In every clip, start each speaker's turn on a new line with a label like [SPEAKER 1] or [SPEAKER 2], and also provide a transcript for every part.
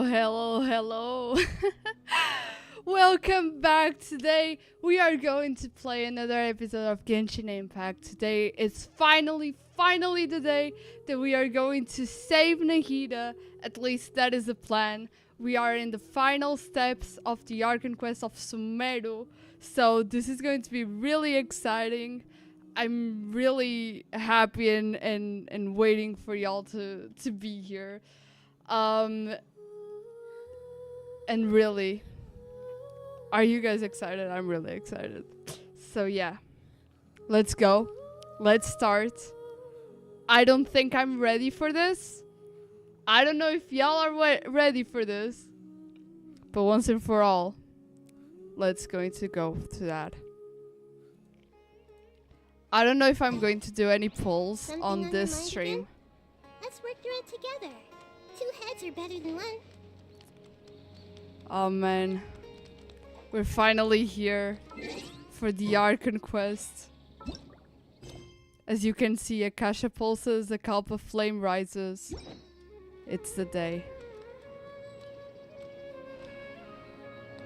[SPEAKER 1] Hello. Welcome back. Today we are going to play another episode of Genshin Impact. Today is finally the day that we are going to save Nahida. At least that is the plan. We are in the final steps of the Archon Quest of Sumeru. So this is going to be really exciting. I'm really happy and waiting for y'all to be here. And really, are you guys excited? I'm really excited. So yeah, let's go. Let's start. I don't think I'm ready for this. I don't know if y'all are ready for this. But once and for all, let's going to go to that. I don't know if I'm going to do any polls
[SPEAKER 2] Something
[SPEAKER 1] on this
[SPEAKER 2] your mind
[SPEAKER 1] stream.
[SPEAKER 2] again? Let's work through it together. 2 heads are better than one.
[SPEAKER 1] Oh man. We're finally here for the Archon Quest. As you can see, Akasha pulses, the Kalpa flame rises. It's the day.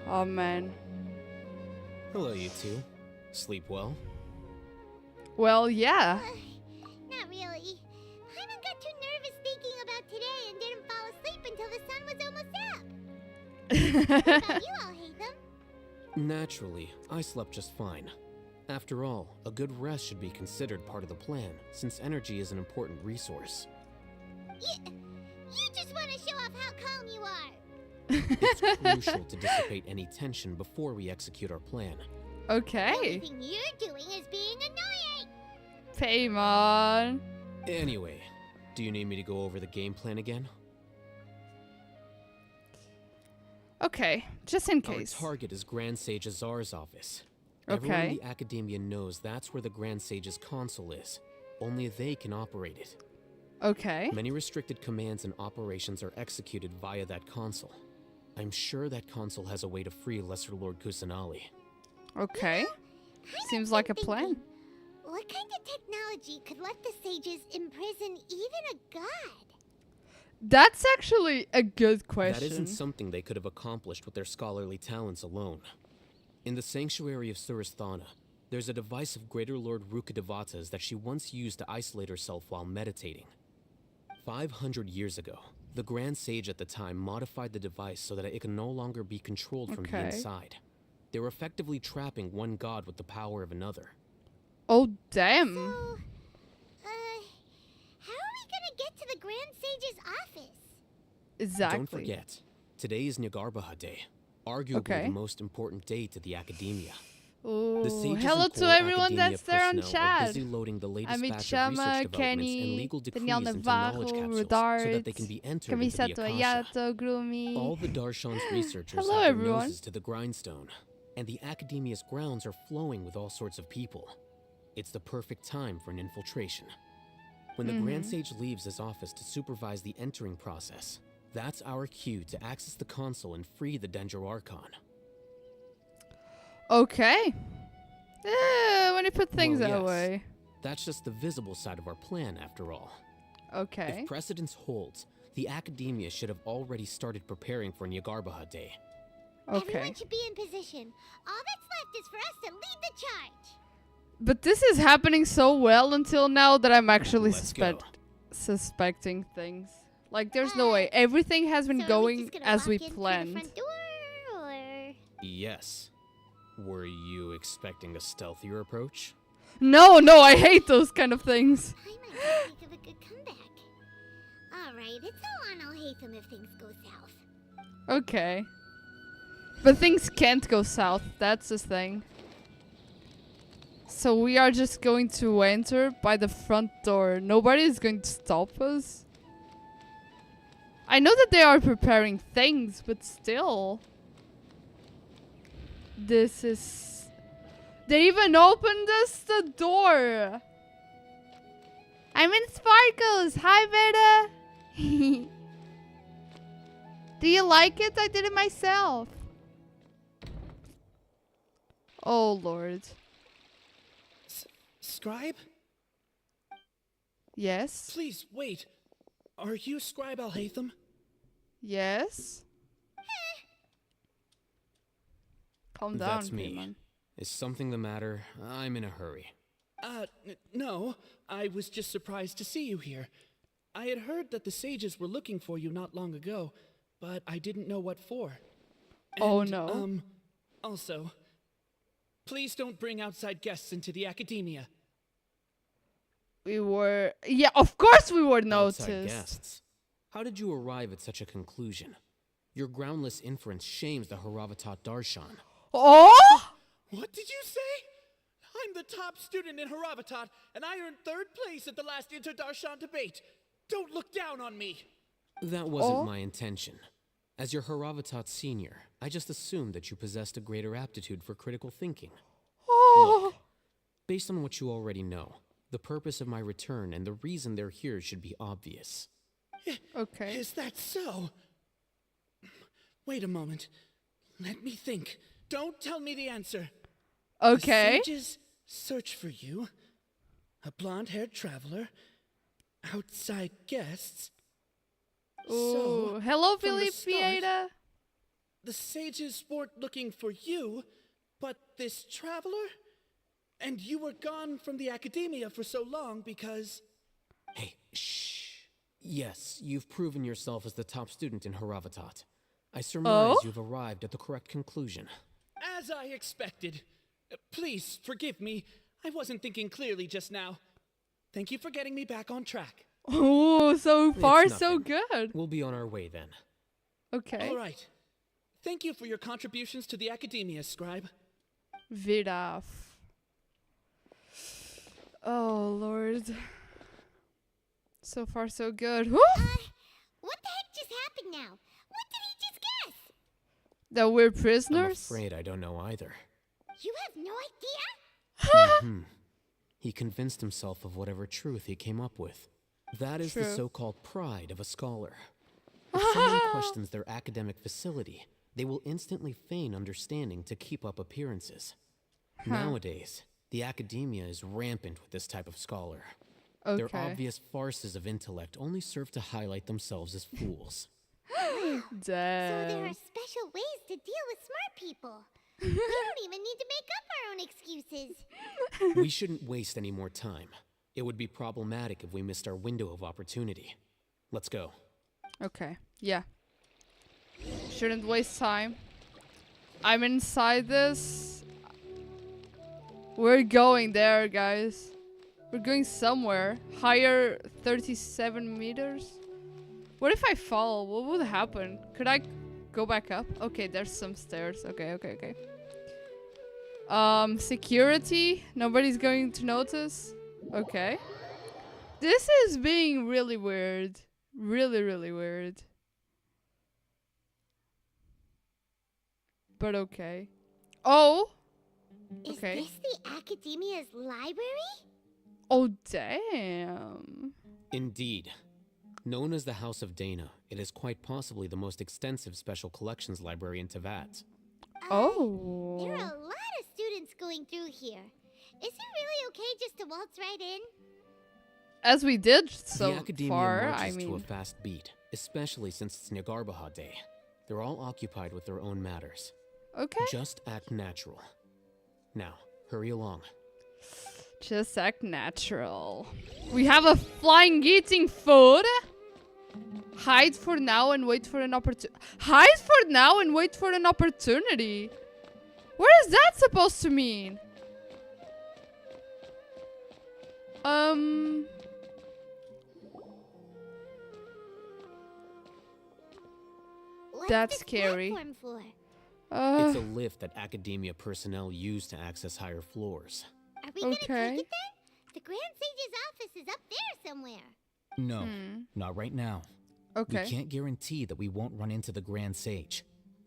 [SPEAKER 1] Oh man.
[SPEAKER 3] Hello, you two. Sleep well?
[SPEAKER 1] Well, yeah.
[SPEAKER 2] Not really. Hyman got too nervous thinking about today and didn't fall asleep until the sun was almost up. What about you all, Hatham?
[SPEAKER 3] Naturally, I slept just fine. After all, a good rest should be considered part of the plan, since energy is an important resource.
[SPEAKER 2] You just want to show off how calm you are.
[SPEAKER 3] It's crucial to dissipate any tension before we execute our plan.
[SPEAKER 1] Okay.
[SPEAKER 2] The only thing you're doing is being annoying.
[SPEAKER 1] Paimon.
[SPEAKER 3] Anyway, do you need me to go over the game plan again?
[SPEAKER 1] Okay, just in case.
[SPEAKER 3] Our target is Grand Sage Azar's office.
[SPEAKER 1] Okay.
[SPEAKER 3] Everyone in the Academia knows that's where the Grand Sage's console is. Only they can operate it.
[SPEAKER 1] Okay.
[SPEAKER 3] Many restricted commands and operations are executed via that console. I'm sure that console has a way to free Lesser Lord Kusanali.
[SPEAKER 1] Okay. Seems like a plan.
[SPEAKER 2] What kind of technology could let the sages imprison even a god?
[SPEAKER 1] That's actually a good question.
[SPEAKER 3] That isn't something they could have accomplished with their scholarly talents alone. In the sanctuary of Suristhana, there's a device of Greater Lord Rukkhadevata's that she once used to isolate herself while meditating. 500 years ago, the Grand Sage at the time modified the device so that it can no longer be controlled from the inside. They were effectively trapping one god with the power of another.
[SPEAKER 1] Oh, damn.
[SPEAKER 2] So, how are we gonna get to the Grand Sage's office?
[SPEAKER 1] Exactly.
[SPEAKER 3] Don't forget, today is Nyagarbha Day, arguably the most important day to the Academia.
[SPEAKER 1] Ooh,
[SPEAKER 3] The sages
[SPEAKER 1] hello
[SPEAKER 3] and
[SPEAKER 1] to
[SPEAKER 3] core
[SPEAKER 1] everyone
[SPEAKER 3] Academia
[SPEAKER 1] that's there on
[SPEAKER 3] personnel are
[SPEAKER 1] chat.
[SPEAKER 3] busy loading the latest
[SPEAKER 1] Amit
[SPEAKER 3] batch of
[SPEAKER 1] Chama,
[SPEAKER 3] research developments and
[SPEAKER 1] Kenny,
[SPEAKER 3] legal decrees
[SPEAKER 1] Daniel
[SPEAKER 3] into
[SPEAKER 1] Navarro,
[SPEAKER 3] knowledge capsules
[SPEAKER 1] Roudart,
[SPEAKER 3] so that they can be entered into the
[SPEAKER 1] Kamisato
[SPEAKER 3] Akasha.
[SPEAKER 1] Ayato, Groomy.
[SPEAKER 3] All the Darshan's researchers
[SPEAKER 1] Hello,
[SPEAKER 3] have their
[SPEAKER 1] everyone.
[SPEAKER 3] noses to the grindstone, and the Academia's grounds are flowing with all sorts of people. It's the perfect time for an infiltration. When the Grand Sage leaves his office to supervise the entering process, that's our cue to access the console and free the Dendro Archon.
[SPEAKER 1] Okay. When you put things
[SPEAKER 3] Well,
[SPEAKER 1] that
[SPEAKER 3] yes.
[SPEAKER 1] way.
[SPEAKER 3] That's just the visible side of our plan, after all.
[SPEAKER 1] Okay.
[SPEAKER 3] If precedence holds, the Academia should have already started preparing for Nyagarbha Day.
[SPEAKER 1] Okay.
[SPEAKER 2] Everyone should be in position. All that's left is for us to lead the charge.
[SPEAKER 1] But this is happening so well until now that I'm actually
[SPEAKER 3] Let's go.
[SPEAKER 1] suspecting things. Like, there's no way. Everything has been
[SPEAKER 2] So are we
[SPEAKER 1] going
[SPEAKER 2] just gonna
[SPEAKER 1] as
[SPEAKER 2] walk
[SPEAKER 1] we
[SPEAKER 2] in through the
[SPEAKER 1] planned.
[SPEAKER 2] front door, or?
[SPEAKER 3] Yes. Were you expecting a stealthier approach?
[SPEAKER 1] No, I hate those kind of things.
[SPEAKER 2] I might think of a good comeback. Alright, it's all on Al-Haytham if things go south.
[SPEAKER 1] Okay. But things can't go south. That's the thing. So we are just going to enter by the front door. Nobody is going to stop us. I know that they are preparing things, but still. This is... They even opened us the door. I'm in Sparkles. Hi, Beta. Do you like it? I did it myself. Oh, Lord.
[SPEAKER 4] Scribe?
[SPEAKER 1] Yes?
[SPEAKER 4] Please, wait. Are you Scribe Al-Haytham?
[SPEAKER 1] Yes? Calm down,
[SPEAKER 3] That's me.
[SPEAKER 1] Paimon.
[SPEAKER 3] Is something the matter? I'm in a hurry.
[SPEAKER 4] No. I was just surprised to see you here. I had heard that the sages were looking for you not long ago, but I didn't know what for.
[SPEAKER 1] Oh,
[SPEAKER 4] And,
[SPEAKER 1] no.
[SPEAKER 4] Also, please don't bring outside guests into the academia.
[SPEAKER 1] We were... Yeah, of course we were
[SPEAKER 3] Outside
[SPEAKER 1] noticed.
[SPEAKER 3] guests. How did you arrive at such a conclusion? Your groundless inference shames the Rukkhadevata Darshan.
[SPEAKER 1] Oh!
[SPEAKER 4] What did you say? I'm the top student in Rukkhadevata, and I earned 3rd place at the last Inter-Darshan debate. Don't look down on me.
[SPEAKER 3] That wasn't
[SPEAKER 1] Oh?
[SPEAKER 3] my intention. As your Rukkhadevata senior, I just assumed that you possessed a greater aptitude for critical thinking.
[SPEAKER 1] Oh!
[SPEAKER 3] Based on what you already know, the purpose of my return and the reason they're here should be obvious.
[SPEAKER 1] Okay.
[SPEAKER 4] Is that so? Wait a moment. Let me think. Don't tell me the answer.
[SPEAKER 1] Okay.
[SPEAKER 4] The sages search for you. A blonde-haired traveler. Outside guests.
[SPEAKER 1] Ooh.
[SPEAKER 4] So,
[SPEAKER 1] Hello,
[SPEAKER 4] from the
[SPEAKER 1] Philip
[SPEAKER 4] start-
[SPEAKER 1] Vieira.
[SPEAKER 4] the sages weren't looking for you, but this traveler? And you were gone from the academia for so long because...
[SPEAKER 3] Hey, shh. Yes, you've proven yourself as the top student in Rukkhadevata. I surmise
[SPEAKER 1] Oh?
[SPEAKER 3] you've arrived at the correct conclusion.
[SPEAKER 4] As I expected. Please, forgive me. I wasn't thinking clearly just now. Thank you for getting me back on track.
[SPEAKER 1] Ooh, so far
[SPEAKER 3] It's
[SPEAKER 1] so
[SPEAKER 3] nothing.
[SPEAKER 1] good.
[SPEAKER 3] We'll be on our way then.
[SPEAKER 1] Okay.
[SPEAKER 4] All right. Thank you for your contributions to the academia, Scribe.
[SPEAKER 1] Vidaf. Oh, Lord. So far so good. Woo!
[SPEAKER 2] What the heck just happened now? What did he just guess?
[SPEAKER 1] That we're
[SPEAKER 3] I'm
[SPEAKER 1] prisoners?
[SPEAKER 3] afraid I don't know either.
[SPEAKER 2] You have no idea?
[SPEAKER 3] Hmm. He convinced himself of whatever truth he came up with. That is the
[SPEAKER 1] True.
[SPEAKER 3] so-called pride of a scholar. If someone questions their academic facility, they will instantly feign understanding to keep up appearances. Nowadays, the academia is rampant with this type of scholar. Their
[SPEAKER 1] Okay.
[SPEAKER 3] obvious farces of intellect only serve to highlight themselves as fools.
[SPEAKER 2] So there
[SPEAKER 1] Damn.
[SPEAKER 2] are special ways to deal with smart people. We don't even need to make up our own excuses.
[SPEAKER 3] We shouldn't waste any more time. It would be problematic if we missed our window of opportunity. Let's go.
[SPEAKER 1] Okay. Yeah. Shouldn't waste time. I'm inside this. We're going there, guys. We're going somewhere. Higher 37 meters. What if I fall? What would happen? Could I go back up? Okay, there's some stairs. Okay. Security. Nobody's going to notice. Okay. This is being really weird. Really weird. But okay. Oh!
[SPEAKER 2] Is
[SPEAKER 1] Okay.
[SPEAKER 2] this the academia's library?
[SPEAKER 1] Oh, damn.
[SPEAKER 3] Indeed. Known as the House of Dana, it is quite possibly the most extensive special collections library in Teyvat.
[SPEAKER 2] There
[SPEAKER 1] Oh.
[SPEAKER 2] are a lot of students going through here. Is it really okay just to waltz right in?
[SPEAKER 1] As we did
[SPEAKER 3] The
[SPEAKER 1] so
[SPEAKER 3] academia
[SPEAKER 1] far,
[SPEAKER 3] marches
[SPEAKER 1] I
[SPEAKER 3] to a
[SPEAKER 1] mean.
[SPEAKER 3] fast beat, especially since it's Nyagarbaha Day. They're all occupied with their own matters.
[SPEAKER 1] Okay.
[SPEAKER 3] Just act natural. Now, hurry along.
[SPEAKER 1] Just act natural. We have a flying eating food. Hide for now and wait for an opportunity. Hide for now and wait for an opportunity. What is that supposed to mean?
[SPEAKER 2] What's
[SPEAKER 1] That's
[SPEAKER 2] this
[SPEAKER 1] scary.
[SPEAKER 2] platform for?
[SPEAKER 3] It's a lift that academia personnel use to access higher floors.
[SPEAKER 2] Are we gonna
[SPEAKER 1] Okay.
[SPEAKER 2] take it then? The Grand Sage's office is up there somewhere.
[SPEAKER 5] No, not right now.
[SPEAKER 1] okay.
[SPEAKER 5] We can't guarantee that we won't run into the Grand Sage.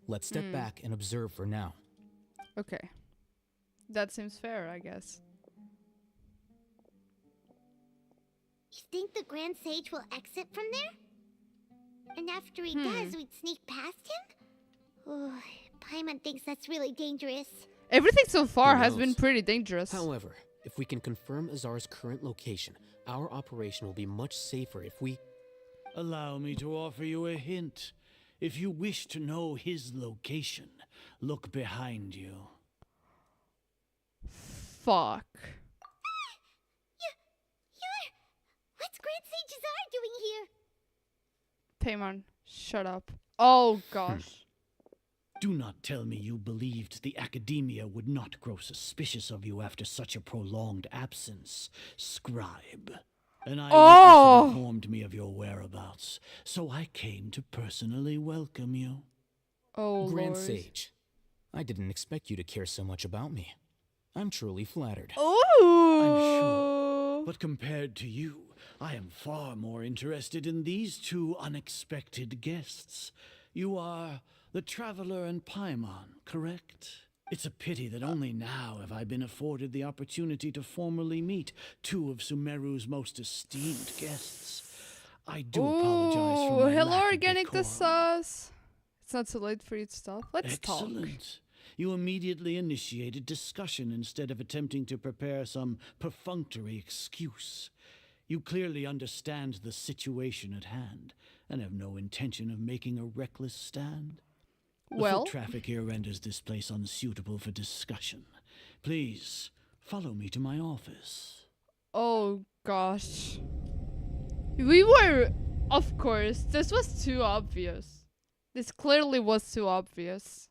[SPEAKER 5] Let's step back and observe for now.
[SPEAKER 1] Okay. That seems fair, I guess.
[SPEAKER 2] You think the Grand Sage will exit from there? And after he does, we'd sneak past him? Oh, Paimon thinks that's really dangerous.
[SPEAKER 1] Everything so far
[SPEAKER 3] Who
[SPEAKER 1] has been
[SPEAKER 3] knows?
[SPEAKER 1] pretty dangerous.
[SPEAKER 3] However, if we can confirm Azar's current location, our operation will be much safer if we...
[SPEAKER 6] Allow me to offer you a hint. If you wish to know his location, Look behind you.
[SPEAKER 1] Fuck.
[SPEAKER 2] What's Grand Sage Azar doing here?
[SPEAKER 1] Paimon, shut up. Oh gosh.
[SPEAKER 6] Do not tell me you believed the Academia would not grow suspicious of you after such a prolonged absence, scribe. An eyewitness informed me of your whereabouts, so I came to personally welcome you.
[SPEAKER 1] Oh
[SPEAKER 5] Grand
[SPEAKER 1] Lord.
[SPEAKER 5] Sage, I didn't expect you to care so much about me. I'm truly flattered.
[SPEAKER 1] Ooh.
[SPEAKER 6] I'm sure. But compared to you, I am far more interested in these two unexpected guests. You are the Traveler and Paimon, correct? It's a pity that only now have I been afforded the opportunity to formally meet two of Sumeru's most esteemed guests. I do apologize for my
[SPEAKER 1] hello,
[SPEAKER 6] lack of
[SPEAKER 1] organic the
[SPEAKER 6] decorum.
[SPEAKER 1] sauce. It's not too late for you to stop. Let's talk.
[SPEAKER 6] Excellent. You immediately initiated discussion instead of attempting to prepare some perfunctory excuse. You clearly understand the situation at hand and have no intention of making a reckless stand. The
[SPEAKER 1] Well,
[SPEAKER 6] foot traffic here renders this place unsuitable for discussion. Please, follow me to my office.
[SPEAKER 1] oh gosh. We were, of course, this was too obvious. This clearly was too obvious.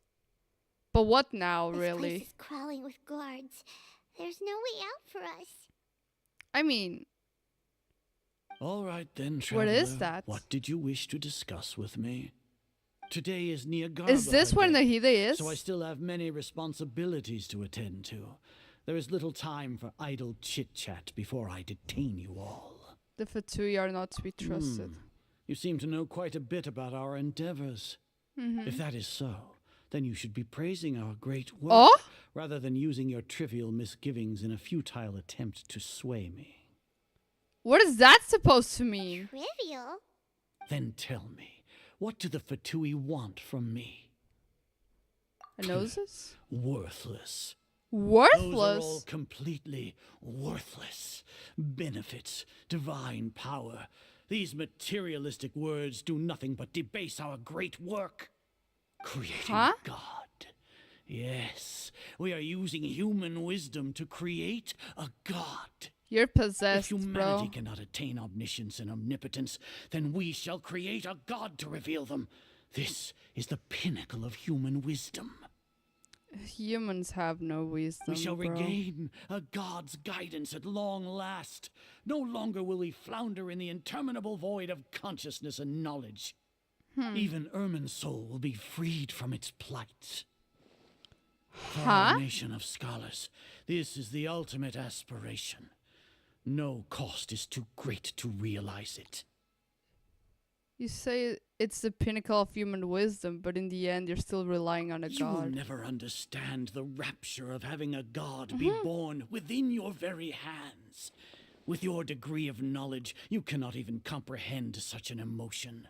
[SPEAKER 1] But what now,
[SPEAKER 2] This
[SPEAKER 1] really?
[SPEAKER 2] place is crawling with guards. There's no way out for us.
[SPEAKER 1] I mean,
[SPEAKER 6] All right then,
[SPEAKER 1] what
[SPEAKER 6] traveler.
[SPEAKER 1] is that?
[SPEAKER 6] What did you wish to discuss with me? Today is Niagara.
[SPEAKER 1] Is this where Nahida is?
[SPEAKER 6] So I still have many responsibilities to attend to. There is little time for idle chit-chat before I detain you all.
[SPEAKER 1] The Fatui are not to be trusted.
[SPEAKER 6] You seem to know quite a bit about our endeavors. If that is so, then you should be praising our great work
[SPEAKER 1] Oh?
[SPEAKER 6] rather than using your trivial misgivings in a futile attempt to sway me.
[SPEAKER 1] What is that supposed to mean?
[SPEAKER 2] Trivial?
[SPEAKER 6] Then tell me, what do the Fatui want from me?
[SPEAKER 1] A noses?
[SPEAKER 6] Worthless. Those are all
[SPEAKER 1] Worthless?
[SPEAKER 6] completely worthless. Benefits, divine power. These materialistic words do nothing but debase our great work. Creating
[SPEAKER 1] Huh?
[SPEAKER 6] a god. Yes, we are using human wisdom to create a god.
[SPEAKER 1] You're
[SPEAKER 6] If
[SPEAKER 1] possessed,
[SPEAKER 6] humanity
[SPEAKER 1] bro.
[SPEAKER 6] cannot attain omniscience and omnipotence, then we shall create a god to reveal them. This is the pinnacle of human wisdom.
[SPEAKER 1] Humans have no wisdom,
[SPEAKER 6] We shall
[SPEAKER 1] bro.
[SPEAKER 6] regain a god's guidance at long last. No longer will we flounder in the interminable void of consciousness and knowledge. Even Ermin's soul will be freed from its plight. For our nation of scholars, this is the ultimate aspiration. No cost is too great to realize it.
[SPEAKER 1] You say it's the pinnacle of human wisdom, but in the end, you're still relying on a
[SPEAKER 6] You will
[SPEAKER 1] god.
[SPEAKER 6] never understand the rapture of having a god be born within your very hands. With your degree of knowledge, you cannot even comprehend such an emotion.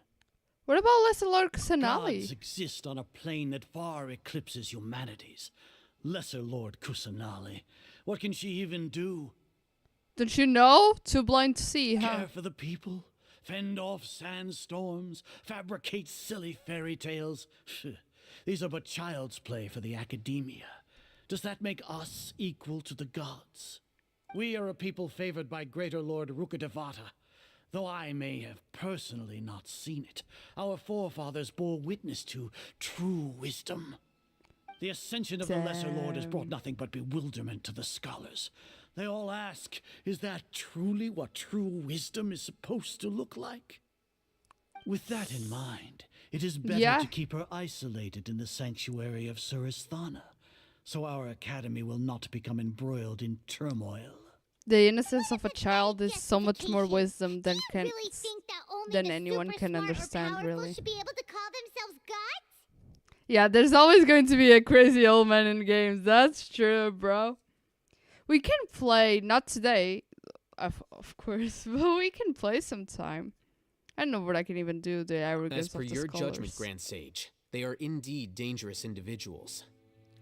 [SPEAKER 1] What about Lesser Lord
[SPEAKER 6] Gods
[SPEAKER 1] Kusanali?
[SPEAKER 6] exist on a plane that far eclipses humanity's. Lesser Lord Kusanali. What can she even do?
[SPEAKER 1] Don't you know? Too blind to see, huh?
[SPEAKER 6] Care for the people? Fend off sandstorms? Fabricate silly fairy tales? These are but child's play for the Academia. Does that make us equal to the gods? We are a people favored by Greater Lord Rukkhadevata. Though I may have personally not seen it, our forefathers bore witness to true wisdom. The ascension of the Lesser Lord has brought nothing but bewilderment to the scholars. They all ask, is that truly what true wisdom is supposed to look like? With that in mind, it is better to keep her isolated in the sanctuary of Suristhana, so our academy will not become embroiled in turmoil.
[SPEAKER 1] The innocence of a child is so much more
[SPEAKER 2] Justification.
[SPEAKER 1] wisdom than
[SPEAKER 2] You really think that only
[SPEAKER 1] than
[SPEAKER 2] the
[SPEAKER 1] anyone
[SPEAKER 2] super
[SPEAKER 1] can
[SPEAKER 2] smart or
[SPEAKER 1] understand,
[SPEAKER 2] powerful
[SPEAKER 1] really.
[SPEAKER 2] should be able to call themselves gods?
[SPEAKER 1] Yeah, there's always going to be a crazy old man in games. That's true, bro. We can play, not today, of course, but we can play sometime. I don't know what I can even do. The arrogance
[SPEAKER 3] As per
[SPEAKER 1] of the
[SPEAKER 3] your
[SPEAKER 1] scholars.
[SPEAKER 3] judgment, Grand Sage, they are indeed dangerous individuals.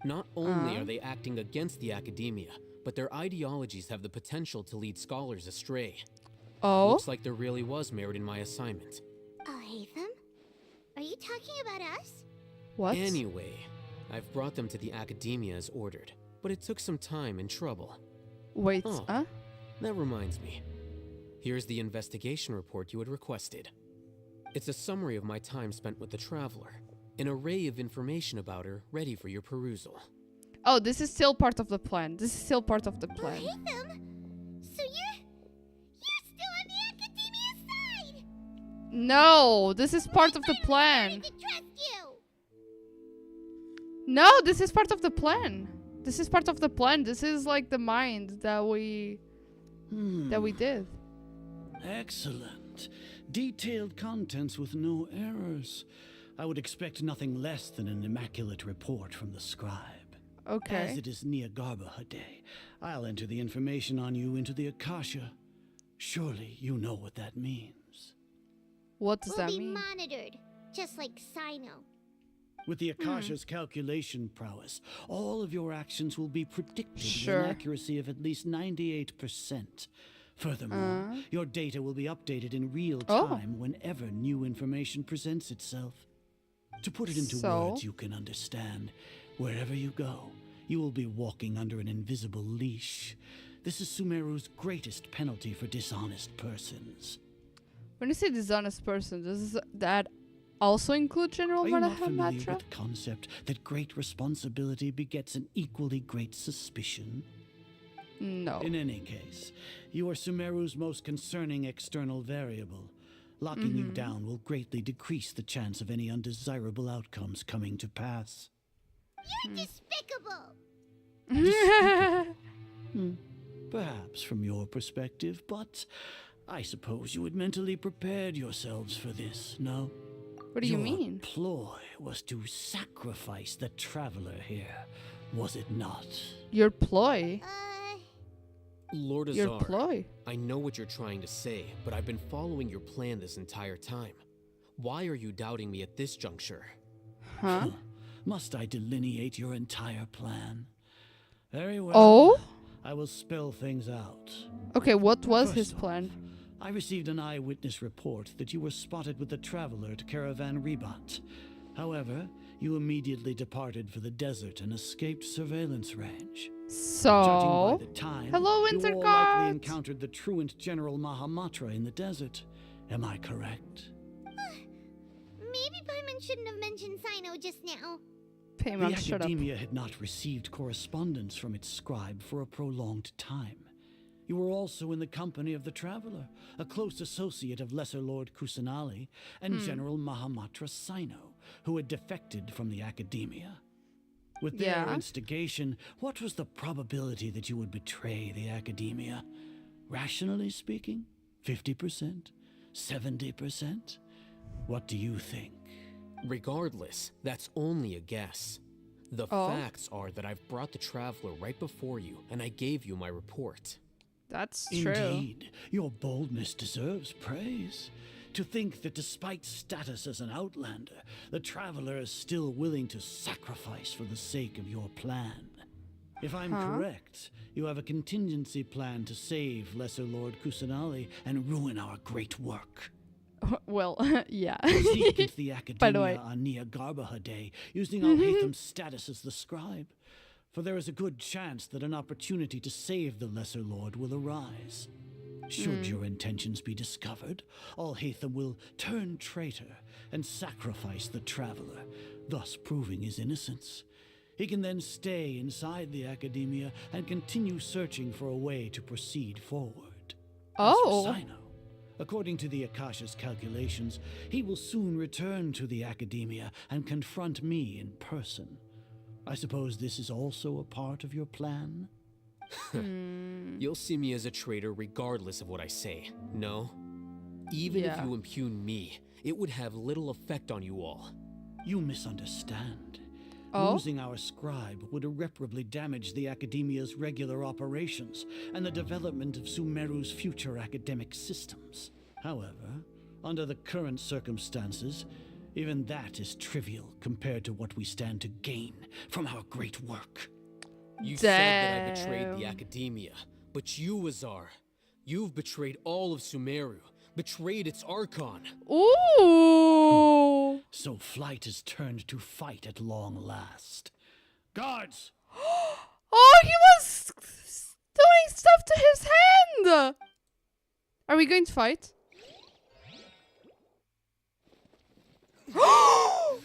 [SPEAKER 3] Not only are they acting against the Academia, but their ideologies have the potential to lead scholars astray.
[SPEAKER 1] Oh?
[SPEAKER 3] Looks like there really was merit in my assignment.
[SPEAKER 2] Oh, Hatham? Are you talking about us?
[SPEAKER 1] What?
[SPEAKER 3] Anyway, I've brought them to the Academia as ordered, but it took some time and trouble.
[SPEAKER 1] Wait,
[SPEAKER 3] Oh.
[SPEAKER 1] huh?
[SPEAKER 3] That reminds me. Here's the investigation report you had requested. It's a summary of my time spent with the Traveler. An array of information about her ready for your perusal.
[SPEAKER 1] Oh, this is still part of the plan. This is still part of the plan.
[SPEAKER 2] Haytham, so you're still on the Academia side.
[SPEAKER 1] No, this is part of the
[SPEAKER 2] I
[SPEAKER 1] plan.
[SPEAKER 2] started to trust you.
[SPEAKER 1] No, this is part of the plan. This is part of the plan. This is like the mind that we did.
[SPEAKER 6] Excellent. Detailed contents with no errors. I would expect nothing less than an immaculate report from the scribe.
[SPEAKER 1] Okay.
[SPEAKER 6] As it is Niagarbaha Day, I'll enter the information on you into the Akasha. Surely you know what that means.
[SPEAKER 1] What does
[SPEAKER 2] We'll
[SPEAKER 1] that
[SPEAKER 2] be
[SPEAKER 1] mean?
[SPEAKER 2] monitored, just like Sino.
[SPEAKER 6] With the Akasha's calculation prowess, all of your actions will be predicted with
[SPEAKER 1] Sure.
[SPEAKER 6] an accuracy of at least 98%. Furthermore, your data will be updated in real
[SPEAKER 1] Oh.
[SPEAKER 6] time whenever new information presents itself. To put it into
[SPEAKER 1] So?
[SPEAKER 6] words you can understand, wherever you go, you will be walking under an invisible leash. This is Sumeru's greatest penalty for dishonest persons.
[SPEAKER 1] When you say dishonest person, does that also include General
[SPEAKER 6] Are you not familiar
[SPEAKER 1] Mahamatra?
[SPEAKER 6] with the concept that great responsibility begets an equally great suspicion?
[SPEAKER 1] No.
[SPEAKER 6] In any case, you are Sumeru's most concerning external variable. Locking you down will greatly decrease the chance of any undesirable outcomes coming to pass.
[SPEAKER 2] You're despicable.
[SPEAKER 6] Perhaps from your perspective, but I suppose you had mentally prepared yourselves for this, no?
[SPEAKER 1] What do you
[SPEAKER 6] Your
[SPEAKER 1] mean?
[SPEAKER 6] ploy was to sacrifice the traveler here, was it not?
[SPEAKER 1] Your ploy?
[SPEAKER 3] Lord
[SPEAKER 1] Your
[SPEAKER 3] Azar,
[SPEAKER 1] ploy?
[SPEAKER 3] I know what you're trying to say, but I've been following your plan this entire time. Why are you doubting me at this juncture?
[SPEAKER 1] Huh?
[SPEAKER 6] Must I delineate your entire plan? Very well.
[SPEAKER 1] Oh?
[SPEAKER 6] I will spell things out.
[SPEAKER 1] Okay, what was
[SPEAKER 6] First
[SPEAKER 1] his
[SPEAKER 6] off,
[SPEAKER 1] plan?
[SPEAKER 6] I received an eyewitness report that you were spotted with the traveler to Caravan Rebat. However, you immediately departed for the desert and escaped surveillance range.
[SPEAKER 1] So,
[SPEAKER 6] Judging by the time,
[SPEAKER 1] hello,
[SPEAKER 6] you
[SPEAKER 1] Winter
[SPEAKER 6] all
[SPEAKER 1] Guard.
[SPEAKER 6] likely encountered the truant General Mahamatra in the desert. Am I correct?
[SPEAKER 2] Maybe Paimon shouldn't have mentioned Sino just now.
[SPEAKER 1] Paimon,
[SPEAKER 6] The
[SPEAKER 1] shut up.
[SPEAKER 6] Academia had not received correspondence from its scribe for a prolonged time. You were also in the company of the Traveler, a close associate of Lesser Lord Kusanali and General Mahamatra Sino, who had defected from the Academia. With their
[SPEAKER 1] Yeah.
[SPEAKER 6] instigation, what was the probability that you would betray the Academia? Rationally speaking, 50%? 70%? What do you think?
[SPEAKER 3] Regardless, that's only a guess. The
[SPEAKER 1] Oh.
[SPEAKER 3] facts are that I've brought the Traveler right before you, and I gave you my report.
[SPEAKER 1] That's true.
[SPEAKER 6] Indeed, your boldness deserves praise. To think that despite status as an outlander, the Traveler is still willing to sacrifice for the sake of your plan. If I'm correct, you have a contingency plan to save Lesser Lord Kusanali and ruin our great work.
[SPEAKER 1] Well, yeah.
[SPEAKER 6] Sneak into the
[SPEAKER 1] By the way.
[SPEAKER 6] Academia on Niagarbaha Day, using Alhaitham's status as the scribe. For there is a good chance that an opportunity to save the Lesser Lord will arise. Should your intentions be discovered, Alhaitham will turn traitor and sacrifice the Traveler, thus proving his innocence. He can then stay inside the Academia and continue searching for a way to proceed forward. As for
[SPEAKER 1] Oh.
[SPEAKER 6] Sino, according to the Akasha's calculations, he will soon return to the Academia and confront me in person. I suppose this is also a part of your plan?
[SPEAKER 3] You'll see me as a traitor regardless of what I say, no? Even if
[SPEAKER 1] Yeah.
[SPEAKER 3] you impugn me, it would have little effect on you all.
[SPEAKER 6] You misunderstand.
[SPEAKER 1] Oh?
[SPEAKER 6] Losing our scribe would irreparably damage the Academia's regular operations and the development of Sumeru's future academic systems. However, under the current circumstances, even that is trivial compared to what we stand to gain from our great work.
[SPEAKER 3] You said that I
[SPEAKER 1] Damn.
[SPEAKER 3] betrayed the Academia, but you, Azar, you've betrayed all of Sumeru, betrayed its Archon.
[SPEAKER 1] Ooh.
[SPEAKER 6] So flight is turned to fight at long last. Guards!
[SPEAKER 1] Oh, he was doing stuff to his hand! Are we going to fight? Oh!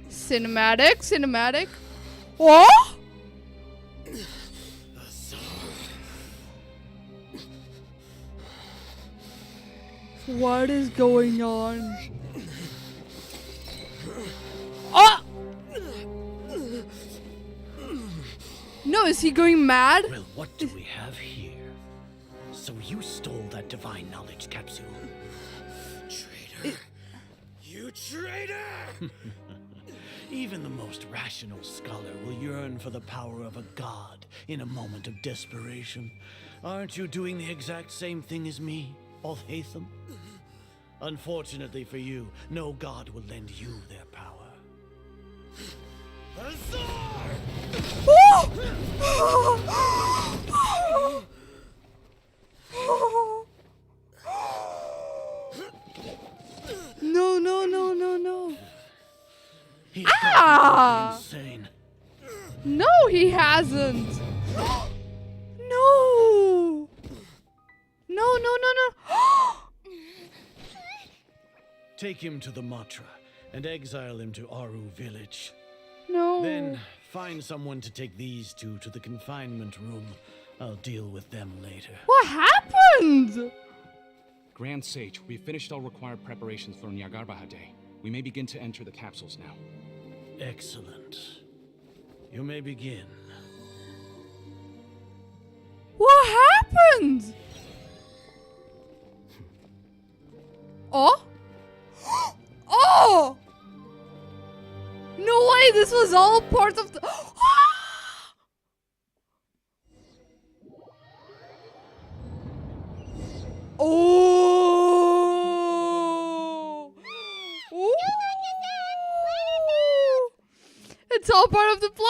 [SPEAKER 1] Cinematic. What? What is going on? Oh! No, is he going mad?
[SPEAKER 6] Well, what do we have here? So you stole that divine knowledge capsule.
[SPEAKER 3] Traitor. You traitor!
[SPEAKER 6] Even the most rational scholar will yearn for the power of a god in a moment of desperation. Aren't you doing the exact same thing as me, Alhaitham? Unfortunately for you, no god will lend you their power.
[SPEAKER 1] No.
[SPEAKER 6] He's got insane.
[SPEAKER 1] No, he hasn't. No.
[SPEAKER 6] Take him to the Matra and exile him to Aru village.
[SPEAKER 1] No.
[SPEAKER 6] Then find someone to take these two to the confinement room. I'll deal with them later.
[SPEAKER 1] What happened?
[SPEAKER 7] Grand Sage, we've finished all required preparations for Nyagarbha Day. We may begin to enter the capsules now.
[SPEAKER 6] Excellent. You may begin.
[SPEAKER 1] What happened? Oh? Oh! No way, this was all part of the... Oh! Ooh. It's all part of the plan.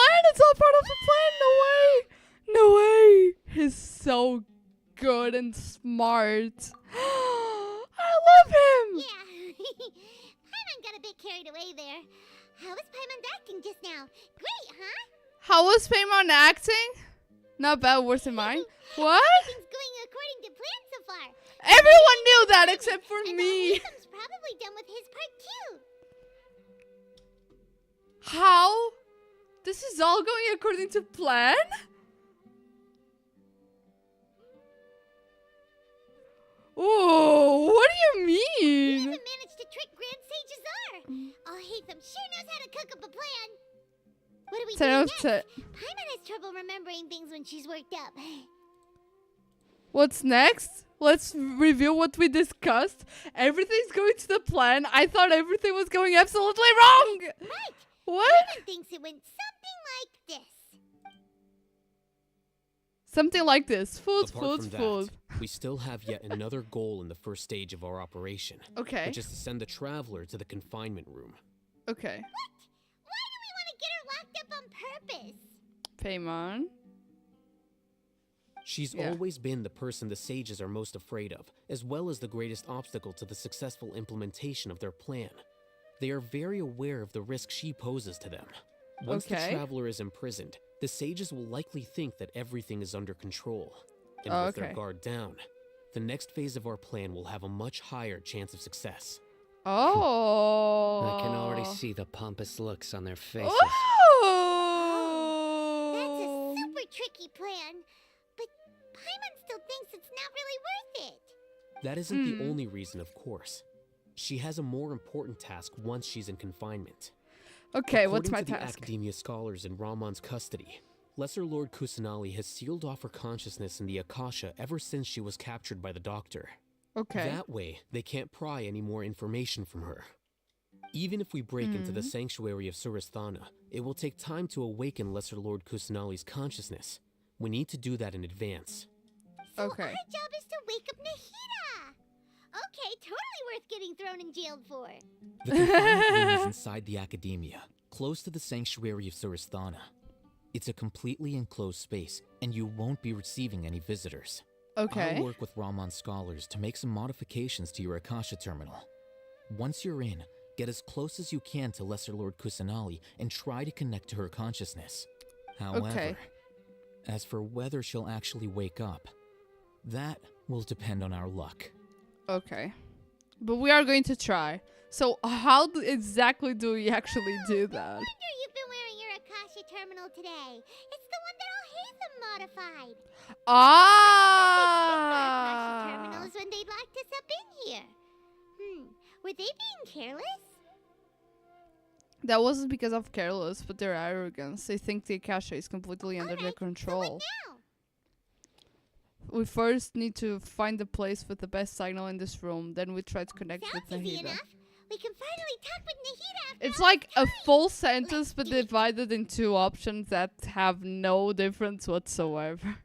[SPEAKER 1] No way. He's so good and smart. I love him.
[SPEAKER 2] Yeah. Paimon got a bit carried away there. How was Paimon acting just now? Great, huh?
[SPEAKER 1] How was Paimon acting? Not bad, worse than mine. What?
[SPEAKER 2] Everything's going according to plan so far.
[SPEAKER 1] Everyone knew that except for
[SPEAKER 2] And
[SPEAKER 1] me.
[SPEAKER 2] Alhaitham's probably done with his part too.
[SPEAKER 1] How? This is all going according to plan? Oh, what do you
[SPEAKER 2] He
[SPEAKER 1] mean?
[SPEAKER 2] even managed to trick Grand Sage Azar. Alhaitham sure knows how to cook up a plan. What do we do
[SPEAKER 1] 10 out of
[SPEAKER 2] next?
[SPEAKER 1] 10.
[SPEAKER 2] Paimon has trouble remembering things when she's worked up.
[SPEAKER 1] What's next? Let's review what we discussed. Everything's going to the plan. I thought everything was going absolutely wrong.
[SPEAKER 2] Right.
[SPEAKER 1] What?
[SPEAKER 2] Paimon thinks it went something like this.
[SPEAKER 1] Something like this. Food.
[SPEAKER 3] Apart from that, we still have yet another goal in the first stage of our operation.
[SPEAKER 1] Okay.
[SPEAKER 3] Which is to send the traveler to the confinement room.
[SPEAKER 1] Okay.
[SPEAKER 2] Why do we want to get her locked up on purpose?
[SPEAKER 1] Paimon.
[SPEAKER 3] She's
[SPEAKER 1] Yeah.
[SPEAKER 3] always been the person the sages are most afraid of, as well as the greatest obstacle to the successful implementation of their plan. They are very aware of the risk she poses to them. Once the
[SPEAKER 1] Okay.
[SPEAKER 3] traveler is imprisoned, the sages will likely think that everything is under control. And
[SPEAKER 1] Oh,
[SPEAKER 3] with
[SPEAKER 1] okay.
[SPEAKER 3] their guard down, the next phase of our plan will have a much higher chance of success.
[SPEAKER 1] Oh.
[SPEAKER 8] I can already see the pompous looks on their faces.
[SPEAKER 1] Oh.
[SPEAKER 2] That's a super tricky plan. But Paimon still thinks it's not really worth it.
[SPEAKER 3] That isn't the only reason, of course. She has a more important task once she's in confinement.
[SPEAKER 1] Okay, what's my
[SPEAKER 3] According to the
[SPEAKER 1] task?
[SPEAKER 3] Academia scholars in Ramon's custody, Lesser Lord Kusanali has sealed off her consciousness in the Akasha ever since she was captured by the Doctor.
[SPEAKER 1] Okay.
[SPEAKER 3] That way, they can't pry any more information from her. Even if we break into the sanctuary of Suristhana, it will take time to awaken Lesser Lord Kusanali's consciousness. We need to do that in advance.
[SPEAKER 2] So
[SPEAKER 1] Okay.
[SPEAKER 2] our job is to wake up Nahida. Okay, totally worth getting thrown in jail for.
[SPEAKER 5] The confinement room is inside the Academia, close to the sanctuary of Suristhana. It's a completely enclosed space, and you won't be receiving any visitors.
[SPEAKER 1] Okay.
[SPEAKER 5] I'll work with Ramon's scholars to make some modifications to your Akasha terminal. Once you're in, Get as close as you can to Lesser Lord Kusanali and try to connect to her consciousness. However,
[SPEAKER 1] Okay.
[SPEAKER 5] as for whether she'll actually wake up, that will depend on our luck.
[SPEAKER 1] Okay. But we are going to try. So how exactly do we actually do that?
[SPEAKER 2] Wonder you've been wearing your Akasha terminal today. It's the one that Alhazen modified. Akasha
[SPEAKER 1] Ah!
[SPEAKER 2] terminals when they locked us up in here. Were they being careless?
[SPEAKER 1] That wasn't because of careless, but their arrogance. They think the Akasha is completely under their
[SPEAKER 2] Alright, so
[SPEAKER 1] control.
[SPEAKER 2] what now?
[SPEAKER 1] We first need to find the place with the best signal in this room. Then we try to connect with
[SPEAKER 2] Sounds easy
[SPEAKER 1] Nahida.
[SPEAKER 2] enough. We can finally talk with Nahida after
[SPEAKER 1] It's
[SPEAKER 2] all
[SPEAKER 1] like
[SPEAKER 2] this
[SPEAKER 1] a
[SPEAKER 2] time.
[SPEAKER 1] full sentence,
[SPEAKER 2] Let's
[SPEAKER 1] but
[SPEAKER 2] do it.
[SPEAKER 1] divided in two options that have no difference whatsoever.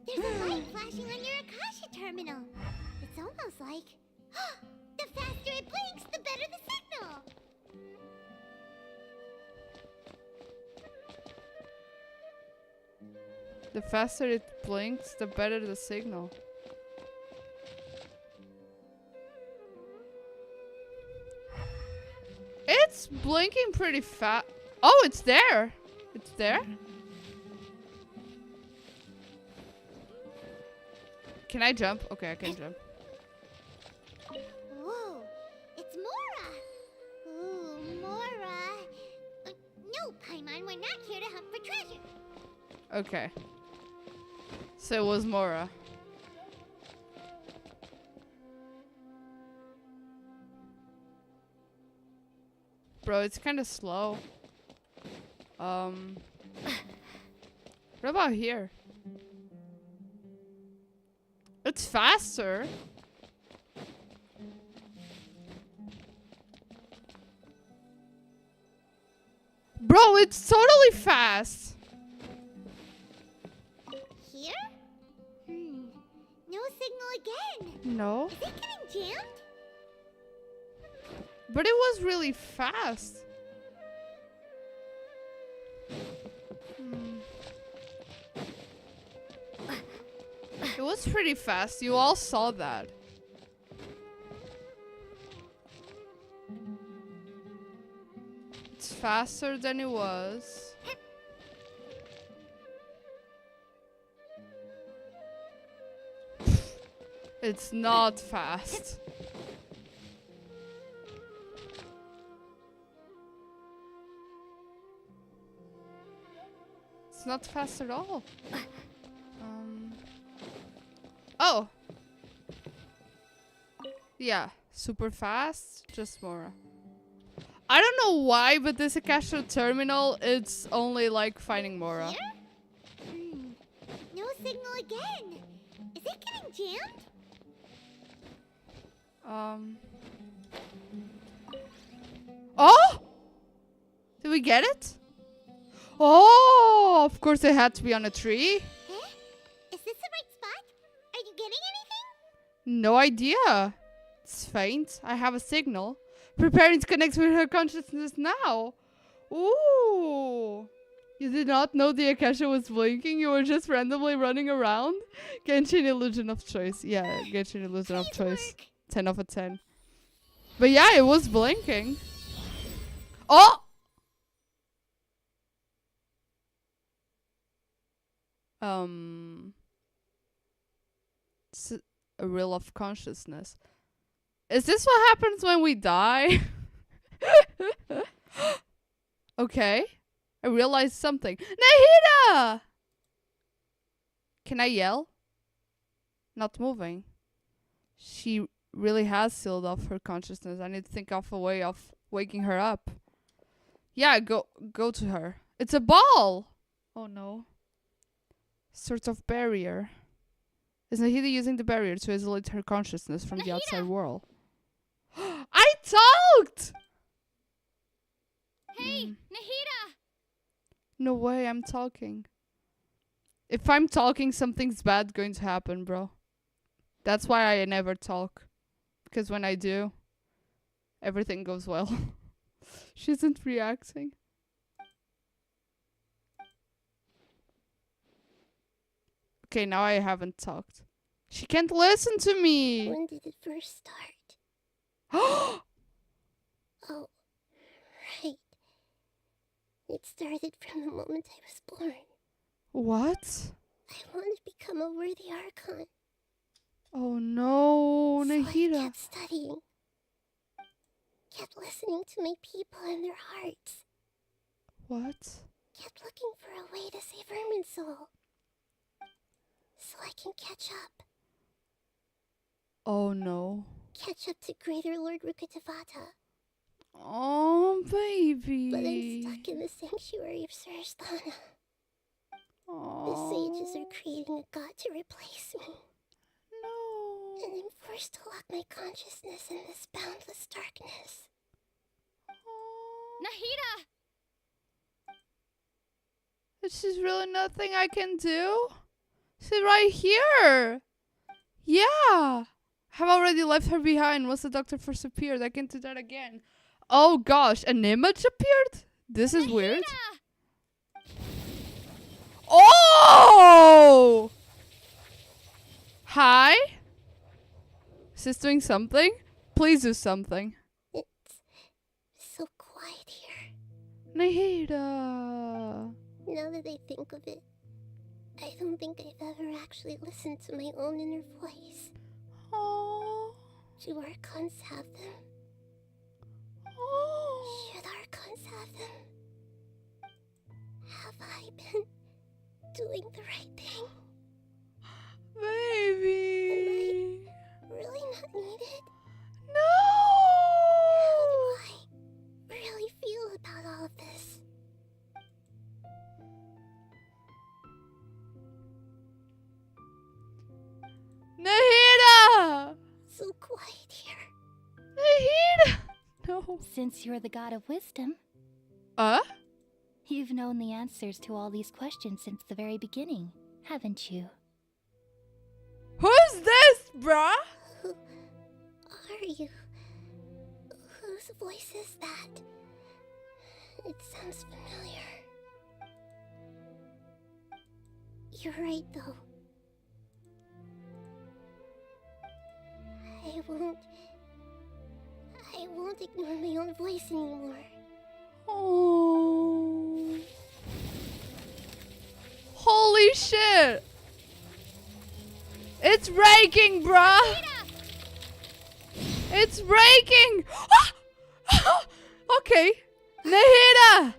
[SPEAKER 2] There's a light flashing on your Akasha terminal. It's almost like... the faster it blinks, the better the signal.
[SPEAKER 1] The faster it blinks, the better the signal. It's blinking pretty fast. Oh, it's there. It's there. Can I jump? Okay, I can jump.
[SPEAKER 2] Whoa, it's Mora. Ooh, Mora. No, Paimon, we're not here to hunt for treasure.
[SPEAKER 1] Okay. So it was Mora. Bro, it's kind of slow. What about here? It's faster. Bro, it's totally fast.
[SPEAKER 2] Here? No signal again.
[SPEAKER 1] No,
[SPEAKER 2] Is it getting jammed?
[SPEAKER 1] but it was really fast. It was pretty fast. You all saw that. It's faster than it was. It's not fast. It's not fast at all. Oh. Yeah, super fast, just Mora. I don't know why, but this Akasha terminal, it's only like finding Mora.
[SPEAKER 2] Here? No signal again. Is it getting jammed?
[SPEAKER 1] Oh! Did we get it? Oh, of course it had to be on a tree.
[SPEAKER 2] Huh? Is this the right spot? Are you getting anything?
[SPEAKER 1] No idea. It's faint. I have a signal. Preparing to connect with her consciousness now. Ooh. You did not know the Akasha was blinking? You were just randomly running around? Genshin illusion of choice. Yeah, Genshin illusion of
[SPEAKER 2] Please
[SPEAKER 1] choice.
[SPEAKER 2] work.
[SPEAKER 1] 10 of a 10. But yeah, it was blinking. Oh! It's a reel of consciousness. Is this what happens when we die? Okay. I realized something. Nahida! Can I yell? Not moving. She really has sealed off her consciousness. I need to think of a way of waking her up. Yeah, go to her. It's a ball! Oh no. Sort of barrier. Is Nahida using the barrier to isolate her consciousness from the outside world? I talked!
[SPEAKER 2] Hey, Nahida!
[SPEAKER 1] No way, I'm talking. If I'm talking, something's bad going to happen, bro. That's why I never talk. Because when I do, everything goes well. She isn't reacting. Okay, now I haven't talked. She can't listen to me.
[SPEAKER 2] When did it first start? It started from the moment I was born.
[SPEAKER 1] What?
[SPEAKER 2] I wanted to become a worthy Archon.
[SPEAKER 1] Oh no,
[SPEAKER 2] So I
[SPEAKER 1] Nahida.
[SPEAKER 2] kept studying. Kept listening to my people and their hearts.
[SPEAKER 1] What?
[SPEAKER 2] Kept looking for a way to save Irminsul. So I can catch up.
[SPEAKER 1] Oh no.
[SPEAKER 2] Catch up to Greater Lord Rukkhadevata.
[SPEAKER 1] Oh, baby.
[SPEAKER 2] But I'm stuck in the sanctuary of Suristhana. The sages are creating a god to replace me.
[SPEAKER 1] No.
[SPEAKER 2] And I'm forced to lock my consciousness in this boundless darkness.
[SPEAKER 9] Nahida!
[SPEAKER 1] This is really nothing I can do. She's right here. Yeah. Have already left her behind. Once the doctor first appeared, I can't do that again. Oh gosh, an image appeared? This is weird. Oh! Hi? Is this doing something? Please do something.
[SPEAKER 2] It's so quiet here.
[SPEAKER 1] Nahida.
[SPEAKER 2] Now that I think of it, I don't think I've ever actually listened to my own inner voice.
[SPEAKER 1] Oh.
[SPEAKER 2] Do Archons have them?
[SPEAKER 1] Oh.
[SPEAKER 2] Should Archons have them? Have I been doing the right thing?
[SPEAKER 1] Baby.
[SPEAKER 2] Really not needed?
[SPEAKER 1] No.
[SPEAKER 2] How do I really feel about all of this?
[SPEAKER 1] Nahida.
[SPEAKER 2] So quiet here.
[SPEAKER 1] Nahida. No.
[SPEAKER 9] Since you're the god of wisdom, you've known the answers to all these questions since the very beginning, haven't you?
[SPEAKER 1] Who's this, bruh?
[SPEAKER 2] Who are you? Whose voice is that? It sounds familiar. You're right, though. I won't ignore my own voice anymore.
[SPEAKER 1] Oh. Holy shit. It's breaking, bruh. It's breaking. Okay. Nahida.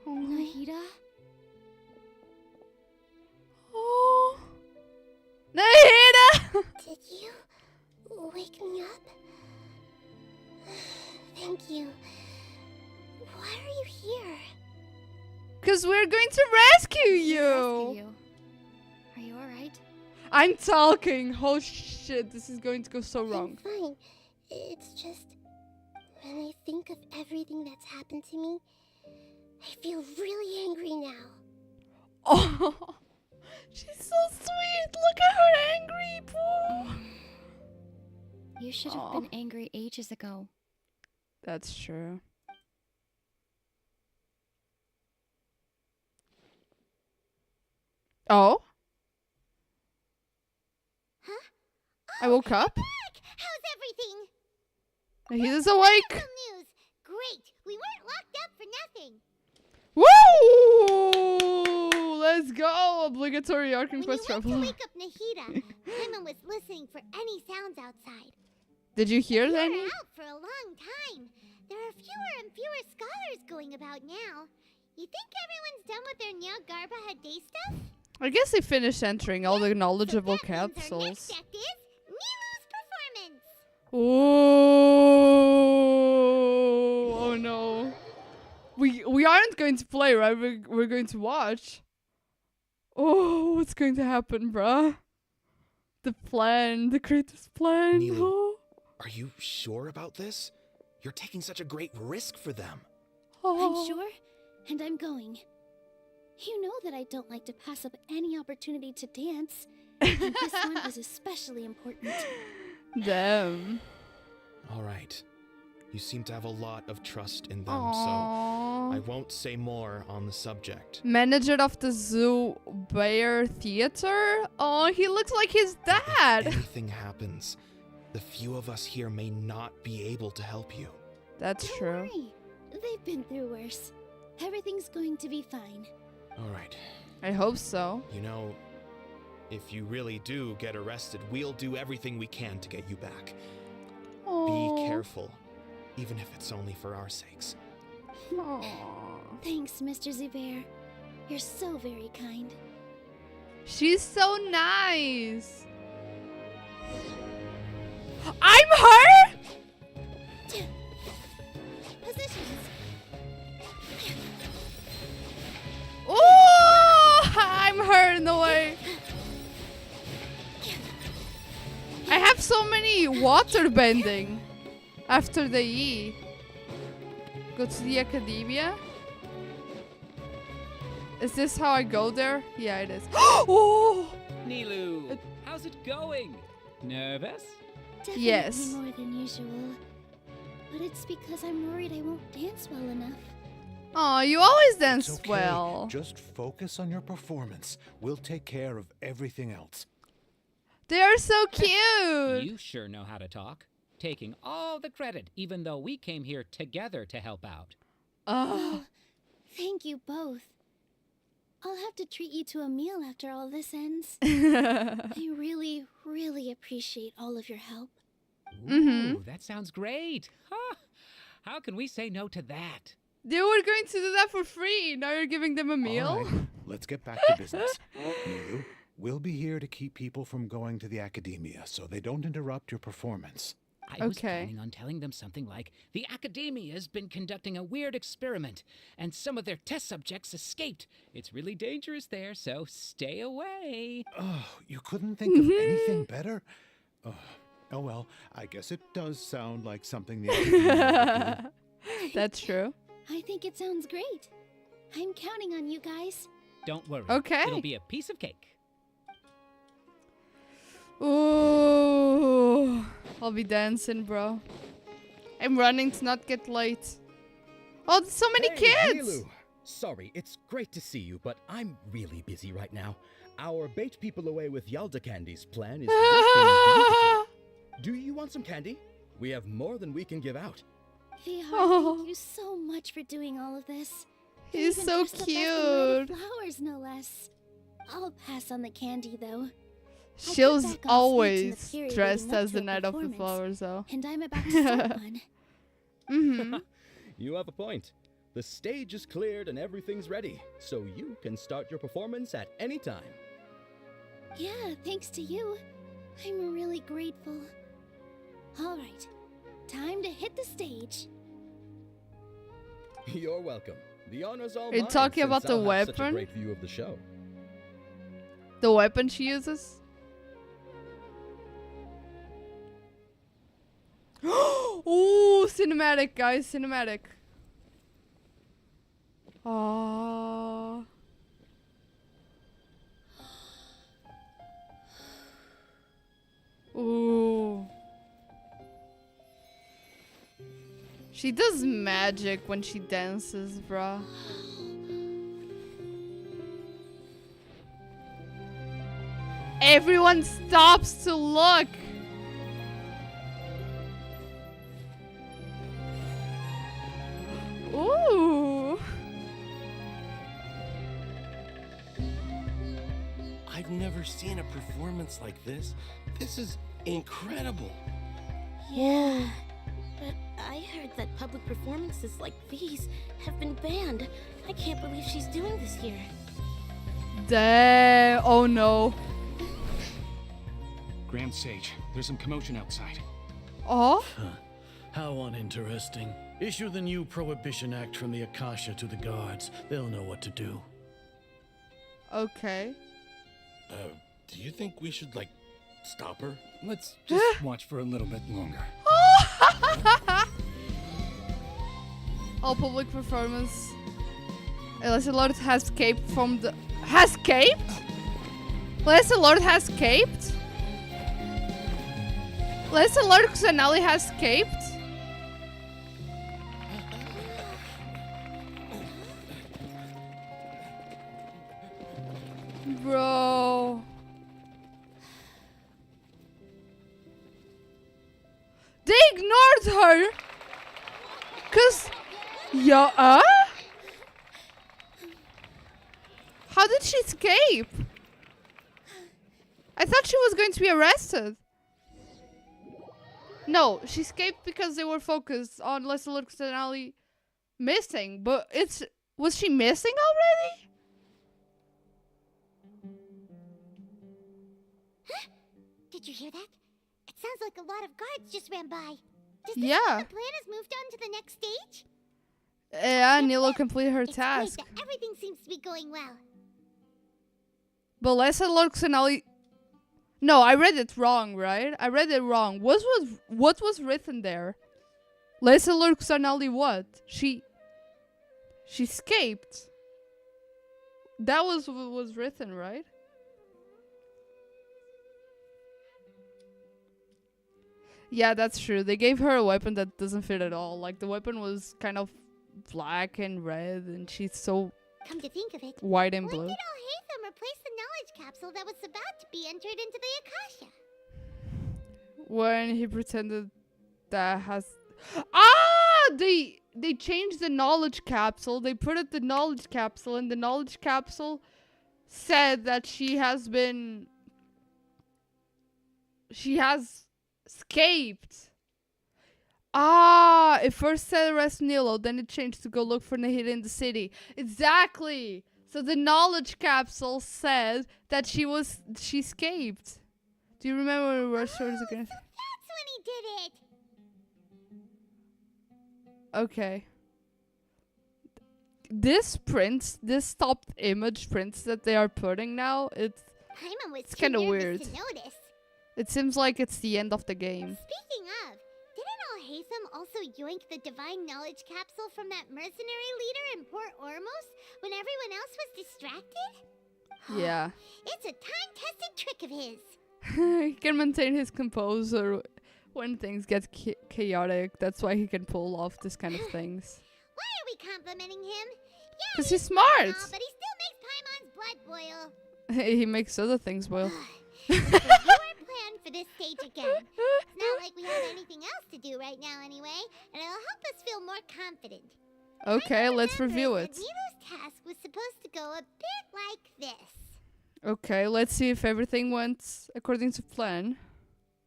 [SPEAKER 9] Nahida?
[SPEAKER 1] Oh. Nahida.
[SPEAKER 2] Did you wake me up? Thank you. Why are you here?
[SPEAKER 1] Because we're going to rescue you.
[SPEAKER 9] Are you alright?
[SPEAKER 1] I'm talking. Oh shit, this is going to go so wrong.
[SPEAKER 2] I'm fine. It's just when I think of everything that's happened to me, I feel really angry now.
[SPEAKER 1] Oh, she's so sweet. Look at her angry, boo.
[SPEAKER 9] You should have been angry ages ago.
[SPEAKER 1] That's true. Oh?
[SPEAKER 2] Huh?
[SPEAKER 1] I woke up?
[SPEAKER 2] Back! How's everything?
[SPEAKER 1] He's awake.
[SPEAKER 2] Wonderful news! Great! We weren't locked up for nothing.
[SPEAKER 1] Woo! Let's go! Obligatory Archon
[SPEAKER 2] When
[SPEAKER 1] Quest
[SPEAKER 2] you went to
[SPEAKER 1] travel.
[SPEAKER 2] wake up Nahida, Paimon was listening for any sounds outside.
[SPEAKER 1] Did you hear
[SPEAKER 2] We
[SPEAKER 1] any?
[SPEAKER 2] were out for a long time. There are fewer and fewer scholars going about now. You think everyone's done with their Nyagarba Day stuff?
[SPEAKER 1] I guess they finished entering all the knowledgeable
[SPEAKER 2] So that means our
[SPEAKER 1] capsules.
[SPEAKER 2] next act is Milu's performance.
[SPEAKER 1] Oh, oh no. We aren't going to play, right? We're going to watch. Oh, what's going to happen, bruh? The plan, the greatest plan.
[SPEAKER 10] Milu,
[SPEAKER 1] Oh.
[SPEAKER 10] are you sure about this? You're taking such a great risk for them.
[SPEAKER 1] Oh.
[SPEAKER 9] I'm sure, and I'm going. You know that I don't like to pass up any opportunity to dance. And this one is especially important.
[SPEAKER 1] Damn.
[SPEAKER 10] All right. You seem to have a lot of trust in them,
[SPEAKER 1] Aww.
[SPEAKER 10] so I won't say more on the subject.
[SPEAKER 1] Manager of the Zoo Bear Theater? Oh, he looks like his
[SPEAKER 10] If
[SPEAKER 1] dad.
[SPEAKER 10] anything happens, the few of us here may not be able to help you.
[SPEAKER 1] That's
[SPEAKER 9] Don't
[SPEAKER 1] true.
[SPEAKER 9] worry. They've been through worse. Everything's going to be fine.
[SPEAKER 10] All right.
[SPEAKER 1] I hope so.
[SPEAKER 10] You know, if you really do get arrested, we'll do everything we can to get you back.
[SPEAKER 1] Aww.
[SPEAKER 10] Be careful, even if it's only for our sakes.
[SPEAKER 1] Aww.
[SPEAKER 9] Thanks, Mr. Zubair. You're so very kind.
[SPEAKER 1] She's so nice. I'm her?
[SPEAKER 9] Positions.
[SPEAKER 1] Oh, I'm her in the way. I have so many water bending after the E. Go to the academia. Is this how I go there? Yeah, it is. Oh!
[SPEAKER 11] Nilu, how's it going? Nervous?
[SPEAKER 9] Definitely
[SPEAKER 1] Yes.
[SPEAKER 9] more than usual. But it's because I'm worried I won't dance well enough.
[SPEAKER 1] Oh, you always dance
[SPEAKER 12] It's okay.
[SPEAKER 1] well.
[SPEAKER 12] Just focus on your performance. We'll take care of everything else.
[SPEAKER 1] They are so cute.
[SPEAKER 11] You sure know how to talk. Taking all the credit, even though we came here together to help out.
[SPEAKER 1] Oh.
[SPEAKER 9] Thank you both. I'll have to treat you to a meal after all this ends.
[SPEAKER 1] Oh.
[SPEAKER 9] I really, really appreciate all of your help.
[SPEAKER 11] Ooh, that sounds great. Huh. How can we say no to that?
[SPEAKER 1] They were going to do that for free. Now you're giving them a meal?
[SPEAKER 12] All right, let's get back to business. Nilu, we'll be here to keep people from going to the academia so they don't interrupt your performance.
[SPEAKER 11] I was planning on telling them something like, the Academia has been conducting a weird experiment, and some of their test subjects escaped. It's really dangerous there, so stay away.
[SPEAKER 12] Oh, you couldn't think of anything better? Oh well, I guess it does sound like something the academia would do.
[SPEAKER 1] That's true.
[SPEAKER 9] I think it sounds great. I'm counting on you guys.
[SPEAKER 11] Don't worry.
[SPEAKER 1] Okay.
[SPEAKER 11] It'll be a piece of cake.
[SPEAKER 1] Ooh. I'll be dancing, bro. I'm running to not get late. Oh, there's so many kids!
[SPEAKER 13] Nilu. Sorry, it's great to see you, but I'm really busy right now. Our bait people away with Yalda candies plan is working beautifully. Do you want some candy? We have more than we can give out.
[SPEAKER 9] Vihar, thank you so much for doing all of this. You
[SPEAKER 1] He's
[SPEAKER 9] even
[SPEAKER 1] so
[SPEAKER 9] dressed up as the Lady of
[SPEAKER 1] cute.
[SPEAKER 9] Flowers, no less. I'll pass on the candy, though.
[SPEAKER 1] Shill's
[SPEAKER 9] back off sweets in the
[SPEAKER 1] always
[SPEAKER 9] period
[SPEAKER 1] dressed
[SPEAKER 9] leading up
[SPEAKER 1] as
[SPEAKER 9] to
[SPEAKER 1] the
[SPEAKER 9] a
[SPEAKER 1] Knight of the
[SPEAKER 9] performance,
[SPEAKER 1] Flowers, though.
[SPEAKER 9] And I'm about to start one.
[SPEAKER 1] Mm-hmm.
[SPEAKER 13] You have a point. The stage is cleared and everything's ready, so you can start your performance at any time.
[SPEAKER 9] Yeah, thanks to you. I'm really grateful. All right, time to hit the stage.
[SPEAKER 13] You're welcome. The honor's all
[SPEAKER 1] Are you
[SPEAKER 13] mine,
[SPEAKER 1] talking about
[SPEAKER 13] since
[SPEAKER 1] the
[SPEAKER 13] I'll have such a
[SPEAKER 1] weapon?
[SPEAKER 13] great view of the show.
[SPEAKER 1] The weapon she uses? Ooh, cinematic, guys, cinematic. Oh. Ooh. She does magic when she dances, bruh. Everyone stops to look. Ooh.
[SPEAKER 10] I've never seen a performance like this. This is incredible.
[SPEAKER 2] Yeah, but I heard that public performances like these have been banned. I can't believe she's doing this here.
[SPEAKER 1] Damn. Oh no.
[SPEAKER 7] Grand Sage, there's some commotion outside.
[SPEAKER 1] Oh?
[SPEAKER 6] How uninteresting. Issue the new Prohibition Act from the Akasha to the guards. They'll know what to do.
[SPEAKER 1] Okay.
[SPEAKER 10] Do you think we should, like, stop her?
[SPEAKER 7] Let's just watch for a little bit longer.
[SPEAKER 1] All public performance. Lancelot has caped from the... Has caped? Lancelot has caped? Lancelot Xanelli has caped? Bro. They ignored her. Cause, how did she escape? I thought she was going to be arrested. No, she escaped because they were focused on Lesser Luxanali missing. But was she missing already?
[SPEAKER 2] Huh? Did you hear that? It sounds like a lot of guards just ran by. Does this mean the plan has moved on to the next stage?
[SPEAKER 1] Yeah, Nilo completed her
[SPEAKER 2] It's
[SPEAKER 1] task.
[SPEAKER 2] great that everything seems to be going well.
[SPEAKER 1] But Lesser Luxanali... No, I read it wrong, right? I read it wrong. What was written there? Lesser Luxanali what? She escaped. That was what was written, right? Yeah, that's true. They gave her a weapon that doesn't fit at all. Like, the weapon was kind of black and red, and she's so
[SPEAKER 2] Come to think of it,
[SPEAKER 1] white and
[SPEAKER 2] when
[SPEAKER 1] blue.
[SPEAKER 2] did OwAbbie replace the knowledge capsule that was about to be entered into the Akasha?
[SPEAKER 1] When he pretended that has... Ah! They changed the knowledge capsule. They put it the knowledge capsule, and the knowledge capsule said that she has escaped. Ah, it first said arrest Nilo, then it changed to go look for Nahida in the city. Exactly. So the knowledge capsule said that she escaped. Do you remember when we were showing the again?
[SPEAKER 2] That's when he did it.
[SPEAKER 1] Okay. This stopped image prints that they are putting now, it's kind of weird.
[SPEAKER 2] To notice.
[SPEAKER 1] It seems like it's the end of the game.
[SPEAKER 2] Speaking of, didn't OwAbbie also yoink the divine knowledge capsule from that mercenary leader in Port Ormos when everyone else was distracted?
[SPEAKER 1] Yeah.
[SPEAKER 2] It's a time-tested trick of his.
[SPEAKER 1] He can maintain his composure when things get chaotic. That's why he can pull off this kind of things.
[SPEAKER 2] Why are we complimenting him? Yeah,
[SPEAKER 1] Because he's smart.
[SPEAKER 2] but he still makes Paimon's blood boil.
[SPEAKER 1] He makes other things boil.
[SPEAKER 2] Your plan for this stage again. It's not like we have anything else to do right now anyway, and it'll help us feel more confident.
[SPEAKER 1] Okay, let's review it.
[SPEAKER 2] Nilo's task was supposed to go a bit like this.
[SPEAKER 1] Okay, let's see if everything went according to plan.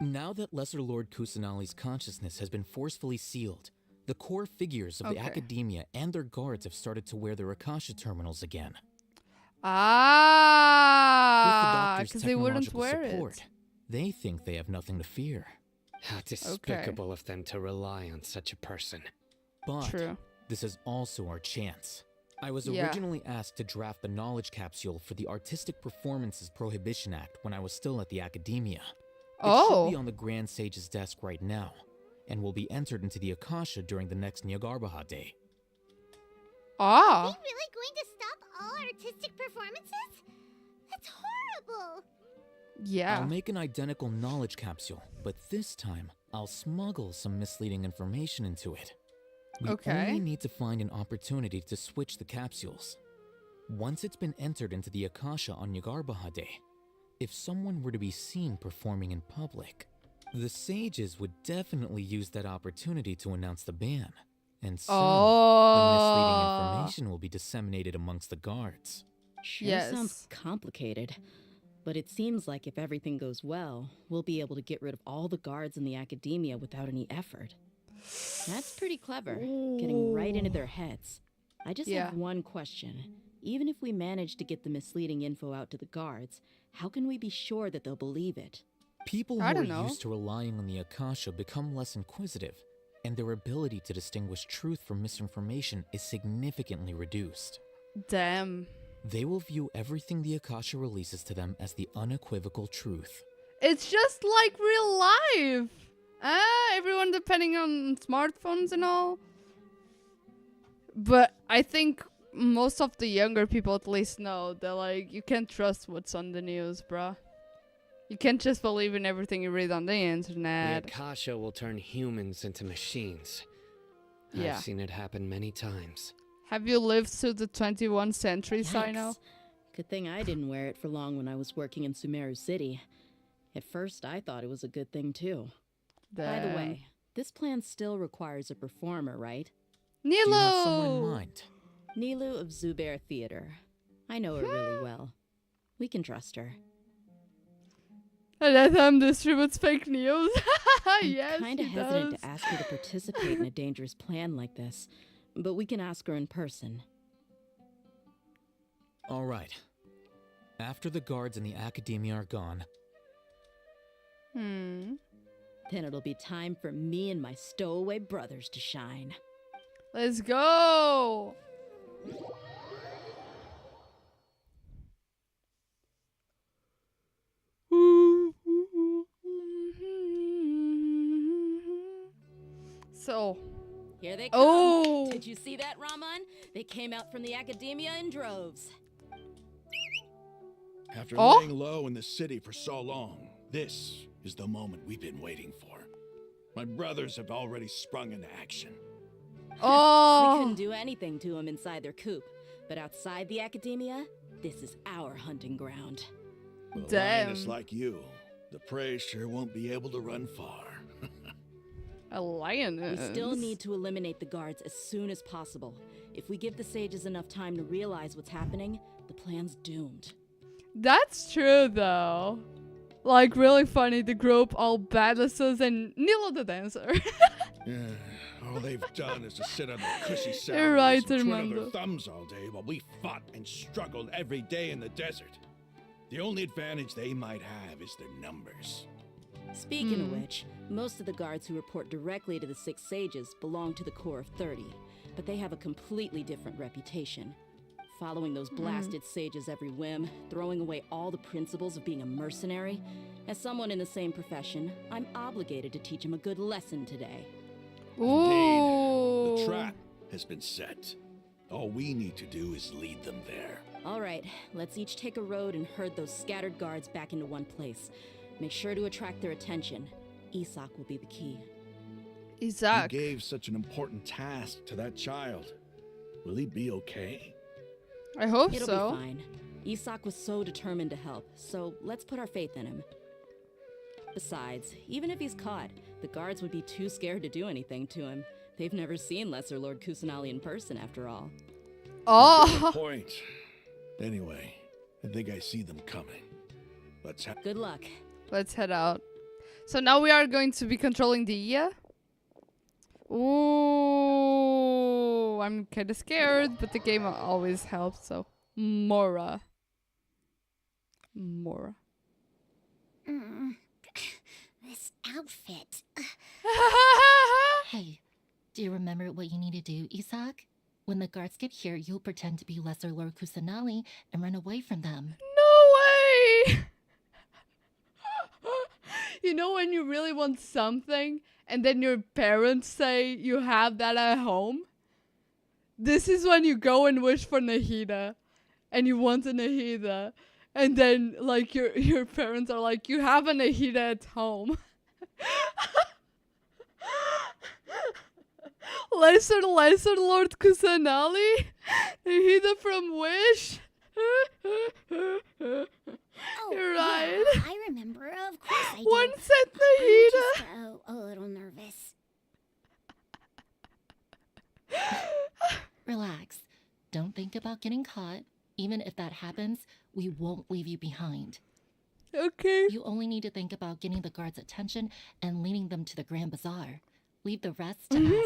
[SPEAKER 5] Now that Lesser Lord Kusanali's consciousness has been forcefully sealed, the core figures of the academia and their guards have started to wear their Akasha terminals again.
[SPEAKER 1] Ah, because they wouldn't wear
[SPEAKER 5] support,
[SPEAKER 1] it.
[SPEAKER 5] They think they have nothing to fear.
[SPEAKER 8] How despicable of them to rely on such a person.
[SPEAKER 5] But
[SPEAKER 1] True.
[SPEAKER 5] this is also our chance. I was originally asked to draft the knowledge capsule for the Artistic Performances Prohibition Act when I was still at the academia. It should be on the Grand Sage's desk right now, and will be entered into the Akasha during the next Nyagarbahad Day.
[SPEAKER 2] Are they really going to stop all artistic performances? That's horrible.
[SPEAKER 1] Yeah.
[SPEAKER 5] I'll make an identical knowledge capsule, but this time I'll smuggle some misleading information into it. We only need to find an opportunity to switch the capsules. Once it's been entered into the Akasha on Nyagarbahad Day, if someone were to be seen performing in public, the sages would definitely use that opportunity to announce the ban. And soon, the misleading information will be disseminated amongst the guards.
[SPEAKER 14] Sure sounds complicated. But it seems like if everything goes well, we'll be able to get rid of all the guards in the academia without any effort. That's pretty clever, getting right into their heads. I just have one question. Even if we manage to get the misleading info out to the guards, how can we be sure that they'll believe it?
[SPEAKER 5] People who are used to relying on the Akasha become less inquisitive, and their ability to distinguish truth from misinformation is significantly reduced.
[SPEAKER 1] Damn.
[SPEAKER 5] They will view everything the Akasha releases to them as the unequivocal truth.
[SPEAKER 1] It's just like real life. Everyone depending on smartphones and all. But I think most of the younger people at least know that, like, you can't trust what's on the news, bruh. You can't just believe in everything you read on the internet.
[SPEAKER 8] The Akasha will turn humans into machines. I've seen it happen many times.
[SPEAKER 1] Have you lived through the 21st century, Sino?
[SPEAKER 14] Good thing I didn't wear it for long when I was working in Sumeru City. At first, I thought it was a good thing, too. By the way, this plan still requires a performer, right?
[SPEAKER 5] Do you have someone in mind?
[SPEAKER 14] Nilu of Zubair Theater. I know her really well. We can trust her.
[SPEAKER 1] I let him distribute fake news. Yes,
[SPEAKER 14] I'm kind of hesitant to ask her to participate in a dangerous plan like this, but we can ask her in person.
[SPEAKER 5] All right. After the guards in the Academia are gone...
[SPEAKER 14] Then it'll be time for me and my stowaway brothers to shine.
[SPEAKER 1] Let's go! So...
[SPEAKER 14] Here they come.
[SPEAKER 1] Oh!
[SPEAKER 14] Did you see that, Raman? They came out from the Academia in droves.
[SPEAKER 15] After laying low in the city for so long, this is the moment we've been waiting for. My brothers have already sprung into action.
[SPEAKER 1] Oh!
[SPEAKER 14] We couldn't do anything to them inside their coop, but outside the Academia, this is our hunting ground.
[SPEAKER 15] With a lioness like you, the prey sure won't be able to run far.
[SPEAKER 1] A lioness.
[SPEAKER 14] We still need to eliminate the guards as soon as possible. If we give the sages enough time to realize what's happening, the plan's doomed.
[SPEAKER 1] That's true, though. Like, really funny, the group, all badasses, and Nilo the dancer.
[SPEAKER 15] Yeah, all they've done is to sit on their cushy
[SPEAKER 1] You're right,
[SPEAKER 15] salaries and twiddle their
[SPEAKER 1] Armando.
[SPEAKER 15] thumbs all day while we fought and struggled every day in the desert. The only advantage they might have is their numbers.
[SPEAKER 14] Speaking of which, most of the guards who report directly to the Six Sages belong to the Corps of 30, but they have a completely different reputation. Following those blasted sages every whim, throwing away all the principles of being a mercenary. As someone in the same profession, I'm obligated to teach them a good lesson today.
[SPEAKER 15] Indeed, the trap has been set. All we need to do is lead them there.
[SPEAKER 14] All right, let's each take a road and herd those scattered guards back into one place. Make sure to attract their attention. Isak will be the key.
[SPEAKER 1] Isak.
[SPEAKER 15] You gave such an important task to that child. Will he be okay?
[SPEAKER 1] I hope
[SPEAKER 14] It'll
[SPEAKER 1] so.
[SPEAKER 14] be fine. Isak was so determined to help, so let's put our faith in him. Besides, even if he's caught, the guards would be too scared to do anything to him. They've never seen Lesser Lord Kusanali in person, after all.
[SPEAKER 1] Oh!
[SPEAKER 15] Good point. Anyway, I think I see them coming. Let's have
[SPEAKER 14] good luck.
[SPEAKER 1] Let's head out. So now we are going to be controlling the Iya. Ooh, I'm kind of scared, but the game always helps. So Mora.
[SPEAKER 2] This outfit.
[SPEAKER 16] Hey, do you remember what you need to do, Isak? When the guards get here, you'll pretend to be Lesser Lord Kusanali and run away from them.
[SPEAKER 1] No way! You know when you really want something and then your parents say you have that at home? This is when you go and wish for Nahida and you want a Nahida. And then like your parents are like, you have a Nahida at home. Lesser Lord Kusanali? Nahida from Wish? You're right.
[SPEAKER 2] Yeah, I remember. Of course I do.
[SPEAKER 1] One said Nahida.
[SPEAKER 2] I'm just a little nervous.
[SPEAKER 16] Relax. Don't think about getting caught. Even if that happens, we won't leave you behind.
[SPEAKER 1] Okay.
[SPEAKER 16] You only need to think about getting the guards' attention and leading them to the Grand Bazaar. Leave the rest to us.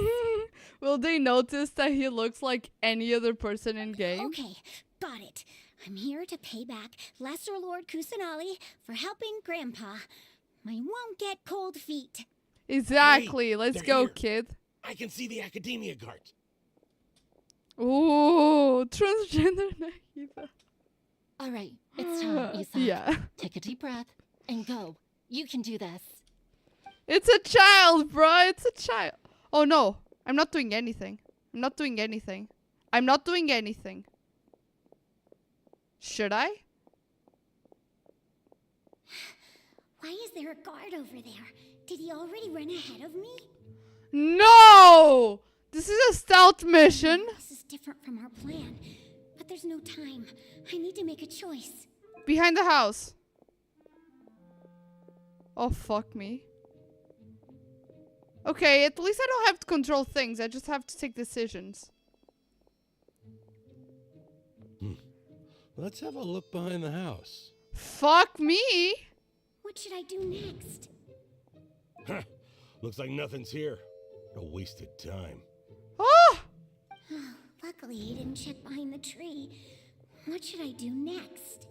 [SPEAKER 1] Will they notice that he looks like any other person in game?
[SPEAKER 2] Okay, got it. I'm here to pay back Lesser Lord Kusanali for helping Grandpa. I won't get cold feet.
[SPEAKER 1] Exactly.
[SPEAKER 17] Hey,
[SPEAKER 1] Let's
[SPEAKER 17] they're
[SPEAKER 1] go,
[SPEAKER 17] here.
[SPEAKER 1] kid.
[SPEAKER 17] I can see the Academia guards.
[SPEAKER 1] Ooh, transgender Nahida.
[SPEAKER 16] All right, it's time, Isak.
[SPEAKER 1] Yeah.
[SPEAKER 16] Take a deep breath and go. You can do this.
[SPEAKER 1] It's a child, bro. It's a child. Oh, no. I'm not doing anything. I'm not doing anything. I'm not doing anything. Should I?
[SPEAKER 2] Why is there a guard over there? Did he already run ahead of me?
[SPEAKER 1] No! This is a stealth mission.
[SPEAKER 2] This is different from our plan. But there's no time. I need to make a choice.
[SPEAKER 1] Behind the house. Oh, fuck me. Okay, at least I don't have to control things. I just have to take decisions.
[SPEAKER 17] Let's have a look behind the house.
[SPEAKER 1] Fuck me!
[SPEAKER 2] What should I do next?
[SPEAKER 17] Huh. Looks like nothing's here. A wasted time.
[SPEAKER 1] Oh!
[SPEAKER 2] Luckily, he didn't check behind the tree. What should I do next?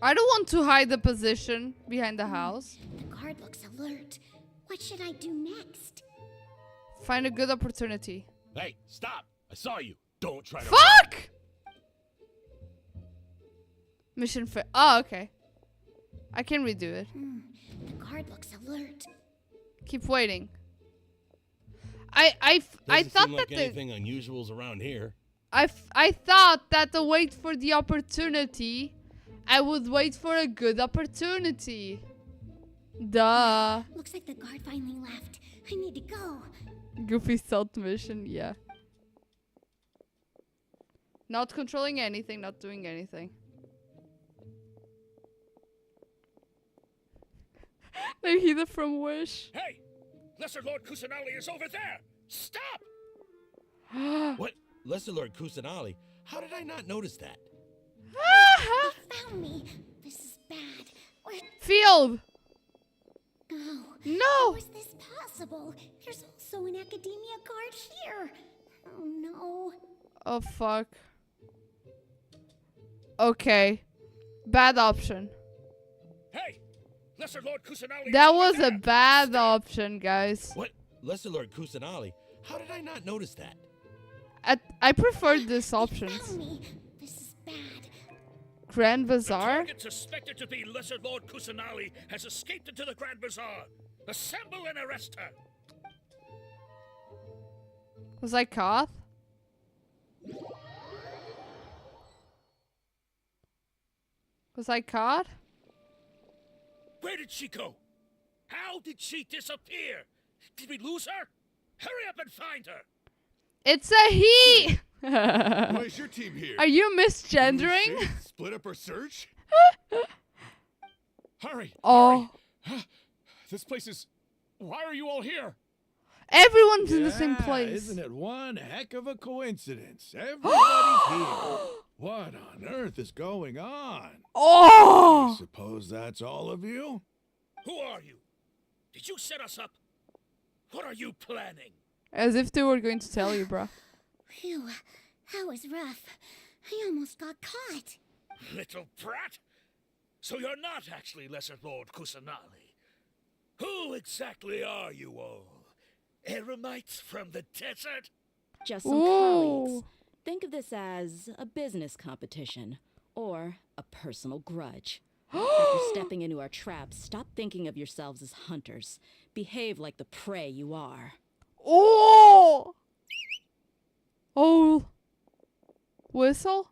[SPEAKER 1] I don't want to hide the position behind the house.
[SPEAKER 2] The guard looks alert. What should I do next?
[SPEAKER 1] Find a good opportunity.
[SPEAKER 17] Hey, stop! I saw you. Don't try to.
[SPEAKER 1] Fuck! Mission fail. Oh, okay. I can redo it.
[SPEAKER 2] The guard looks alert.
[SPEAKER 1] Keep waiting. I
[SPEAKER 17] Doesn't
[SPEAKER 1] thought
[SPEAKER 17] seem
[SPEAKER 1] that
[SPEAKER 17] like anything unusual's around here.
[SPEAKER 1] I thought that the wait for the opportunity, I would wait for a good opportunity. Duh.
[SPEAKER 2] Looks like the guard finally left. I need to go.
[SPEAKER 1] Goofy stealth mission, yeah. Not controlling anything, not doing anything. Nahida from Wish.
[SPEAKER 17] Hey! Lesser Lord Kusanali is over there! Stop! What? Lesser Lord Kusanali? How did I not notice that?
[SPEAKER 2] They found me. This is bad. Where?
[SPEAKER 1] Field!
[SPEAKER 2] No.
[SPEAKER 1] No!
[SPEAKER 2] How is this possible? There's also an academia guard here. Oh no.
[SPEAKER 1] Oh fuck. Okay. Bad option.
[SPEAKER 17] Hey! Lesser Lord Kusanali
[SPEAKER 1] That
[SPEAKER 17] is over
[SPEAKER 1] was
[SPEAKER 17] there!
[SPEAKER 1] a bad option, guys.
[SPEAKER 17] What? Lesser Lord Kusanali? How did I not notice that?
[SPEAKER 1] I preferred these options.
[SPEAKER 2] Found me. This is bad.
[SPEAKER 1] Grand Bazaar?
[SPEAKER 17] Target suspected to be Lesser Lord Kusanali has escaped into the Grand Bazaar. Assemble and arrest her.
[SPEAKER 1] Was I caught? Was I caught?
[SPEAKER 17] Where did she go? How did she disappear? Did we lose her? Hurry up and find her.
[SPEAKER 1] It's a he!
[SPEAKER 15] Why's your team here?
[SPEAKER 1] Are you misgendering?
[SPEAKER 15] Split up our search?
[SPEAKER 7] Hurry!
[SPEAKER 1] Oh.
[SPEAKER 7] Hurry. This place is... Why are you all here?
[SPEAKER 1] Everyone's in the same place.
[SPEAKER 15] Isn't it one heck of a coincidence? Everybody's here. What on earth is going on?
[SPEAKER 1] Oh!
[SPEAKER 15] I suppose that's all of you?
[SPEAKER 17] Who are you? Did you set us up? What are you planning?
[SPEAKER 1] As if they were going to tell you, bruh.
[SPEAKER 2] Phew. That was rough. I almost got caught.
[SPEAKER 17] Little brat. So you're not actually Lesser Lord Kusanali. Who exactly are you all? Eremites from the desert?
[SPEAKER 14] Just some colleagues. Think of this as a business competition or a personal grudge. After stepping into our traps, stop thinking of yourselves as hunters. Behave like the prey you are.
[SPEAKER 1] Oh! Oh. Whistle?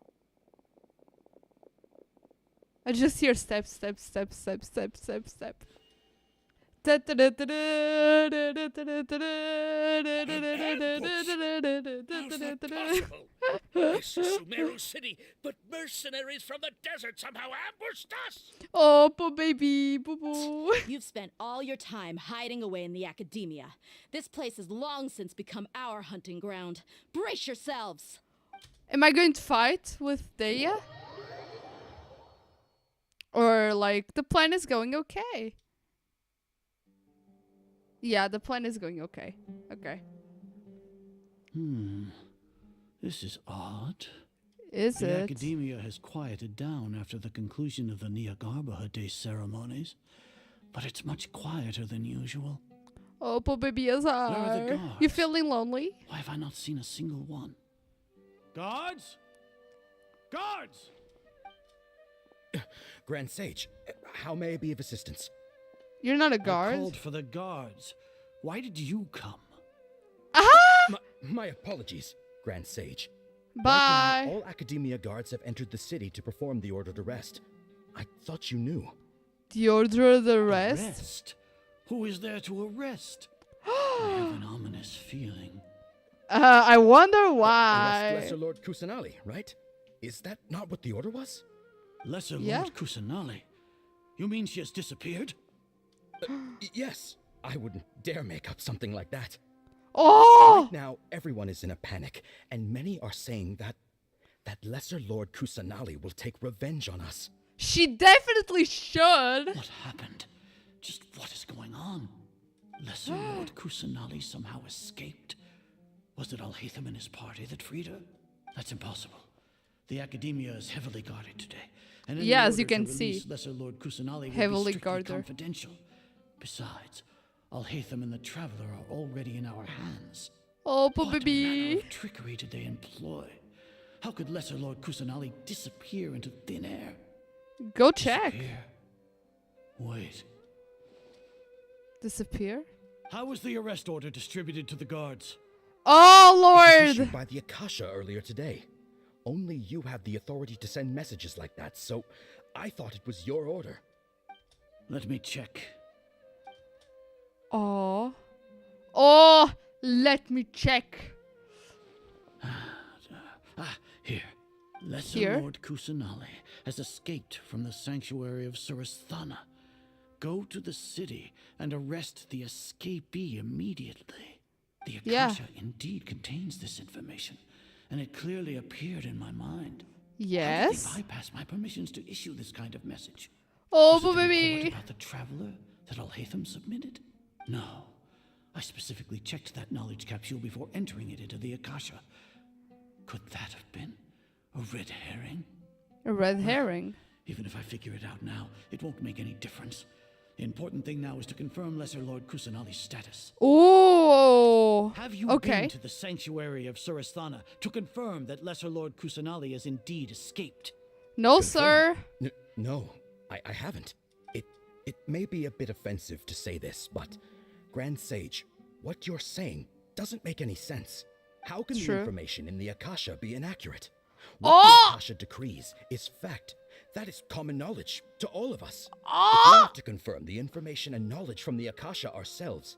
[SPEAKER 1] I just hear step, step, step, step, step, step, step.
[SPEAKER 17] How's that possible? This is Sumeru City, but mercenaries from the desert somehow ambushed us!
[SPEAKER 1] Oh, poor baby, boo boo.
[SPEAKER 14] You've spent all your time hiding away in the academia. This place has long since become our hunting ground. Brace yourselves!
[SPEAKER 1] Am I going to fight with Deya? Or, like, the plan is going okay? Yeah, the plan is going okay. Okay.
[SPEAKER 6] This is odd.
[SPEAKER 1] Is
[SPEAKER 6] the
[SPEAKER 1] it?
[SPEAKER 6] Academia has quieted down after the conclusion of the Nyagarbha Day ceremonies, but it's much quieter than usual.
[SPEAKER 1] Oh, poor baby
[SPEAKER 6] Where are the
[SPEAKER 1] Azar.
[SPEAKER 6] guards?
[SPEAKER 1] You feeling lonely?
[SPEAKER 6] Why have I not seen a single one? Guards? Guards!
[SPEAKER 13] Grand Sage, how may I be of assistance?
[SPEAKER 1] You're not a
[SPEAKER 6] I
[SPEAKER 1] guard?
[SPEAKER 6] called for the guards. Why did you come?
[SPEAKER 1] Aha!
[SPEAKER 13] My apologies, Grand Sage.
[SPEAKER 1] Bye.
[SPEAKER 13] Right now, all Academia guards have entered the city to perform the ordered arrest. I thought you knew.
[SPEAKER 1] The order of the rest?
[SPEAKER 6] Arrest? Who is there to arrest? I have an ominous feeling.
[SPEAKER 1] I wonder
[SPEAKER 13] Arrest
[SPEAKER 1] why.
[SPEAKER 13] Lesser Lord Kusanali, right? Is that not what the order was?
[SPEAKER 6] Lesser Lord Kusanali? You mean she has disappeared?
[SPEAKER 13] Yes. I wouldn't dare make up something like that.
[SPEAKER 1] Oh!
[SPEAKER 13] Right now, everyone is in a panic, and many are saying that Lesser Lord Kusanali will take revenge on us.
[SPEAKER 1] She definitely should.
[SPEAKER 6] What happened? Just what is going on? Lesser Lord Kusanali somehow escaped. Was it Alhaitham and his party that freed her? That's impossible. The Academia is heavily guarded today. And
[SPEAKER 1] yeah, as you can see,
[SPEAKER 6] Lesser Lord Kusanali
[SPEAKER 1] heavily
[SPEAKER 6] will be
[SPEAKER 1] guarded.
[SPEAKER 6] Confidential. Besides, Alhaitham and the Traveler are already in our hands.
[SPEAKER 1] Oh, poor
[SPEAKER 6] What
[SPEAKER 1] baby.
[SPEAKER 6] manner of trickery did they employ? How could Lesser Lord Kusanali disappear into thin air?
[SPEAKER 1] Go check.
[SPEAKER 6] Disappear? Wait.
[SPEAKER 1] Disappear?
[SPEAKER 6] How was the arrest order distributed to the guards?
[SPEAKER 1] Oh,
[SPEAKER 13] It was
[SPEAKER 1] Lord!
[SPEAKER 13] issued by the Akasha earlier today. Only you have the authority to send messages like that, so I thought it was your order.
[SPEAKER 6] Let me check.
[SPEAKER 1] Oh. Oh, let me check.
[SPEAKER 6] Here. Lesser Lord Kusanali has escaped from the sanctuary of Surasthana. Go to the city and arrest the escapee immediately. The Akasha indeed contains this information, and it clearly appeared in my mind.
[SPEAKER 1] Yes.
[SPEAKER 6] How did they bypass my permissions to issue this kind of message?
[SPEAKER 1] Oh,
[SPEAKER 6] Was it the
[SPEAKER 1] baby.
[SPEAKER 6] report about the Traveler that Alhaitham submitted? No. I specifically checked that knowledge capsule before entering it into the Akasha. Could that have been a red herring?
[SPEAKER 1] A red herring?
[SPEAKER 6] Even if I figure it out now, it won't make any difference. The important thing now is to confirm Lesser Lord Kusanali's status.
[SPEAKER 1] Oh.
[SPEAKER 6] Have you been to the sanctuary of Surasthana to confirm that Lesser Lord Kusanali has indeed escaped?
[SPEAKER 1] No, sir.
[SPEAKER 13] No, I haven't. It may be a bit offensive to say this, but Grand Sage, what you're saying doesn't make any sense. How can the information in the Akasha be inaccurate? What the Akasha decrees is fact. That is common knowledge to all of us. If we have to confirm the information and knowledge from the Akasha ourselves,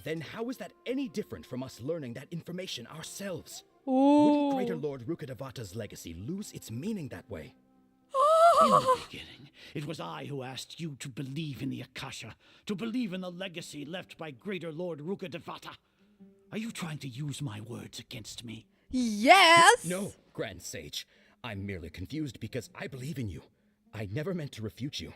[SPEAKER 13] then how is that any different from us learning that information ourselves? Wouldn't Greater Lord Rukkhadevata's legacy lose its meaning that way?
[SPEAKER 6] In the beginning, it was I who asked you to believe in the Akasha, to believe in the legacy left by Greater Lord Rukkhadevata. Are you trying to use my words against me?
[SPEAKER 1] Yes!
[SPEAKER 13] No, Grand Sage. I'm merely confused because I believe in you. I never meant to refute you.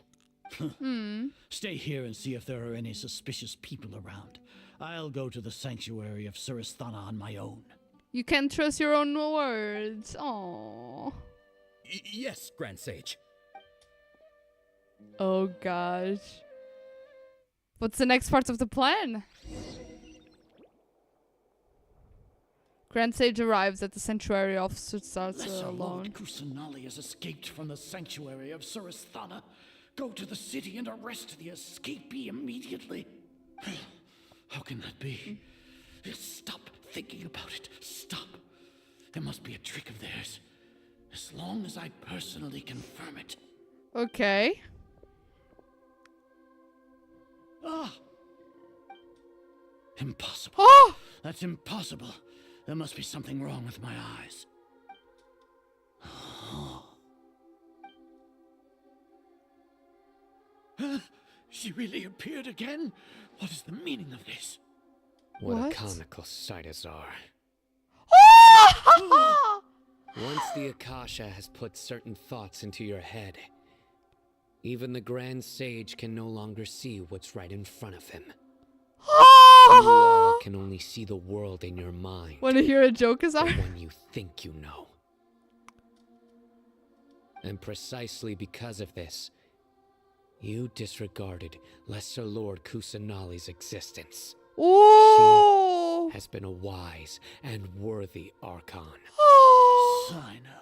[SPEAKER 6] Stay here and see if there are any suspicious people around. I'll go to the sanctuary of Surasthana on my own.
[SPEAKER 1] You can trust your own words. Aww.
[SPEAKER 13] Yes, Grand Sage.
[SPEAKER 1] Oh gosh. What's the next part of the plan? Grand Sage arrives at the sanctuary of Surasthana
[SPEAKER 6] Lesser
[SPEAKER 1] alone.
[SPEAKER 6] Lord Kusanali has escaped from the sanctuary of Surasthana. Go to the city and arrest the escapee immediately. How can that be? Stop thinking about it. Stop. There must be a trick of theirs. As long as I personally confirm it.
[SPEAKER 1] Okay.
[SPEAKER 6] Impossible.
[SPEAKER 1] Oh!
[SPEAKER 6] That's impossible. There must be something wrong with my eyes. She really appeared again? What is the meaning of this?
[SPEAKER 8] What a comical sight, Azar. Once the Akasha has put certain thoughts into your head, even the Grand Sage can no longer see what's right in front of him. You all can only see the world in your mind.
[SPEAKER 1] Want to hear a joke, Azar?
[SPEAKER 8] The one you think you know. And precisely because of this, you disregarded Lesser Lord Kusanali's existence.
[SPEAKER 1] Ooh!
[SPEAKER 8] She has been a wise and worthy Archon.
[SPEAKER 6] Sino,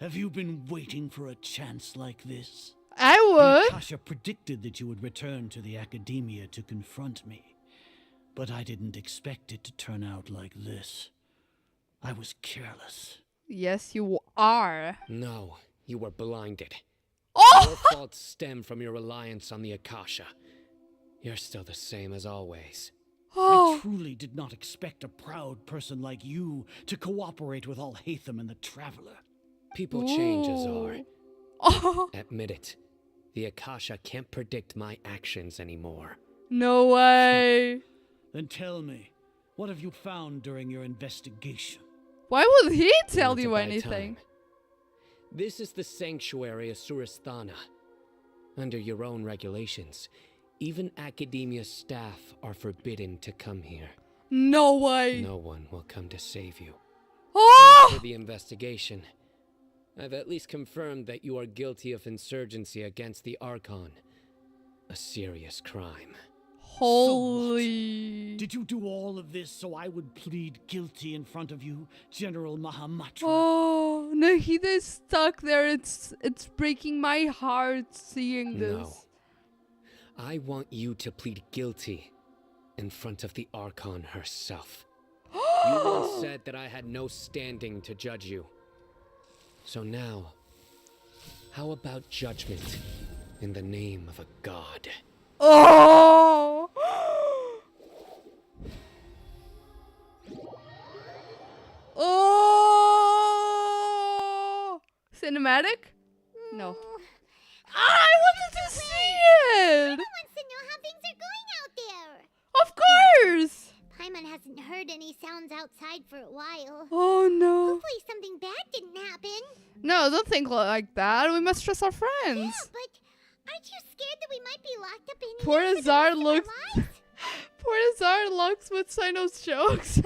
[SPEAKER 6] have you been waiting for a chance like this?
[SPEAKER 1] I would.
[SPEAKER 6] The Akasha predicted that you would return to the Academia to confront me. But I didn't expect it to turn out like this. I was careless.
[SPEAKER 1] Yes, you are.
[SPEAKER 8] No, you were blinded.
[SPEAKER 1] Oh!
[SPEAKER 8] Your faults stem from your reliance on the Akasha. You're still the same as always.
[SPEAKER 1] Oh.
[SPEAKER 6] I truly did not expect a proud person like you to cooperate with Alhaitham and the Traveler.
[SPEAKER 8] People change, Azar.
[SPEAKER 1] Oh.
[SPEAKER 8] Admit it. The Akasha can't predict my actions anymore.
[SPEAKER 1] No way.
[SPEAKER 6] Then tell me, what have you found during your investigation?
[SPEAKER 1] Why would he tell
[SPEAKER 8] Want to
[SPEAKER 1] you
[SPEAKER 8] buy
[SPEAKER 1] anything?
[SPEAKER 8] time. This is the sanctuary of Suristhana. Under your own regulations, even academia staff are forbidden to come here.
[SPEAKER 1] No way.
[SPEAKER 8] No one will come to save you.
[SPEAKER 1] Oh!
[SPEAKER 8] For the investigation, I've at least confirmed that you are guilty of insurgency against the Archon. A serious crime.
[SPEAKER 1] Holy.
[SPEAKER 6] Did you do all of this so I would plead guilty in front of you, General Mahamatra?
[SPEAKER 1] Oh, Nahida is stuck there. It's breaking my heart seeing this.
[SPEAKER 8] No. I want you to plead guilty in front of the Archon herself. You once said that I had no standing to judge you. So now, how about judgment in the name of a god?
[SPEAKER 1] Oh! Oh! Cinematic? No. I wanted to see it!
[SPEAKER 2] Wants to know how things are going out there.
[SPEAKER 1] Of course!
[SPEAKER 2] Paimon hasn't heard any sounds outside for a while.
[SPEAKER 1] Oh no.
[SPEAKER 2] Hopefully something bad didn't happen.
[SPEAKER 1] No, don't think like that. We must trust our friends.
[SPEAKER 2] Yeah, but aren't you scared that we might be locked up in
[SPEAKER 1] Poor
[SPEAKER 2] here?
[SPEAKER 1] Azar looks. Poor Azar looks with Sino's jokes.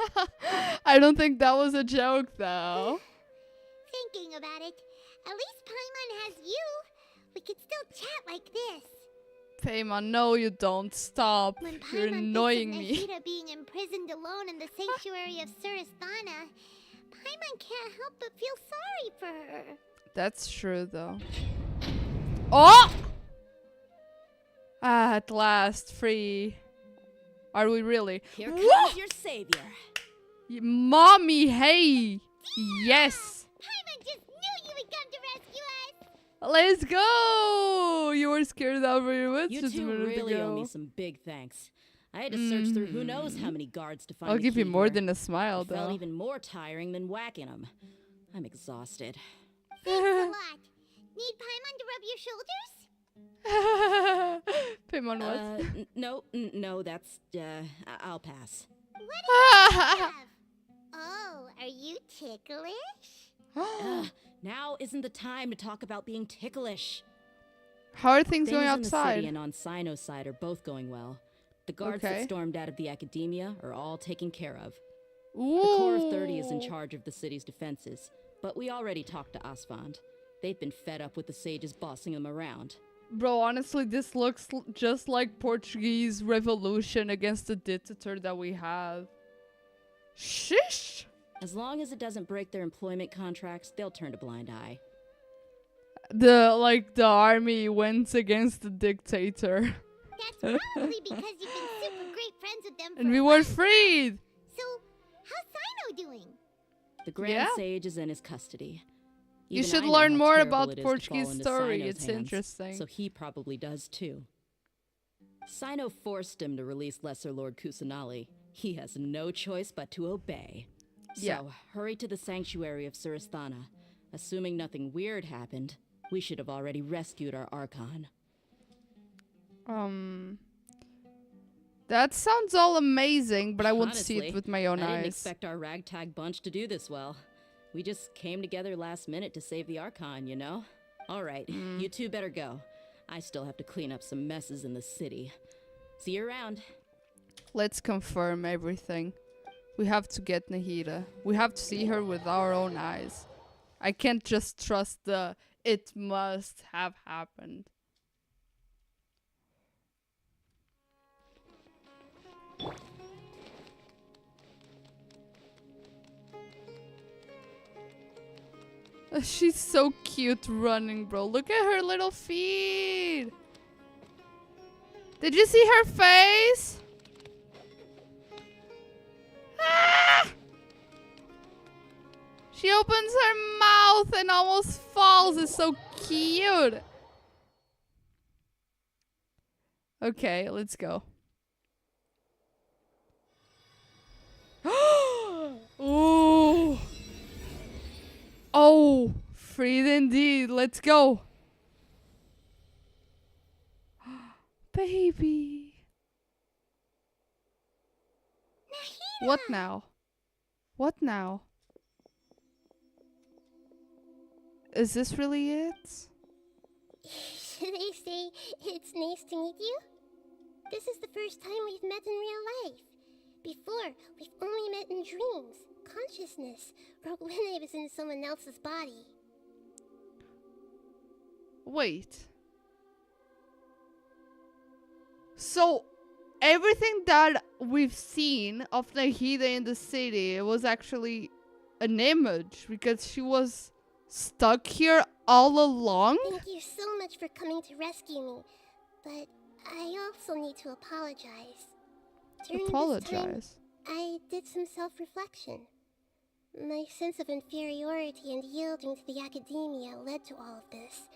[SPEAKER 1] I don't think that was a joke though.
[SPEAKER 2] Thinking about it, at least Paimon has you. We could still chat like this.
[SPEAKER 1] Paimon, no you don't. Stop.
[SPEAKER 2] When
[SPEAKER 1] You're
[SPEAKER 2] Paimon
[SPEAKER 1] annoying
[SPEAKER 2] thinks
[SPEAKER 1] me.
[SPEAKER 2] of Nahida being imprisoned alone in the sanctuary of Suristhana, Paimon can't help but feel sorry for her.
[SPEAKER 1] That's true though. Oh! Ah, at last, free. Are we really?
[SPEAKER 14] Here comes your savior.
[SPEAKER 1] Mommy, hey! Yes!
[SPEAKER 2] Paimon just knew you would come to rescue us!
[SPEAKER 1] Let's go! You were scared out of your wits
[SPEAKER 14] You
[SPEAKER 1] just a
[SPEAKER 14] two
[SPEAKER 1] minute
[SPEAKER 14] really
[SPEAKER 1] ago.
[SPEAKER 14] owe me some big thanks. I had to search through who knows how many guards to find
[SPEAKER 1] I'll
[SPEAKER 14] the
[SPEAKER 1] give you
[SPEAKER 14] key
[SPEAKER 1] more
[SPEAKER 14] here.
[SPEAKER 1] than a smile,
[SPEAKER 14] It felt
[SPEAKER 1] though.
[SPEAKER 14] even more tiring than whacking them. I'm exhausted.
[SPEAKER 2] Thanks a lot. Need Paimon to rub your shoulders?
[SPEAKER 1] Paimon, what?
[SPEAKER 14] No, that's, I'll pass.
[SPEAKER 2] What do you have? Oh, are you ticklish?
[SPEAKER 14] Now isn't the time to talk about being ticklish.
[SPEAKER 1] How are things going
[SPEAKER 14] in the
[SPEAKER 1] outside?
[SPEAKER 14] city and on Sino's side are both going well. The guards
[SPEAKER 1] Okay.
[SPEAKER 14] that stormed out of the academia are all taken care of.
[SPEAKER 1] Ooh.
[SPEAKER 14] The Corps of 30 is in charge of the city's defenses, but we already talked to Asfand. They've been fed up with the sages bossing them around.
[SPEAKER 1] Bro, honestly, this looks just like Portuguese revolution against the dictator that we have. Shish!
[SPEAKER 14] As long as it doesn't break their employment contracts, they'll turn a blind eye.
[SPEAKER 1] The army went against the dictator.
[SPEAKER 2] That's probably because you've been super great friends with them for
[SPEAKER 1] And we
[SPEAKER 2] a
[SPEAKER 1] were
[SPEAKER 2] while.
[SPEAKER 1] freed!
[SPEAKER 2] So, how's Sino doing?
[SPEAKER 14] The Grand
[SPEAKER 1] Yeah?
[SPEAKER 14] Sage is in his custody.
[SPEAKER 1] You
[SPEAKER 14] Even
[SPEAKER 1] should
[SPEAKER 14] I know
[SPEAKER 1] learn
[SPEAKER 14] how
[SPEAKER 1] more
[SPEAKER 14] terrible
[SPEAKER 1] about
[SPEAKER 14] it is to
[SPEAKER 1] Portuguese
[SPEAKER 14] fall into
[SPEAKER 1] story.
[SPEAKER 14] Sino's
[SPEAKER 1] It's
[SPEAKER 14] hands,
[SPEAKER 1] interesting.
[SPEAKER 14] So he probably does too. Sino forced him to release Lesser Lord Kusanali. He has no choice but to obey. So,
[SPEAKER 1] Yeah.
[SPEAKER 14] hurry to the sanctuary of Suristhana. Assuming nothing weird happened, we should have already rescued our Archon.
[SPEAKER 1] That sounds all amazing, but I won't see
[SPEAKER 14] Honestly,
[SPEAKER 1] it with my own
[SPEAKER 14] I didn't
[SPEAKER 1] eyes.
[SPEAKER 14] expect our ragtag bunch to do this well. We just came together last minute to save the Archon, you know? Alright, you two better go. I still have to clean up some messes in the city. See you around.
[SPEAKER 1] Let's confirm everything. We have to get Nahida. We have to see her with our own eyes. I can't just trust the it must have happened. She's so cute running, bro. Look at her little feet. Did you see her face? Ah! She opens her mouth and almost falls. It's so cute. Okay, let's go. Ooh. Oh, freed indeed. Let's go. baby.
[SPEAKER 2] Nahida!
[SPEAKER 1] What now? What now? Is this really it?
[SPEAKER 2] Should I say it's nice to meet you? This is the first time we've met in real life. Before, we've only met in dreams, consciousness, or when I was in someone else's body.
[SPEAKER 1] Wait. So, everything that we've seen of Nahida in the city, it was actually an image because she was stuck here all along?
[SPEAKER 2] Thank you so much for coming to rescue me, but I also need to apologize. During this time, I did some self-reflection. My sense of inferiority and yielding to the academia led to all of this,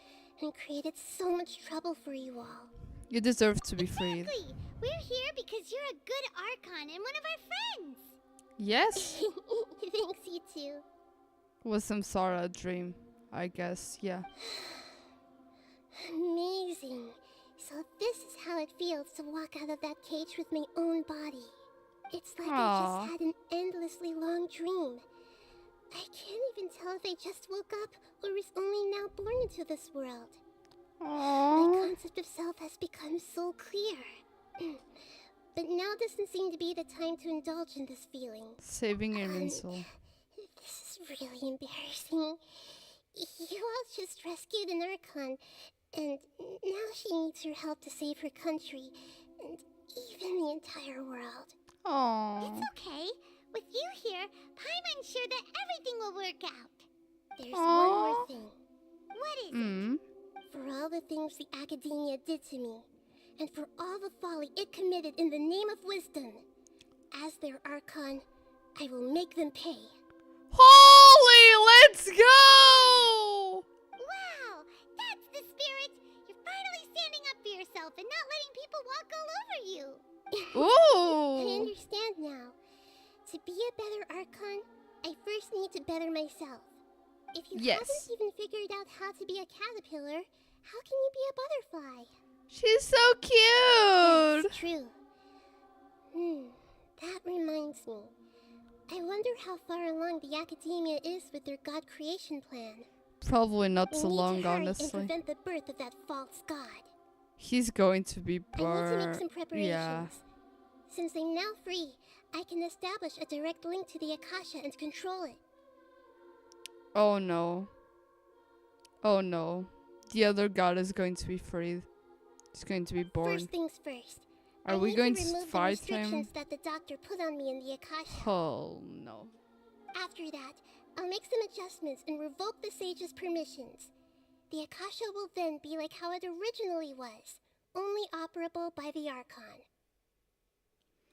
[SPEAKER 2] and created so much trouble for you all.
[SPEAKER 1] You deserve to be freed.
[SPEAKER 2] Exactly! We're here because you're a good Archon and one of our friends!
[SPEAKER 1] Yes?
[SPEAKER 2] Thanks, you too.
[SPEAKER 1] Was some sort of dream, I guess, yeah.
[SPEAKER 2] Amazing. So this is how it feels to walk out of that cage with my own body. It's like I just had an endlessly long dream. I can't even tell if I just woke up or was only now born into this world. My concept of self has become so clear. But now doesn't seem to be the time to indulge in this feeling.
[SPEAKER 1] Saving your soul.
[SPEAKER 2] This is really embarrassing. You all just rescued an Archon, and now she needs your help to save her country, and even the entire world.
[SPEAKER 1] Aww.
[SPEAKER 2] It's okay. With you here, Paimon's sure that everything will work out. There's one more thing. What is it? For all the things the academia did to me, and for all the folly it committed in the name of wisdom, as their Archon, I will make them pay.
[SPEAKER 1] Holy, let's go!
[SPEAKER 2] Wow, that's the spirit! You're finally standing up for yourself and not letting people walk all over you.
[SPEAKER 1] Ooh!
[SPEAKER 2] I understand now. To be a better Archon, I first need to better myself. If you haven't even figured out how to be a caterpillar, how can you be a butterfly?
[SPEAKER 1] She's so cute!
[SPEAKER 2] That's true. That reminds me. I wonder how far along the academia is with their god creation plan.
[SPEAKER 1] Probably not
[SPEAKER 2] We
[SPEAKER 1] so
[SPEAKER 2] need
[SPEAKER 1] long,
[SPEAKER 2] to hurry
[SPEAKER 1] honestly.
[SPEAKER 2] and prevent the birth of that false god.
[SPEAKER 1] He's going to be
[SPEAKER 2] I need to make some preparations.
[SPEAKER 1] Yeah.
[SPEAKER 2] Since I'm now free, I can establish a direct link to the Akasha and control it.
[SPEAKER 1] Oh no. Oh no. The other god is going to be freed. He's going to be born.
[SPEAKER 2] First things first.
[SPEAKER 1] Are we going to
[SPEAKER 2] remove
[SPEAKER 1] fight
[SPEAKER 2] the restrictions
[SPEAKER 1] him?
[SPEAKER 2] that the doctor put on me in the Akasha.
[SPEAKER 1] Oh no.
[SPEAKER 2] After that, I'll make some adjustments and revoke the sage's permissions. The Akasha will then be like how it originally was, only operable by the Archon.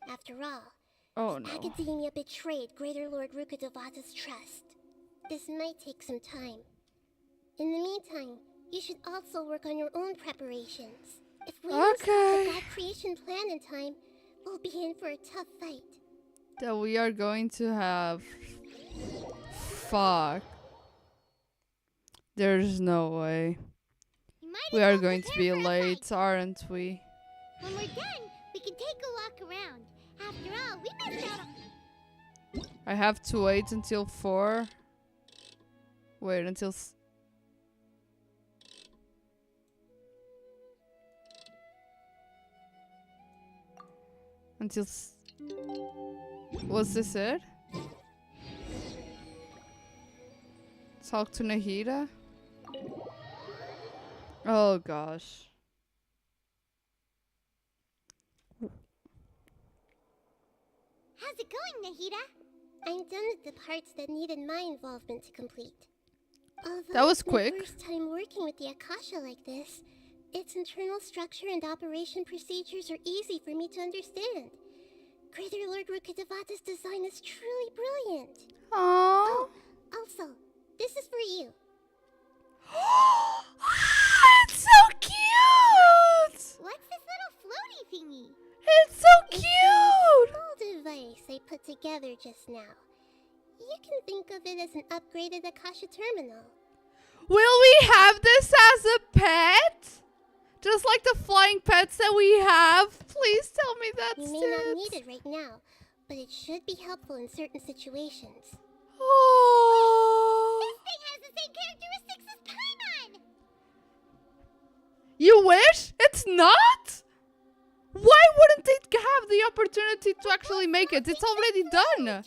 [SPEAKER 2] After all, academia betrayed Greater Lord Rukkhadevata's trust. This might take some time. In the meantime, you should also work on your own preparations. If we don't stop the god creation plan in time, we'll be in for a tough fight.
[SPEAKER 1] That we are going to have. Fuck. There's no way. We are going to be late, aren't we?
[SPEAKER 2] When we're done, we can take a walk around. After all, we missed out on...
[SPEAKER 1] I have to wait until 4. Wait until... Was this it? Talk to Nahida? Oh gosh.
[SPEAKER 2] How's it going, Nahida? I'm done with the parts that needed my involvement to complete. Although
[SPEAKER 1] that was
[SPEAKER 2] it's
[SPEAKER 1] quick.
[SPEAKER 2] My first time working with the Akasha like this, its internal structure and operation procedures are easy for me to understand. Greater Lord Rukkhadevata's design is truly brilliant.
[SPEAKER 1] Aww.
[SPEAKER 2] Oh, also, this is for you.
[SPEAKER 1] It's so cute!
[SPEAKER 2] What's this little floaty thingy?
[SPEAKER 1] It's so cute!
[SPEAKER 2] It's a small device I put together just now. You can think of it as an upgraded Akasha terminal.
[SPEAKER 1] Will we have this as a pet? Just like the flying pets that we have. Please tell me that's
[SPEAKER 2] You may not need it right now, but it should be helpful in certain situations.
[SPEAKER 1] Oh.
[SPEAKER 2] This thing has the same characteristics as Paimon!
[SPEAKER 1] You wish? It's not? Why wouldn't it have the opportunity to actually make it? It's already done.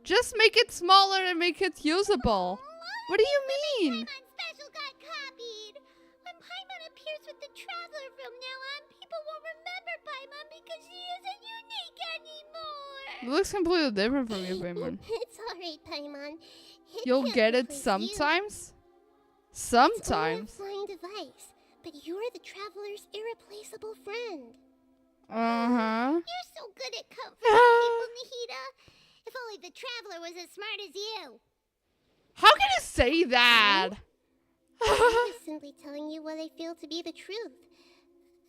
[SPEAKER 1] Just make it smaller and make it usable. What do you mean?
[SPEAKER 2] Paimon's special got copied. When Paimon appears with the Traveler from now on, people won't remember Paimon because she isn't unique anymore.
[SPEAKER 1] It looks completely different from you, Paimon.
[SPEAKER 2] It's alright, Paimon.
[SPEAKER 1] You'll get it sometimes? Sometimes.
[SPEAKER 2] It's only a flying device, but you're the Traveler's irreplaceable friend.
[SPEAKER 1] Uh-huh.
[SPEAKER 2] You're so good at comforting people, Nahida. If only the Traveler was as smart as you.
[SPEAKER 1] How can you say that?
[SPEAKER 2] I was simply telling you what I feel to be the truth.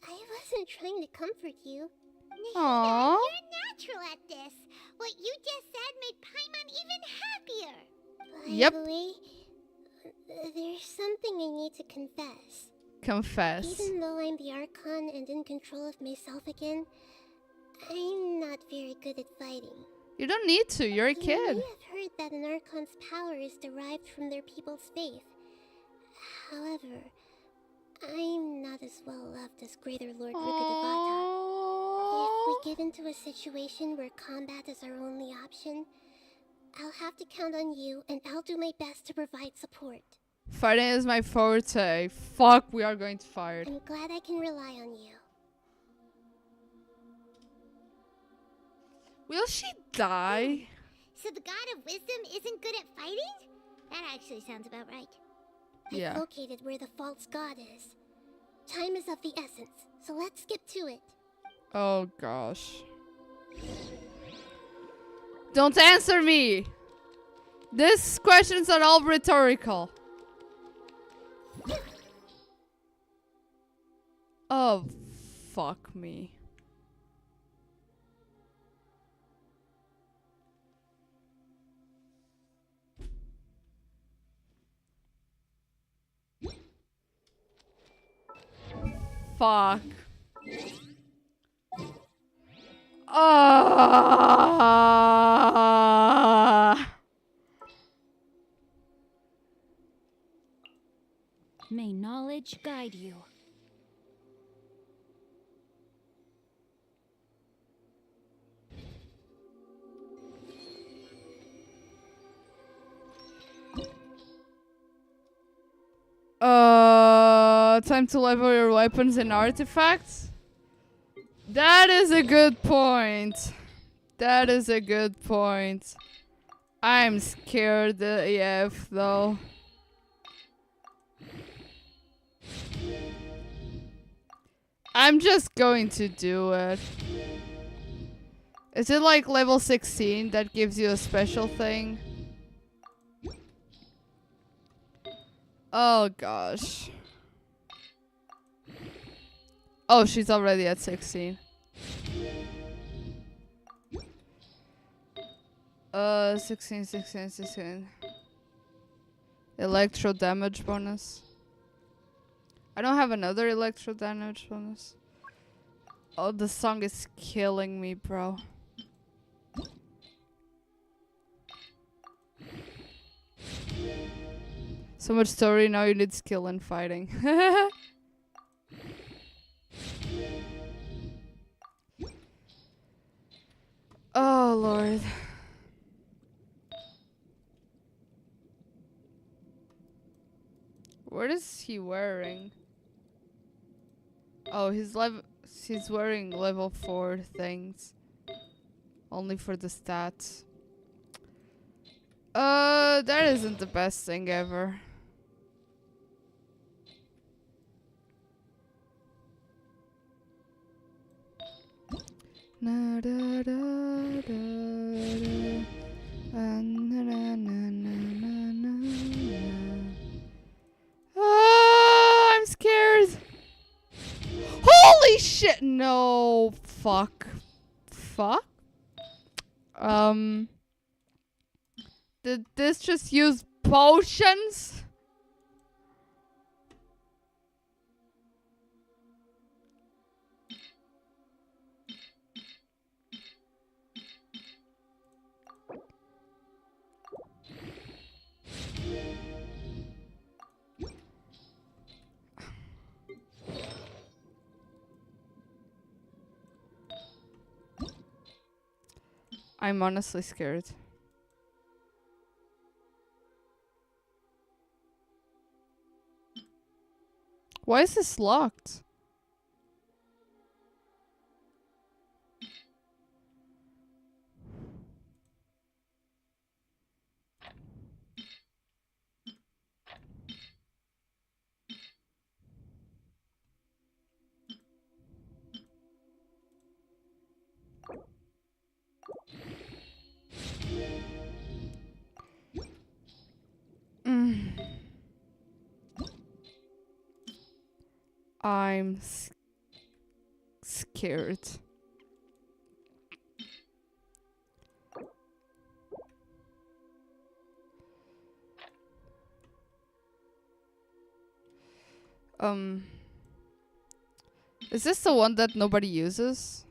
[SPEAKER 2] I wasn't trying to comfort you. Nahida, you're natural at this. What you just said made Paimon even happier. By the way, there's something I need to confess.
[SPEAKER 1] Confess.
[SPEAKER 2] Even though I'm the Archon and in control of myself again, I'm not very good at fighting.
[SPEAKER 1] You don't need to, you're a
[SPEAKER 2] You
[SPEAKER 1] kid.
[SPEAKER 2] may have heard that an Archon's power is derived from their people's faith. However, I'm not as well loved as Greater Lord Rukkhadevata. If we get into a situation where combat is our only option, I'll have to count on you, and I'll do my best to provide support.
[SPEAKER 1] Fighting is my forte. Fuck, we are going to fight.
[SPEAKER 2] I'm glad I can rely on you.
[SPEAKER 1] Will she die?
[SPEAKER 2] So the God of Wisdom isn't good at fighting? That actually sounds about right.
[SPEAKER 1] Yeah.
[SPEAKER 2] I've located where the false god is. Time is of the essence, so let's skip to it.
[SPEAKER 1] Oh gosh. Don't answer me! These questions are all rhetorical. Oh, fuck me. Fuck.
[SPEAKER 9] May knowledge guide you.
[SPEAKER 1] Time to level your weapons and artifacts? That is a good point. That is a good point. I'm scared AF though. I'm just going to do it. Is it like level 16 that gives you a special thing? Oh gosh. Oh, she's already at 16. 16. Electro damage bonus. I don't have another electro damage bonus. Oh, the song is killing me, bro. So much story, now you need skill in fighting. Oh, Lord. What is he wearing? Oh, he's wearing level 4 things. Only for the stats. That isn't the best thing ever. Na da da da da. Na na na na na na. Ah, I'm scared. Holy shit! No, fuck. Fuck. Did this just use potions? I'm honestly scared. Why is this locked? I'm scared. Is this the one that nobody uses?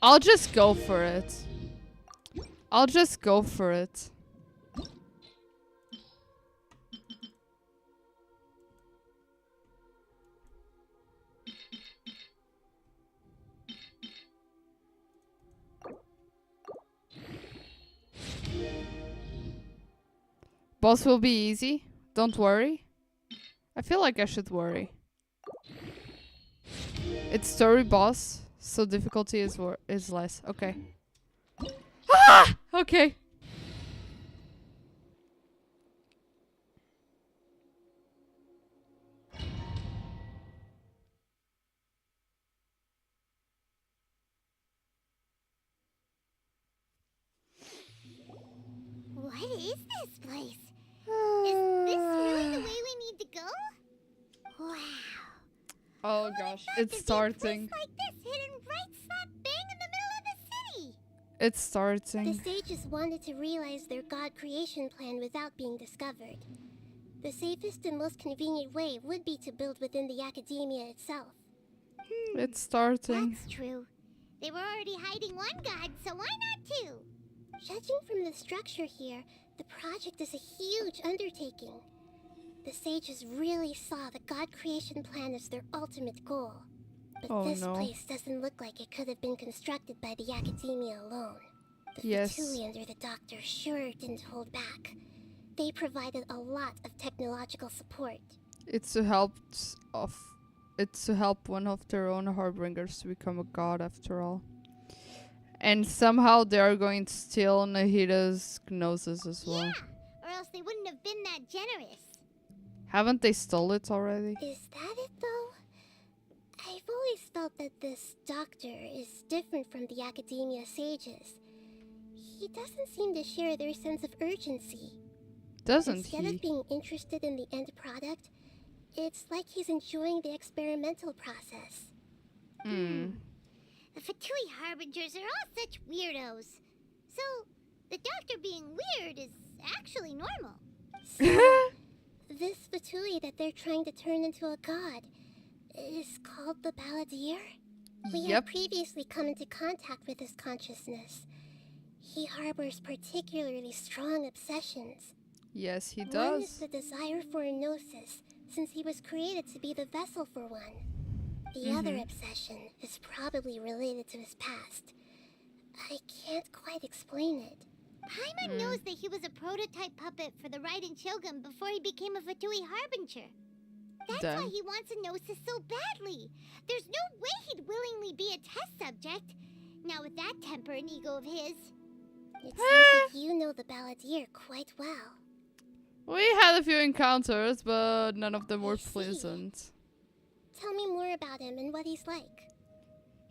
[SPEAKER 1] I'll just go for it. I'll just go for it. Boss will be easy. Don't worry. I feel like I should worry. It's story boss, so difficulty is less. Okay. Ah! Okay.
[SPEAKER 2] What is this place? Is this really the way we need to go? Wow.
[SPEAKER 1] Oh gosh, it's starting.
[SPEAKER 2] Like this, hidden right slap bang in the middle of the city.
[SPEAKER 1] It's starting.
[SPEAKER 2] The sages wanted to realize their god creation plan without being discovered. The safest and most convenient way would be to build within the academia itself.
[SPEAKER 1] It's starting.
[SPEAKER 2] That's true. They were already hiding one god, so why not two? Judging from the structure here, the project is a huge undertaking. The sages really saw the god creation plan as their ultimate goal. But this place doesn't look like it could have been constructed by the academia alone. The Fatui under the doctor sure didn't hold back. They provided a lot of technological support.
[SPEAKER 1] It's to help one of their own harbingers to become a god after all. And somehow they are going to steal Nahida's gnosis as well.
[SPEAKER 2] Yeah, or else they wouldn't have been that generous.
[SPEAKER 1] Haven't they stole it already?
[SPEAKER 2] Is that it though? I've always felt that this doctor is different from the academia sages. He doesn't seem to share their sense of urgency. Instead of being interested in the end product, it's like he's enjoying the experimental process. The Fatui Harbingers are all such weirdos. So, the doctor being weird is actually normal. So, this Fatui that they're trying to turn into a god is called the Balladeer? We have previously come into contact with his consciousness. He harbors particularly strong obsessions.
[SPEAKER 1] Yes, he does.
[SPEAKER 2] One is the desire for a gnosis, since he was created to be the vessel for one. The other obsession is probably related to his past. I can't quite explain it. Paimon knows that he was a prototype puppet for the Raiden Shogun before he became a Fatui Harbinger. That's why he wants a gnosis so badly. There's no way he'd willingly be a test subject. Now with that temper and ego of his. It seems like you know the Balladeer quite well.
[SPEAKER 1] We had a few encounters, but none of them were pleasant.
[SPEAKER 2] Tell me more about him and what he's like.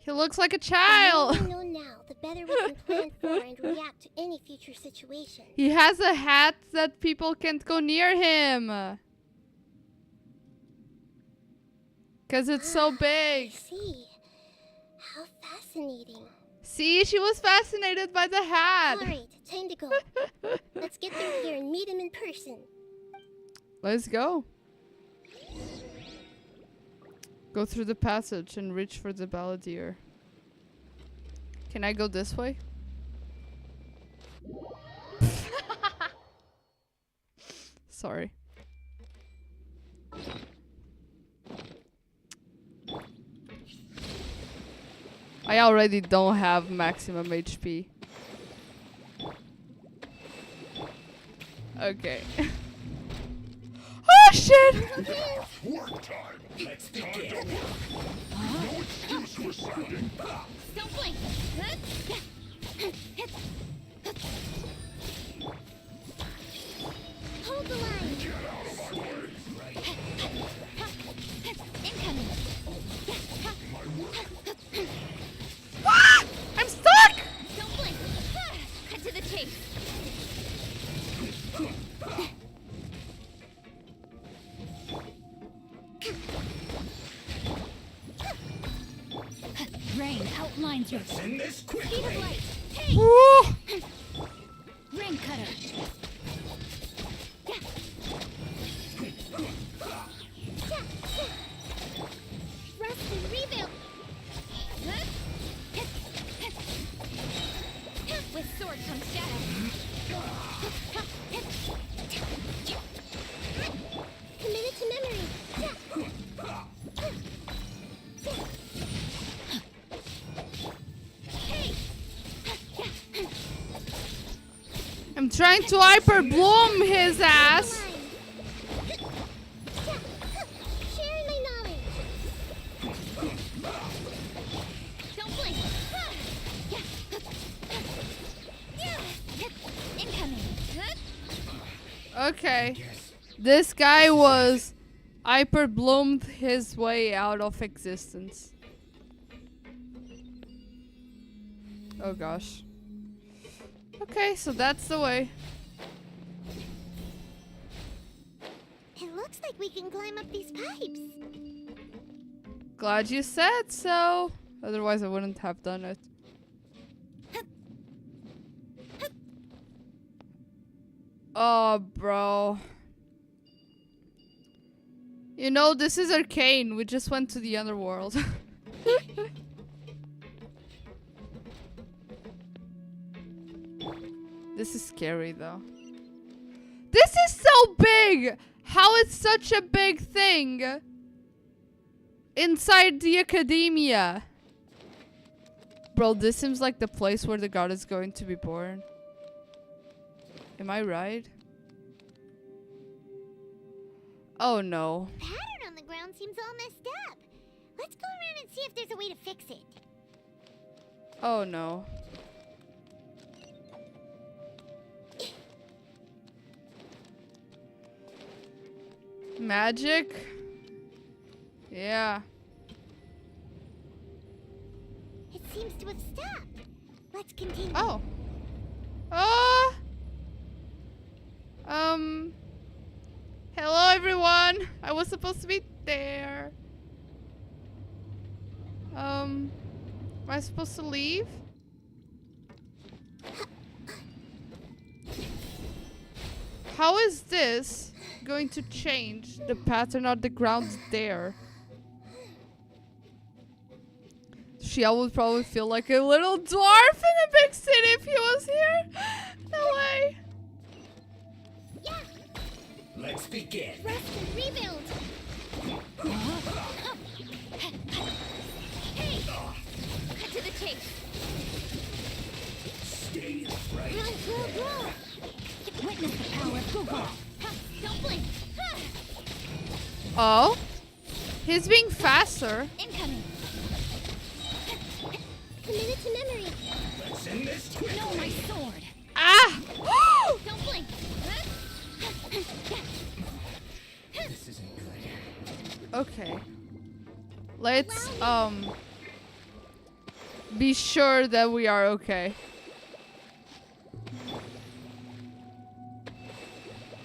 [SPEAKER 1] He looks like a child.
[SPEAKER 2] The more we know now, the better we can plan for and react to any future situation.
[SPEAKER 1] He has a hat that people can't go near him. Because it's so big.
[SPEAKER 2] I see. How fascinating.
[SPEAKER 1] See, she was fascinated by the hat.
[SPEAKER 2] Alright, time to go. Let's get through here and meet him in person.
[SPEAKER 1] Let's go. Go through the passage and reach for the balladeer. Can I go this way? Sorry. I already don't have maximum HP. Okay. Oh shit!
[SPEAKER 17] Work time. Let's begin. No excuse for slacking.
[SPEAKER 9] Don't blink.
[SPEAKER 2] Hold the line.
[SPEAKER 17] Get out of my way.
[SPEAKER 9] Incoming.
[SPEAKER 1] Ah! I'm stuck!
[SPEAKER 9] Don't blink. Cut to the chase.
[SPEAKER 18] Rain outlines your
[SPEAKER 17] Send this quickly.
[SPEAKER 9] Speed of light. Hey!
[SPEAKER 1] Woo!
[SPEAKER 18] rain cutter.
[SPEAKER 9] Rest and rebuild. With sword comes shadow.
[SPEAKER 2] Committed to memory.
[SPEAKER 1] I'm trying to hyper bloom his ass.
[SPEAKER 2] Sharing my knowledge.
[SPEAKER 9] Don't blink. Incoming.
[SPEAKER 1] Okay. This guy was hyper bloomed his way out of existence. Oh gosh. Okay, so that's the way.
[SPEAKER 2] It looks like we can climb up these pipes.
[SPEAKER 1] Glad you said so. Otherwise I wouldn't have done it. Oh, bro. You know, this is arcane. We just went to the underworld. This is scary, though. This is so big! How is such a big thing inside the academia? Bro, this seems like the place where the god is going to be born. Am I right? Oh no.
[SPEAKER 2] The pattern on the ground seems all messed up. Let's go around and see if there's a way to fix it.
[SPEAKER 1] Oh no. Magic? Yeah.
[SPEAKER 2] It seems to have stopped. Let's continue.
[SPEAKER 1] Oh. Hello everyone. I was supposed to be there. Am I supposed to leave? How is this going to change the pattern of the ground there? Shia would probably feel like a little dwarf in a big city if he was here. No way.
[SPEAKER 17] Let's begin.
[SPEAKER 9] Rest and rebuild. Hey! Cut to the chase.
[SPEAKER 17] Stay right.
[SPEAKER 9] Roll.
[SPEAKER 18] Witness the power of Google.
[SPEAKER 9] Don't blink.
[SPEAKER 1] Oh? He's being faster.
[SPEAKER 9] Incoming.
[SPEAKER 2] Committed to memory.
[SPEAKER 17] Let's end this quickly.
[SPEAKER 9] No, my sword.
[SPEAKER 1] Ah!
[SPEAKER 9] Don't blink.
[SPEAKER 17] This isn't good.
[SPEAKER 1] Okay. Let's be sure that we are okay.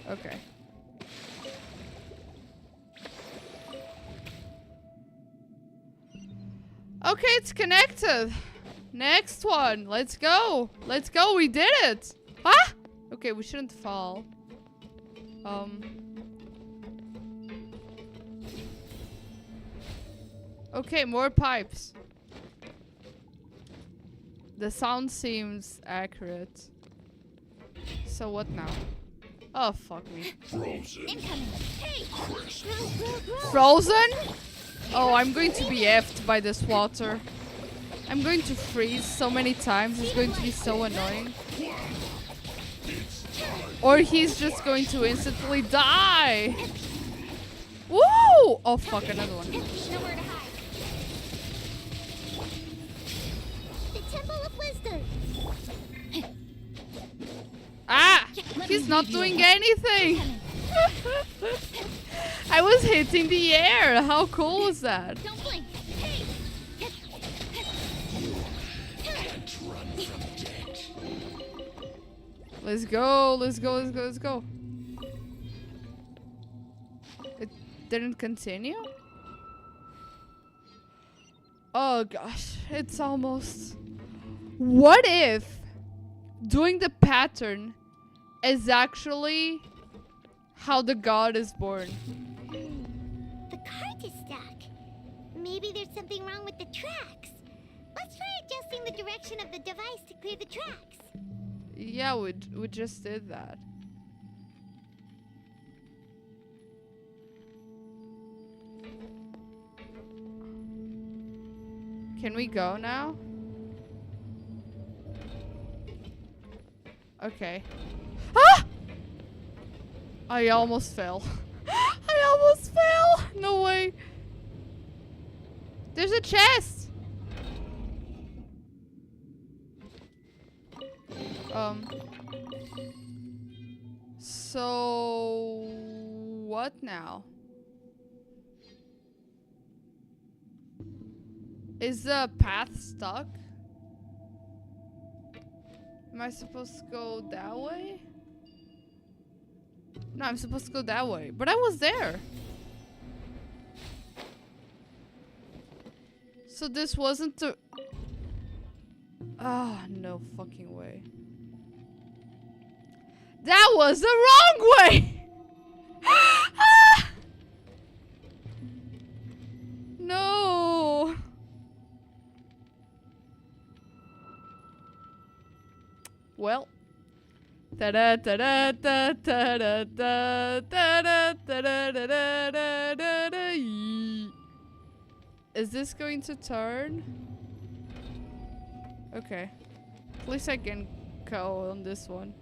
[SPEAKER 1] Okay. Okay, it's connected. Next one. Let's go. Let's go. We did it. Ah! Okay, we shouldn't fall. Okay, more pipes. The sound seems accurate. So what now? Oh, fuck me.
[SPEAKER 18] Frozen. Hey.
[SPEAKER 1] Frozen? Oh, I'm going to be effed by this water. I'm going to freeze so many times. It's going to be so annoying. Or he's just going to instantly die. Woo! Oh, fuck, another one.
[SPEAKER 2] Nowhere to hide. The Temple of Wisdom.
[SPEAKER 1] Ah! He's not doing anything! I was hitting the air! How cool was that?
[SPEAKER 18] Don't blink. Hey.
[SPEAKER 1] Let's go, let's go, let's go, let's go. It didn't continue? Oh gosh, it's almost... What if doing the pattern is actually how the god is born?
[SPEAKER 2] The cart is stuck. Maybe there's something wrong with the tracks. Let's try adjusting the direction of the device to clear the tracks.
[SPEAKER 1] Yeah, we just did that. Can we go now? Okay. Ah! I almost fell. I almost fell! No way. There's a chest! So... What now? Is the path stuck? Am I supposed to go that way? No, I'm supposed to go that way. But I was there. So this wasn't the... Ah, no fucking way. That was the wrong way! Ah! No! Well. Ta-da ta-da ta ta-da ta ta-da ta-da ta-da. Is this going to turn? Okay. At least I can go on this one.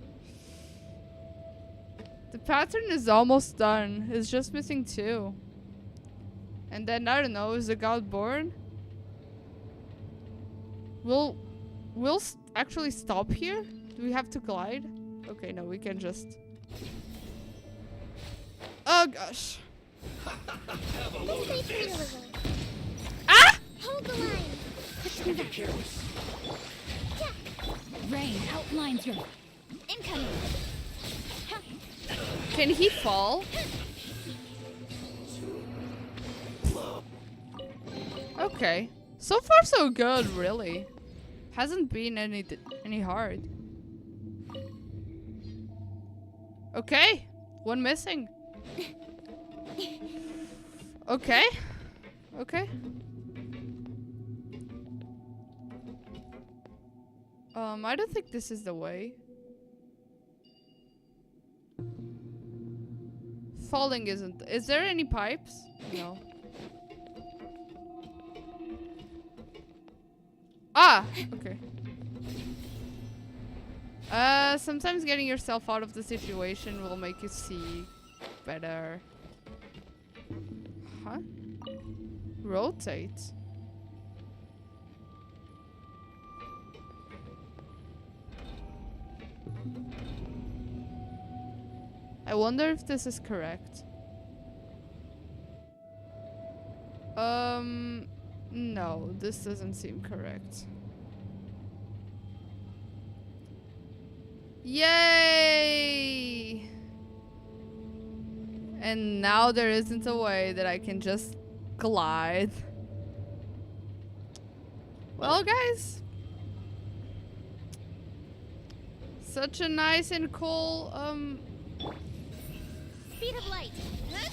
[SPEAKER 1] The pattern is almost done. It's just missing 2. And then, I don't know, is the god born? We'll actually stop here? Do we have to glide? Okay, no, we can just... Oh, gosh. Ah!
[SPEAKER 2] Hold the line.
[SPEAKER 17] Don't be careless.
[SPEAKER 18] Rain outlines your incoming.
[SPEAKER 1] Can he fall? Okay. So far so good, really. Hasn't been any hard. Okay. One missing. Okay. Okay. I don't think this is the way. Falling isn't. Is there any pipes? No. Ah! Okay. Sometimes getting yourself out of the situation will make you see better. Huh? Rotate. I wonder if this is correct. No, this doesn't seem correct. Yay! And now there isn't a way that I can just glide. Well, guys, such a nice and cool,
[SPEAKER 18] Speed of light. Huh?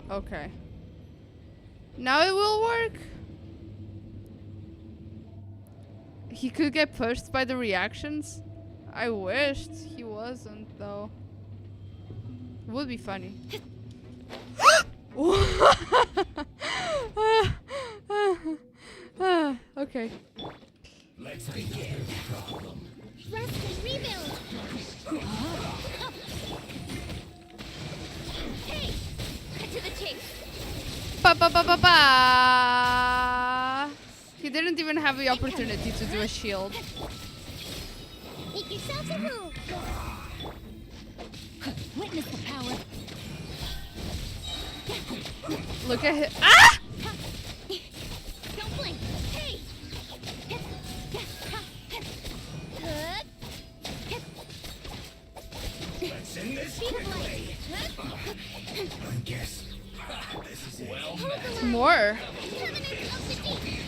[SPEAKER 1] Okay. Now it will work. He could get pushed by the reactions. I wished he wasn't, though. It would be funny. Okay.
[SPEAKER 17] Let's begin the problem.
[SPEAKER 18] Rest and rebuild. Hey, cut to the chase.
[SPEAKER 1] Ba ba ba ba ba. He didn't even have the opportunity to do a shield.
[SPEAKER 18] Make yourselves at home. Witness the power.
[SPEAKER 1] Look at him. Ah!
[SPEAKER 18] Don't blink. Hey.
[SPEAKER 17] Let's end this quickly. I guess this is it. Well met.
[SPEAKER 1] More.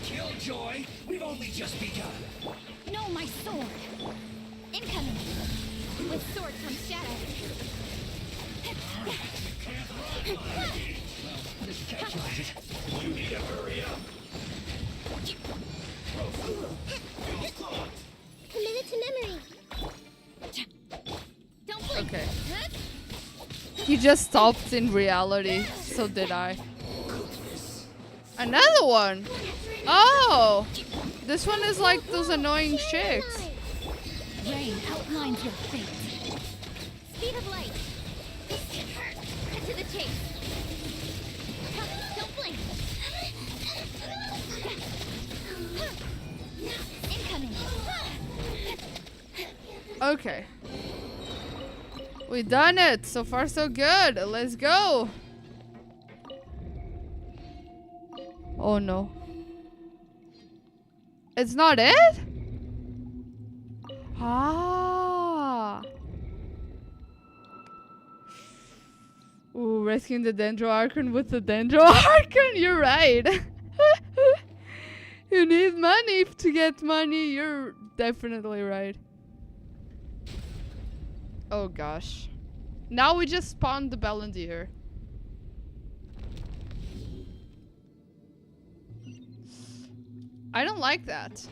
[SPEAKER 17] Killjoy, we've only just begun.
[SPEAKER 18] No, my sword. Incoming. With sword comes shadow.
[SPEAKER 17] You need to hurry up.
[SPEAKER 2] Committed to memory.
[SPEAKER 18] Don't blink.
[SPEAKER 1] Okay. He just stopped in reality. So did I. Another one. Oh, this one is like those annoying chicks.
[SPEAKER 18] Rain outlines your fate. Speed of light. Cut to the chase. Don't blink. Incoming.
[SPEAKER 1] Okay. We done it. So far, so good. Let's go. Oh no. It's not it? Ah. Ooh, rescuing the Dendro Archon with the Dendro Archon. You're right. You need money to get money. You're definitely right. Oh gosh. Now we just spawned the Balandier. I don't like that.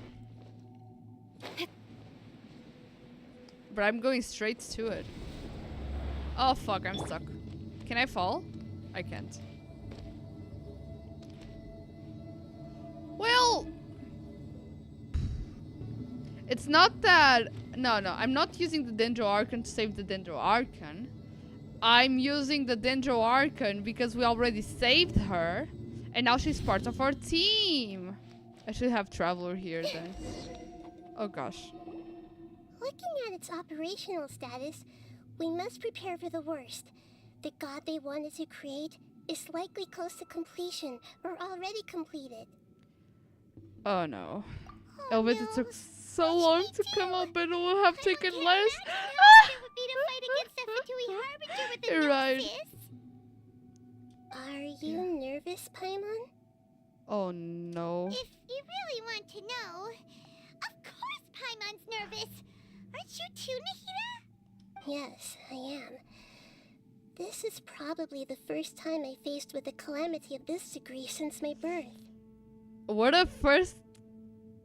[SPEAKER 1] But I'm going straight to it. Oh fuck, I'm stuck. Can I fall? I can't. Well, it's not that... No, I'm not using the Dendro Archon to save the Dendro Archon. I'm using the Dendro Archon because we already saved her. And now she's part of our team. I should have Traveler here then. Oh gosh.
[SPEAKER 2] Looking at its operational status, we must prepare for the worst. The god they wanted to create is likely close to completion or already completed.
[SPEAKER 1] Oh no. Elvita took so long to come up, but it will have taken less.
[SPEAKER 2] It would be to fight against the Fatui Harbinger with the
[SPEAKER 1] You're right.
[SPEAKER 2] Are you nervous, Paimon?
[SPEAKER 1] Oh no.
[SPEAKER 18] If you really want to know, of course Paimon's nervous. Aren't you too, Nahida?
[SPEAKER 2] Yes, I am. This is probably the first time I faced with a calamity of this degree since my birth.
[SPEAKER 1] What a first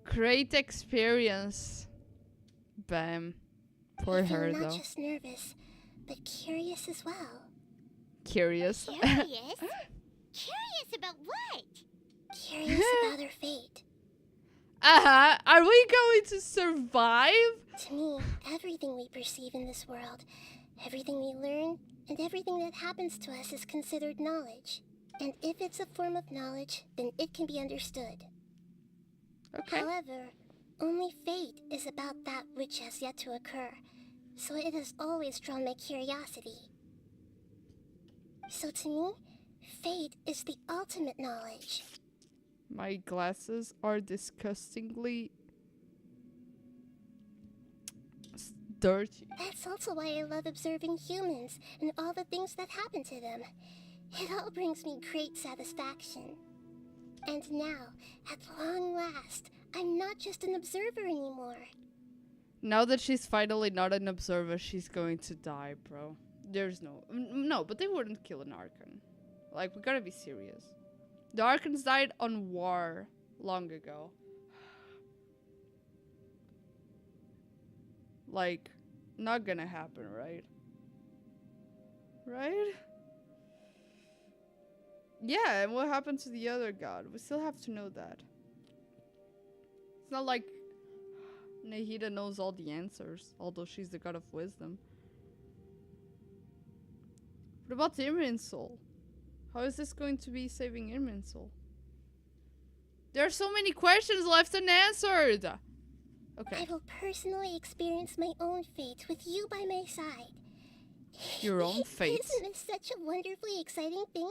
[SPEAKER 1] great experience. Bam. Poor
[SPEAKER 2] I feel
[SPEAKER 1] her
[SPEAKER 2] not
[SPEAKER 1] though.
[SPEAKER 2] just nervous, but curious as well.
[SPEAKER 1] Curious.
[SPEAKER 18] Curious? Curious about what?
[SPEAKER 2] Curious about her fate.
[SPEAKER 1] Are we going to survive?
[SPEAKER 2] To me, everything we perceive in this world, everything we learn, and everything that happens to us is considered knowledge. And if it's a form of knowledge, then it can be understood.
[SPEAKER 1] Okay.
[SPEAKER 2] However, only fate is about that which has yet to occur, so it has always drawn my curiosity. So to me, fate is the ultimate knowledge.
[SPEAKER 1] My glasses are disgustingly dirty.
[SPEAKER 2] That's also why I love observing humans and all the things that happen to them. It all brings me great satisfaction. And now, at long last, I'm not just an observer anymore.
[SPEAKER 1] Now that she's finally not an observer, she's going to die, bro. There's no, but they wouldn't kill an Archon. Like, we gotta be serious. The Archons died on war long ago. Like, not gonna happen, right? Right? Yeah, and what happened to the other god? We still have to know that. It's not like Nahida knows all the answers, although she's the god of wisdom. What about Irminsul? How is this going to be saving Irminsul? There are so many questions left unanswered! Okay.
[SPEAKER 2] I will personally experience my own fate with you by my side.
[SPEAKER 1] Your own fate?
[SPEAKER 2] Isn't this such a wonderfully exciting thing?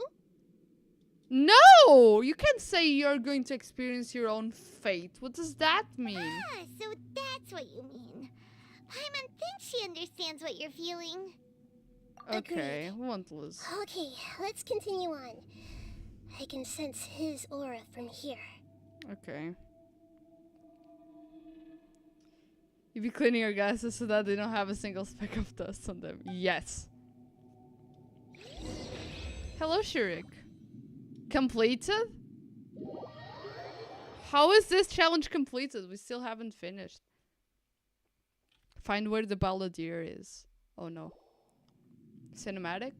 [SPEAKER 1] No! You can't say you're going to experience your own fate. What does that mean?
[SPEAKER 18] Ah, so that's what you mean. Paimon thinks she understands what you're feeling.
[SPEAKER 1] Okay, we won't lose.
[SPEAKER 2] Okay, let's continue on. I can sense his aura from here.
[SPEAKER 1] Okay. You be cleaning your gases so that they don't have a single speck of dust on them. Yes. Hello, Shirik. Completed? How is this challenge completed? We still haven't finished. Find where the Balladeer is. Oh no. Cinematic?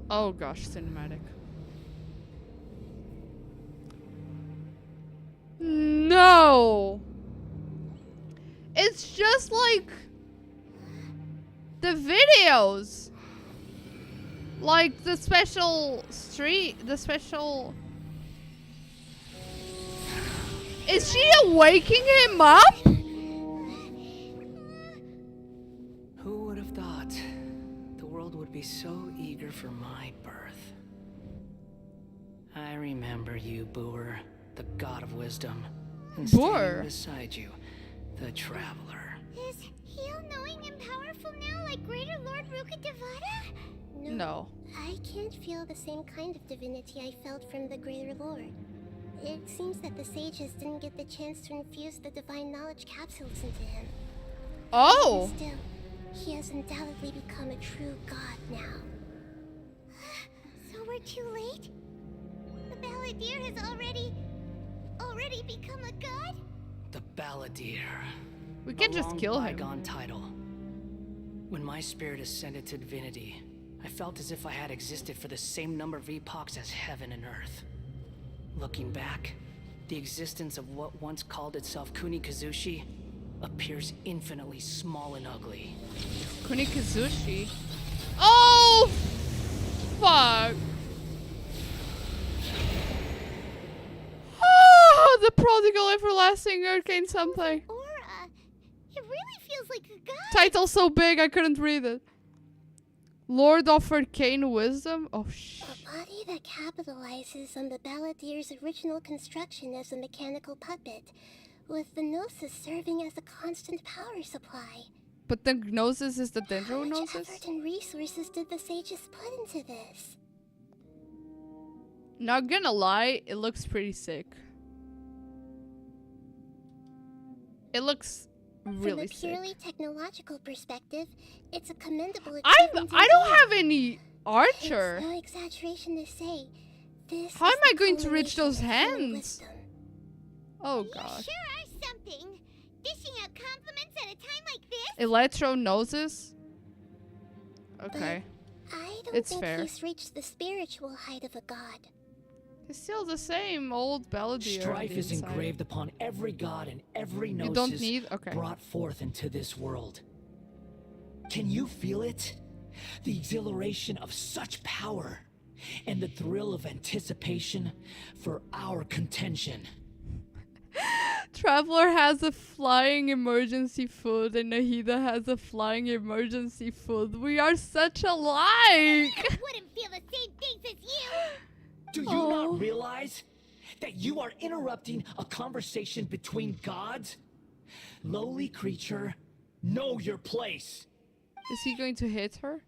[SPEAKER 1] Oh gosh, cinematic. No! It's just like the videos. Like the special the special... Is she waking him up?
[SPEAKER 19] Who would have thought the world would be so eager for my birth? I remember you, Boor, the god of wisdom. And standing beside you, the traveler.
[SPEAKER 18] Is he all-knowing and powerful now like Greater Lord Rukkhadevata?
[SPEAKER 1] No.
[SPEAKER 2] I can't feel the same kind of divinity I felt from the Greater Lord. It seems that the sages didn't get the chance to infuse the divine knowledge capsules into him.
[SPEAKER 1] Oh!
[SPEAKER 2] Still, he has undoubtedly become a true god now.
[SPEAKER 18] So we're too late? The Balladeer has already become a god?
[SPEAKER 19] The Balladeer.
[SPEAKER 1] We can just kill him.
[SPEAKER 19] Bygone title. When my spirit ascended to divinity, I felt as if I had existed for the same number of epochs as heaven and earth. Looking back, the existence of what once called itself Kunikazushi appears infinitely small and ugly.
[SPEAKER 1] Kunikazushi? Oh! Fuck! Oh, the prodigal everlasting arcane something.
[SPEAKER 18] Aura. It really feels like a god.
[SPEAKER 1] Title so big I couldn't read it. Lord of Arcane Wisdom? Oh,
[SPEAKER 2] A body that capitalizes on the Balladeer's original construction as a mechanical puppet, with the Gnosis serving as a constant power supply.
[SPEAKER 1] But the Gnosis is the Dendro
[SPEAKER 2] How much
[SPEAKER 1] Gnosis?
[SPEAKER 2] effort and resources did the sages put into this?
[SPEAKER 1] Not gonna lie, it looks pretty sick. It looks really sick.
[SPEAKER 2] From a purely technological perspective, it's a commendable
[SPEAKER 1] I
[SPEAKER 2] achievement.
[SPEAKER 1] don't have any archer.
[SPEAKER 2] It's no exaggeration to say, this
[SPEAKER 1] How
[SPEAKER 2] is
[SPEAKER 1] am I
[SPEAKER 2] the
[SPEAKER 1] going to reach
[SPEAKER 2] culmination
[SPEAKER 1] those
[SPEAKER 2] of human
[SPEAKER 1] hands?
[SPEAKER 2] wisdom.
[SPEAKER 1] Oh
[SPEAKER 18] You
[SPEAKER 1] god.
[SPEAKER 18] sure are something. Dishing out compliments at a time like this?
[SPEAKER 1] Electro Gnosis? Okay.
[SPEAKER 2] I don't
[SPEAKER 1] It's
[SPEAKER 2] think
[SPEAKER 1] fair.
[SPEAKER 2] he's reached the spiritual height of a god.
[SPEAKER 1] It's still the same old Balladeer.
[SPEAKER 19] Strife is
[SPEAKER 1] inside.
[SPEAKER 19] engraved upon every god and every
[SPEAKER 1] You
[SPEAKER 19] gnosis
[SPEAKER 1] don't need- okay.
[SPEAKER 19] brought forth into this world. Can you feel it? The exhilaration of such power and the thrill of anticipation for our contention.
[SPEAKER 1] Traveler has a flying emergency food and Nahida has a flying emergency food. We are such alike!
[SPEAKER 18] I wouldn't feel the same things as you.
[SPEAKER 19] Do you not realize that you are interrupting a conversation between gods? Lowly creature, know your place.
[SPEAKER 1] Is he going to hit her?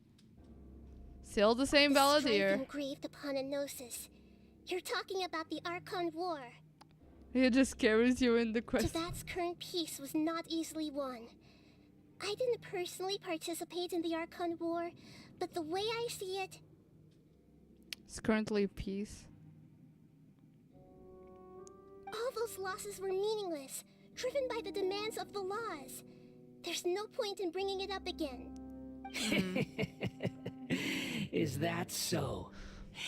[SPEAKER 1] Still the same
[SPEAKER 2] Strife
[SPEAKER 1] balladeer.
[SPEAKER 2] engraved upon a gnosis. You're talking about the Archon War.
[SPEAKER 1] He just carries you in the quest.
[SPEAKER 2] Tibet's current peace was not easily won. I didn't personally participate in the Archon War, but the way I see it...
[SPEAKER 1] It's currently peace.
[SPEAKER 2] All those losses were meaningless, driven by the demands of the laws. There's no point in bringing it up again.
[SPEAKER 19] Is that so?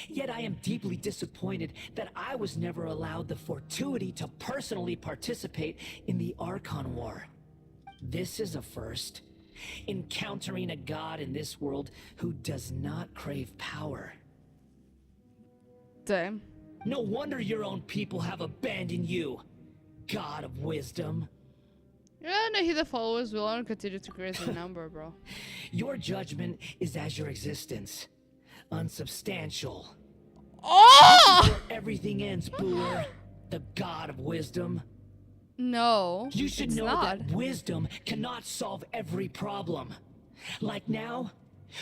[SPEAKER 19] Yet I am deeply disappointed that I was never allowed the fortuity to personally participate in the Archon War. This is a first. Encountering a god in this world who does not crave power.
[SPEAKER 1] Damn.
[SPEAKER 19] No wonder your own people have abandoned you, God of wisdom.
[SPEAKER 1] Yeah, Nahida followers will only continue to increase in number, bro.
[SPEAKER 19] Your judgment is as your existence. Unsubstantial.
[SPEAKER 1] Oh!
[SPEAKER 19] Everything ends, Booer. The God of wisdom.
[SPEAKER 1] No,
[SPEAKER 19] you should
[SPEAKER 1] it's
[SPEAKER 19] know
[SPEAKER 1] not.
[SPEAKER 19] that wisdom cannot solve every problem. Like now,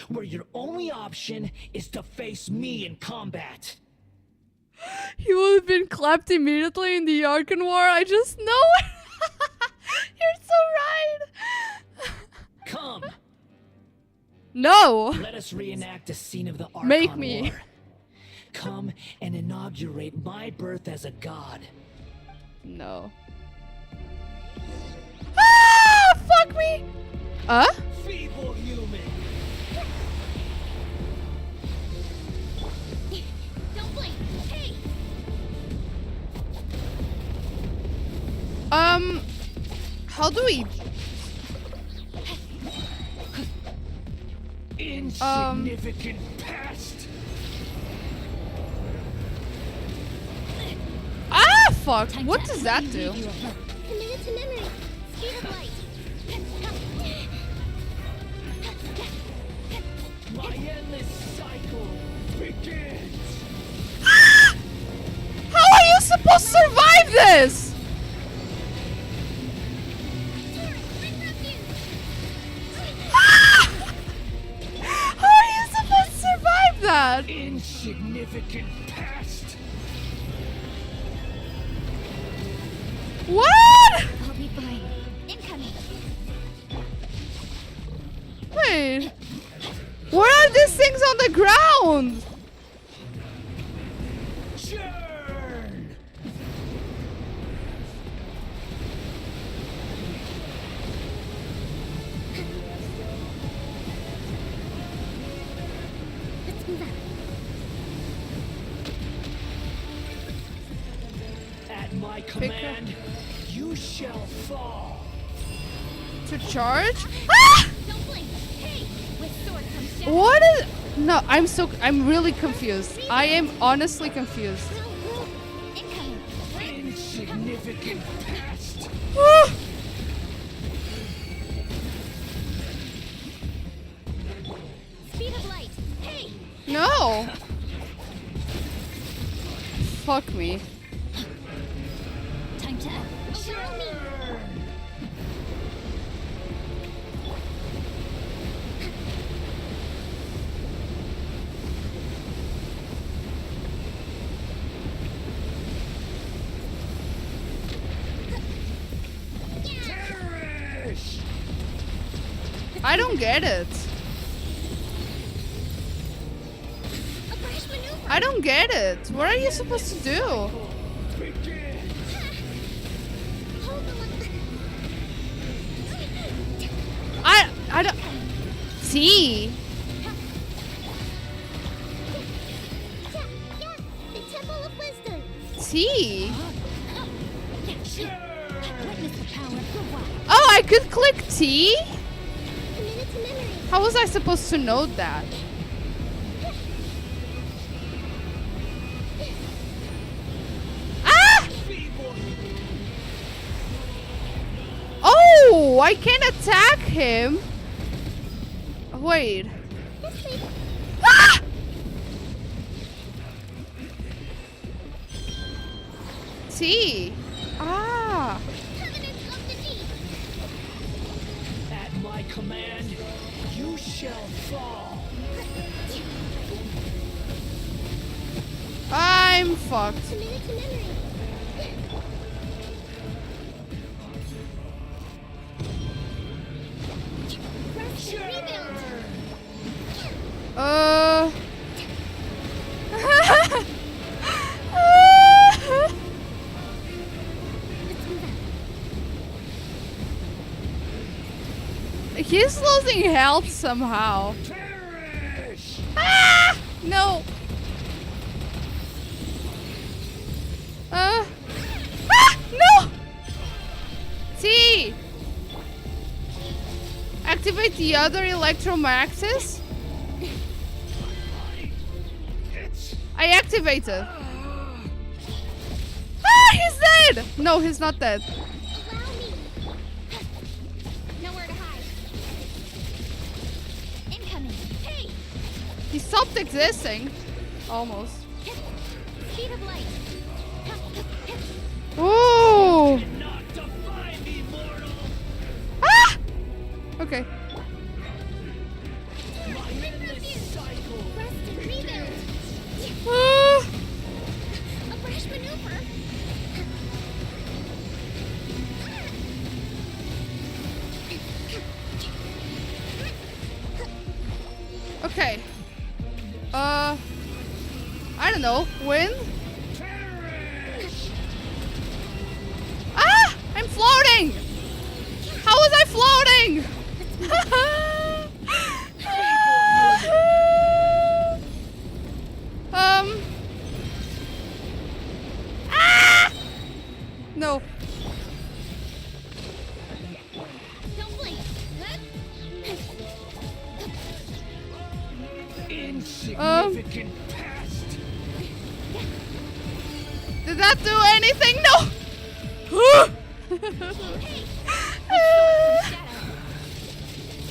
[SPEAKER 19] where your only option is to face me in combat.
[SPEAKER 1] He would have been clapped immediately in the Archon War. I just know it. You're so right.
[SPEAKER 19] Come.
[SPEAKER 1] No.
[SPEAKER 19] Let us reenact a scene of the Archon
[SPEAKER 1] Make me.
[SPEAKER 19] War. Come and inaugurate my birth as a god.
[SPEAKER 1] No. Ah! Fuck me.
[SPEAKER 19] Feeble human.
[SPEAKER 18] Don't blink. Hey.
[SPEAKER 1] How do we?
[SPEAKER 19] Insignificant pest.
[SPEAKER 1] Ah, fuck. What does that do?
[SPEAKER 2] Committed to memory. Speed of light.
[SPEAKER 19] My endless cycle begins.
[SPEAKER 1] How are you supposed to survive this? How are you supposed to survive that?
[SPEAKER 19] Insignificant pest.
[SPEAKER 1] What?
[SPEAKER 18] I'll be fine. Incoming.
[SPEAKER 1] Wait. What are these things on the ground?
[SPEAKER 19] Churn.
[SPEAKER 18] Let's move out.
[SPEAKER 19] At my command, you shall fall.
[SPEAKER 1] To charge? Ah!
[SPEAKER 18] Don't blink. Hey. With sword comes shadow.
[SPEAKER 1] What is? No, I'm really confused. I am honestly confused.
[SPEAKER 18] Incoming.
[SPEAKER 19] Insignificant pest.
[SPEAKER 1] Ah!
[SPEAKER 18] Speed of light. Hey.
[SPEAKER 1] No. Fuck me.
[SPEAKER 18] Time to act. Overrule me.
[SPEAKER 1] I don't get it.
[SPEAKER 18] A brash maneuver.
[SPEAKER 1] I don't get it. What are you supposed to do?
[SPEAKER 18] Hold on.
[SPEAKER 1] I don't. T.
[SPEAKER 2] Yeah, the Temple of Wisdom.
[SPEAKER 1] T.
[SPEAKER 18] Witness the power of the wild.
[SPEAKER 1] Oh, I could click T?
[SPEAKER 2] Committed to memory.
[SPEAKER 1] How was I supposed to know that? Ah! Oh, I can't attack him. Wait. Ah! T. Ah.
[SPEAKER 18] Covenant of the deep.
[SPEAKER 17] my command, you shall fall.
[SPEAKER 1] I'm fucked. He's losing health somehow. Ah! No. No! T! Activate the other Electromaxes? I activated. Ah, he's dead! No, he's not dead.
[SPEAKER 18] Nowhere to hide. Incoming. Hey!
[SPEAKER 1] He stopped existing. Almost.
[SPEAKER 18] Speed of light.
[SPEAKER 1] Ooh! Ah! Okay.
[SPEAKER 18] A fresh maneuver.
[SPEAKER 1] Okay. I don't know. Wind? Ah! I'm floating! How was I floating? Ah! No.
[SPEAKER 18] Don't blink.
[SPEAKER 17] Insignificant past.
[SPEAKER 1] Did that do anything? No!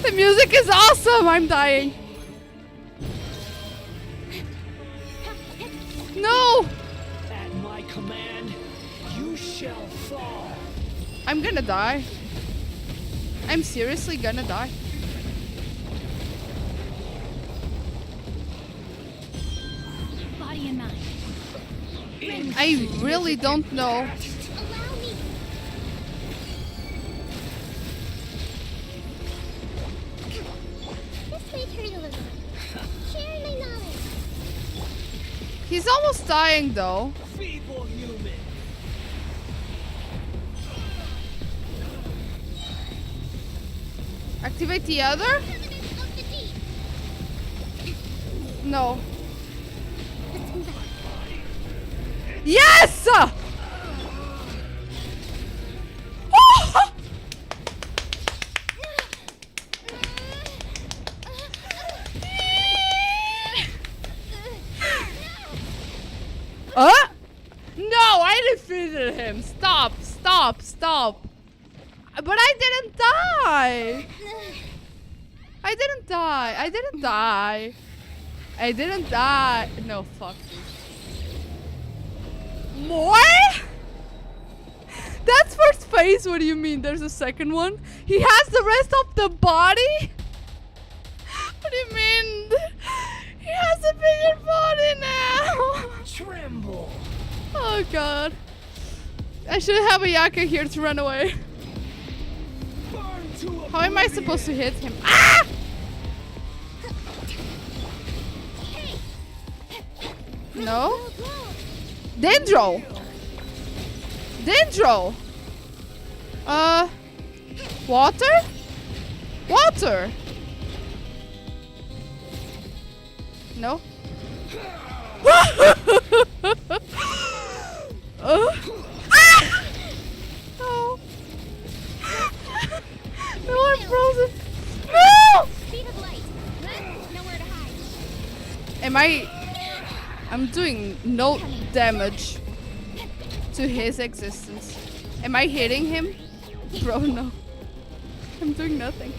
[SPEAKER 1] The music is awesome! I'm dying. No!
[SPEAKER 17] At my command, you shall fall.
[SPEAKER 1] I'm gonna die. I'm seriously gonna die.
[SPEAKER 18] Body and mind.
[SPEAKER 1] I really don't know.
[SPEAKER 18] Allow me. This may hurt a little. Share my knowledge.
[SPEAKER 1] He's almost dying though.
[SPEAKER 17] Feeble human.
[SPEAKER 1] Activate the other? No. Yes! Oh! No, I defeated him. Stop, stop, stop. But I didn't die. I didn't die. I didn't die. I didn't die. No, fuck you. More? That's first phase. What do you mean? There's a second one? He has the rest of the body? What do you mean? He has a bigger body now.
[SPEAKER 17] Tremble.
[SPEAKER 1] Oh god. I should have a Yaka here to run away. How am I supposed to hit him? Ah! No? Dendro! Dendro! Water? Water! No? Ah! No! No, I'm frozen! No!
[SPEAKER 18] Speed of light. Nowhere to hide.
[SPEAKER 1] Am I'm doing no damage to his existence. Am I hitting him? Bro, no. I'm doing nothing.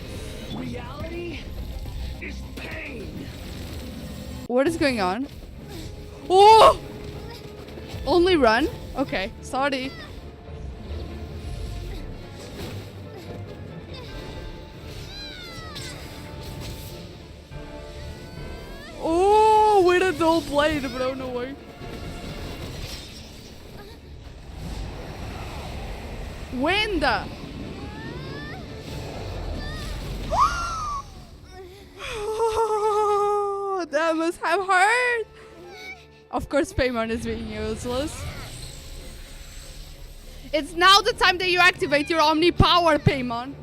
[SPEAKER 17] Reality is pain.
[SPEAKER 1] What is going on? Oh! Only run? Okay, sorry. blade, bro. No way. Wind. That must have hurt. Of course, Paimon is being useless. It's now the time that you activate your Omni power, Paimon.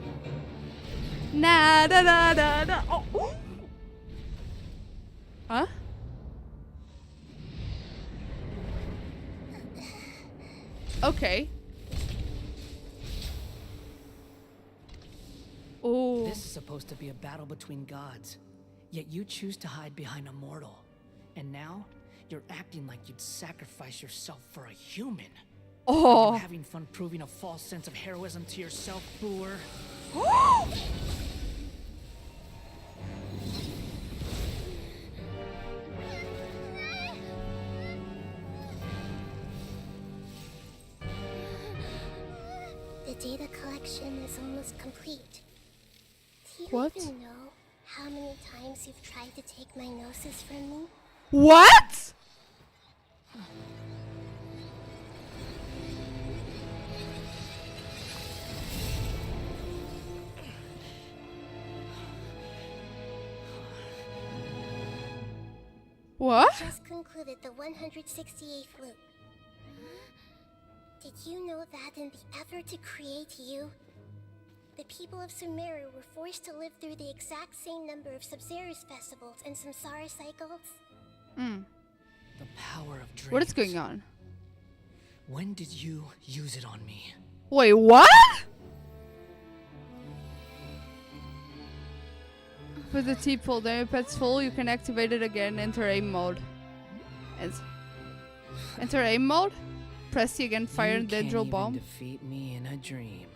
[SPEAKER 1] Na da da da da. Oh. Ooh. Huh? Okay. Oh.
[SPEAKER 19] This is supposed to be a battle between gods, yet you choose to hide behind a mortal. And now, you're acting like you'd sacrifice yourself for a human.
[SPEAKER 1] Oh.
[SPEAKER 19] Are you having fun proving a false sense of heroism to yourself, Boor?
[SPEAKER 2] The data collection is almost complete. Do you
[SPEAKER 1] What?
[SPEAKER 2] even know how many times you've tried to take my gnosis from me?
[SPEAKER 1] What? What?
[SPEAKER 2] Just concluded the 168th loop. Did you know that in the effort to create you, the people of Sumeru were forced to live through the exact same number of Sub-Zerus festivals and Samsara cycles?
[SPEAKER 1] Hmm.
[SPEAKER 19] The power of dreams.
[SPEAKER 1] What is going on?
[SPEAKER 19] When did you use it on me?
[SPEAKER 1] Wait, what? With the T pull, then your pet's full, you can activate it again, enter aim mode. Enter aim mode? Press T again, fire and Dendro bomb.
[SPEAKER 19] You can't even defeat me in a dream.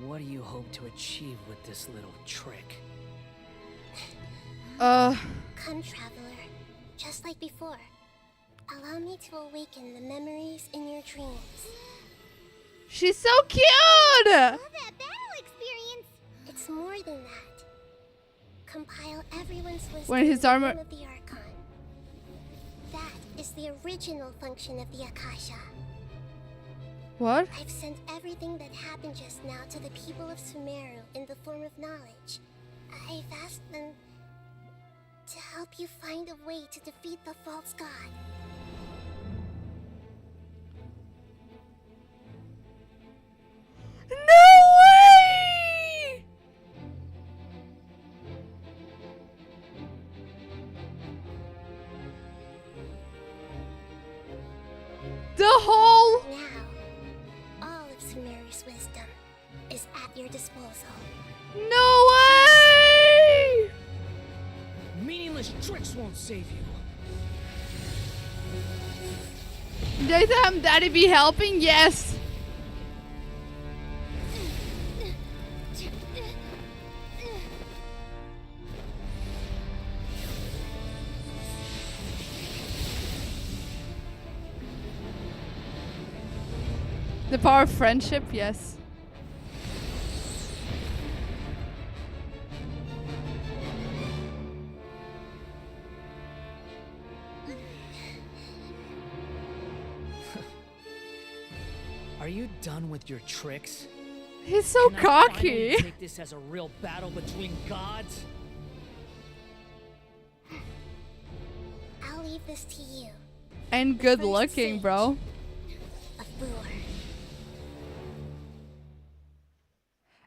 [SPEAKER 19] What do you hope to achieve with this little trick?
[SPEAKER 2] Come, traveler. Just like before. Allow me to awaken the memories in your dreams.
[SPEAKER 1] She's so cute!
[SPEAKER 18] Love that battle experience.
[SPEAKER 2] It's more than that. Compile everyone's wisdom
[SPEAKER 1] When his
[SPEAKER 2] in the
[SPEAKER 1] armor-
[SPEAKER 2] form of the Archon. That is the original function of the Akasha.
[SPEAKER 1] What?
[SPEAKER 2] I've sent everything that happened just now to the people of Sumeru in the form of knowledge. I've asked them to help you find a way to defeat the false god.
[SPEAKER 1] No way! The whole...
[SPEAKER 2] Now, all of Sumeru's wisdom is at your disposal.
[SPEAKER 1] No way!
[SPEAKER 19] Meaningless tricks won't save you.
[SPEAKER 1] Daytime Daddy be helping? Yes. The power of friendship, yes.
[SPEAKER 19] Are you done with your tricks?
[SPEAKER 1] He's so
[SPEAKER 19] Can I
[SPEAKER 1] cocky.
[SPEAKER 19] finally take this as a real battle between gods?
[SPEAKER 2] I'll leave this to you.
[SPEAKER 1] And good looking, bro.
[SPEAKER 2] Of Boor.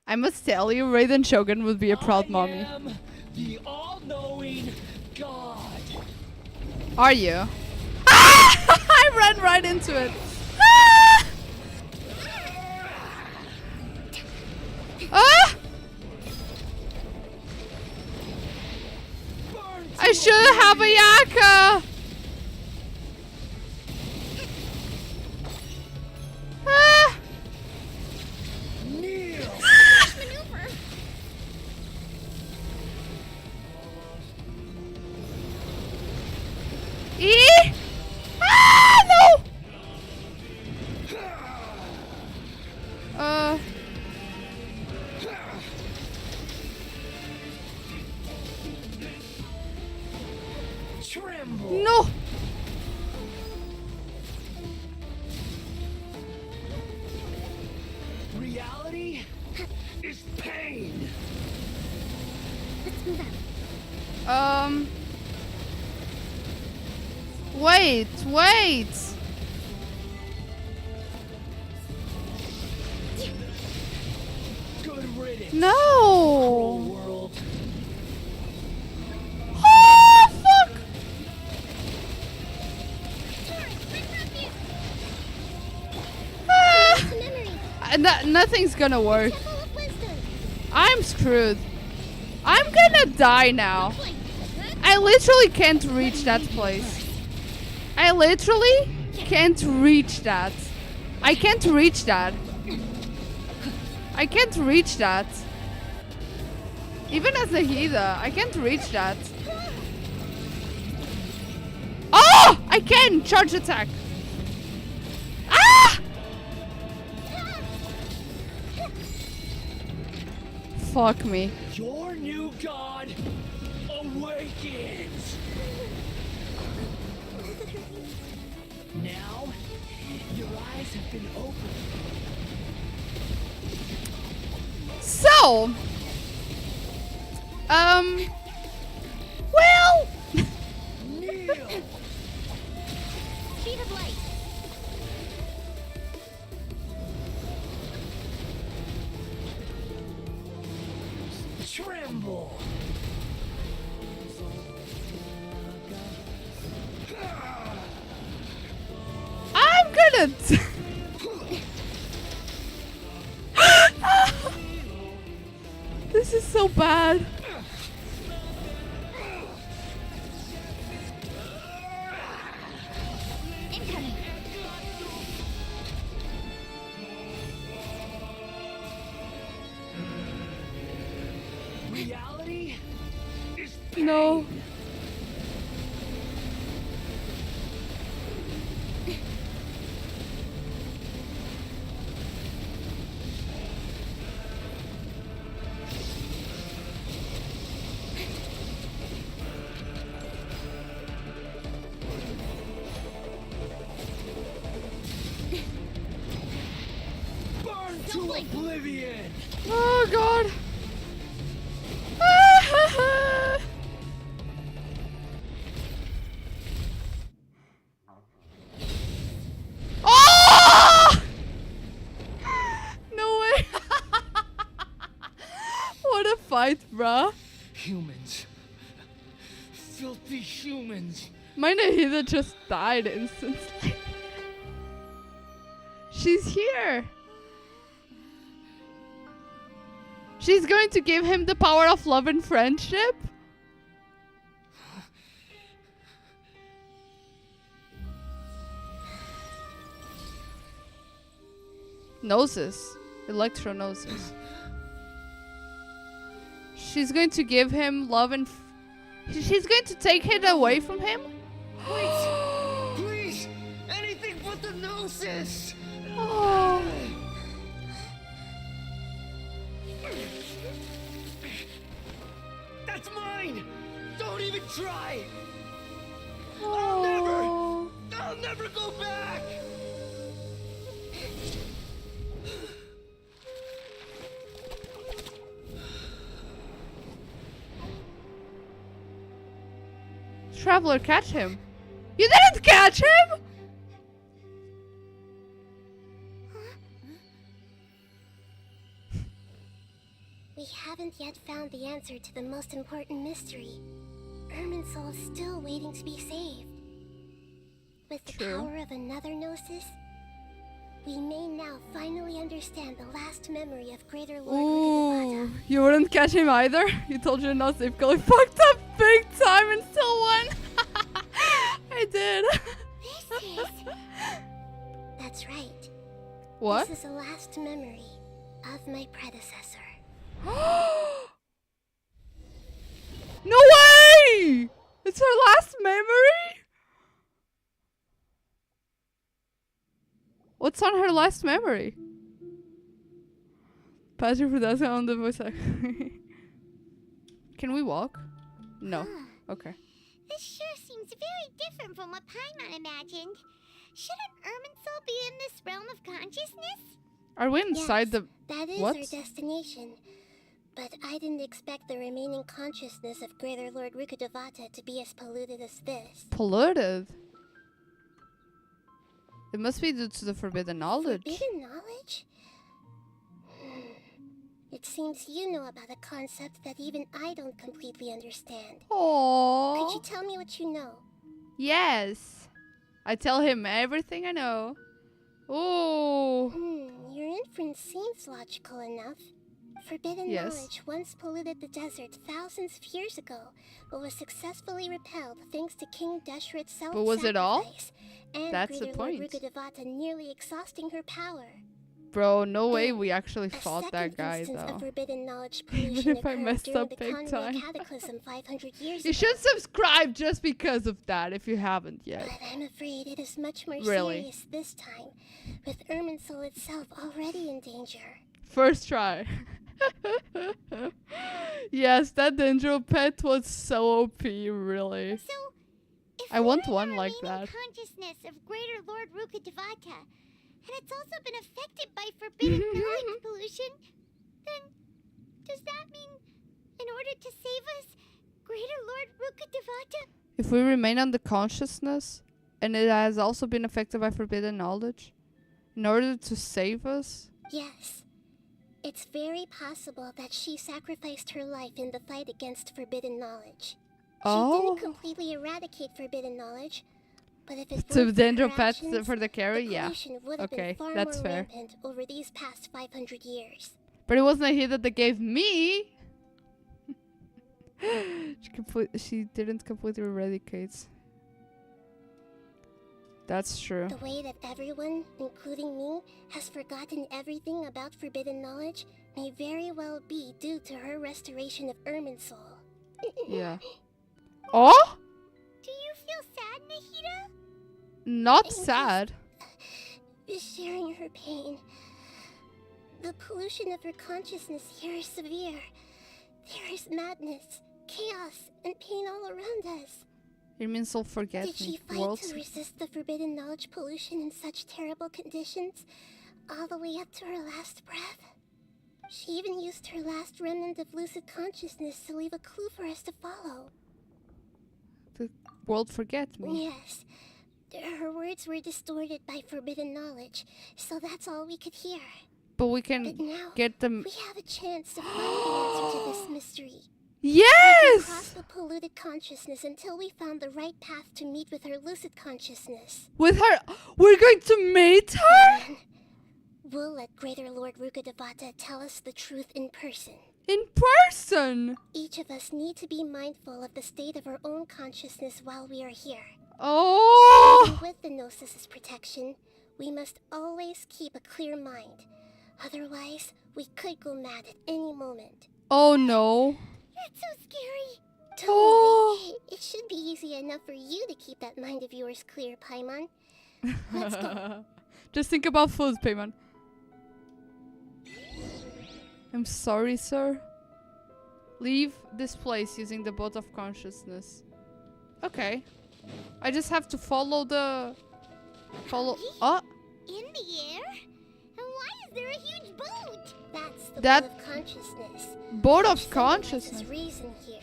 [SPEAKER 1] I must tell you, Raiden Shogun would be a proud mommy.
[SPEAKER 19] am the all-knowing God.
[SPEAKER 1] Are you? Ah! I ran right into it. Ah! Ah! I should have a Yaka. Ah!
[SPEAKER 18] Maneuver.
[SPEAKER 1] Ah, no!
[SPEAKER 19] Tremble.
[SPEAKER 1] No!
[SPEAKER 17] Reality is pain.
[SPEAKER 2] Let's move out.
[SPEAKER 1] Wait.
[SPEAKER 17] Good riddance.
[SPEAKER 1] No!
[SPEAKER 17] World.
[SPEAKER 1] Oh, fuck! Nothing's gonna work. I'm screwed. I'm gonna die now. I literally can't reach that place. I literally can't reach that. I can't reach that. I can't reach that. Even as Nahida, I can't reach that. Oh! I can! Charge attack. Ah! Fuck me.
[SPEAKER 17] Your new god awakens. Now, your eyes have been opened.
[SPEAKER 1] So, well,
[SPEAKER 17] Kneel.
[SPEAKER 2] Sheet of light.
[SPEAKER 17] Tremble.
[SPEAKER 1] I'm gonna. This is so bad.
[SPEAKER 2] Incoming.
[SPEAKER 17] Reality is
[SPEAKER 1] No.
[SPEAKER 17] burn to oblivion.
[SPEAKER 1] Oh god. Oh! No way. What a fight, bruh.
[SPEAKER 17] Humans. Filthy humans.
[SPEAKER 1] My Nahida just died instantly. She's here. She's going to give him the power of love and friendship? Noses. Electro noses. She's going to give him love and... She's going to take it away from him?
[SPEAKER 17] Please! Please! Anything but the gnosis!
[SPEAKER 1] Oh.
[SPEAKER 17] That's mine! Don't even try!
[SPEAKER 1] Oh.
[SPEAKER 17] I'll never go back!
[SPEAKER 1] Traveler, catch him. You didn't catch him?
[SPEAKER 2] We haven't yet found the answer to the most important mystery. Irminsul is still waiting to be saved. With the power of another gnosis, we may now finally understand the last memory of Greater Lord Rukkhadevata.
[SPEAKER 1] Ooh, you wouldn't catch him either? You told your no safe goal. Fucked up big time and still won. I did.
[SPEAKER 2] This is... That's right.
[SPEAKER 1] What?
[SPEAKER 2] This is the last memory of my predecessor.
[SPEAKER 1] No way! It's her last memory? What's on her last memory? Passive production on the voice actor. Can we walk? No. Okay.
[SPEAKER 18] This sure seems seems very different from what Paimon imagined. Shouldn't Irminsul be in this realm of consciousness?
[SPEAKER 1] Are we inside
[SPEAKER 2] Yes,
[SPEAKER 1] the...
[SPEAKER 2] that is
[SPEAKER 1] what?
[SPEAKER 2] our destination. But I didn't expect the remaining consciousness of Greater Lord Rukkhadevata to be as polluted as this.
[SPEAKER 1] Polluted? It must be due to the forbidden knowledge.
[SPEAKER 2] Forbidden knowledge? It seems you know about a concept that even I don't completely understand.
[SPEAKER 1] Aww.
[SPEAKER 2] Could you tell me what you know?
[SPEAKER 1] Yes. I tell him everything I know. Ooh.
[SPEAKER 2] Your inference seems logical enough. Forbidden knowledge once polluted the desert thousands of years ago, but was successfully repelled thanks to King Deshret's self-sacrifice.
[SPEAKER 1] But was it all?
[SPEAKER 2] And
[SPEAKER 1] That's the
[SPEAKER 2] Greater Lord
[SPEAKER 1] point.
[SPEAKER 2] Rukkhadevata nearly exhausting her power.
[SPEAKER 1] Bro, no way we actually fought that guy
[SPEAKER 2] Instance
[SPEAKER 1] though.
[SPEAKER 2] of forbidden knowledge
[SPEAKER 1] Even
[SPEAKER 2] pollution
[SPEAKER 1] if I
[SPEAKER 2] occurred
[SPEAKER 1] messed
[SPEAKER 2] during
[SPEAKER 1] up
[SPEAKER 2] the
[SPEAKER 1] big
[SPEAKER 2] Conway
[SPEAKER 1] time.
[SPEAKER 2] Cataclysm 500 years
[SPEAKER 1] You
[SPEAKER 2] ago.
[SPEAKER 1] should subscribe just because of that if you haven't yet.
[SPEAKER 2] But I'm afraid it is much more
[SPEAKER 1] Really?
[SPEAKER 2] serious this time, with Irminsul itself already in danger.
[SPEAKER 1] First try. Yes, that Dendro pet was so OP, really.
[SPEAKER 18] So, if
[SPEAKER 1] I want
[SPEAKER 18] we're
[SPEAKER 1] one
[SPEAKER 18] the
[SPEAKER 1] like
[SPEAKER 18] remaining
[SPEAKER 1] that.
[SPEAKER 18] consciousness of Greater Lord Rukkhadevata, and it's also been affected by forbidden knowledge pollution, then does that mean, in order to save us, Greater Lord Rukkhadevata?
[SPEAKER 1] If we remain on the consciousness, and it has also been affected by forbidden knowledge, in order to save us?
[SPEAKER 2] Yes. It's very possible that she sacrificed her life in the fight against forbidden knowledge. She didn't completely eradicate forbidden knowledge, but if it
[SPEAKER 1] To
[SPEAKER 2] weren't for her
[SPEAKER 1] Dendro pets
[SPEAKER 2] actions,
[SPEAKER 1] for the carry,
[SPEAKER 2] the
[SPEAKER 1] yeah.
[SPEAKER 2] pollution would have
[SPEAKER 1] Okay,
[SPEAKER 2] been far
[SPEAKER 1] that's
[SPEAKER 2] more
[SPEAKER 1] fair.
[SPEAKER 2] rampant over these past 500 years.
[SPEAKER 1] But it wasn't Nahida that gave me. She didn't completely eradicate. That's true.
[SPEAKER 2] The way that everyone, including me, has forgotten everything about forbidden knowledge may very well be due to her restoration of Irminsul.
[SPEAKER 1] Yeah. Oh?
[SPEAKER 18] Do you feel sad, Nahida?
[SPEAKER 1] Not sad.
[SPEAKER 2] Sharing her pain. The pollution of her consciousness here is severe. There is madness, chaos, and pain all around us.
[SPEAKER 1] It means I'll forget
[SPEAKER 2] Did she
[SPEAKER 1] me.
[SPEAKER 2] fight
[SPEAKER 1] Worlds.
[SPEAKER 2] to resist the forbidden knowledge pollution in such terrible conditions, all the way up to her last breath? She even used her last remnant of lucid consciousness to leave a clue for us to follow.
[SPEAKER 1] The world forget me.
[SPEAKER 2] Yes. Her words were distorted by forbidden knowledge, so that's all we could hear.
[SPEAKER 1] But we can
[SPEAKER 2] But now,
[SPEAKER 1] get them.
[SPEAKER 2] we have a chance to find the answer to this mystery.
[SPEAKER 1] Yes!
[SPEAKER 2] We can cross the polluted consciousness until we found the right path to meet with her lucid consciousness.
[SPEAKER 1] With her, we're going to meet her?
[SPEAKER 2] Then we'll let Greater Lord Rukkhadevata tell us the truth in person.
[SPEAKER 1] In person?
[SPEAKER 2] Each of us need to be mindful of the state of our own consciousness while we are here.
[SPEAKER 1] Oh!
[SPEAKER 2] Even with the Gnosis' protection, we must always keep a clear mind. Otherwise, we could go mad at any moment.
[SPEAKER 1] Oh no.
[SPEAKER 2] That's so scary. Don't
[SPEAKER 1] Oh.
[SPEAKER 2] worry. It should be easy enough for you to keep that mind of yours clear, Paimon. Let's go.
[SPEAKER 1] Just think about food, Paimon. I'm sorry, sir. Leave this place using the boat of consciousness. Okay. I just have to follow the... Oh!
[SPEAKER 18] In the air? And why is there a huge boat?
[SPEAKER 2] That's the
[SPEAKER 1] That-
[SPEAKER 2] boat of consciousness.
[SPEAKER 1] Boat of
[SPEAKER 2] There's
[SPEAKER 1] consciousness.
[SPEAKER 2] reason here.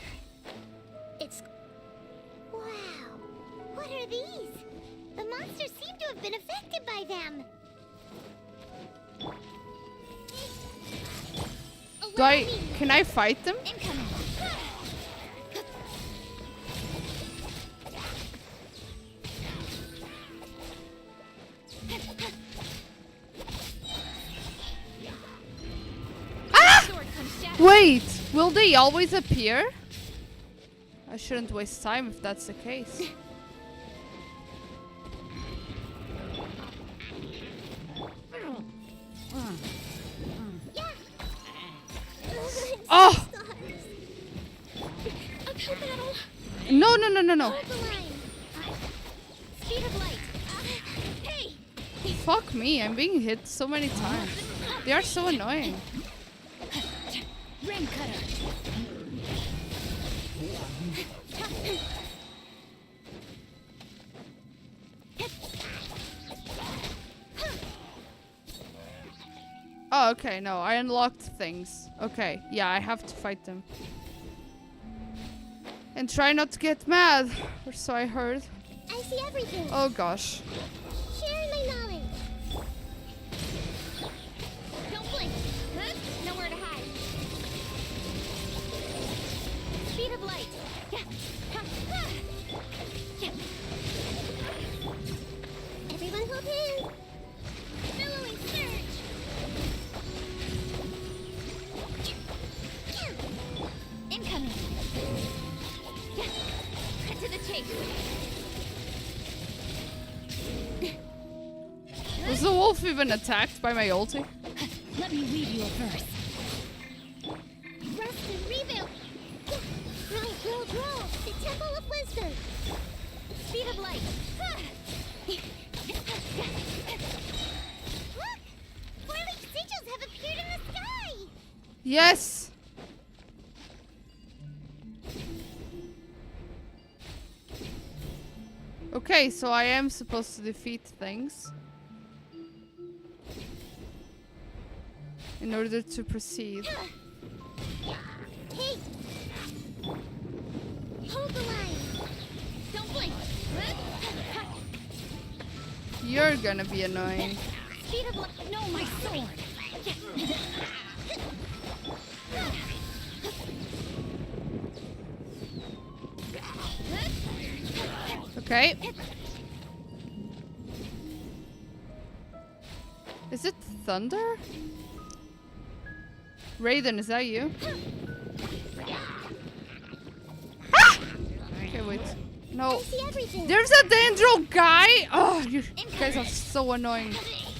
[SPEAKER 2] It's...
[SPEAKER 18] Wow. What are these? The monsters seem to have been affected by them.
[SPEAKER 1] Can I fight them?
[SPEAKER 18] Incoming.
[SPEAKER 1] Wait! Will they always appear? I shouldn't waste time if that's the case. Oh!
[SPEAKER 18] Uphill battle.
[SPEAKER 1] No, no, no, no, no.
[SPEAKER 18] Hold the line. Speed of light. Hey!
[SPEAKER 1] Fuck me, I'm being hit so many times. They are so annoying.
[SPEAKER 18] Ring cutter.
[SPEAKER 1] Okay, no, I unlocked things. Okay, yeah, I have to fight them. And try not to get mad, or so I heard.
[SPEAKER 2] I see everything.
[SPEAKER 1] Oh gosh.
[SPEAKER 2] Share my knowledge.
[SPEAKER 18] Don't blink. Huh? Nowhere to hide. Speed of light.
[SPEAKER 2] Everyone hold hands.
[SPEAKER 18] Billowing surge. Incoming. Cut to the chase.
[SPEAKER 1] Was the wolf even attacked by my ulti?
[SPEAKER 18] Let me lead you a verse. Rest and rebuild.
[SPEAKER 2] Grow. The Temple of Wisdom.
[SPEAKER 18] Speed of light. Look! 4-leaf sigils have appeared in the sky!
[SPEAKER 1] Yes! Okay, so I am supposed to defeat things in order to proceed.
[SPEAKER 2] Hey! Hold the line!
[SPEAKER 18] Don't blink!
[SPEAKER 1] You're gonna be annoying.
[SPEAKER 18] Speed of light. No, my sword!
[SPEAKER 1] Okay. Is it thunder? Raiden, is that you? Ah! Okay, wait. No. There's a Dendro guy! Oh, you guys are so annoying.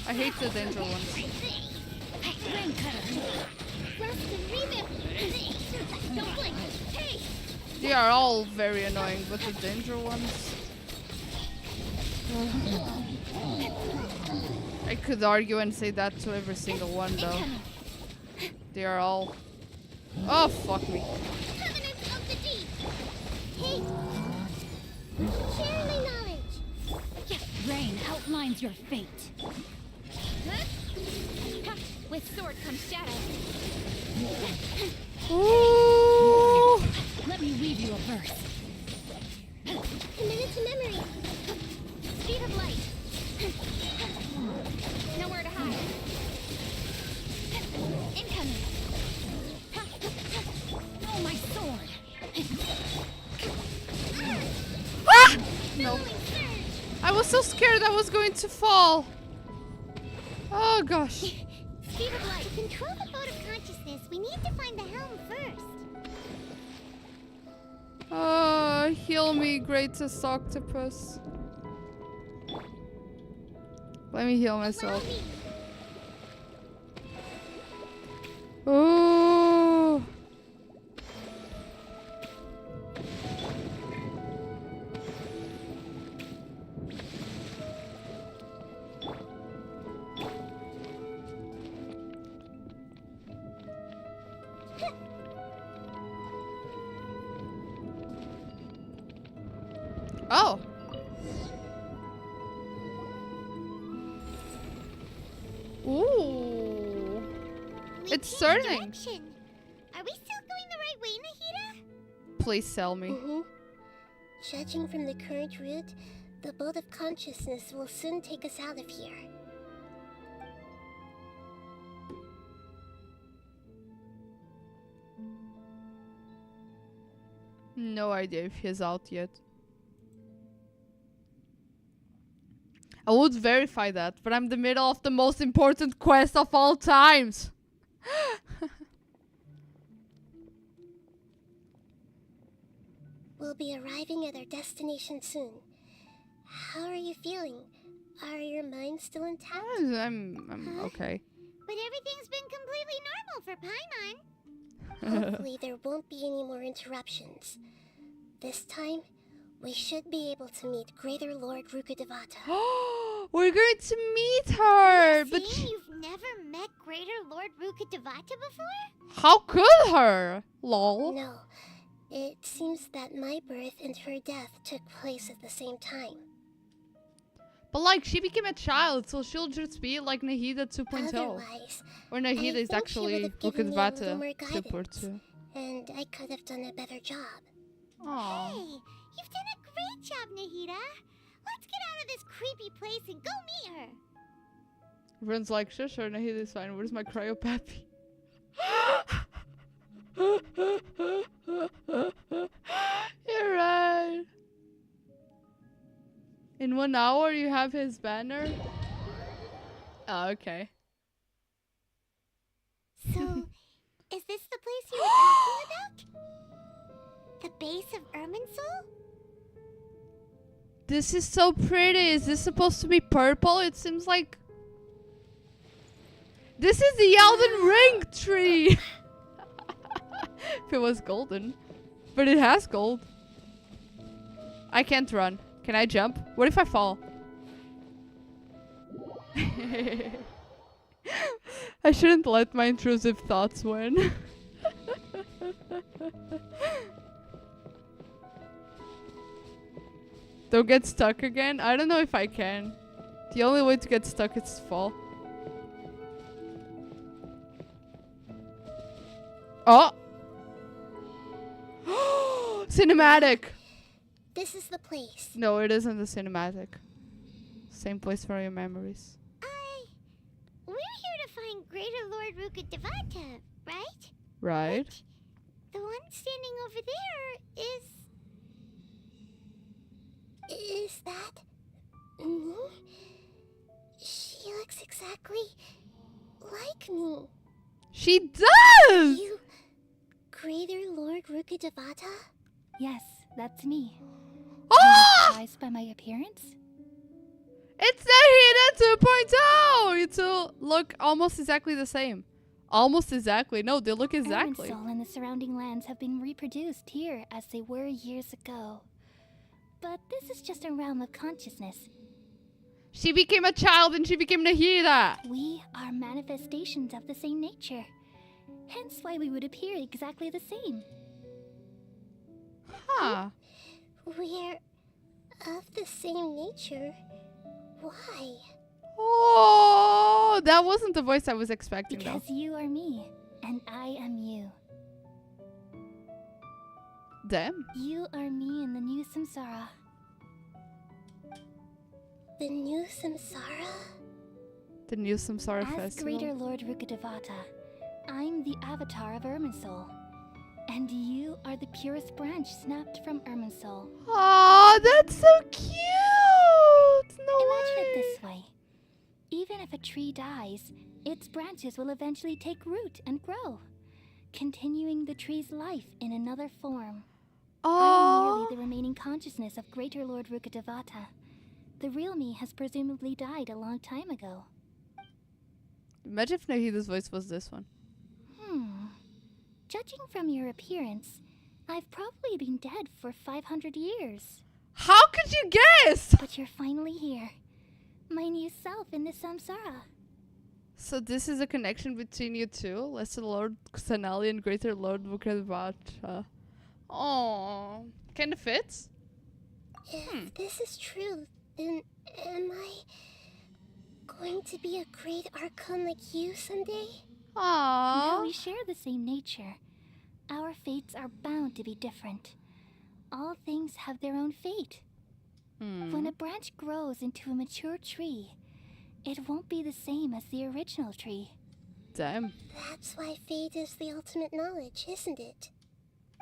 [SPEAKER 1] I hate the Dendro ones.
[SPEAKER 18] Don't blink! Hey!
[SPEAKER 1] They are all very annoying, but the Dendro ones... I could argue and say that to every single one, though. They are all... Oh, fuck me.
[SPEAKER 18] Covenant of the deep!
[SPEAKER 2] Hey! Share my knowledge!
[SPEAKER 18] Rain outlines your fate. With sword comes shadow.
[SPEAKER 1] Ooh.
[SPEAKER 18] Let me weave you a verse.
[SPEAKER 2] Committed to memory.
[SPEAKER 18] Speed of light. Nowhere to hide. Incoming. Oh, my sword.
[SPEAKER 1] Ah! No. I was so scared I was going to fall. Oh gosh.
[SPEAKER 2] Speed of light. To control the boat of consciousness, we need to find the helm first.
[SPEAKER 1] Heal me, greatest octopus. Let me heal myself. Oh. Oh. Ooh. It's turning.
[SPEAKER 2] Are we still going the right way, Nahida?
[SPEAKER 1] Please sell me.
[SPEAKER 2] Judging from the current route, the boat of consciousness will soon take us out of here.
[SPEAKER 1] No idea if he's out yet. I would verify that, but I'm in the middle of the most important quest of all times.
[SPEAKER 2] We'll be arriving at our destination soon. How are you feeling? Are your minds still intact?
[SPEAKER 1] I'm okay.
[SPEAKER 18] But everything's been completely normal for Paimon.
[SPEAKER 2] Hopefully there won't be any more interruptions. This time, we should be able to meet Greater Lord Rukkhadevata.
[SPEAKER 1] We're going to meet her! But
[SPEAKER 18] You've never met Greater Lord Rukkhadevata before?
[SPEAKER 1] how could her? Lol.
[SPEAKER 2] No. It seems that my birth and her death took place at the same time.
[SPEAKER 1] But like, she became a child, so she'll just be like Nahida 2.0.
[SPEAKER 2] Otherwise,
[SPEAKER 1] Or Nahida is
[SPEAKER 2] I think she
[SPEAKER 1] actually
[SPEAKER 2] would've given me a little more
[SPEAKER 1] Rukkhadevata
[SPEAKER 2] guidance,
[SPEAKER 1] 2.2.
[SPEAKER 2] and I could have done a better job.
[SPEAKER 1] Aww.
[SPEAKER 18] Hey, you've done a great job, Nahida. Let's get out of this creepy place and go meet her.
[SPEAKER 1] Everyone's like, sure, Nahida's fine. Where's my cryo pappy? You're right. In 1 hour, you have his banner? Oh, okay.
[SPEAKER 18] So, is this the place you were talking about? The base of Irminsul?
[SPEAKER 1] This is so pretty. Is this supposed to be purple? It seems like... This is the Elden Ring tree! If it was golden. But it has gold. I can't run. Can I jump? What if I fall? I shouldn't let my intrusive thoughts win. Don't get stuck again? I don't know if I can. The only way to get stuck is to fall. Oh! Cinematic!
[SPEAKER 2] This is the place.
[SPEAKER 1] No, it isn't the cinematic. Same place for your memories.
[SPEAKER 18] We're here to find Greater Lord Rukkhadevata, right?
[SPEAKER 1] Right?
[SPEAKER 18] The one standing over there is...
[SPEAKER 2] Is that me? She looks exactly like me.
[SPEAKER 1] She does!
[SPEAKER 2] You, Greater Lord Rukkhadevata?
[SPEAKER 16] Yes, that's me.
[SPEAKER 1] Oh!
[SPEAKER 16] Surprised by my appearance?
[SPEAKER 1] It's Nahida 2.0! You two look almost exactly the same. Almost exactly. No, they look exactly.
[SPEAKER 16] Irminsul and the surrounding lands have been reproduced here as they were years ago. But this is just a realm of consciousness.
[SPEAKER 1] She became a child and she became Nahida.
[SPEAKER 16] We are manifestations of the same nature. Hence why we would appear exactly the same.
[SPEAKER 1] Huh.
[SPEAKER 2] We're of the same nature. Why?
[SPEAKER 1] Oh, that wasn't the voice I was expecting though.
[SPEAKER 16] Because you are me, and I am you.
[SPEAKER 1] Damn.
[SPEAKER 16] You are me in the new samsara.
[SPEAKER 2] The new samsara?
[SPEAKER 1] The new Samsara
[SPEAKER 16] As
[SPEAKER 1] Festival.
[SPEAKER 16] Greater Lord Rukkhadevata, I'm the avatar of Irminsul. And you are the purest branch snapped from Irminsul.
[SPEAKER 1] Aw, that's so cute! No
[SPEAKER 16] Imagine
[SPEAKER 1] way.
[SPEAKER 16] it this way. Even if a tree dies, its branches will eventually take root and grow, continuing the tree's life in another form. I am merely the remaining consciousness of Greater Lord Rukkhadevata. The real me has presumably died a long time ago.
[SPEAKER 1] Imagine if Nahida's voice was this one.
[SPEAKER 16] Judging from your appearance, I've probably been dead for 500 years.
[SPEAKER 1] How could you guess?
[SPEAKER 16] But you're finally here. My new self in the samsara.
[SPEAKER 1] So this is a connection between you two, Lesser Lord Kusanali and Greater Lord Rukkhadevata. Oh, kinda fits.
[SPEAKER 2] If this is true, then am I going to be a great Archon like you someday?
[SPEAKER 16] Though we share the same nature, our fates are bound to be different. All things have their own fate. When a branch grows into a mature tree, it won't be the same as the original tree.
[SPEAKER 1] Damn.
[SPEAKER 2] That's why fate is the ultimate knowledge, isn't it?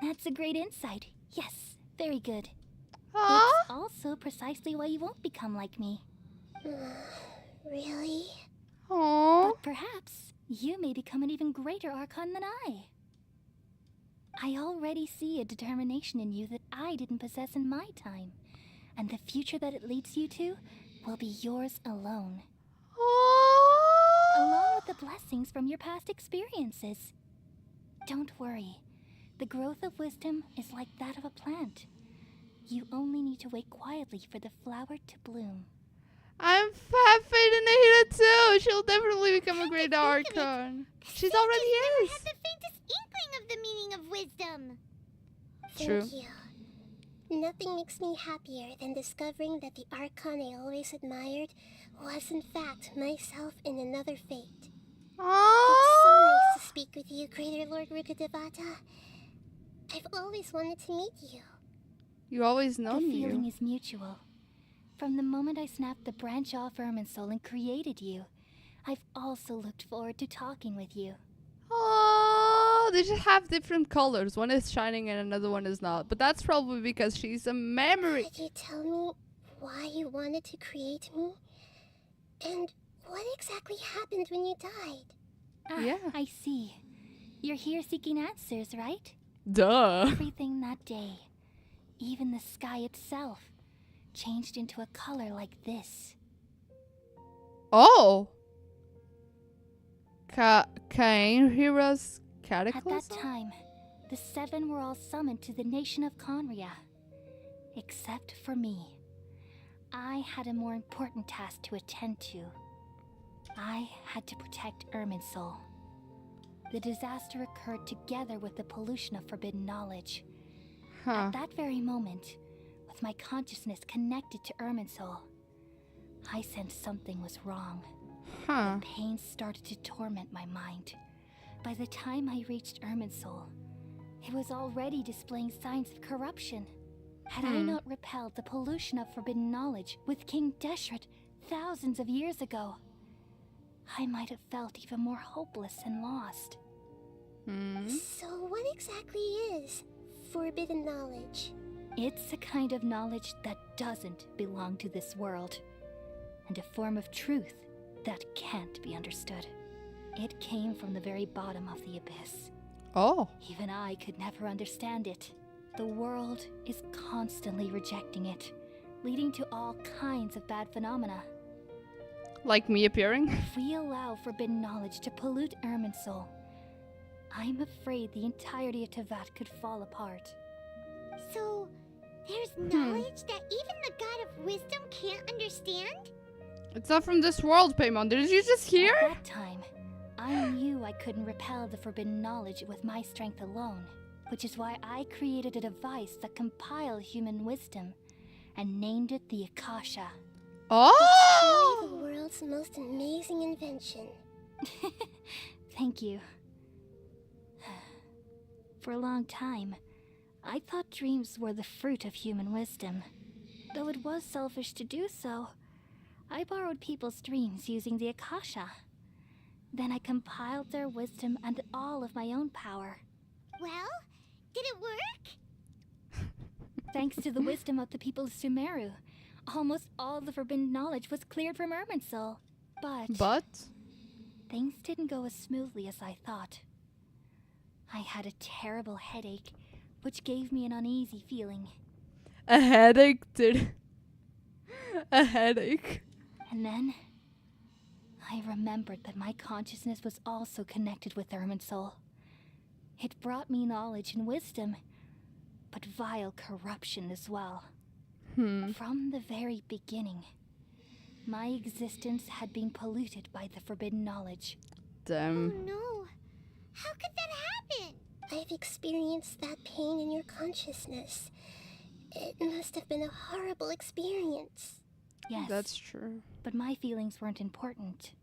[SPEAKER 16] That's a great insight. Yes, very good.
[SPEAKER 1] Aww.
[SPEAKER 16] It's also precisely why you won't become like me.
[SPEAKER 2] Really?
[SPEAKER 1] Aww.
[SPEAKER 16] But perhaps you may become an even greater Archon than I. I already see a determination in you that I didn't possess in my time. And the future that it leads you to will be yours alone. Along with the blessings from your past experiences. Don't worry. The growth of wisdom is like that of a plant. You only need to wait quietly for the flower to bloom.
[SPEAKER 1] I'm have faith in Nahida too. She'll definitely become a great Archon. She's already
[SPEAKER 18] I
[SPEAKER 1] is.
[SPEAKER 18] have the faintest inkling of the meaning of wisdom.
[SPEAKER 1] True.
[SPEAKER 2] Thank you. Nothing makes me happier than discovering that the Archon I always admired was in fact myself in another fate. It's so nice to speak with you, Greater Lord Rukkhadevata. I've always wanted to meet you.
[SPEAKER 1] You always know
[SPEAKER 16] me. The
[SPEAKER 1] you.
[SPEAKER 16] feeling is mutual. From the moment I snapped the branch off Irminsul and created you, I've also looked forward to talking with you.
[SPEAKER 1] Oh, they just have different colors. One is shining and another one is not. But that's probably because she's a memory.
[SPEAKER 2] Could you tell me why you wanted to create me? And what exactly happened when you died?
[SPEAKER 16] Yeah. I see. You're here seeking answers, right?
[SPEAKER 1] Duh.
[SPEAKER 16] Everything that day, even the sky itself, changed into a color like this.
[SPEAKER 1] Oh! Cain Heroes Cataclysm?
[SPEAKER 16] At that time, the 7 were all summoned to the nation of Conria. Except for me. I had a more important task to attend to. I had to protect Irminsul. The disaster occurred together with the pollution of forbidden knowledge. At that very moment, with my consciousness connected to Irminsul, I sensed something was wrong. The pain started to torment my mind. By the time I reached Irminsul, it was already displaying signs of corruption. Had I not repelled the pollution of forbidden knowledge with King Deshret thousands of years ago, I might have felt even more hopeless and lost.
[SPEAKER 2] So what exactly is forbidden knowledge?
[SPEAKER 16] It's a kind of knowledge that doesn't belong to this world, and a form of truth that can't be understood. It came from the very bottom of the abyss.
[SPEAKER 1] Oh.
[SPEAKER 16] Even I could never understand it. The world is constantly rejecting it, leading to all kinds of bad phenomena.
[SPEAKER 1] Like me appearing?
[SPEAKER 16] If we allow forbidden knowledge to pollute Irminsul, I'm afraid the entirety of Teyvat could fall apart.
[SPEAKER 18] So, there's knowledge that even the God of Wisdom can't understand?
[SPEAKER 1] It's not from this world, Paimon. Did you just hear?
[SPEAKER 16] At that time, I knew I couldn't repel the forbidden knowledge with my strength alone, which is why I created a device that compiled human wisdom and named it the Akasha.
[SPEAKER 2] Oh! It's truly the world's most amazing invention.
[SPEAKER 16] Thank you. For a long time, I thought dreams were the fruit of human wisdom. Though it was selfish to do so, I borrowed people's dreams using the Akasha. Then I compiled their wisdom and all of my own power.
[SPEAKER 18] Well, did it work?
[SPEAKER 16] Thanks to the wisdom of the people of Sumeru, almost all the forbidden knowledge was cleared from Irminsul. But things didn't go as smoothly as I thought. I had a terrible headache, which gave me an uneasy feeling.
[SPEAKER 1] A headache, dude. A headache.
[SPEAKER 16] And then, I remembered that my consciousness was also connected with Irminsul. It brought me knowledge and wisdom, but vile corruption as well. From the very beginning, my existence had been polluted by the forbidden knowledge.
[SPEAKER 1] Damn.
[SPEAKER 2] Oh no. How could that happen? I've experienced that pain in your consciousness. It must have been a horrible experience.
[SPEAKER 16] Yes.
[SPEAKER 1] That's true.
[SPEAKER 16] But my feelings weren't important.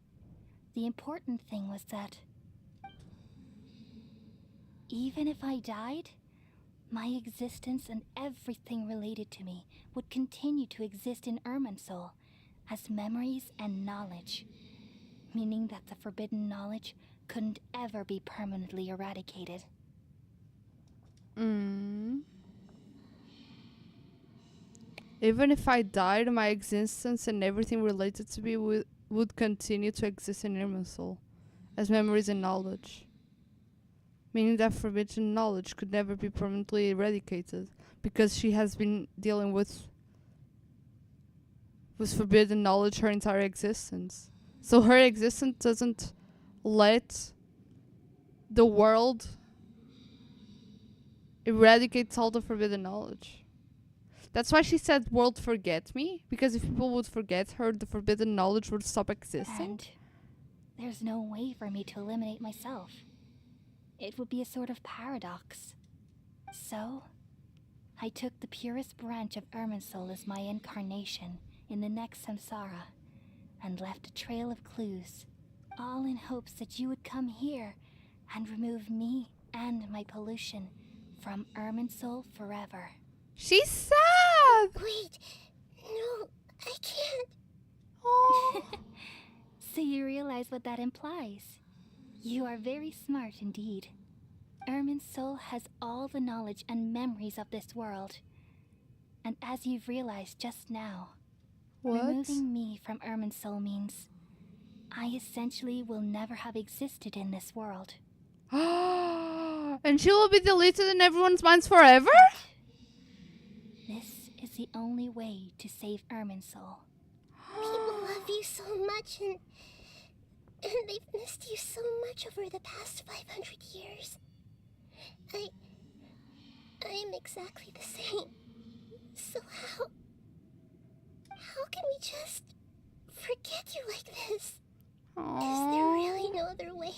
[SPEAKER 16] The important thing was that even if I died, my existence and everything related to me would continue to exist in Irminsul as memories and knowledge, meaning that the forbidden knowledge couldn't ever be permanently eradicated.
[SPEAKER 1] Even if I died, my existence and everything related to me would continue to exist in Irminsul as memories and knowledge. Meaning that forbidden knowledge could never be permanently eradicated because she has been dealing with forbidden knowledge her entire existence. So her existence doesn't let the world eradicate all the forbidden knowledge. That's why she said world forget me, because if people would forget her, the forbidden knowledge would stop existing.
[SPEAKER 16] And there's no way for me to eliminate myself. It would be a sort of paradox. So, I took the purest branch of Irminsul as my incarnation in the next samsara, and left a trail of clues, all in hopes that you would come here and remove me and my pollution from Irminsul forever.
[SPEAKER 1] She's sad!
[SPEAKER 2] Wait, no, I can't.
[SPEAKER 1] Oh.
[SPEAKER 16] So you realize what that implies. You are very smart indeed. Irminsul has all the knowledge and memories of this world. And as you've realized just now, removing me from Irminsul means I essentially will never have existed in this world.
[SPEAKER 1] And she will be deleted in everyone's minds forever?
[SPEAKER 16] This is the only way to save Irminsul.
[SPEAKER 2] People love you so much, and they've missed you so much over the past 500 years. I am exactly the same. So how can we just forget you like this? Is there really no other way?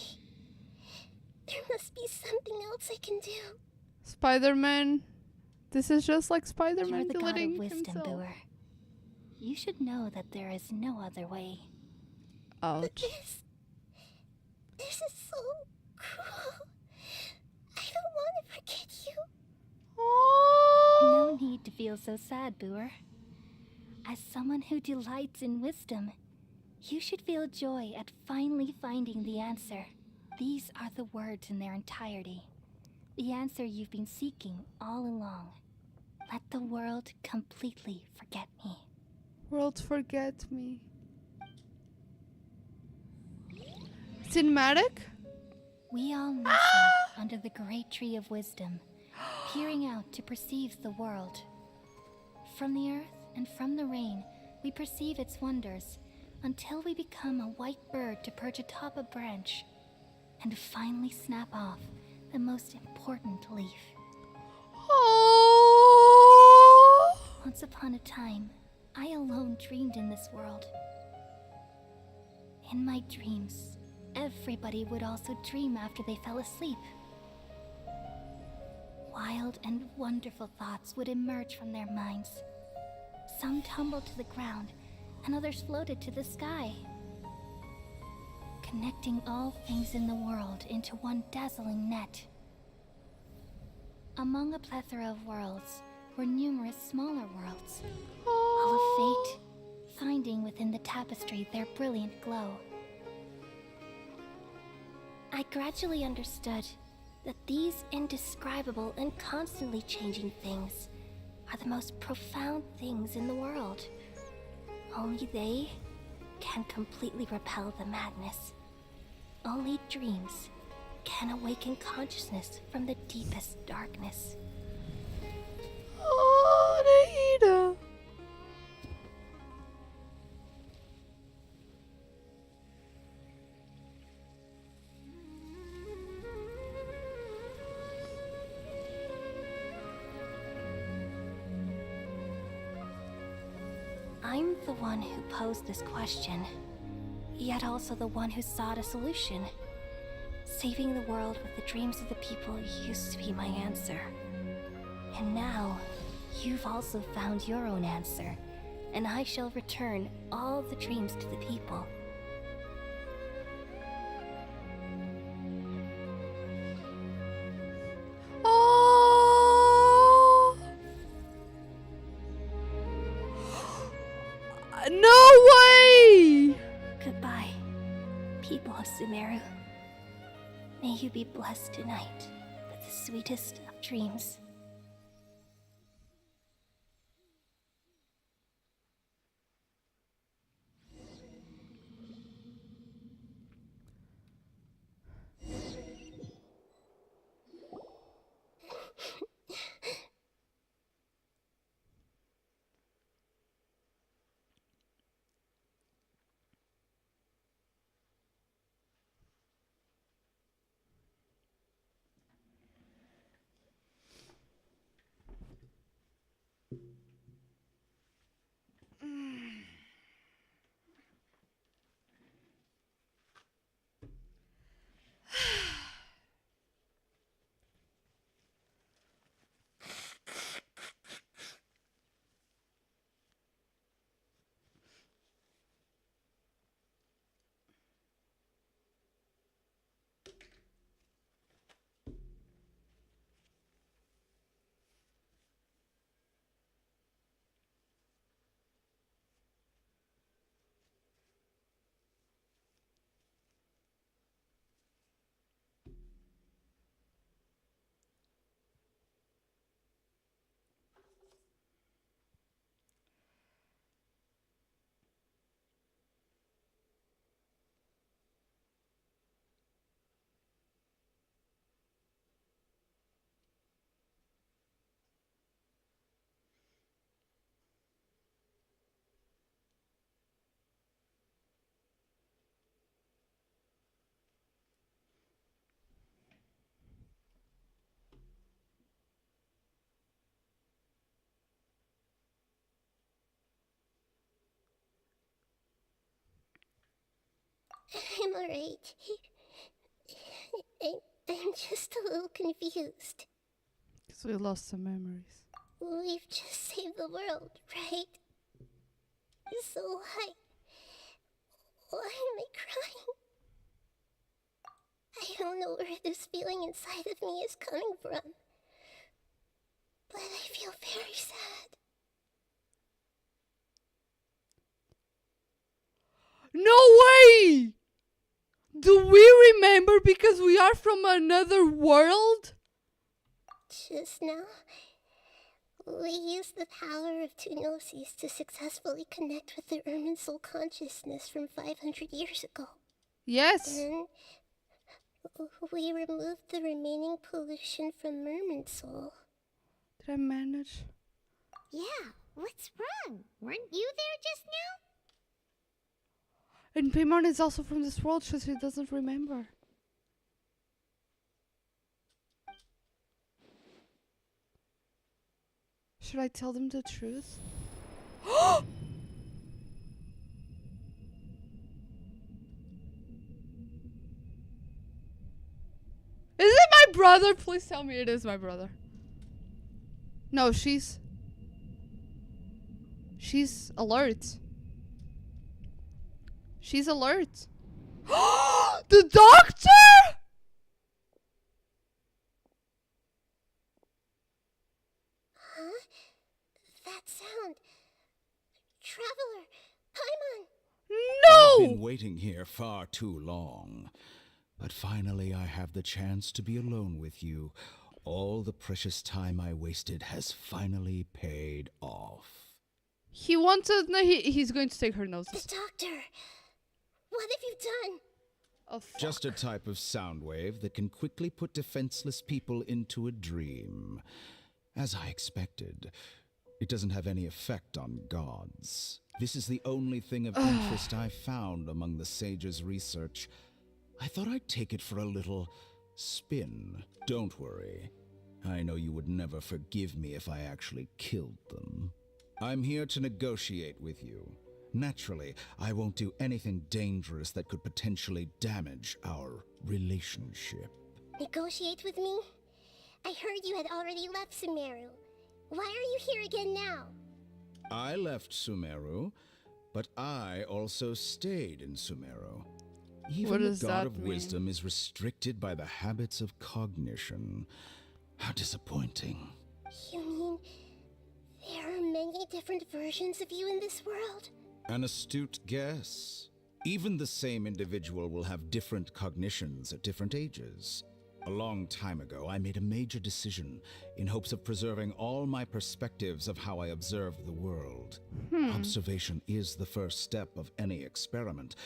[SPEAKER 2] There must be something else I can do.
[SPEAKER 1] Spider-Man. This is just like Spider-Man
[SPEAKER 16] You're the god of
[SPEAKER 1] deleting
[SPEAKER 16] wisdom,
[SPEAKER 1] himself.
[SPEAKER 16] Booer. You should know that there is no other way.
[SPEAKER 1] Ouch.
[SPEAKER 2] But this is so cruel. I don't want to forget you.
[SPEAKER 16] No need to feel so sad, Booer. As someone who delights in wisdom, you should feel joy at finally finding the answer. These are the words in their entirety. The answer you've been seeking all along. Let the world completely forget me.
[SPEAKER 1] World forget me. Cinematic?
[SPEAKER 16] We all nestle under the great tree of wisdom, peering out to perceive the world. From the earth and from the rain, we perceive its wonders, until we become a white bird to perch atop a branch, and finally snap off the most important leaf. Once upon a time, I alone dreamed in this world. In my dreams, everybody would also dream after they fell asleep. Wild and wonderful thoughts would emerge from their minds. Some tumbled to the ground, and others floated to the sky, connecting all things in the world into one dazzling net. Among a plethora of worlds were numerous smaller worlds, all of fate, finding within the tapestry their brilliant glow. I gradually understood that these indescribable and constantly changing things are the most profound things in the world. Only they can completely repel the madness. Only dreams can awaken consciousness from the deepest darkness.
[SPEAKER 1] Oh, Nahida.
[SPEAKER 16] I'm the one who posed this question, yet also the one who sought a solution. Saving the world with the dreams of the people used to be my answer. And now, you've also found your own answer, and I shall return all the dreams to the people.
[SPEAKER 1] Oh! No way!
[SPEAKER 16] Goodbye, people of Sumeru. May you be blessed tonight with the sweetest of dreams.
[SPEAKER 2] I'm alright. I'm just a little confused.
[SPEAKER 1] Because we lost some memories.
[SPEAKER 2] We've just saved the world, right? So why am I crying? I don't know where this feeling inside of me is coming from, but I feel very sad.
[SPEAKER 1] No way! Do we remember because we are from another world?
[SPEAKER 2] Just now, we used the power of two gnosis to successfully connect with the Ermin soul consciousness from 500 years ago.
[SPEAKER 1] Yes.
[SPEAKER 2] Then, we removed the remaining pollution from Merman soul.
[SPEAKER 1] Did I manage?
[SPEAKER 18] Yeah, what's wrong? Weren't you there just now?
[SPEAKER 1] And Paimon is also from this world, so she doesn't remember. Should I tell them the truth? Is it my brother? Please tell me it is my brother. No, she's alert. She's alert. The doctor?
[SPEAKER 2] Huh? That sound. Traveler, Paimon.
[SPEAKER 1] No!
[SPEAKER 12] I've been waiting here far too long. But finally I have the chance to be alone with you. All the precious time I wasted has finally paid off.
[SPEAKER 1] He wanted... No, he's going to take her noses.
[SPEAKER 2] The doctor. What have you done?
[SPEAKER 1] Oh, fuck.
[SPEAKER 12] Just a type of sound wave that can quickly put defenseless people into a dream. As I expected, it doesn't have any effect on gods. This is the only thing of interest I found among the sage's research. I thought I'd take it for a little spin. Don't worry. I know you would never forgive me if I actually killed them. I'm here to negotiate with you. Naturally, I won't do anything dangerous that could potentially damage our relationship.
[SPEAKER 2] Negotiate with me? I heard you had already left Sumeru. Why are you here again now?
[SPEAKER 12] I left Sumeru, but I also stayed in Sumeru. Even the God of Wisdom is restricted by the habits of cognition. How disappointing.
[SPEAKER 2] You mean there are many different versions of you in this world?
[SPEAKER 12] An astute guess. Even the same individual will have different cognitions at different ages. A long time ago, I made a major decision in hopes of preserving all my perspectives of how I observed the world. Observation is the first step of any experiment,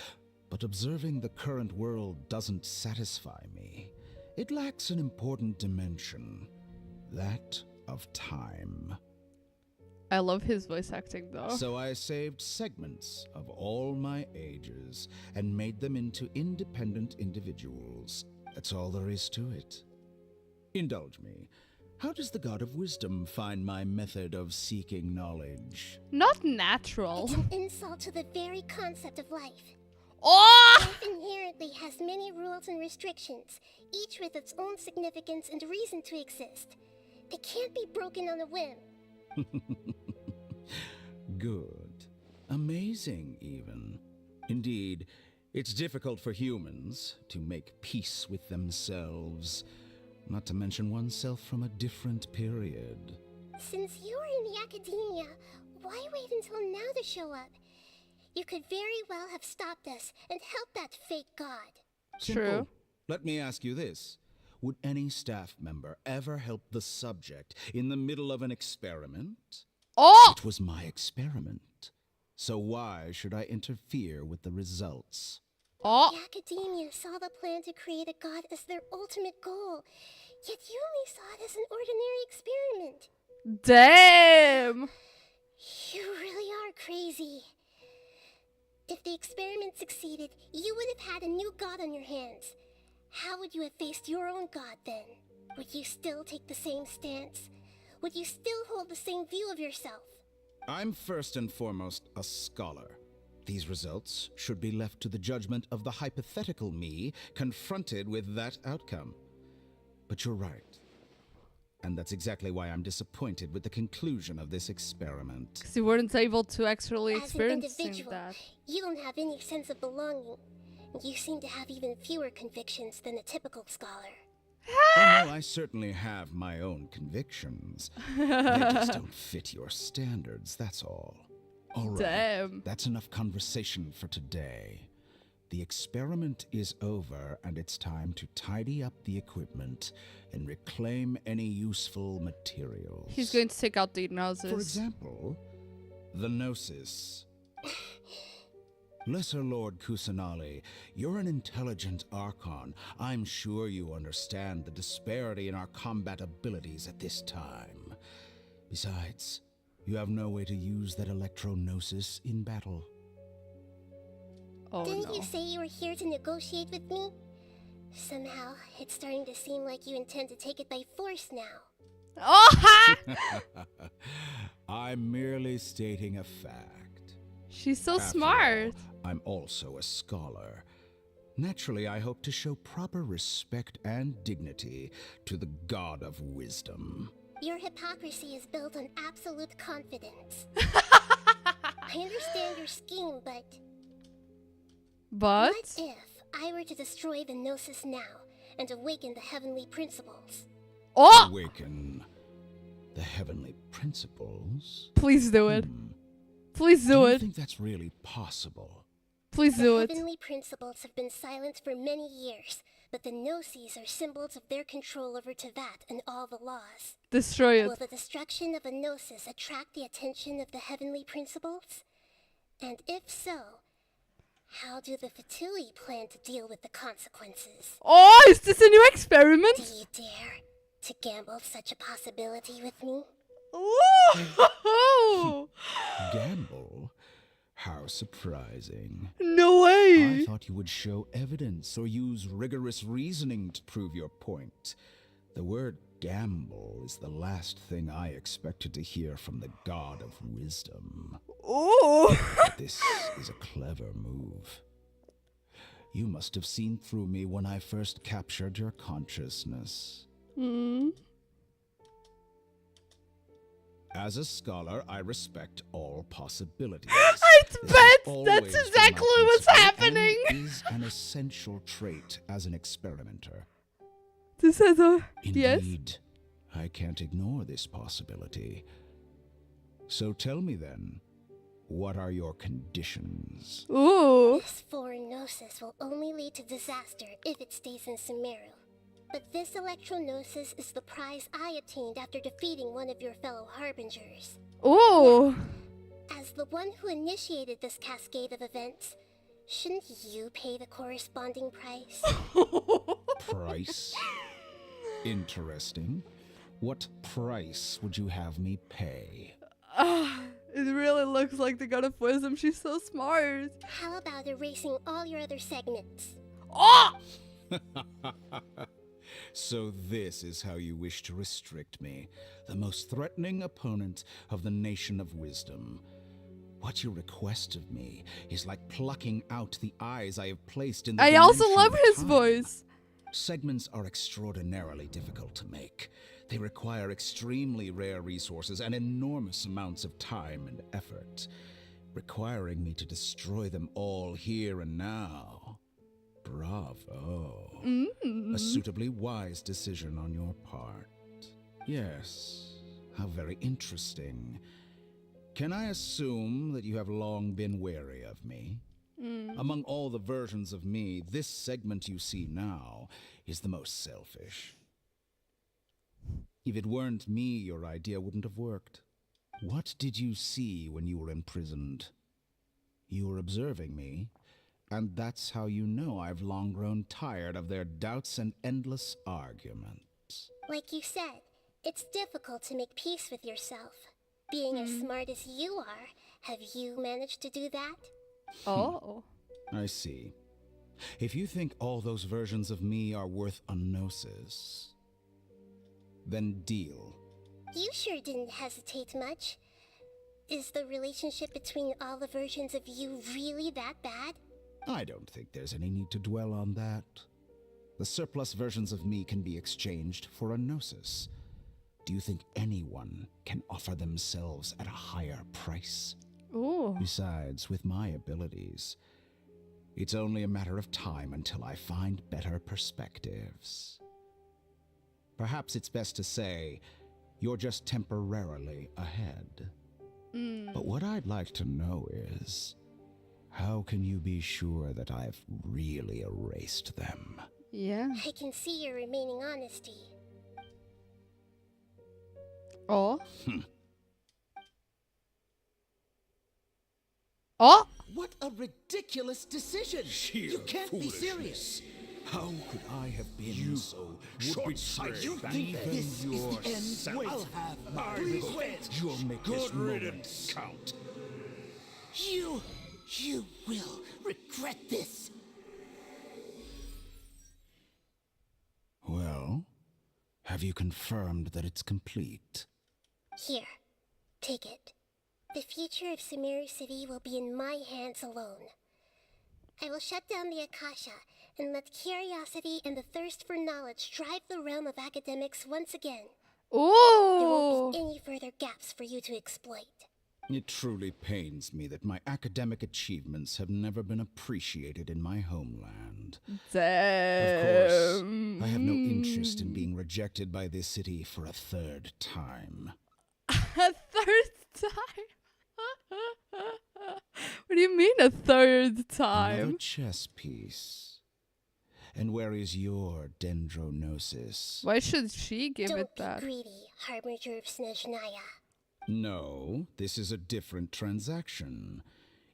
[SPEAKER 12] but observing the current world doesn't satisfy me. It lacks an important dimension, that of time.
[SPEAKER 1] I love his voice acting though.
[SPEAKER 12] So I saved segments of all my ages and made them into independent individuals. That's all there is to it. Indulge me. How does the God of Wisdom find my method of seeking knowledge?
[SPEAKER 1] Not natural.
[SPEAKER 2] It's an insult to the very concept of life.
[SPEAKER 1] Oh!
[SPEAKER 2] Life inherently has many rules and restrictions, each with its own significance and reason to exist. They can't be broken on a whim.
[SPEAKER 12] Good. Amazing, even. Indeed, it's difficult for humans to make peace with themselves, not to mention oneself from a different period.
[SPEAKER 2] Since you were in the academia, why wait until now to show up? You could very well have stopped us and helped that fake god.
[SPEAKER 12] Simple. Let me ask you this. Would any staff member ever help the subject in the middle of an experiment?
[SPEAKER 1] Oh!
[SPEAKER 12] It was my experiment. So why should I interfere with the results?
[SPEAKER 1] Oh!
[SPEAKER 2] The academia saw the plan to create a god as their ultimate goal, yet you only saw it as an ordinary experiment.
[SPEAKER 1] Damn!
[SPEAKER 2] You really are crazy. If the experiment succeeded, you would have had a new god on your hands. How would you have faced your own god then? Would you still take the same stance? Would you still hold the same view of yourself?
[SPEAKER 12] I'm first and foremost a scholar. These results should be left to the judgment of the hypothetical me confronted with that outcome. But you're right. And that's exactly why I'm disappointed with the conclusion of this experiment.
[SPEAKER 1] Because you weren't able to actually
[SPEAKER 2] As an
[SPEAKER 1] experience
[SPEAKER 2] individual,
[SPEAKER 1] that.
[SPEAKER 2] you don't have any sense of belonging. You seem to have even fewer convictions than a typical scholar.
[SPEAKER 12] Oh no, I certainly have my own convictions. They just don't fit your standards, that's all. All right,
[SPEAKER 1] Damn.
[SPEAKER 12] that's enough conversation for today. The experiment is over, and it's time to tidy up the equipment and reclaim any useful materials.
[SPEAKER 1] He's going to take out the noses.
[SPEAKER 12] For example, the Gnosis. Lesser Lord Kusanali, you're an intelligent Archon. I'm sure you understand the disparity in our combat abilities at this time. Besides, you have no way to use that Electro-Gnosis in battle.
[SPEAKER 1] Oh,
[SPEAKER 2] Didn't
[SPEAKER 1] no.
[SPEAKER 2] you say you were here to negotiate with me? Somehow, it's starting to seem like you intend to take it by force now.
[SPEAKER 1] Oh,
[SPEAKER 12] I'm merely stating a fact.
[SPEAKER 1] She's so
[SPEAKER 12] After
[SPEAKER 1] smart.
[SPEAKER 12] all, I'm also a scholar. Naturally, I hope to show proper respect and dignity to the God of Wisdom.
[SPEAKER 2] Your hypocrisy is built on absolute confidence. I understand your scheme, but...
[SPEAKER 1] But?
[SPEAKER 2] What if I were to destroy the Gnosis now and awaken the heavenly principles?
[SPEAKER 1] Oh!
[SPEAKER 12] Awaken the heavenly principles?
[SPEAKER 1] Please do it. Please do
[SPEAKER 12] you
[SPEAKER 1] it.
[SPEAKER 12] think that's really possible?
[SPEAKER 1] Please do it.
[SPEAKER 2] The heavenly principles have been silent for many years, but the Gnosis are symbols of their control over Teyvat and all the laws.
[SPEAKER 1] Destroy it.
[SPEAKER 2] Will the destruction of a Gnosis attract the attention of the heavenly principles? And if so, how do the Fatui plan to deal with the consequences?
[SPEAKER 1] Oh, is this a new experiment?
[SPEAKER 2] Do you dare to gamble such a possibility with me?
[SPEAKER 1] Ooh.
[SPEAKER 12] Gamble? How surprising.
[SPEAKER 1] No way.
[SPEAKER 12] I thought you would show evidence or use rigorous reasoning to prove your point. The word gamble is the last thing I expected to hear from the God of Wisdom.
[SPEAKER 1] Ooh.
[SPEAKER 12] This is a clever move. You must have seen through me when I first captured your consciousness. As a scholar, I respect all possibilities.
[SPEAKER 1] I bet that's exactly what's happening.
[SPEAKER 12] Is an essential trait as an experimenter.
[SPEAKER 1] This is a...
[SPEAKER 12] Indeed, I can't ignore this possibility. So tell me then, what are your conditions?
[SPEAKER 1] Ooh.
[SPEAKER 2] This foreign Gnosis will only lead to disaster if it stays in Sumeru. But this Electro-Gnosis is the prize I obtained after defeating one of your fellow Harbingers.
[SPEAKER 1] Ooh.
[SPEAKER 2] Now, as the one who initiated this cascade of events, shouldn't you pay the corresponding price?
[SPEAKER 12] Price? Interesting. What price would you have me pay?
[SPEAKER 1] It really looks like the God of Wisdom. She's so smart.
[SPEAKER 2] How about erasing all your other segments?
[SPEAKER 1] Oh!
[SPEAKER 12] So this is how you wish to restrict me, the most threatening opponent of the Nation of Wisdom. What you request of me is like plucking out the eyes I have placed in the
[SPEAKER 1] I also
[SPEAKER 12] dimension
[SPEAKER 1] love
[SPEAKER 12] of
[SPEAKER 1] his
[SPEAKER 12] time.
[SPEAKER 1] voice.
[SPEAKER 12] Segments are extraordinarily difficult to make. They require extremely rare resources and enormous amounts of time and effort, requiring me to destroy them all here and now. Bravo. A suitably wise decision on your part. Yes, how very interesting. Can I assume that you have long been wary of me? Among all the versions of me, this segment you see now is the most selfish. If it weren't me, your idea wouldn't have worked. What did you see when you were imprisoned? You were observing me, and that's how you know I've long grown tired of their doubts and endless arguments.
[SPEAKER 2] Like you said, it's difficult to make peace with yourself. Being as smart as you are, have you managed to do that?
[SPEAKER 1] Oh.
[SPEAKER 12] I see. If you think all those versions of me are worth a gnosis, then deal.
[SPEAKER 2] You sure didn't hesitate much. Is the relationship between all the versions of you really that bad?
[SPEAKER 12] I don't think there's any need to dwell on that. The surplus versions of me can be exchanged for a gnosis. Do you think anyone can offer themselves at a higher price?
[SPEAKER 1] Ooh.
[SPEAKER 12] Besides, with my abilities, it's only a matter of time until I find better perspectives. Perhaps it's best to say you're just temporarily ahead. But what I'd like to know is, how can you be sure that I've really erased them?
[SPEAKER 1] Yeah.
[SPEAKER 2] I can see your remaining honesty.
[SPEAKER 1] Oh. Oh!
[SPEAKER 20] What a ridiculous decision! You can't be serious!
[SPEAKER 12] How could I have been so short-sighted?
[SPEAKER 20] You think this is the end? Wait,
[SPEAKER 12] I'll have my
[SPEAKER 20] please
[SPEAKER 12] vote.
[SPEAKER 20] wait.
[SPEAKER 12] You'll make
[SPEAKER 17] Good
[SPEAKER 12] this moment
[SPEAKER 17] riddance.
[SPEAKER 12] count.
[SPEAKER 20] You will regret this!
[SPEAKER 12] Well, have you confirmed that it's complete?
[SPEAKER 2] Here, take it. The future of Sumeru City will be in my hands alone. I will shut down the Akasha and let curiosity and the thirst for knowledge drive the realm of academics once again.
[SPEAKER 1] Ooh!
[SPEAKER 2] There won't be any further gaps for you to exploit.
[SPEAKER 12] It truly pains me that my academic achievements have never been appreciated in my homeland.
[SPEAKER 1] Damn.
[SPEAKER 12] Of course, I have no interest in being rejected by this city for a third time.
[SPEAKER 1] A third time? What do you mean a third time?
[SPEAKER 12] Another chess piece. And where is your dendronosis?
[SPEAKER 1] Why should she give
[SPEAKER 2] Don't
[SPEAKER 1] it that?
[SPEAKER 2] be greedy, Harbinger of Snezhnaya.
[SPEAKER 12] No, this is a different transaction.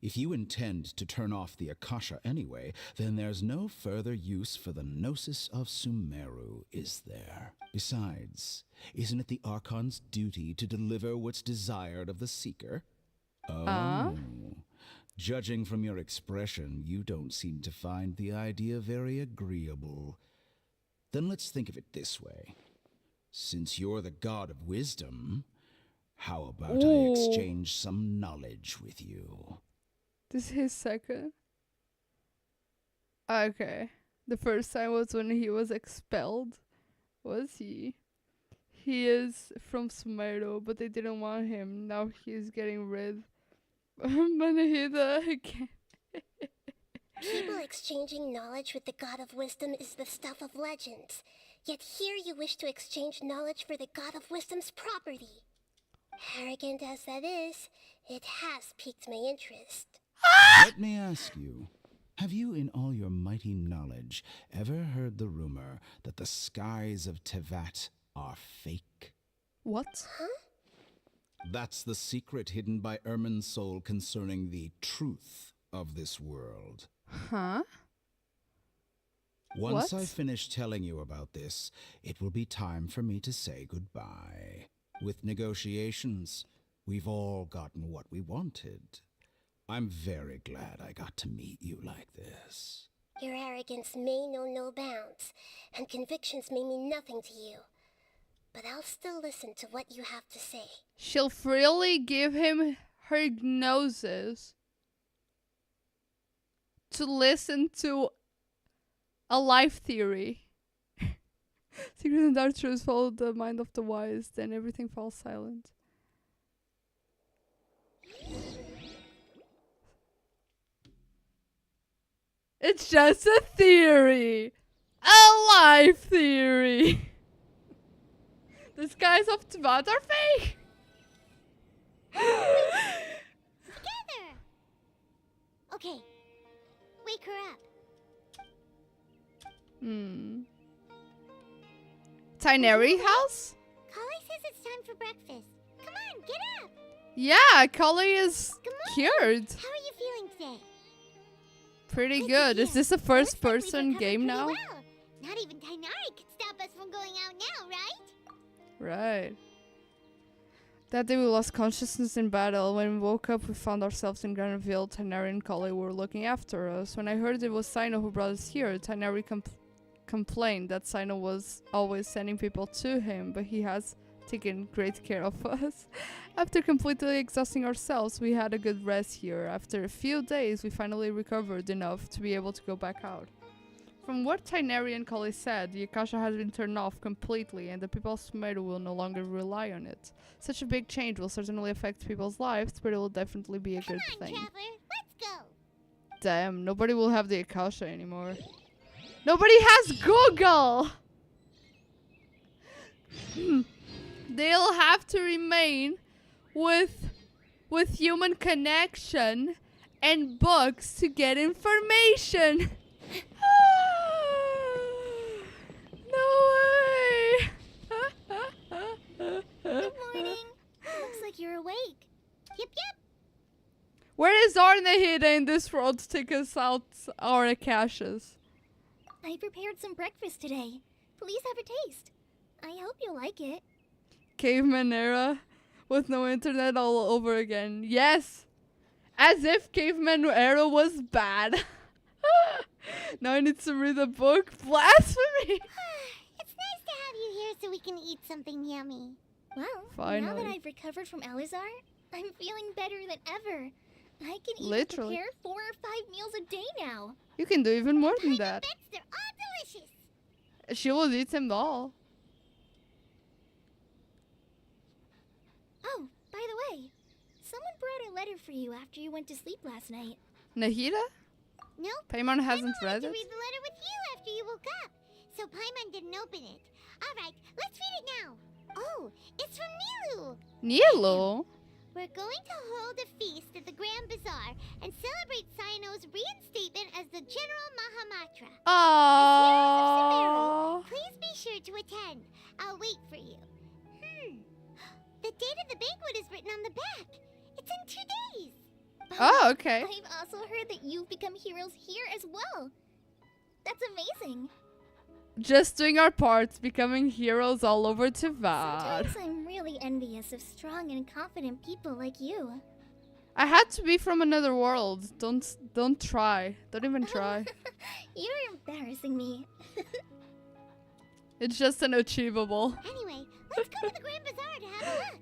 [SPEAKER 12] If you intend to turn off the Akasha anyway, then there's no further use for the Gnosis of Sumeru, is there? Besides, isn't it the Archon's duty to deliver what's desired of the Seeker? Oh. Judging from your expression, you don't seem to find the idea very agreeable. Then let's think of it this way. Since you're the god of wisdom, how about I exchange some knowledge with you?
[SPEAKER 1] This is his second. Okay. The first time was when he was expelled. Was he? He is from Sumeru, but they didn't want him. Now he's getting rid of Nahida again.
[SPEAKER 2] People exchanging knowledge with the god of wisdom is the stuff of legends. Yet here you wish to exchange knowledge for the god of wisdom's property. Arrogant as that is, it has piqued my interest.
[SPEAKER 12] Let me ask you, have you in all your mighty knowledge ever heard the rumor that the skies of Tevat are fake?
[SPEAKER 1] What?
[SPEAKER 2] Huh?
[SPEAKER 12] That's the secret hidden by Ermin's soul concerning the truth of this world.
[SPEAKER 1] Huh?
[SPEAKER 12] Once I finish telling you about this, it will be time for me to say goodbye. With negotiations, we've all gotten what we wanted. I'm very glad I got to meet you like this.
[SPEAKER 2] Your arrogance may know no bounds, and convictions may mean nothing to you. But I'll still listen to what you have to say.
[SPEAKER 1] She'll freely give him her gnosis to listen to a life theory. Secret and dark truths follow the mind of the wise, then everything falls silent. It's just a theory! A life theory! The skies of Tevat are fake!
[SPEAKER 18] Together! Okay, wake her up.
[SPEAKER 1] Tineri house?
[SPEAKER 18] Kali says it's time for breakfast. Come on, get up!
[SPEAKER 1] Yeah, Kali is cured.
[SPEAKER 18] How are you feeling today?
[SPEAKER 1] Pretty good. Is this a first person game now?
[SPEAKER 18] Well, not even Tinari could stop us from going out now, right?
[SPEAKER 1] Right. That day we lost consciousness in battle. When we woke up, we found ourselves in Granville. Tinari and Kali were looking after us. When I heard it was Sino who brought us here, Tinari complained that Sino was always sending people to him, but he has taken great care of us. After completely exhausting ourselves, we had a good rest here. After a few days, we finally recovered enough to be able to go back out. From what Tainari and Kali said, the Akasha has been turned off completely and the people of Sumeru will no longer rely on it. Such a big change will certainly affect people's lives, but it will definitely be a good thing.
[SPEAKER 18] Traveler, let's go.
[SPEAKER 1] Damn, nobody will have the Akasha anymore. Nobody has Google! They'll have to remain with human connection and books to get information. No way!
[SPEAKER 18] Good morning. Looks like you're awake. Yep.
[SPEAKER 1] Where is our Nahida in this world to take us out our Akashas?
[SPEAKER 16] I prepared some breakfast today. Please have a taste. I hope you'll like it.
[SPEAKER 1] Caveman era with no internet all over again. Yes! As if caveman era was bad. Now I need to read a book. Blasphemy!
[SPEAKER 18] It's nice to have you here so we can eat something yummy.
[SPEAKER 16] Well, now that I've recovered from Alizar, I'm feeling better than ever. I can even prepare 4 or 5 meals a day now.
[SPEAKER 1] You can do even more than that.
[SPEAKER 18] They're all delicious.
[SPEAKER 1] She will eat them all.
[SPEAKER 16] Oh, by the way, someone brought a letter for you after you went to sleep last night.
[SPEAKER 1] Nahida?
[SPEAKER 18] Nope.
[SPEAKER 1] Paimon hasn't read
[SPEAKER 18] to
[SPEAKER 1] it?
[SPEAKER 18] read the letter with you after you woke up, so Paimon didn't open it. All right, let's read it now. Oh, it's from Nilu.
[SPEAKER 1] Nilu?
[SPEAKER 18] We're going to hold a feast at the Grand Bazaar and celebrate Sino's reinstatement as the General Mahamatra.
[SPEAKER 1] Aww.
[SPEAKER 18] Please be sure to attend. I'll wait for you. The date of the banquet is written on the back. It's in 2 days.
[SPEAKER 1] Oh, okay.
[SPEAKER 16] I've also heard that you've become heroes here as well. That's amazing.
[SPEAKER 1] Just doing our parts, becoming heroes all over Tivad.
[SPEAKER 16] Sometimes I'm really envious of strong and confident people like you.
[SPEAKER 1] I had to be from another world. Don't try. Don't even try.
[SPEAKER 16] You're embarrassing me.
[SPEAKER 1] It's just unachievable.
[SPEAKER 18] Anyway, let's go to the Grand Bazaar to have a look.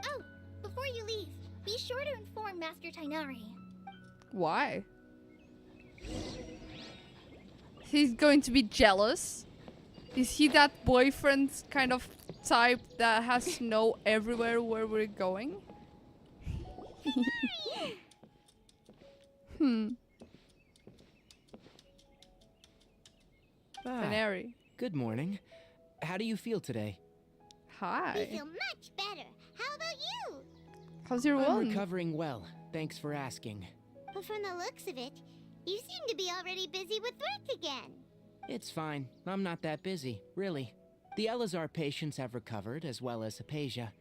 [SPEAKER 16] Oh, before you leave, be sure to inform Master Tainari.
[SPEAKER 1] Why? He's going to be jealous? Is he that boyfriend kind of type that has to know everywhere where we're going? Canary.
[SPEAKER 11] Good morning. How do you feel today?
[SPEAKER 1] Hi.
[SPEAKER 18] We feel much better. How about you?
[SPEAKER 1] How's your
[SPEAKER 11] I'm
[SPEAKER 1] one?
[SPEAKER 11] recovering well. Thanks for asking.
[SPEAKER 18] But from the looks of it, you seem to be already busy with work again.
[SPEAKER 11] It's fine. I'm not that busy, really. The Elazar patients have recovered, as well as Hypatia.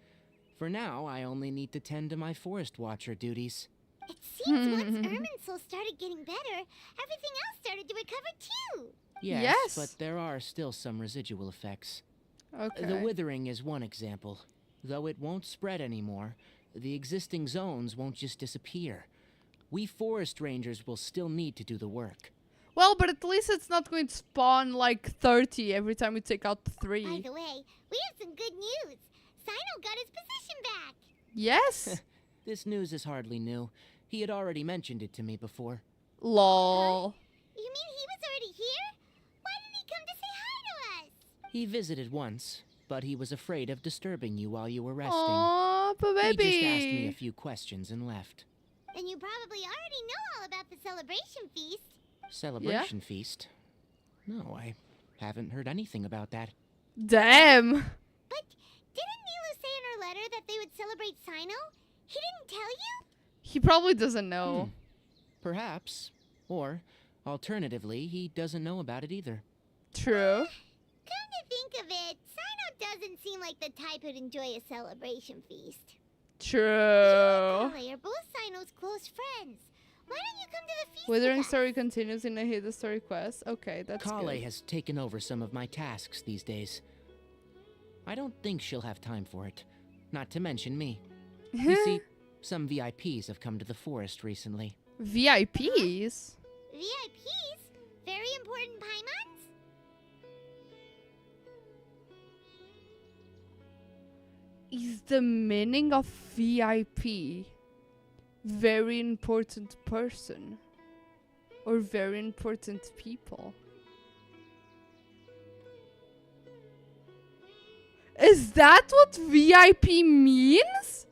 [SPEAKER 11] For now, I only need to tend to my forest watcher duties.
[SPEAKER 18] It seems once Irminsul started getting better, everything else started to recover too.
[SPEAKER 11] Yes, but there are still some residual effects.
[SPEAKER 1] Okay.
[SPEAKER 11] The withering is one example. Though it won't spread anymore, the existing zones won't just disappear. We forest rangers will still need to do the work.
[SPEAKER 1] Well, but at least it's not going to spawn like 30 every time we take out 3.
[SPEAKER 18] By the way, we have some good news. Sino got his position back.
[SPEAKER 1] Yes?
[SPEAKER 11] This news is hardly new. He had already mentioned it to me before.
[SPEAKER 1] Lol.
[SPEAKER 18] You mean he was already here? Why didn't he come to say hi to us?
[SPEAKER 11] He visited once, but he was afraid of disturbing you while you were resting.
[SPEAKER 1] Aww, but baby.
[SPEAKER 11] He just asked me a few questions and left.
[SPEAKER 18] Then you probably already know all about the celebration feast.
[SPEAKER 11] Celebration feast? No, I haven't heard anything about that.
[SPEAKER 1] Damn.
[SPEAKER 18] But didn't Nilu say in her letter that they would celebrate Sino? He didn't tell you?
[SPEAKER 1] He probably doesn't know.
[SPEAKER 11] Perhaps. Or, alternatively, he doesn't know about it either.
[SPEAKER 1] True.
[SPEAKER 18] Come to think of it, Sino doesn't seem like the type who'd enjoy a celebration feast.
[SPEAKER 1] True.
[SPEAKER 18] You and Kale are both Sino's close friends. Why don't you come to the feast
[SPEAKER 1] Withering
[SPEAKER 18] with us?
[SPEAKER 1] story continues in Nahida story quest. Okay, that's
[SPEAKER 11] Kale
[SPEAKER 1] good.
[SPEAKER 11] has taken over some of my tasks these days. I don't think she'll have time for it. Not to mention me. You see, some VIPs have come to the forest recently.
[SPEAKER 1] VIPs?
[SPEAKER 18] VIPs? Very important Paimons?
[SPEAKER 1] is the meaning of VIP? Very important person. Or very important people. Is that what VIP means?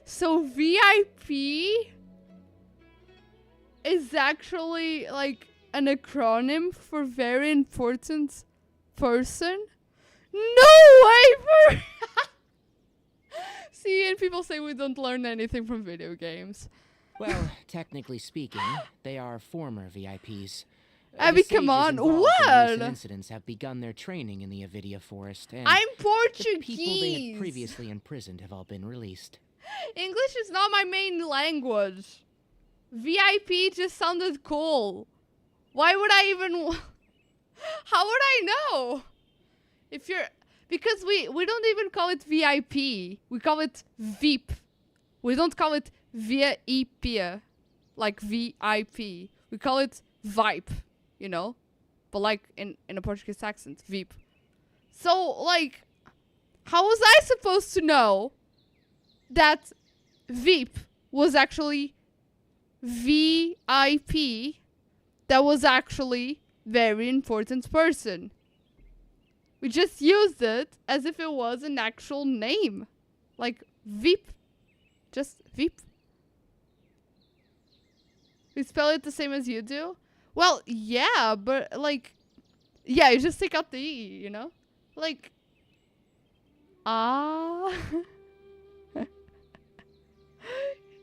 [SPEAKER 1] So VIP is actually like an acronym for very important person? No way! For See, and people say we don't learn anything from video games.
[SPEAKER 11] Well, technically speaking, they are former VIPs.
[SPEAKER 1] Abby, come on, what?
[SPEAKER 11] Incidents have begun their training in the Avidia Forest, and
[SPEAKER 1] I'm Portuguese.
[SPEAKER 11] The people they had previously imprisoned have all been released.
[SPEAKER 1] English is not my main language. VIP just sounded cool. Why would I even... How would I know? If you're... Because we don't even call it VIP. We call it VIP. We don't call it VIP. Like VIP. We call it VIP. You know? But like in a Portuguese accent. VIP. So like... How was I supposed to know that VIP was actually VIP? That was actually very important person. We just used it as if it was an actual name. Like VIP. Just VIP. We spell it the same as you do? Well, yeah, but like... Yeah, you just take out the E, you know? Like... Ah...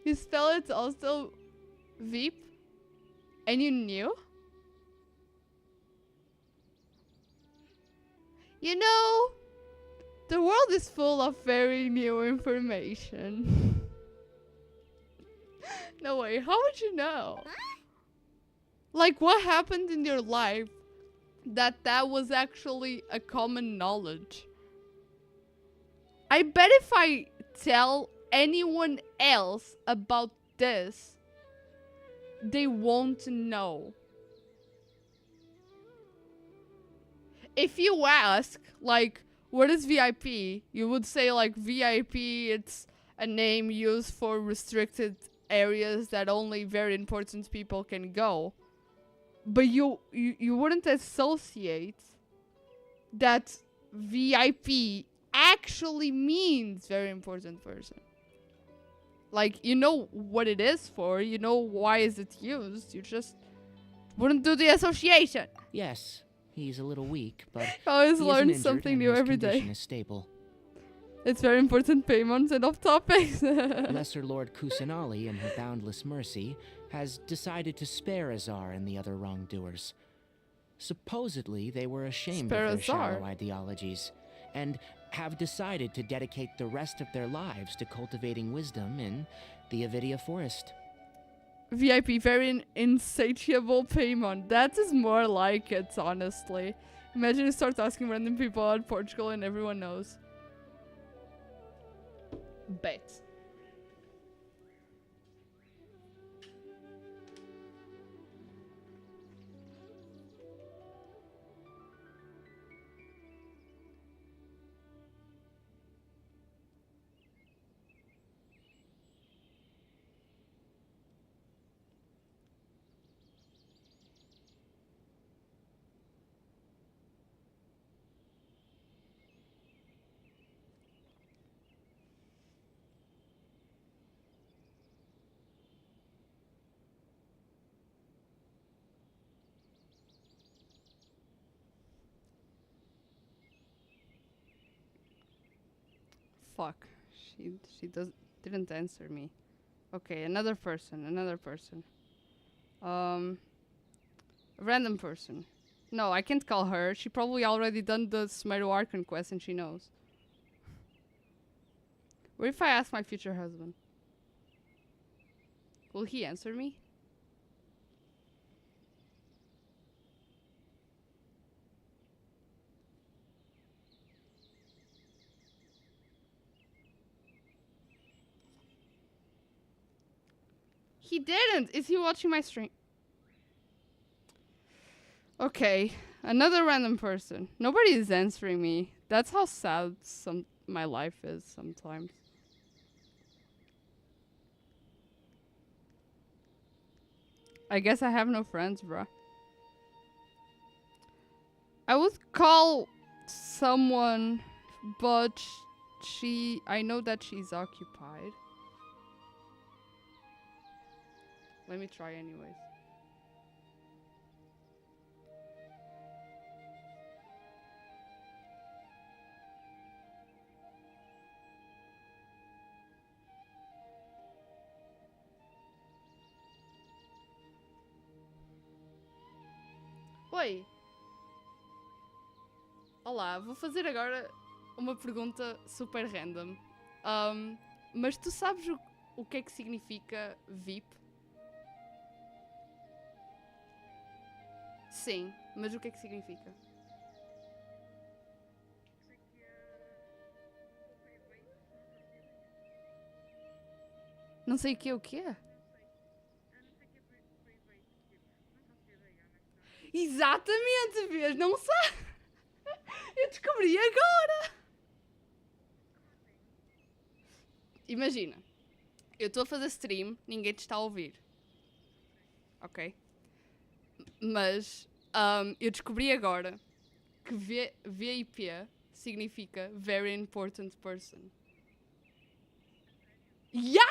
[SPEAKER 1] You spell it also VIP? And you knew? You know, the world is full of very new information. No way, how would you know? Like, what happened in your life that was actually a common knowledge? I bet if I tell anyone else about this, they won't know. If you ask, like, what is VIP? You would say, like, VIP, it's a name used for restricted areas that only very important people can go. But you wouldn't associate that VIP actually means very important person. Like, you know what it is for, you know why is it used, you just wouldn't do the association.
[SPEAKER 11] Yes, he's a little weak, but
[SPEAKER 1] I always
[SPEAKER 11] he
[SPEAKER 1] learn
[SPEAKER 11] isn't
[SPEAKER 1] something
[SPEAKER 11] injured
[SPEAKER 1] new
[SPEAKER 11] and his
[SPEAKER 1] every day.
[SPEAKER 11] condition is stable.
[SPEAKER 1] It's very important payments and off topics.
[SPEAKER 11] Lesser Lord Kusanali, in her boundless mercy, has decided to spare Azar and the other wrongdoers. Supposedly, they were ashamed of their shallow ideologies, and have decided to dedicate the rest of their lives to cultivating wisdom in the Avidia Forest.
[SPEAKER 1] VIP, very insatiable payment. That is more like it, honestly. Imagine you start asking random people about Portugal and everyone knows. Bet. Fuck. She didn't answer me. Okay, another person. A random person. No, I can't call her. She probably already done the Sumeru Archon Quest and she knows. What if I ask my future husband? Will he answer me? He didn't. Is he watching my stream? Okay, another random person. Nobody is answering me. That's how sad my life is sometimes. I guess I have no friends, bruh. I would call someone, but I know that she's occupied. Let me try anyways. Oi. Olá, vou fazer agora uma pergunta super random. Mas tu sabes o que é que significa VIP? Sim, mas o que é que significa? Não sei o que é. Exatamente, vês? Não sei. Eu descobri agora. Imagina, eu estou a fazer stream, ninguém te está a ouvir. Ok? Mas eu descobri agora que VIP significa Very Important Person. Yeah!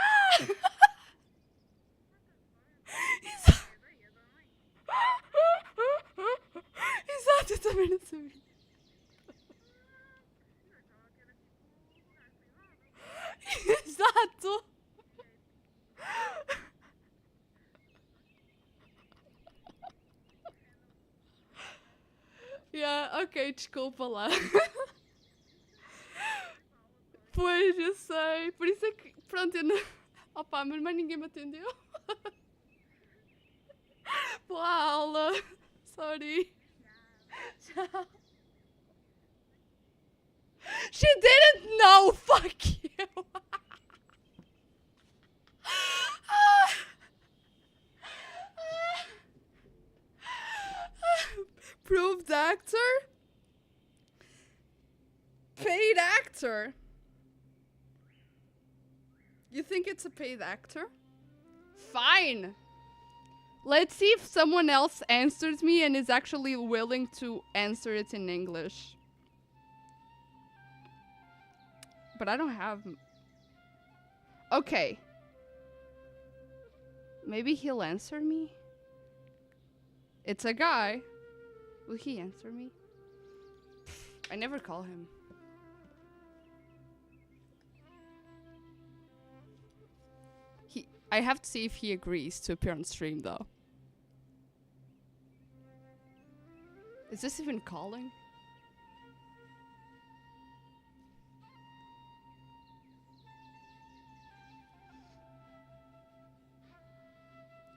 [SPEAKER 1] Exato, eu também não sabia. Exato! Yeah, ok, desculpa lá. Pois, eu sei. Por isso é que, pronto, eu não... Opa, mas mais ninguém me atendeu. Boa aula. Sorry. Tchau. She didn't know! Fuck you! Proved actor? Paid actor? You think it's a paid actor? Fine! Let's see if someone else answers me and is actually willing to answer it in English. But I don't have... Okay. Maybe he'll answer me? It's a guy. Will he answer me? I never call him. I have to see if he agrees to appear on stream though. Is this even calling?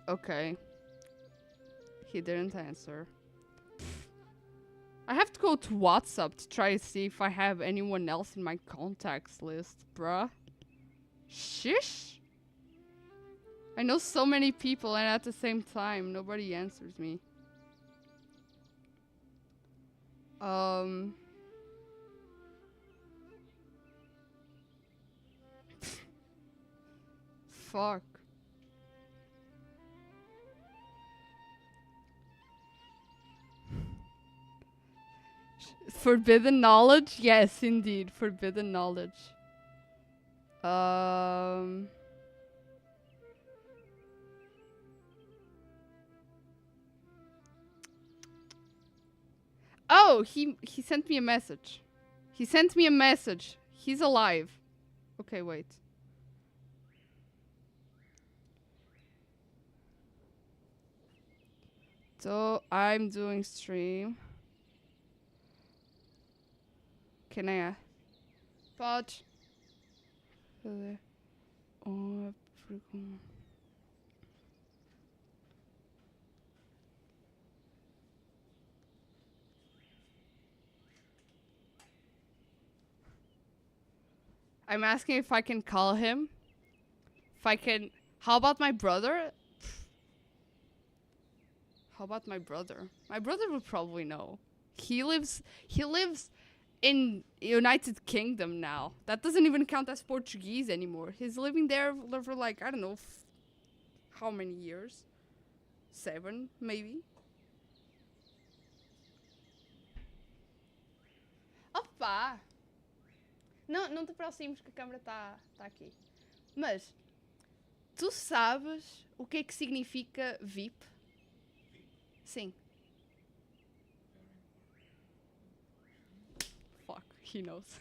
[SPEAKER 1] Okay. He didn't answer. I have to go to WhatsApp to try to see if I have anyone else in my contacts list, bruh. Shish! I know so many people and at the same time nobody answers me. Fuck. Forbidden knowledge? Yes, indeed. Forbidden knowledge. Oh, he sent me a message. He sent me a message. He's alive. Okay, wait. So, I'm doing stream. Can I... Pode. I'm asking if I can call him. If I can... How about my brother? How about my brother? My brother would probably know. He lives in United Kingdom now. That doesn't even count as Portuguese anymore. He's living there for like, I don't know, how many years? 7, maybe. Opa! Não te aproximes que a câmera tá aqui. Mas, tu sabes o que é que significa VIP? Sim. Fuck, he knows.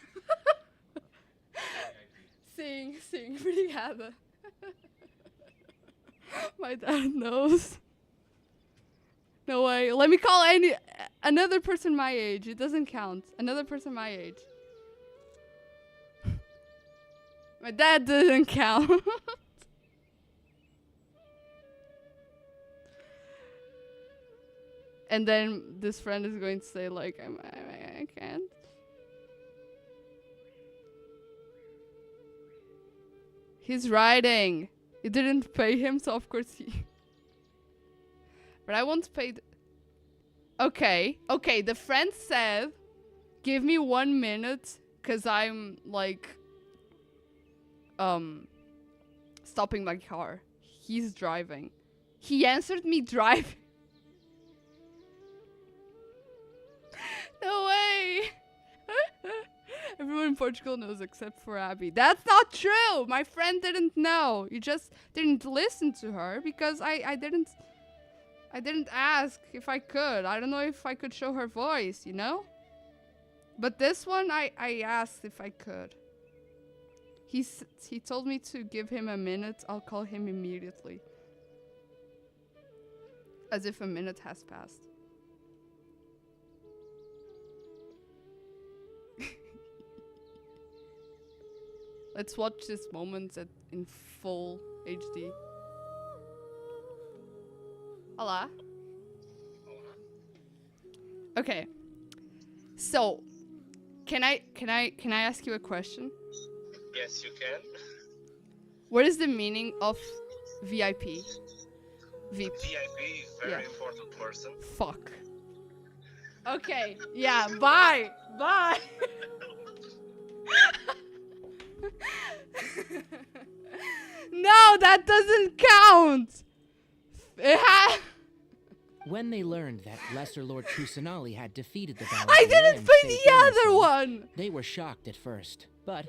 [SPEAKER 1] Sim, obrigada. My dad knows. No way. Let me call another person my age. It doesn't count. Another person my age. My dad doesn't count. And then this friend is going to say like, I can't. He's riding. You didn't pay him, so of course he... But I won't pay... Okay, the friend said, give me 1 minute, because I'm, like... stopping my car. He's driving. He answered me driving. No way! Everyone in Portugal knows except for Abby. That's not true! My friend didn't know. You just didn't listen to her because I didn't ask if I could. I don't know if I could show her voice, you know? But this one, I asked if I could. He told me to give him a minute. I'll call him immediately. As if a minute has passed. Let's watch this moment in full HD. Olá. Okay. So, can I ask you a question?
[SPEAKER 21] Yes, you can.
[SPEAKER 1] What is the meaning of VIP? VIP.
[SPEAKER 21] VIP, very important person.
[SPEAKER 1] Fuck. Okay. Yeah. Bye. Bye. No, that doesn't count.
[SPEAKER 11] When they learned that Lesser Lord Kusanali had defeated the Valor,
[SPEAKER 1] I didn't pay the other one.
[SPEAKER 11] They were shocked at first, but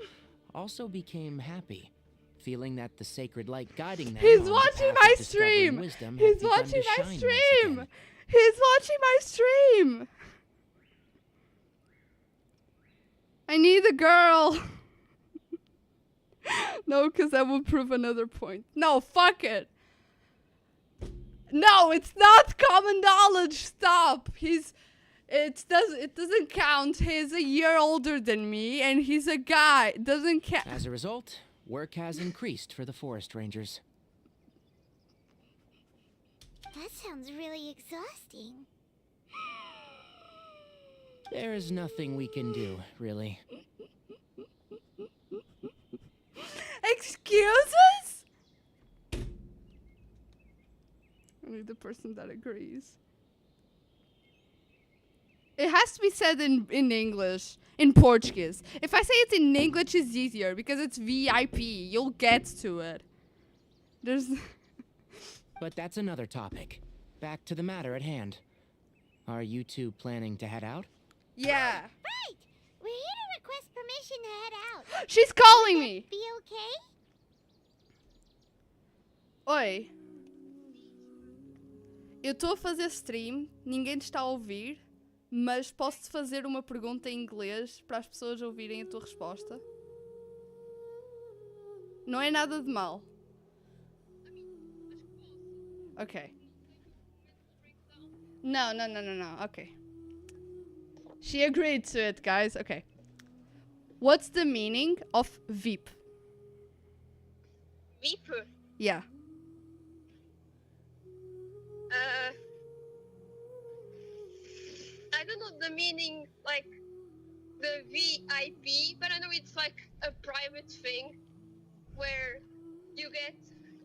[SPEAKER 11] also became happy, feeling that the sacred light guiding them.
[SPEAKER 1] He's
[SPEAKER 11] on the
[SPEAKER 1] watching
[SPEAKER 11] path
[SPEAKER 1] my
[SPEAKER 11] of discovering
[SPEAKER 1] stream.
[SPEAKER 11] wisdom
[SPEAKER 1] He's
[SPEAKER 11] had begun
[SPEAKER 1] watching
[SPEAKER 11] to
[SPEAKER 1] my
[SPEAKER 11] shine once
[SPEAKER 1] stream.
[SPEAKER 11] again.
[SPEAKER 1] He's watching my stream. I need a girl. No, because that would prove another point. No, fuck it. No, it's not common knowledge. Stop. It doesn't count. He's a year older than me, and he's a guy. It doesn't count.
[SPEAKER 11] As a result, work has increased for the forest rangers.
[SPEAKER 18] That sounds really exhausting.
[SPEAKER 11] There is nothing we can do, really.
[SPEAKER 1] Excuses? Only the person that agrees. It has to be said in English, in Portuguese. If I say it in English, it's easier because it's VIP. You'll get to it.
[SPEAKER 11] But that's another topic. Back to the matter at hand. Are you two planning to head out?
[SPEAKER 1] Yeah.
[SPEAKER 18] Right! We're here to request permission to head out.
[SPEAKER 1] She's calling me.
[SPEAKER 18] Be okay?
[SPEAKER 1] Oi. Eu estou a fazer stream, ninguém te está a ouvir, mas posso-te fazer uma pergunta em inglês para as pessoas ouvirem a tua resposta? Não é nada de mal. Ok. No. Okay. She agreed to it, guys. Okay. What's the meaning of VIP?
[SPEAKER 22] VIP?
[SPEAKER 1] Yeah.
[SPEAKER 22] I don't know the meaning, like, the VIP, but I know it's like a private thing where you get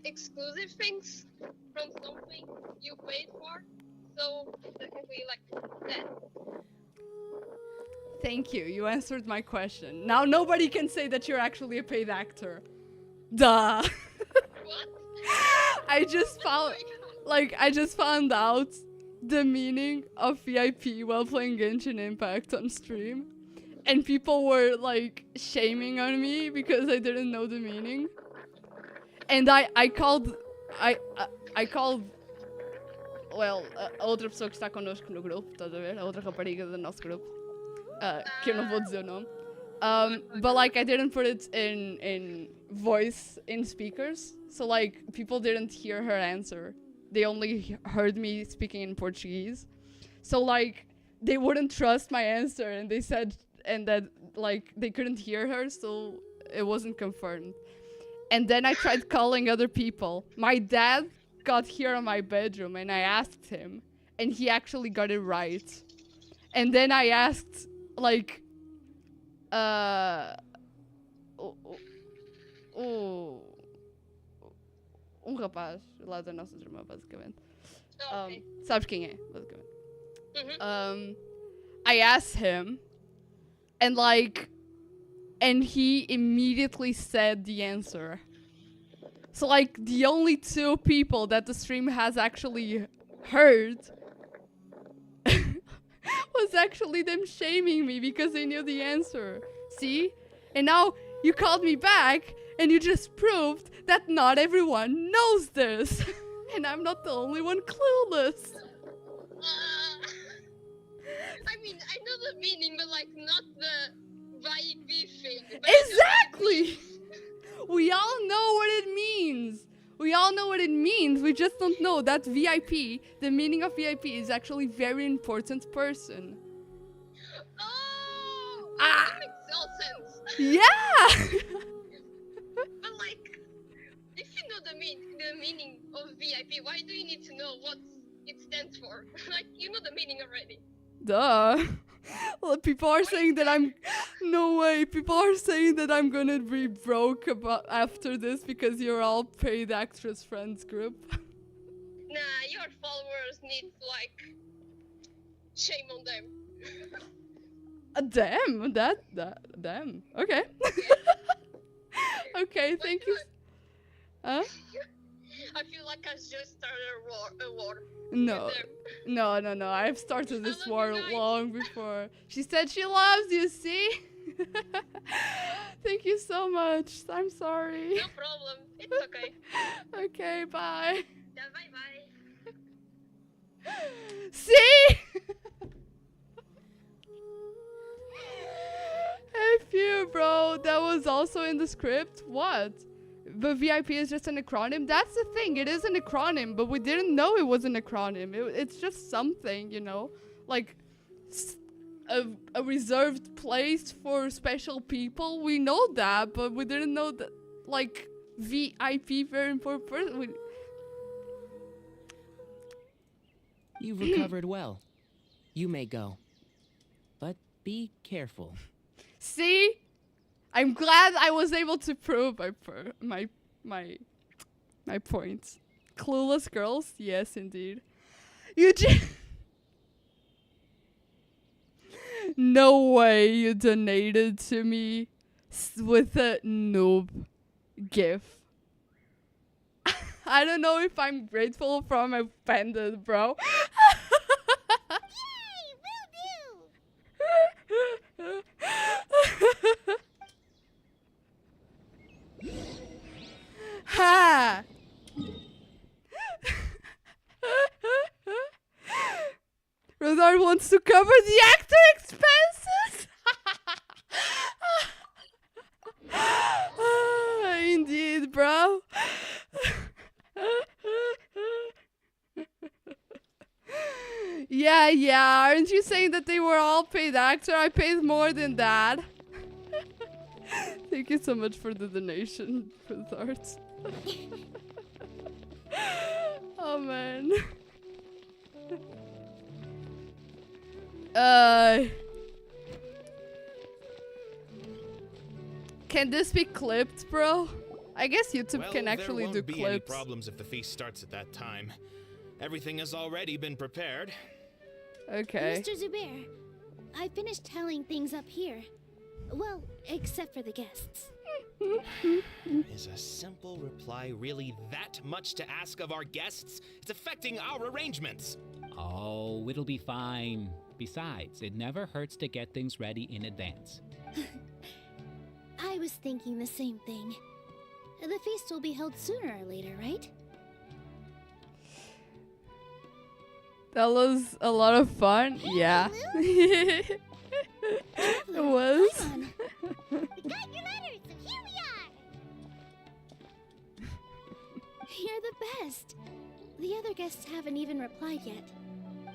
[SPEAKER 22] exclusive things from something you paid for. So technically, like that.
[SPEAKER 1] Thank you. You answered my question. Now nobody can say that you're actually a paid actor. Duh.
[SPEAKER 22] What?
[SPEAKER 1] I just found out the meaning of VIP while playing Genshin Impact on stream. And people were like shaming on me because I didn't know the meaning. And I called well, a outra pessoa que está connosco no grupo, estás a ver? A outra rapariga do nosso grupo. Que eu não vou dizer o nome. But like I didn't put it in voice in speakers. So like people didn't hear her answer. They only heard me speaking in Portuguese. So like they wouldn't trust my answer and they said that like they couldn't hear her, so it wasn't confirmed. And then I tried calling other people. My dad got here in my bedroom and I asked him and he actually got it right. And then I asked like rapaz lá da nossa turma, basicamente.
[SPEAKER 22] Okay.
[SPEAKER 1] Sabes quem é, basicamente. I asked him and he immediately said the answer. So like the only two people that the stream has actually heard was actually them shaming me because they knew the answer. See? And now you called me back and you just proved that not everyone knows this. And I'm not the only one clueless.
[SPEAKER 22] I mean, I know the meaning, but like not the VIP thing.
[SPEAKER 1] Exactly! We all know what it means. We all know what it means. We just don't know that VIP, the meaning of VIP, is actually very important person.
[SPEAKER 22] Oh! That makes all sense.
[SPEAKER 1] Yeah!
[SPEAKER 22] But like, if you know the meaning of VIP, why do you need to know what it stands for? Like, you know the meaning already.
[SPEAKER 1] Duh. Well, people are saying that I'm... No way. People are saying that I'm gonna be broke after this because you're all paid actress friends group.
[SPEAKER 22] Nah, your followers need, like... Shame on them.
[SPEAKER 1] Damn. Damn. Okay. Okay, thank you. Huh?
[SPEAKER 22] I feel like I just started a war.
[SPEAKER 1] No. I've started this war long before. She said she loves you, see? Thank you so much. I'm sorry.
[SPEAKER 22] No problem. It's okay.
[SPEAKER 1] Okay, bye.
[SPEAKER 22] Yeah, bye-bye.
[SPEAKER 1] See? F you, bro. That was also in the script. What? But VIP is just an acronym? That's the thing. It is an acronym, but we didn't know it was an acronym. It's just something, you know? Like a reserved place for special people. We know that, but we didn't know that, like, VIP, very important person.
[SPEAKER 11] You've recovered well. You may go. But be careful.
[SPEAKER 1] See? I'm glad I was able to prove my points. Clueless girls? Yes, indeed. You just... No way you donated to me with a noob gif. I don't know if I'm grateful or I'm offended, bro. Ha! Roudart wants to cover the actor expenses? Indeed, bro. Yeah, aren't you saying that they were all paid actor? I paid more than that. Thank you so much for the donation, Roudart. Oh man. Can this be clipped, bro? I guess YouTube can actually
[SPEAKER 10] there
[SPEAKER 1] do
[SPEAKER 10] won't be any
[SPEAKER 1] clips.
[SPEAKER 10] problems if the feast starts at that time. Everything has already been prepared.
[SPEAKER 1] Okay.
[SPEAKER 9] Mr. Zubair, I finished tallying things up here. Well, except for the guests.
[SPEAKER 10] Is a simple reply really that much to ask of our guests? It's affecting our arrangements.
[SPEAKER 3] Oh, it'll be fine. Besides, it never hurts to get things ready in advance.
[SPEAKER 9] I was thinking the same thing. The feast will be held sooner or later, right?
[SPEAKER 1] That was a lot of fun. Yeah. It was.
[SPEAKER 18] We got your letters, so here we are!
[SPEAKER 9] You're the best. The other guests haven't even replied yet.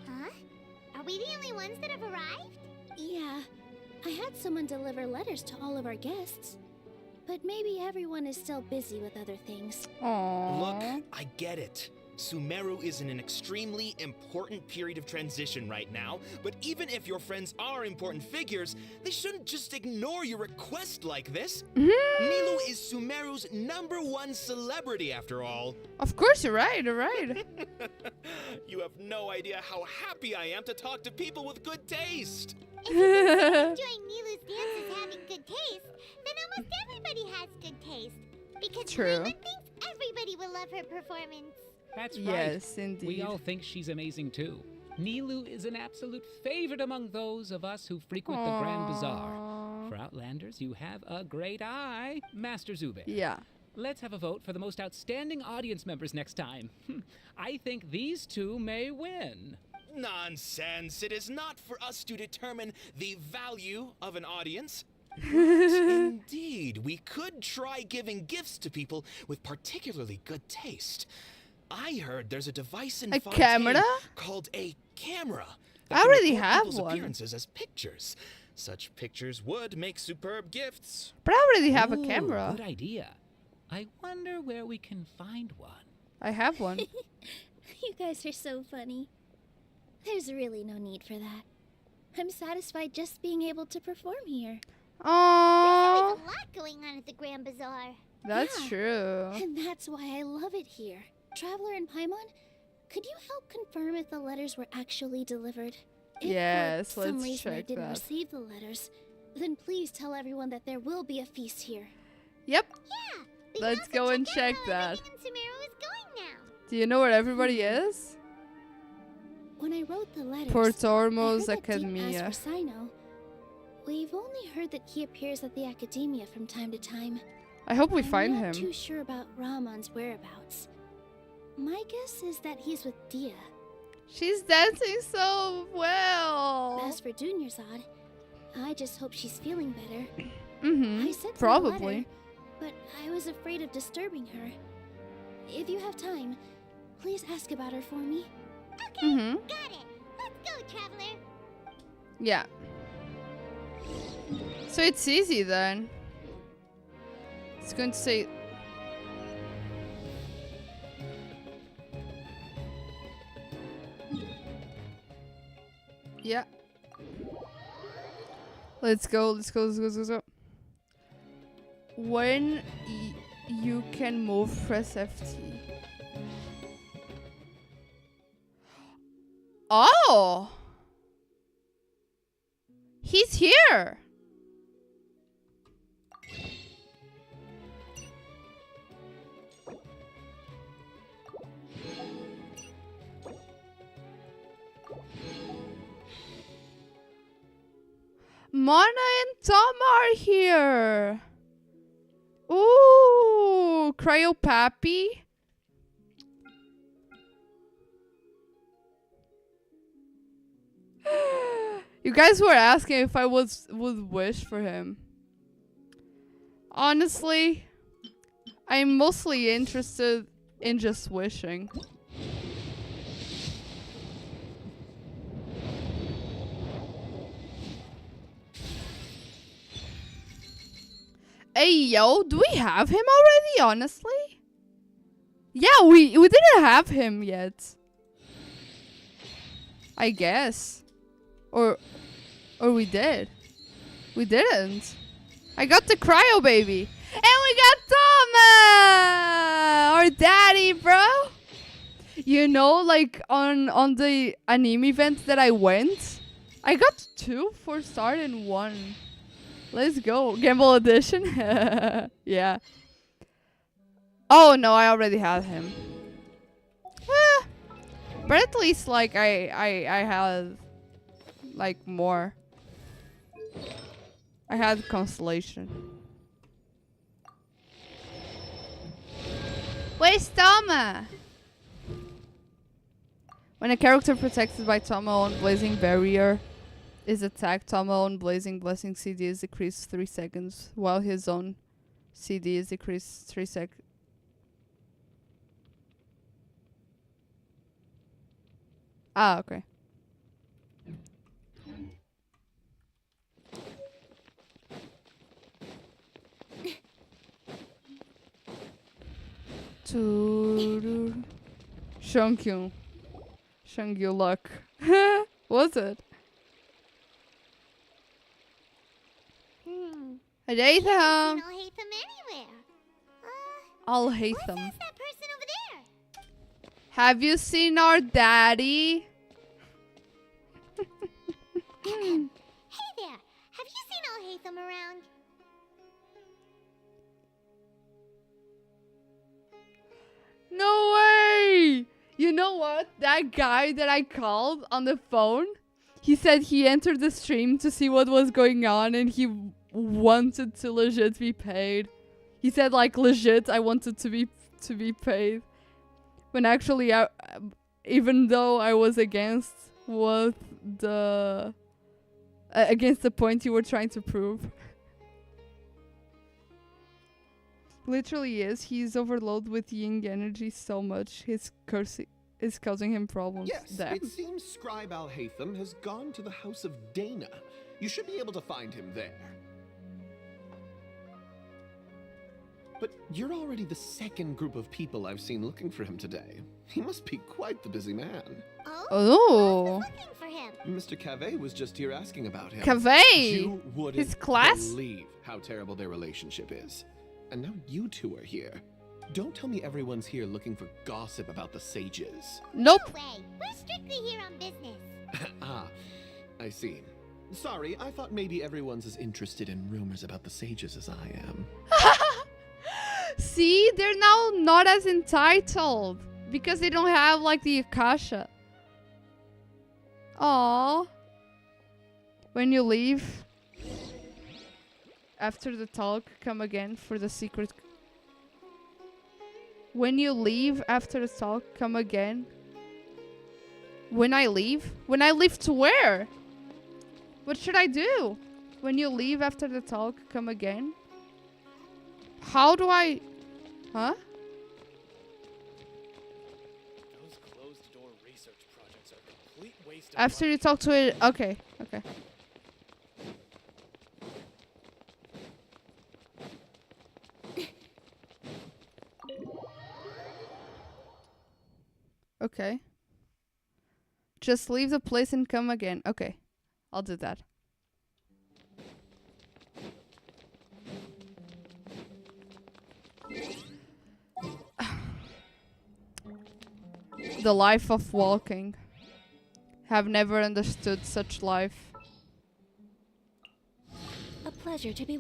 [SPEAKER 18] Huh? Are we the only ones that have arrived?
[SPEAKER 9] Yeah. I had someone deliver letters to all of our guests. But maybe everyone is still busy with other things.
[SPEAKER 1] Aww.
[SPEAKER 10] Look, I get it. Sumeru is in an extremely important period of transition right now, but even if your friends are important figures, they shouldn't just ignore your request like this. Nilou is Sumeru's #1 celebrity after all.
[SPEAKER 1] Of course, you're right, you're right.
[SPEAKER 10] You have no idea how happy I am to talk to people with good taste.
[SPEAKER 18] If you consider enjoying Nilou's dance as having good taste, then almost everybody has good taste. Because
[SPEAKER 1] True.
[SPEAKER 18] Mama thinks everybody will love her performance.
[SPEAKER 3] That's right.
[SPEAKER 1] Yes, indeed.
[SPEAKER 3] We all think she's amazing too. Nilou is an absolute favorite among those of us who frequent the Grand Bazaar. For Outlanders, you have a great eye, Master Zubair.
[SPEAKER 1] Yeah.
[SPEAKER 3] Let's have a vote for the most outstanding audience members next time. I think these two may win.
[SPEAKER 10] Nonsense. It is not for us to determine the value of an audience. Indeed, we could try giving gifts to people with particularly good taste. I heard there's a device in
[SPEAKER 1] A
[SPEAKER 10] Fontaine
[SPEAKER 1] camera?
[SPEAKER 10] called a camera.
[SPEAKER 1] I already
[SPEAKER 10] record
[SPEAKER 1] have
[SPEAKER 10] people's
[SPEAKER 1] one.
[SPEAKER 10] appearances as pictures. Such pictures would make superb gifts.
[SPEAKER 1] But I already have a
[SPEAKER 3] Ooh,
[SPEAKER 1] camera.
[SPEAKER 3] Good idea. I wonder where we can find one.
[SPEAKER 1] I have one.
[SPEAKER 9] You guys are so funny. There's really no need for that. I'm satisfied just being able to perform here.
[SPEAKER 18] There's
[SPEAKER 1] Aww.
[SPEAKER 18] always a lot going on at the Grand Bazaar.
[SPEAKER 1] That's
[SPEAKER 9] Yeah.
[SPEAKER 1] true.
[SPEAKER 9] And that's why I love it here. Traveler and Paimon, could you help confirm if the letters were actually delivered? If
[SPEAKER 1] Yes,
[SPEAKER 9] for some
[SPEAKER 1] let's
[SPEAKER 9] reason I
[SPEAKER 1] check
[SPEAKER 9] didn't
[SPEAKER 1] that.
[SPEAKER 9] receive the letters, then please tell everyone that there will be a feast here.
[SPEAKER 1] Yep.
[SPEAKER 18] Yeah. We
[SPEAKER 1] Let's
[SPEAKER 18] can
[SPEAKER 1] go
[SPEAKER 18] also
[SPEAKER 1] and
[SPEAKER 18] check
[SPEAKER 1] check
[SPEAKER 18] out how
[SPEAKER 1] that.
[SPEAKER 18] everything in Sumeru is going now.
[SPEAKER 1] Do you know where everybody is?
[SPEAKER 9] When I wrote the letters,
[SPEAKER 1] Port Ormuz
[SPEAKER 9] I heard that Deep
[SPEAKER 1] Academia.
[SPEAKER 9] asked for Sino. We've only heard that he appears at the Academia from time to time.
[SPEAKER 1] I hope we find
[SPEAKER 9] I'm
[SPEAKER 1] him.
[SPEAKER 9] not too sure about Rahman's whereabouts. My guess is that he's with Dia.
[SPEAKER 1] She's dancing so well.
[SPEAKER 9] As for Dunyarzad, I just hope she's feeling better.
[SPEAKER 1] Mm-hmm.
[SPEAKER 9] I sent her a
[SPEAKER 1] Probably.
[SPEAKER 9] letter, but I was afraid of disturbing her. If you have time, please ask about her for me.
[SPEAKER 18] Okay,
[SPEAKER 1] Mm-hmm.
[SPEAKER 18] got it. Let's go, Traveler.
[SPEAKER 1] Yeah. So it's easy then. It's going to say. Yeah. Let's go, let's go, let's go, let's go. When you can move, press FT. Oh! He's here! Mana and Tom are here! Ooh! Cryopappy? You guys were asking if I would wish for him. Honestly, I'm mostly interested in just wishing. Hey yo, do we have him already, honestly? Yeah, we didn't have him yet. I guess. Or we did. We didn't. I got the cryo baby. And we got Toma! Our daddy, bro! You know, like, on the anime event that I went, I got 2 4-star and 1. Let's go. Gamble edition? Yeah. Oh, no, I already had him. But at least, like, I had, like, more. I had Constellation. Where's Toma? When a character protected by Toma on Blazing Barrier is attacked, Toma on Blazing Blessing CD is decreased 3 seconds, while his own CD is decreased 3 seconds. Ah, okay. Shangyu. Shangyu luck. Was it? I hate them.
[SPEAKER 18] I'll hate them anywhere.
[SPEAKER 1] I'll hate
[SPEAKER 18] Let's
[SPEAKER 1] them.
[SPEAKER 18] ask that person over there.
[SPEAKER 1] Have you seen our daddy?
[SPEAKER 18] Hey there. Have you seen I'll hate them around?
[SPEAKER 1] No way! You know what? That guy that I called on the phone, he said he entered the stream to see what was going on and he wanted to legit be paid. He said like legit, I wanted to be paid. When actually, even though I was against what against the point you were trying to prove. Literally is. He's overloaded with yin energy so much. His curse is causing him problems.
[SPEAKER 4] Yes,
[SPEAKER 1] Damn.
[SPEAKER 4] it seems Scribe Al-Haytham has gone to the House of Dana. You should be able to find him there. But you're already the second group of people I've seen looking for him today. He must be quite the busy man.
[SPEAKER 1] Oh.
[SPEAKER 18] Looking for him.
[SPEAKER 4] Mr. Cave was just here asking about him.
[SPEAKER 1] Cave?
[SPEAKER 4] You wouldn't
[SPEAKER 1] His class?
[SPEAKER 4] believe how terrible their relationship is. And now you two are here. Don't tell me everyone's here looking for gossip about the sages.
[SPEAKER 1] Nope.
[SPEAKER 18] No way. We're strictly here on business.
[SPEAKER 4] Ah, I see. Sorry, I thought maybe everyone's as interested in rumors about the sages as I am.
[SPEAKER 1] See, they're now not as entitled because they don't have like the Akasha. Aww. When you leave, after the talk, come again for the secret. When you leave after the talk, come again. When I leave? When I leave to where? What should I do? When you leave after the talk, come again. How do I... Huh?
[SPEAKER 7] Those closed-door research projects are a complete waste of
[SPEAKER 1] After
[SPEAKER 7] money.
[SPEAKER 1] you talk to it... Okay, okay. Okay. Just leave the place and come again. Okay. I'll do that. The life of walking. Have never understood such life.
[SPEAKER 16] A pleasure to be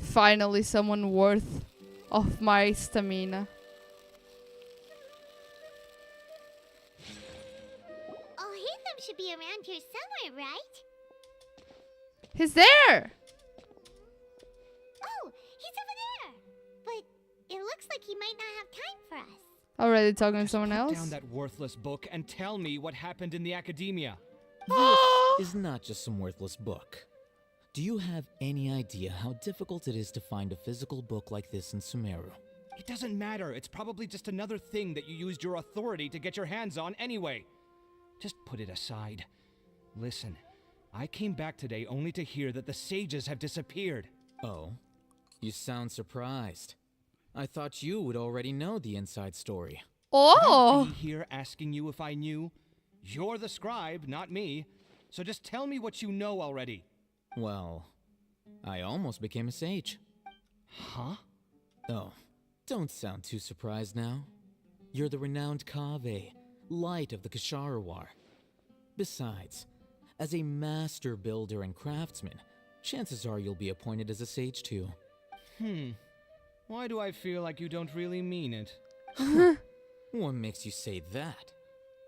[SPEAKER 1] Finally someone worth of my stamina.
[SPEAKER 18] I'll hate them should be around here somewhere, right?
[SPEAKER 1] He's there!
[SPEAKER 18] Oh, he's over there. But it looks like he might not have time for us.
[SPEAKER 1] Already talking to someone
[SPEAKER 7] Put
[SPEAKER 1] else?
[SPEAKER 7] down that worthless book and tell me what happened in the academia.
[SPEAKER 5] This is not just some worthless book. Do you have any idea how difficult it is to find a physical book like this in Sumeru?
[SPEAKER 7] It doesn't matter. It's probably just another thing that you used your authority to get your hands on anyway. Just put it aside. Listen, I came back today only to hear that the sages have disappeared.
[SPEAKER 5] Oh, you sound surprised. I thought you would already know the inside story.
[SPEAKER 1] Oh!
[SPEAKER 7] Would I be here asking you if I knew? You're the scribe, not me. So just tell me what you know already.
[SPEAKER 5] Well, I almost became a sage.
[SPEAKER 7] Huh?
[SPEAKER 5] Oh, don't sound too surprised now. You're the renowned Kaveh, light of the Ksharawar. Besides, as a master builder and craftsman, chances are you'll be appointed as a sage too.
[SPEAKER 7] Why do I feel like you don't really mean it?
[SPEAKER 5] What makes you say that?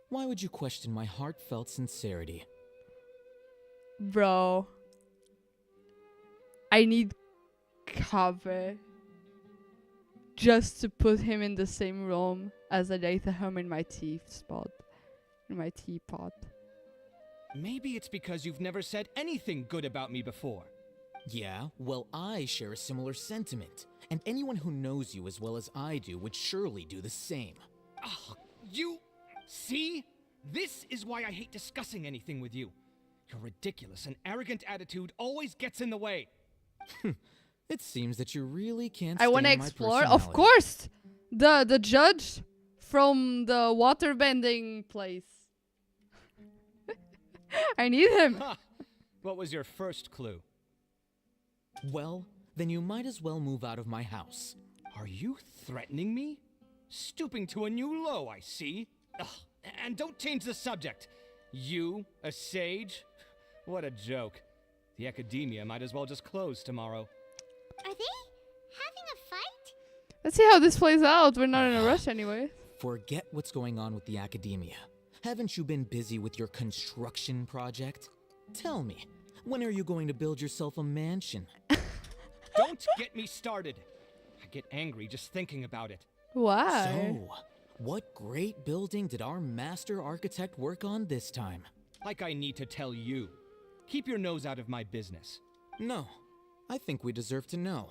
[SPEAKER 5] Why would you question my heartfelt sincerity?
[SPEAKER 1] Bro. I need cover just to put him in the same room as Adathaham in my teapot.
[SPEAKER 7] Maybe it's because you've never said anything good about me before.
[SPEAKER 5] Yeah, well, I share a similar sentiment, and anyone who knows you as well as I do would surely do the same.
[SPEAKER 7] Oh, you... See? This is why I hate discussing anything with you. Your ridiculous and arrogant attitude always gets in the way.
[SPEAKER 5] It seems that you really can't
[SPEAKER 1] I
[SPEAKER 5] want to
[SPEAKER 1] explore. Of course! The judge from the waterbending place. I need him.
[SPEAKER 7] What was your first clue?
[SPEAKER 5] Well, then you might as well move out of my house.
[SPEAKER 7] Are you threatening me? Stooping to a new low, I see. Ugh, and don't change the subject. You, a sage? What a joke. The academia might as well just close tomorrow.
[SPEAKER 18] Are they having a fight?
[SPEAKER 1] Let's see how this plays out. We're not in a rush anyway.
[SPEAKER 5] Forget what's going on with the academia. Haven't you been busy with your construction project? Tell me, when are you going to build yourself a mansion?
[SPEAKER 7] Don't get me started. I get angry just thinking about it.
[SPEAKER 1] Why?
[SPEAKER 5] So, what great building did our master architect work on this time?
[SPEAKER 7] Like I need to tell you. Keep your nose out of my business.
[SPEAKER 5] No, I think we deserve to know.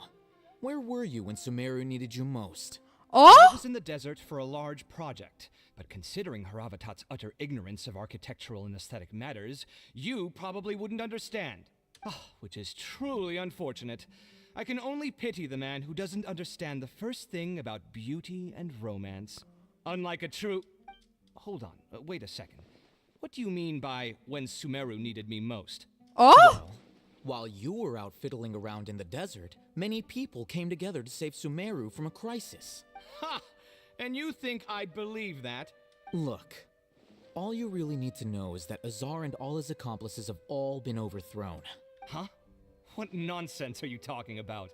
[SPEAKER 5] Where were you when Sumeru needed you most?
[SPEAKER 7] I was in the desert for a large project, but considering Haravatat's utter ignorance of architectural and aesthetic matters, you probably wouldn't understand. Which is truly unfortunate. I can only pity the man who doesn't understand the first thing about beauty and romance. Unlike a true... Hold on, wait a second. What do you mean by when Sumeru needed me most?
[SPEAKER 5] Well, while you were out fiddling around in the desert, many people came together to save Sumeru from a crisis.
[SPEAKER 7] Ha! And you think I'd believe that?
[SPEAKER 5] Look, all you really need to know is that Azar and all his accomplices have all been overthrown.
[SPEAKER 7] Huh? What nonsense are you talking about?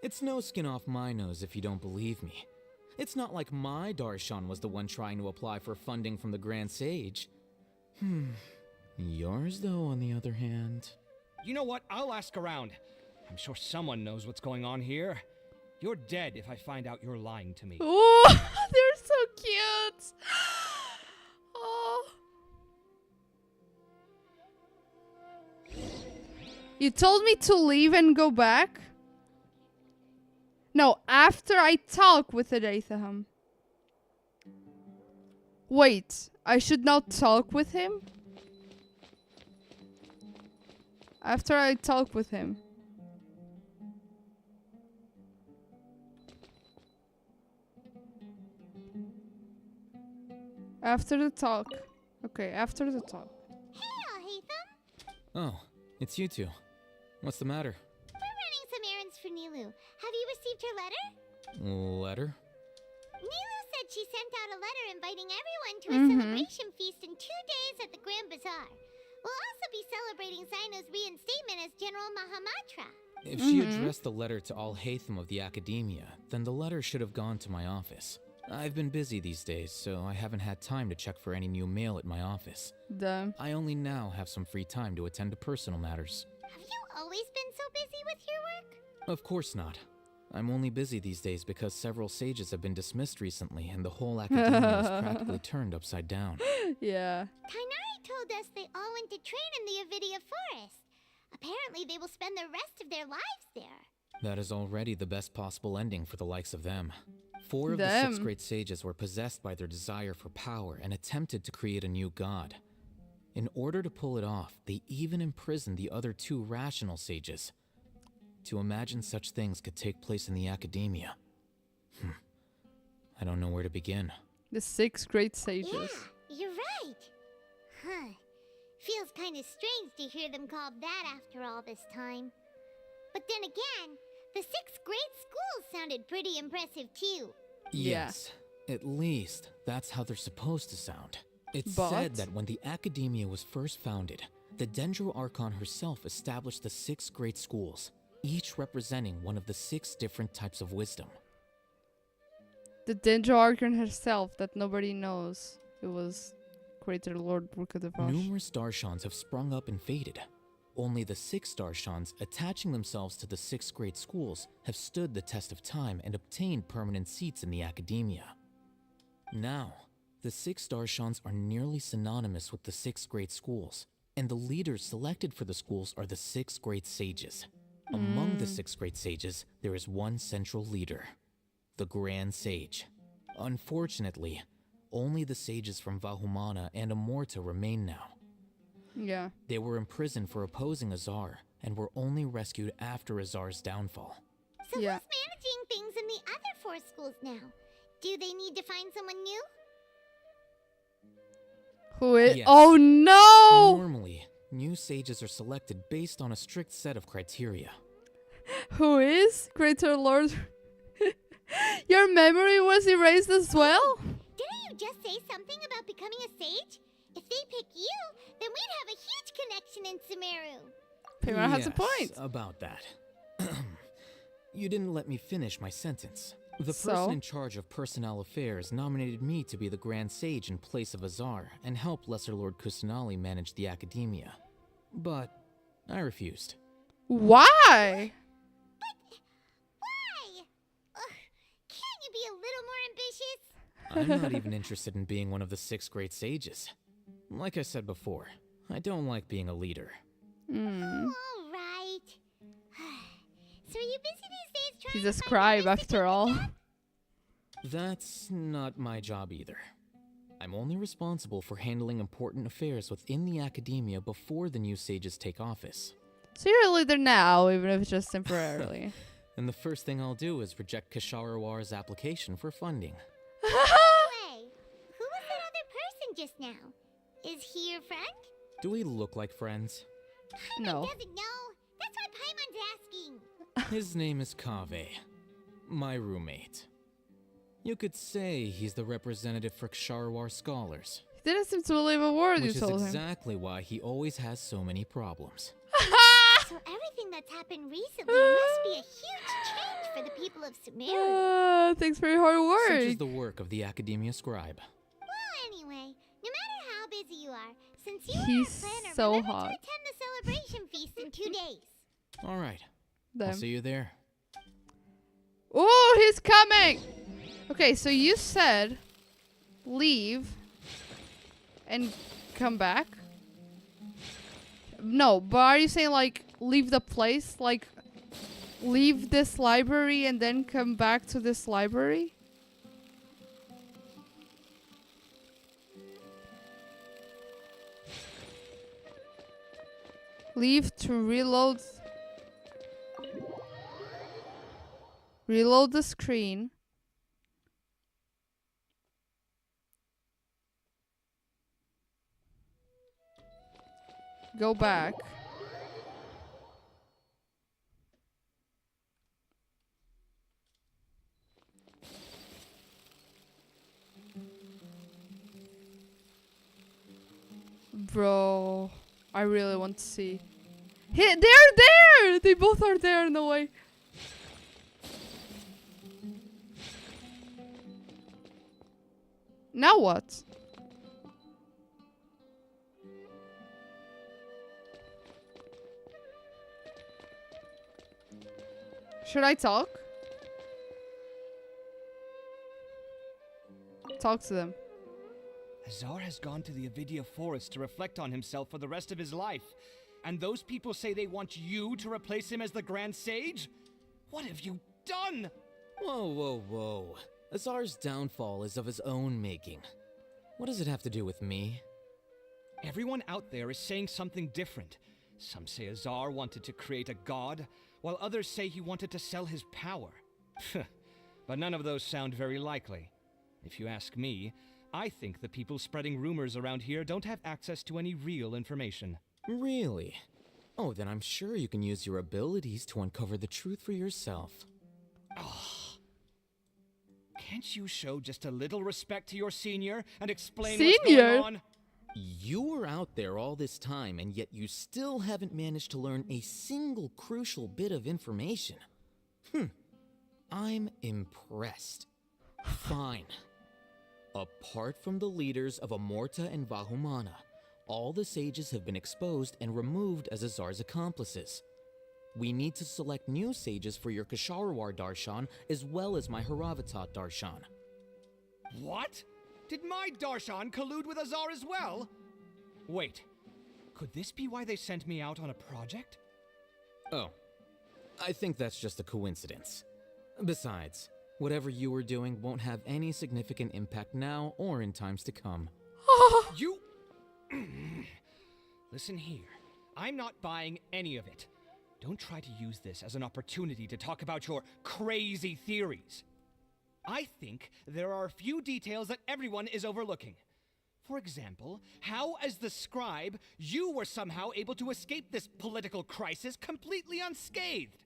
[SPEAKER 5] It's no skin off my nose if you don't believe me. It's not like my Darshan was the one trying to apply for funding from the Grand Sage. Yours, though, on the other hand...
[SPEAKER 7] You know what? I'll ask around. I'm sure someone knows what's going on here. You're dead if I find out you're lying to me.
[SPEAKER 1] Oh, they're so cute. Oh. You told me to leave and go back? No, after I talk with Adathaham. Wait, I should not talk with him? After I talk with him. After the talk. Okay, after the talk.
[SPEAKER 18] Hey, Alhaitham.
[SPEAKER 5] Oh, it's you two. What's the matter?
[SPEAKER 18] We're running some errands for Nilou. Have you received her letter?
[SPEAKER 5] Letter?
[SPEAKER 18] Nilou said she sent out a letter inviting everyone to a celebration feast in 2 days at the Grand Bazaar. We'll also be celebrating Zaino's reinstatement as General Mahamatra.
[SPEAKER 5] If she addressed the letter to Alhaitham of the Academia, then the letter should have gone to my office. I've been busy these days, so I haven't had time to check for any new mail at my office.
[SPEAKER 1] Damn.
[SPEAKER 5] I only now have some free time to attend to personal matters.
[SPEAKER 18] Have you always been so busy with your work?
[SPEAKER 5] Of course not. I'm only busy these days because several sages have been dismissed recently and the whole academia is practically turned upside down.
[SPEAKER 1] Yeah.
[SPEAKER 18] Tainari told us they all went to train in the Avidia Forest. Apparently they will spend the rest of their lives there.
[SPEAKER 5] That is already the best possible ending for the likes of them. 4 of the 6 great sages were possessed by their desire for power and attempted to create a new god. In order to pull it off, they even imprisoned the other 2 rational sages. To imagine such things could take place in the academia. I don't know where to begin.
[SPEAKER 1] The 6 great sages.
[SPEAKER 18] Yeah, you're right. Huh. Feels kind of strange to hear them called that after all this time. But then again, the 6th grade school sounded pretty impressive too.
[SPEAKER 5] Yes, at least that's how they're supposed to sound. It's
[SPEAKER 1] But-
[SPEAKER 5] said that when the Academia was first founded, the Dendro Archon herself established the 6 great schools, each representing one of the 6 different types of wisdom.
[SPEAKER 1] The Dendro Archon herself that nobody knows. It was Greater Lord Rukkhadevata.
[SPEAKER 5] Numerous Darshans have sprung up and faded. Only the 6 Darshans, attaching themselves to the 6 great schools, have stood the test of time and obtained permanent seats in the Academia. Now, the 6 Darshans are nearly synonymous with the 6 great schools, and the leaders selected for the schools are the 6 great sages. Among the 6 great sages, there is one central leader, the Grand Sage. Unfortunately, only the sages from Vahumana and Amorta remain now.
[SPEAKER 1] Yeah.
[SPEAKER 5] They were imprisoned for opposing Azar and were only rescued after Azar's downfall.
[SPEAKER 18] So who's managing things in the other 4 schools now? Do they need to find someone new?
[SPEAKER 1] Who is?
[SPEAKER 5] Yes.
[SPEAKER 1] Oh no!
[SPEAKER 5] Normally, new sages are selected based on a strict set of criteria.
[SPEAKER 1] Who is Greater Lord? Your memory was erased as well?
[SPEAKER 18] Didn't you just say something about becoming a sage? If they pick you, then we'd have a huge connection in Sumeru.
[SPEAKER 1] Pima has a point.
[SPEAKER 5] About that. You didn't let me finish my sentence. The
[SPEAKER 1] So?
[SPEAKER 5] person in charge of personnel affairs nominated me to be the Grand Sage in place of Azar and help Lesser Lord Kusanali manage the Academia. But I refused.
[SPEAKER 1] Why?
[SPEAKER 18] Why? Can't you be a little more ambitious?
[SPEAKER 5] I'm not even interested in being one of the 6 great sages. Like I said before, I don't like being a leader.
[SPEAKER 18] All right. So are you busy these days trying
[SPEAKER 1] He's a scribe after all.
[SPEAKER 5] That's not my job either. I'm only responsible for handling important affairs within the Academia before the new sages take office.
[SPEAKER 1] So you're a leader now, even if it's just temporarily.
[SPEAKER 5] And the first thing I'll do is reject Kasharawar's application for funding.
[SPEAKER 18] Wait, who was that other person just now? Is he your friend?
[SPEAKER 5] Do we look like friends?
[SPEAKER 1] No.
[SPEAKER 18] Doesn't know. That's why Paimon's asking.
[SPEAKER 5] His name is Kaveh, my roommate. You could say he's the representative for Ksharawar scholars.
[SPEAKER 1] He didn't seem to believe a word you
[SPEAKER 5] Which is
[SPEAKER 1] told him.
[SPEAKER 5] exactly why he always has so many problems.
[SPEAKER 18] So everything that's happened recently must be a huge change for the people of Sumeru.
[SPEAKER 1] Thanks for your hard
[SPEAKER 5] Such is
[SPEAKER 1] work.
[SPEAKER 5] the work of the Academia Scribe.
[SPEAKER 18] Well, anyway, no matter how busy you are, since you
[SPEAKER 1] He's
[SPEAKER 18] are our planner,
[SPEAKER 1] so
[SPEAKER 18] remember
[SPEAKER 1] hot.
[SPEAKER 18] to attend the celebration feast in 2 days.
[SPEAKER 5] All right.
[SPEAKER 1] Them.
[SPEAKER 5] I'll see you there.
[SPEAKER 1] Oh, he's coming! Okay, so you said leave and come back? No, but are you saying like leave the place? Like leave this library and then come back to this library? Leave to reload. Reload the screen. Go back. Bro, I really want to see. Hey, they're there! They both are there in a way. Now what? Should I talk? Talk to them.
[SPEAKER 7] Azar has gone to the Avidia forest to reflect on himself for the rest of his life. And those people say they want you to replace him as the Grand Sage? What have you done?
[SPEAKER 5] Whoa, whoa, whoa. Azar's downfall is of his own making. What does it have to do with me?
[SPEAKER 7] Everyone out there is saying something different. Some say Azar wanted to create a god, while others say he wanted to sell his power. But none of those sound very likely. If you ask me, I think the people spreading rumors around here don't have access to any real information.
[SPEAKER 5] Really? Oh, then I'm sure you can use your abilities to uncover the truth for yourself.
[SPEAKER 7] Oh. Can't you show just a little respect to your senior and explain
[SPEAKER 1] Senior?
[SPEAKER 7] what's going on?
[SPEAKER 5] You were out there all this time, and yet you still haven't managed to learn a single crucial bit of information. I'm impressed. Fine. Apart from the leaders of Amorta and Vahumana, all the sages have been exposed and removed as Azar's accomplices. We need to select new sages for your Kshahrewar Darshan as well as my Haravatat Darshan.
[SPEAKER 7] What? Did my Darshan collude with Azar as well? Wait, could this be why they sent me out on a project?
[SPEAKER 5] Oh, I think that's just a coincidence. Besides, whatever you were doing won't have any significant impact now or in times to come.
[SPEAKER 7] You... Listen here, I'm not buying any of it. Don't try to use this as an opportunity to talk about your crazy theories. I think there are a few details that everyone is overlooking. For example, how as the scribe, you were somehow able to escape this political crisis completely unscathed.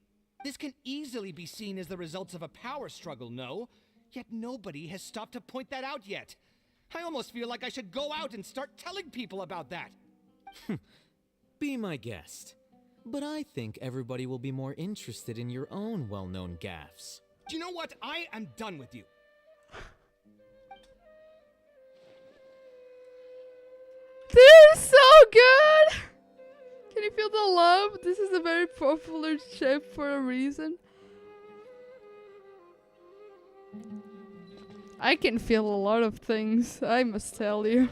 [SPEAKER 7] This can easily be seen as the results of a power struggle, no? Yet nobody has stopped to point that out yet. I almost feel like I should go out and start telling people about that.
[SPEAKER 5] Be my guest. But I think everybody will be more interested in your own well-known gaffes.
[SPEAKER 7] Do you know what? I am done with you.
[SPEAKER 1] They're so good! Can you feel the love? This is a very popular ship for a reason. I can feel a lot of things, I must tell you.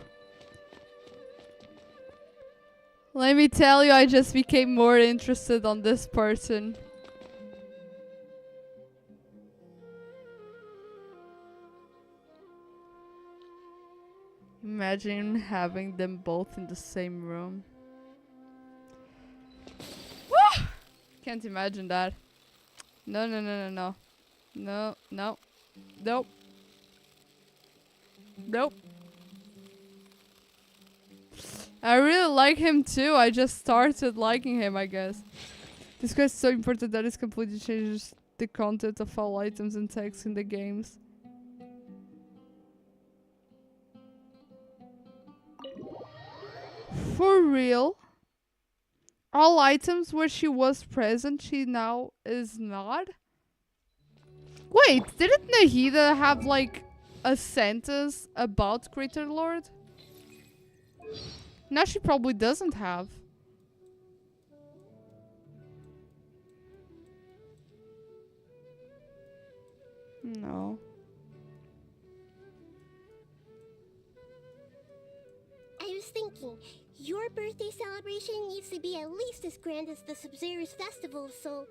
[SPEAKER 1] Let me tell you, I just became more interested on this person. Imagine having them both in the same room. Woo! Can't imagine that. No, no, no, no, no. No, no. Nope. Nope. I really like him too. I just started liking him, I guess. This quest is so important that it completely changes the content of all items and text in the games. For real? All items where she was present, she now is not? Wait, didn't Nahida have like a sentence about Crater Lord? Now she probably doesn't have. No.
[SPEAKER 2] I was thinking, your birthday celebration needs to be at least as grand as the Sub-Zero's festival, so...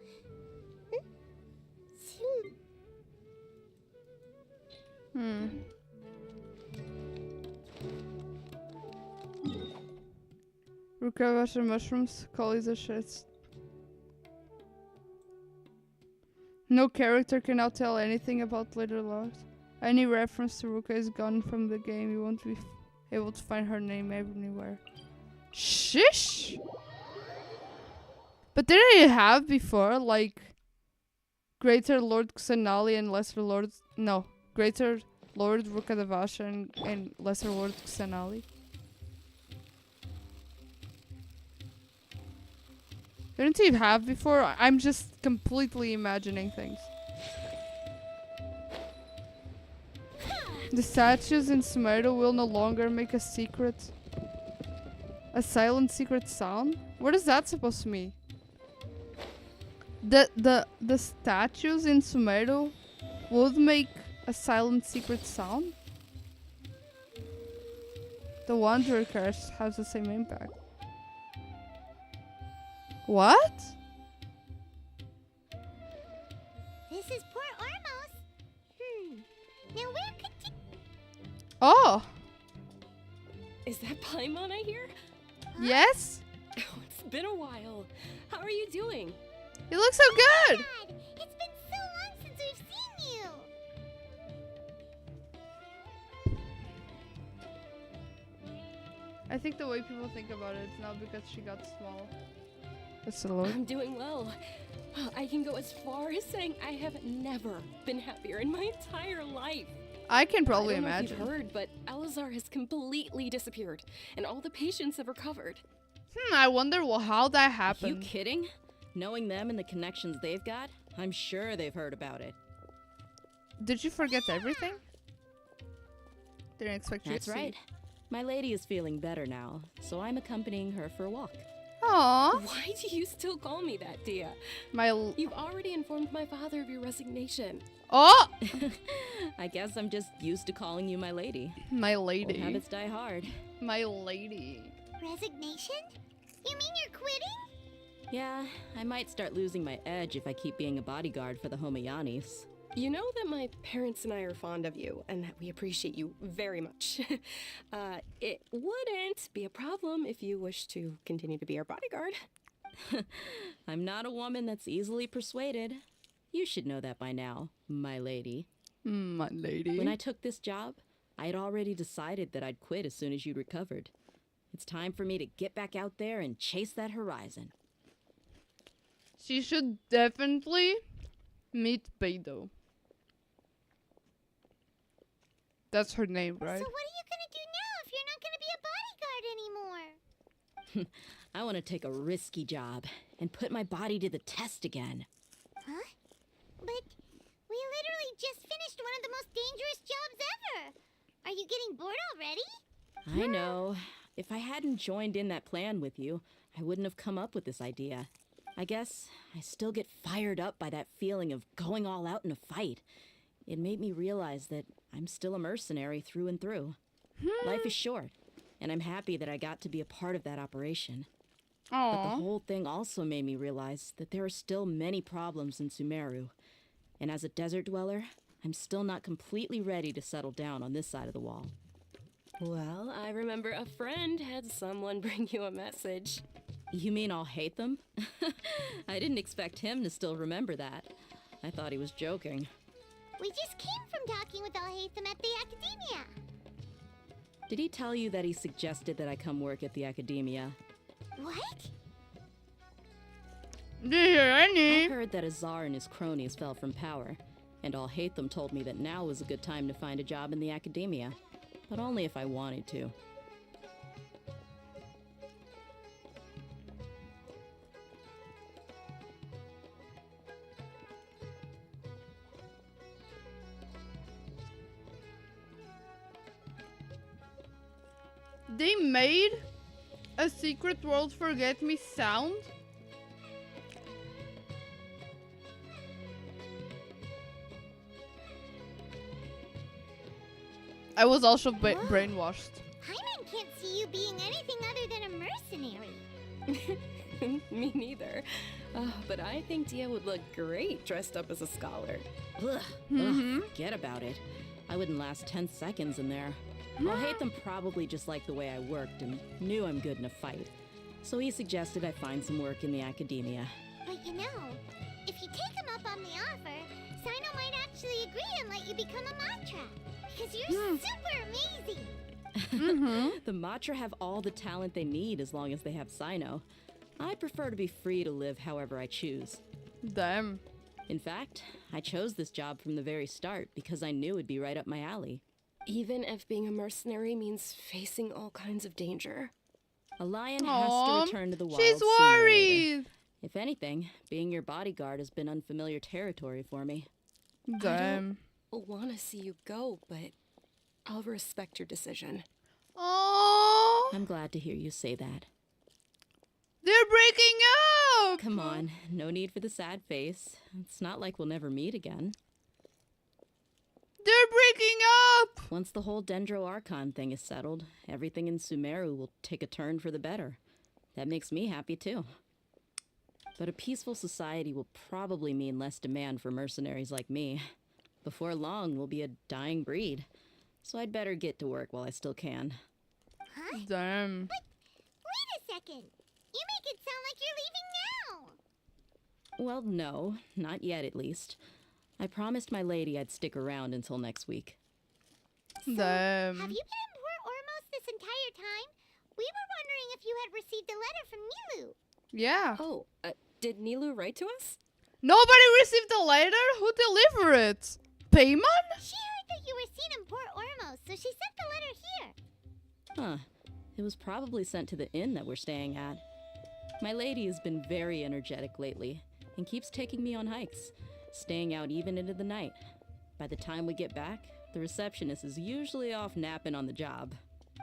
[SPEAKER 1] Rukkhadevata mushrooms, collies are shits. No character can now tell anything about Little Lord. Any reference to Ruka is gone from the game. You won't be able to find her name anywhere. Shish! But didn't it have before, like, Greater Lord Xanali and Lesser Lord... No, Greater Lord Rukkhadevata and Lesser Lord Xanali? Didn't it have before? I'm just completely imagining things. The statues in Sumeru will no longer make a silent secret sound? What is that supposed to mean? The statues in Sumeru would make a silent secret sound? The Wanderer Curse has the same impact. What?
[SPEAKER 18] This is poor Ormos. Now where could you...
[SPEAKER 1] Oh!
[SPEAKER 13] Is that Paimon I hear?
[SPEAKER 1] Yes?
[SPEAKER 13] Oh, it's been a while. How are you doing?
[SPEAKER 1] You look so good!
[SPEAKER 18] God, it's been so long since we've seen you.
[SPEAKER 1] I think the way people think about it is now because she got small. That's a lot.
[SPEAKER 13] I'm doing well. I can go as far as saying I have never been happier in my entire life.
[SPEAKER 1] I can probably
[SPEAKER 13] I don't know
[SPEAKER 1] imagine.
[SPEAKER 13] if you've heard, but Alazar has completely disappeared, and all the patients have recovered.
[SPEAKER 1] I wonder how that happened.
[SPEAKER 14] You kidding? Knowing them and the connections they've got, I'm sure they've heard about it.
[SPEAKER 1] Did you forget everything? Didn't expect you
[SPEAKER 14] That's
[SPEAKER 1] to.
[SPEAKER 14] right. My lady is feeling better now, so I'm accompanying her for a walk.
[SPEAKER 1] Aww.
[SPEAKER 13] Why do you still call me that, Dia? You've already informed my father of your resignation.
[SPEAKER 1] Oh!
[SPEAKER 14] I guess I'm just used to calling you my lady.
[SPEAKER 1] My lady.
[SPEAKER 14] Old habits die hard.
[SPEAKER 1] My lady.
[SPEAKER 18] Resignation? You mean you're quitting?
[SPEAKER 14] Yeah, I might start losing my edge if I keep being a bodyguard for the Homayanis.
[SPEAKER 13] You know that my parents and I are fond of you, and that we appreciate you very much. It wouldn't be a problem if you wish to continue to be our bodyguard.
[SPEAKER 14] I'm not a woman that's easily persuaded. You should know that by now, my lady.
[SPEAKER 1] My lady.
[SPEAKER 14] When I took this job, I had already decided that I'd quit as soon as you'd recovered. It's time for me to get back out there and chase that horizon.
[SPEAKER 1] She should definitely meet Beidou. That's her name, right?
[SPEAKER 18] So what are you gonna do now if you're not gonna be a bodyguard anymore?
[SPEAKER 14] I want to take a risky job and put my body to the test again.
[SPEAKER 18] Huh? But we literally just finished one of the most dangerous jobs ever. Are you getting bored already?
[SPEAKER 14] I know. If I hadn't joined in that plan with you, I wouldn't have come up with this idea. I guess I still get fired up by that feeling of going all out in a fight. It made me realize that I'm still a mercenary through and through. Life is short, and I'm happy that I got to be a part of that operation. But the whole thing also made me realize that there are still many problems in Sumeru. And as a desert dweller, I'm still not completely ready to settle down on this side of the wall.
[SPEAKER 13] Well, I remember a friend had someone bring you a message.
[SPEAKER 14] You mean I'll hate them? I didn't expect him to still remember that. I thought he was joking.
[SPEAKER 18] We just came from talking with Alhaitham at the Academia.
[SPEAKER 14] Did he tell you that he suggested that I come work at the Academia?
[SPEAKER 18] What?
[SPEAKER 14] I heard that Azar and his cronies fell from power, and Alhaitham told me that now was a good time to find a job in the Academia, but only if I wanted to.
[SPEAKER 1] They made a secret world forget me sound? I was also brainwashed.
[SPEAKER 18] Hyman can't see you being anything other than a mercenary.
[SPEAKER 13] Me neither. But I think Dia would look great dressed up as a scholar.
[SPEAKER 14] Ugh, forget about it. I wouldn't last 10 seconds in there. Alhaitham probably just liked the way I worked and knew I'm good in a fight. So he suggested I find some work in the Academia.
[SPEAKER 18] But you know, if you take him up on the offer, Sino might actually agree and let you become a Matra. Because you're super amazing.
[SPEAKER 14] The Matra have all the talent they need as long as they have Sino. I prefer to be free to live however I choose.
[SPEAKER 1] Damn.
[SPEAKER 14] In fact, I chose this job from the very start because I knew it'd be right up my alley.
[SPEAKER 13] Even if being a mercenary means facing all kinds of danger.
[SPEAKER 14] A lion has to return to the wild.
[SPEAKER 1] She's worried.
[SPEAKER 14] If anything, being your bodyguard has been unfamiliar territory for me.
[SPEAKER 1] Damn.
[SPEAKER 13] I don't want to see you go, but I'll respect your decision.
[SPEAKER 1] Oh.
[SPEAKER 14] I'm glad to hear you say that.
[SPEAKER 1] They're breaking up.
[SPEAKER 14] Come on, no need for the sad face. It's not like we'll never meet again.
[SPEAKER 1] They're breaking up!
[SPEAKER 14] Once the whole Dendro Archon thing is settled, everything in Sumeru will take a turn for the better. That makes me happy too. But a peaceful society will probably mean less demand for mercenaries like me. Before long, we'll be a dying breed. So I'd better get to work while I still can.
[SPEAKER 18] Huh?
[SPEAKER 1] Damn.
[SPEAKER 18] But wait a second. You make it sound like you're leaving now.
[SPEAKER 14] Well, no, not yet at least. I promised my lady I'd stick around until next week.
[SPEAKER 1] Damn.
[SPEAKER 18] Have you been in Port Ormos this entire time? We were wondering if you had received a letter from Nilu.
[SPEAKER 1] Yeah.
[SPEAKER 13] Oh, did Nilou write to us?
[SPEAKER 1] Nobody received the letter? Who delivered it? Paimon?
[SPEAKER 18] She heard that you were seen in Port Ormos, so she sent the letter here.
[SPEAKER 14] Huh. It was probably sent to the inn that we're staying at. My lady has been very energetic lately and keeps taking me on hikes, staying out even into the night. By the time we get back, the receptionist is usually off napping on the job.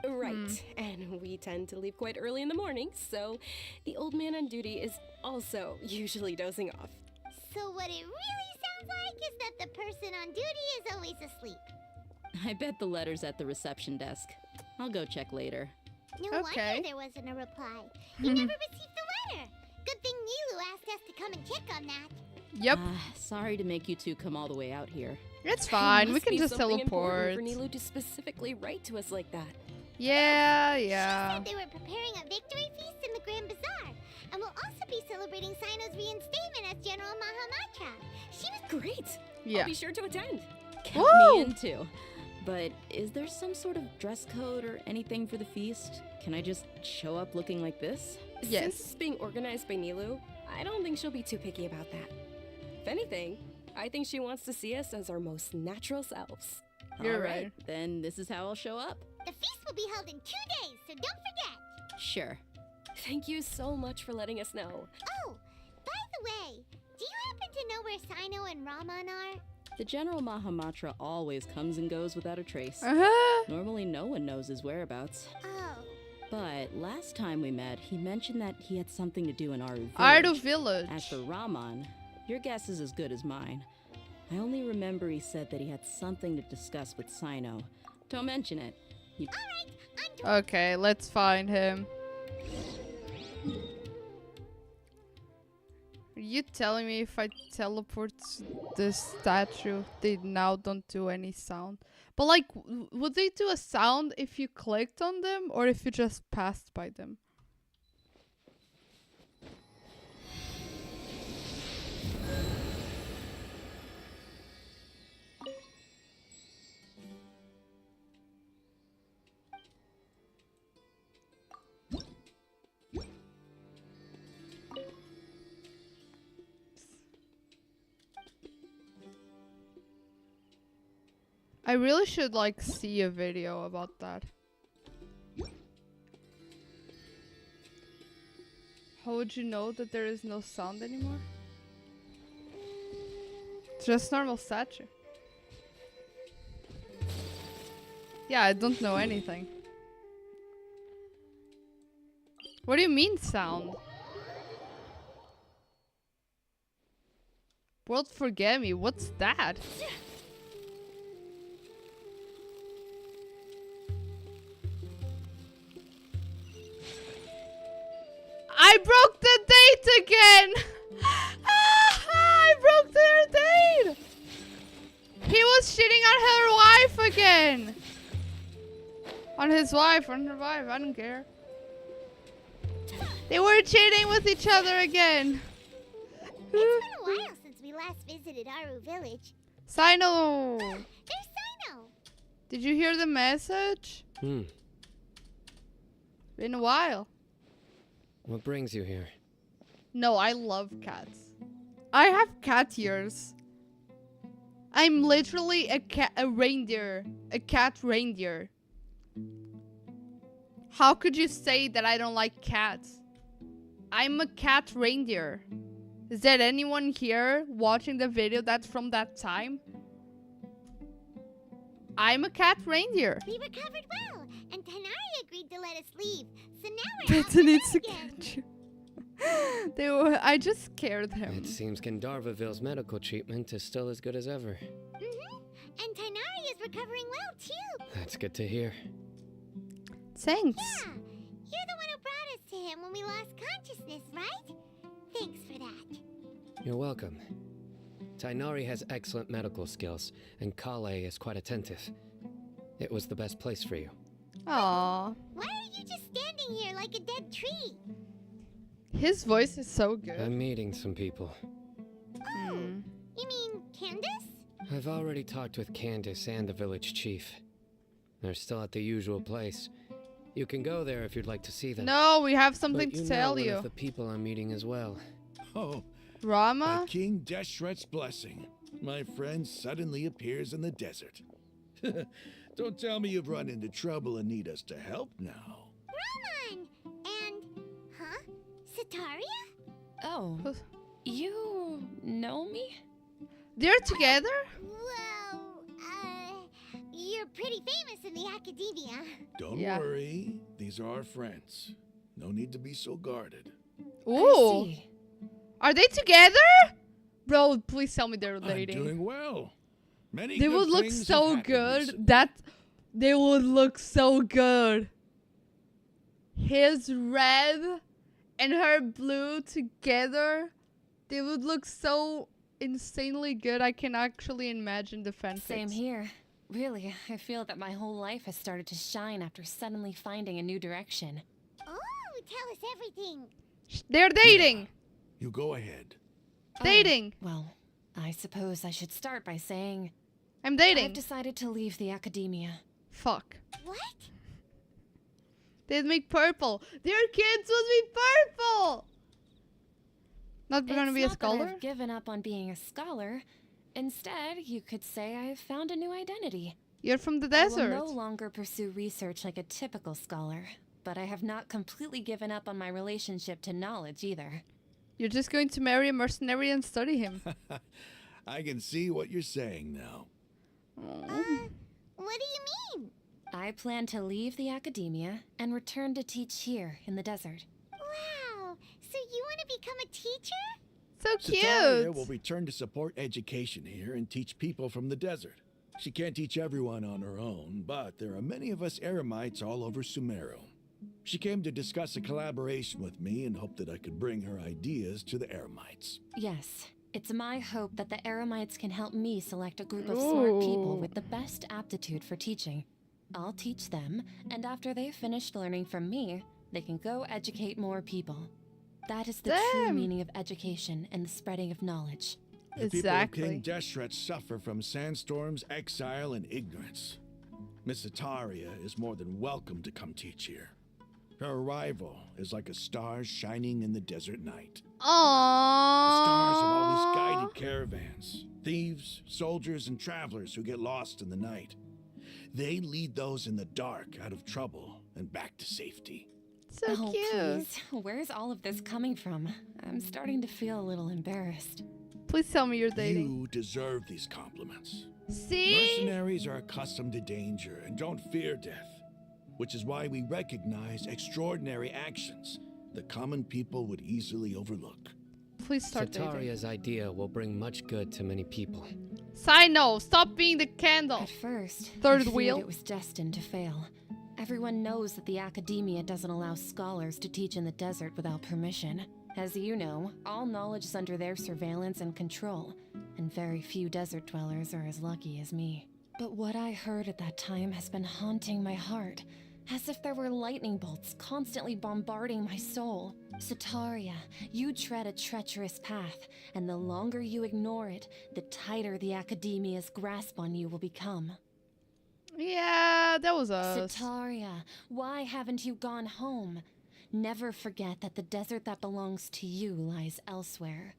[SPEAKER 13] Right, and we tend to leave quite early in the morning, so the old man on duty is also usually dozing off.
[SPEAKER 18] So what it really sounds like is that the person on duty is always asleep.
[SPEAKER 14] I bet the letter's at the reception desk. I'll go check later.
[SPEAKER 18] No wonder there wasn't a reply. You never received the letter. Good thing Nilou asked us to come and check on that.
[SPEAKER 1] Yep.
[SPEAKER 14] Sorry to make you two come all the way out here.
[SPEAKER 1] It's fine. We
[SPEAKER 13] Must
[SPEAKER 1] can
[SPEAKER 13] be
[SPEAKER 1] just
[SPEAKER 13] something
[SPEAKER 1] teleport.
[SPEAKER 13] important for Nilou to specifically write to us like that.
[SPEAKER 1] Yeah.
[SPEAKER 18] She said they were preparing a victory feast in the Grand Bazaar, and will also be celebrating Sino's reinstatement as General Mahamatra.
[SPEAKER 13] She was great.
[SPEAKER 1] Yeah.
[SPEAKER 13] I'll be sure to attend.
[SPEAKER 14] Count me in too. But is there some sort of dress code or anything for the feast? Can I just show up looking like this?
[SPEAKER 13] Since it's being organized by Nilou, I don't think she'll be too picky about that. If anything, I think she wants to see us as our most natural selves.
[SPEAKER 14] You're right. Then this is how I'll show up.
[SPEAKER 18] The feast will be held in 2 days, so don't forget.
[SPEAKER 14] Sure.
[SPEAKER 13] Thank you so much for letting us know.
[SPEAKER 18] Oh, by the way, do you happen to know where Sino and Raman are?
[SPEAKER 14] The General Mahamatra always comes and goes without a trace. Normally no one knows his whereabouts.
[SPEAKER 18] Oh.
[SPEAKER 14] But last time we met, he mentioned that he had something to do in Aru Village.
[SPEAKER 1] Aru Village.
[SPEAKER 14] As for Raman, your guess is as good as mine. I only remember he said that he had something to discuss with Sino. Don't mention it.
[SPEAKER 1] Okay, let's find him. Are you telling me if I teleport to this statue, they now don't do any sound? But like, would they do a sound if you clicked on them or if you just passed by them? I really should like see a video about that. How would you know that there is no sound anymore? Just normal statue. Yeah, I don't know anything. What do you mean sound? World forget me, what's that? I broke the date again! I broke their date! He was cheating on her wife again! On his wife, on her wife, I don't care. They were cheating with each other again.
[SPEAKER 18] It's been a while since we last visited Aru Village.
[SPEAKER 1] Sino!
[SPEAKER 18] There's Sino!
[SPEAKER 1] Did you hear the message? Been a while.
[SPEAKER 8] What brings you here?
[SPEAKER 1] No, I love cats. I have cat ears. I'm literally a reindeer. A cat reindeer. How could you say that I don't like cats? I'm a cat reindeer. Is there anyone here watching the video that's from that time? I'm a cat reindeer.
[SPEAKER 18] We recovered well, and Tanari agreed to let us leave. So now we're out
[SPEAKER 1] Bethany needs to
[SPEAKER 18] again.
[SPEAKER 1] catch you. I just scared him.
[SPEAKER 8] It seems Gandarvaville's medical treatment is still as good as ever.
[SPEAKER 18] And Tanari is recovering well too.
[SPEAKER 8] That's good to hear.
[SPEAKER 1] Thanks.
[SPEAKER 18] Yeah, you're the one who brought us to him when we lost consciousness, right? Thanks for that.
[SPEAKER 8] You're welcome. Tainari has excellent medical skills, and Kale is quite attentive. It was the best place for you.
[SPEAKER 1] Aww.
[SPEAKER 18] Why are you just standing here like a dead tree?
[SPEAKER 1] His voice is so good.
[SPEAKER 8] I'm meeting some people.
[SPEAKER 18] Oh, you mean Candace?
[SPEAKER 8] I've already talked with Candace and the village chief. They're still at the usual place, You can go there if you'd like to see them.
[SPEAKER 1] No, we have something
[SPEAKER 8] But
[SPEAKER 1] to tell
[SPEAKER 8] know
[SPEAKER 1] you.
[SPEAKER 8] One of the people I'm meeting as well.
[SPEAKER 6] Oh,
[SPEAKER 1] Rama?
[SPEAKER 6] by King Deshret's blessing, my friend suddenly appears in the desert. Don't tell me you've run into trouble and need us to help now.
[SPEAKER 18] Ramon! And... huh? Sataria?
[SPEAKER 15] Oh, you know me?
[SPEAKER 1] They're together?
[SPEAKER 18] Well, you're pretty famous in the academia.
[SPEAKER 6] Don't worry, these are our friends. No need to be so guarded.
[SPEAKER 1] Ooh. Are they together? Bro, please tell me they're dating.
[SPEAKER 6] I'm doing well. Many
[SPEAKER 1] They
[SPEAKER 6] good
[SPEAKER 1] would look
[SPEAKER 6] things
[SPEAKER 1] so
[SPEAKER 6] have happened
[SPEAKER 1] good.
[SPEAKER 6] recently.
[SPEAKER 1] They would look so good. His red and her blue together. They would look so insanely good. I can actually imagine the fanfics.
[SPEAKER 15] Same here. Really, I feel that my whole life has started to shine after suddenly finding a new direction.
[SPEAKER 18] Oh, tell us everything.
[SPEAKER 1] They're dating.
[SPEAKER 6] You go ahead.
[SPEAKER 1] Dating.
[SPEAKER 15] Well, I suppose I should start by saying...
[SPEAKER 1] I'm dating.
[SPEAKER 15] I've decided to leave the academia.
[SPEAKER 1] Fuck.
[SPEAKER 18] What?
[SPEAKER 1] They'd make purple. Their kids would be purple. Not gonna be a
[SPEAKER 15] It's not that
[SPEAKER 1] scholar?
[SPEAKER 15] I've given up on being a scholar. Instead, you could say I've found a new identity.
[SPEAKER 1] You're from the
[SPEAKER 15] I
[SPEAKER 1] desert.
[SPEAKER 15] will no longer pursue research like a typical scholar, but I have not completely given up on my relationship to knowledge either.
[SPEAKER 1] You're just going to marry a mercenary and study him.
[SPEAKER 6] I can see what you're saying now.
[SPEAKER 18] What do you mean?
[SPEAKER 15] I plan to leave the academia and return to teach here in the desert.
[SPEAKER 18] Wow, so you want to become a teacher?
[SPEAKER 1] So
[SPEAKER 6] Sataria will return to support education here and teach people from the desert. She can't teach everyone on her own, but there are many of us Eremites all over Sumeru. She came to discuss a collaboration with me and hoped that I could bring her ideas to the Eremites.
[SPEAKER 15] Yes, it's my hope that the Eremites can help me select a group of smart people
[SPEAKER 1] Ooh.
[SPEAKER 15] with the best aptitude for teaching. I'll teach them, and after they've finished learning from me, they can go educate more people. That is the true
[SPEAKER 1] Damn.
[SPEAKER 15] meaning of education and the spreading of knowledge.
[SPEAKER 6] The people of King Deshret suffer from sandstorms, exile, and ignorance. Miss Sataria is more than welcome to come teach here. Her arrival is like a star shining in the desert night. The stars have always guided caravans, thieves, soldiers, and travelers who get lost in the night. They lead those in the dark out of trouble and back to safety.
[SPEAKER 1] So
[SPEAKER 15] oh,
[SPEAKER 1] cute.
[SPEAKER 15] Please. Where's all of this coming from? I'm starting to feel a little embarrassed.
[SPEAKER 1] Please tell me you're dating.
[SPEAKER 6] You deserve these compliments.
[SPEAKER 1] See?
[SPEAKER 6] Mercenaries are accustomed to danger and don't fear death, which is why we recognize extraordinary actions that common people would easily overlook.
[SPEAKER 1] Please start dating.
[SPEAKER 8] Sataria's idea will bring much good to many people.
[SPEAKER 1] Sino, stop being the candle.
[SPEAKER 15] At first,
[SPEAKER 1] Third
[SPEAKER 15] I feared
[SPEAKER 1] wheel.
[SPEAKER 15] it was destined to fail. Everyone knows that the academia doesn't allow scholars to teach in the desert without permission. As you know, all knowledge is under their surveillance and control, and very few desert dwellers are as lucky as me. But what I heard at that time has been haunting my heart, as if there were lightning bolts constantly bombarding my soul. Sataria, you tread a treacherous path, and the longer you ignore it, the tighter the academia's grasp on you will become.
[SPEAKER 1] Yeah, that was us.
[SPEAKER 15] Sataria, why haven't you gone home? Never forget that the desert that belongs to you lies elsewhere.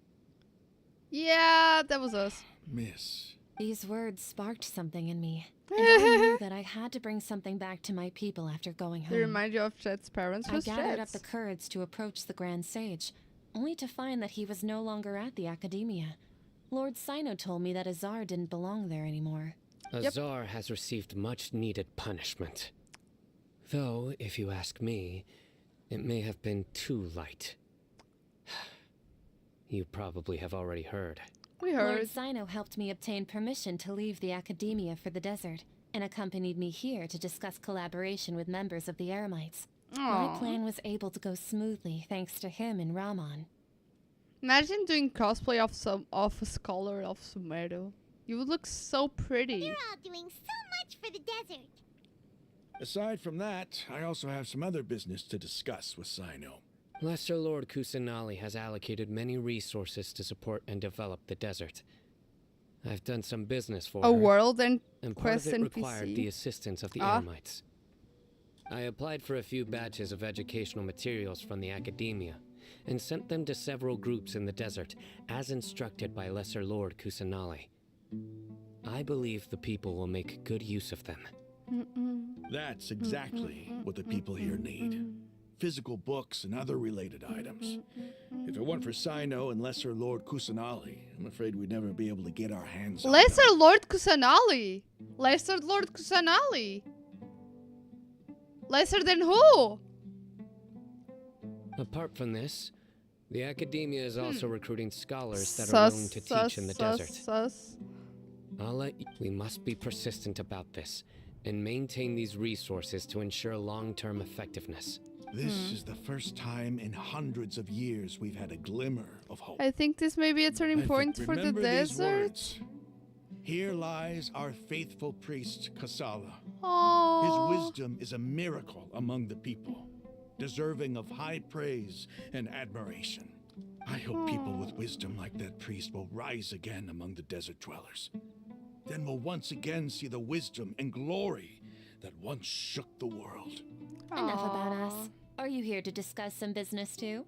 [SPEAKER 1] Yeah, that was us.
[SPEAKER 6] Miss.
[SPEAKER 15] These words sparked something in me, and I knew that I had to bring something back to my people after going home.
[SPEAKER 1] They remind you of Chet's parents.
[SPEAKER 15] I
[SPEAKER 1] Who's
[SPEAKER 15] gathered up
[SPEAKER 1] Chet's?
[SPEAKER 15] the courage to approach the Grand Sage, only to find that he was no longer at the Academia. Lord Sino told me that Azar didn't belong there anymore.
[SPEAKER 8] Azar has received much needed punishment. Though, if you ask me, it may have been too light. You probably have already heard.
[SPEAKER 1] We
[SPEAKER 15] Lord
[SPEAKER 1] heard.
[SPEAKER 15] Sino helped me obtain permission to leave the Academia for the desert, and accompanied me here to discuss collaboration with members of the Eremites. My
[SPEAKER 1] Aw.
[SPEAKER 15] plan was able to go smoothly thanks to him and Rahman.
[SPEAKER 1] Imagine doing cosplay of a scholar of Sumeru. You would look so pretty.
[SPEAKER 18] You're all doing so much for the desert.
[SPEAKER 6] Aside from that, I also have some other business to discuss with Sino.
[SPEAKER 8] Lesser Lord Kusanali has allocated many resources to support and develop the desert. I've done some business for
[SPEAKER 1] A
[SPEAKER 8] her,
[SPEAKER 1] world and
[SPEAKER 8] part
[SPEAKER 1] quest
[SPEAKER 8] of it
[SPEAKER 1] NPC.
[SPEAKER 8] required the assistance of the
[SPEAKER 1] Ah.
[SPEAKER 8] Eremites. I applied for a few batches of educational materials from the academia and sent them to several groups in the desert, as instructed by Lesser Lord Kusanali. I believe the people will make good use of them.
[SPEAKER 6] That's exactly what the people here need. Physical books and other related items. If it weren't for Sino and Lesser Lord Kusanali, I'm afraid we'd never be able to get our hands on them.
[SPEAKER 1] Lesser Lord Kusanali? Lesser Lord Kusanali? Lesser than who?
[SPEAKER 8] Apart from this, the academia is also recruiting scholars that are willing to teach in the desert. We must be persistent about this and maintain these resources to ensure long-term effectiveness.
[SPEAKER 6] This is the first time in hundreds of years we've had a glimmer of hope.
[SPEAKER 1] I think this may be a turning point for the desert.
[SPEAKER 6] Here lies our faithful priest, Kasala.
[SPEAKER 1] Aww.
[SPEAKER 6] His wisdom is a miracle among the people, deserving of high praise and admiration. I hope people with wisdom like that priest will rise again among the desert dwellers. Then we'll once again see the wisdom and glory that once shook the world.
[SPEAKER 15] Enough about us. Are you here to discuss some business too?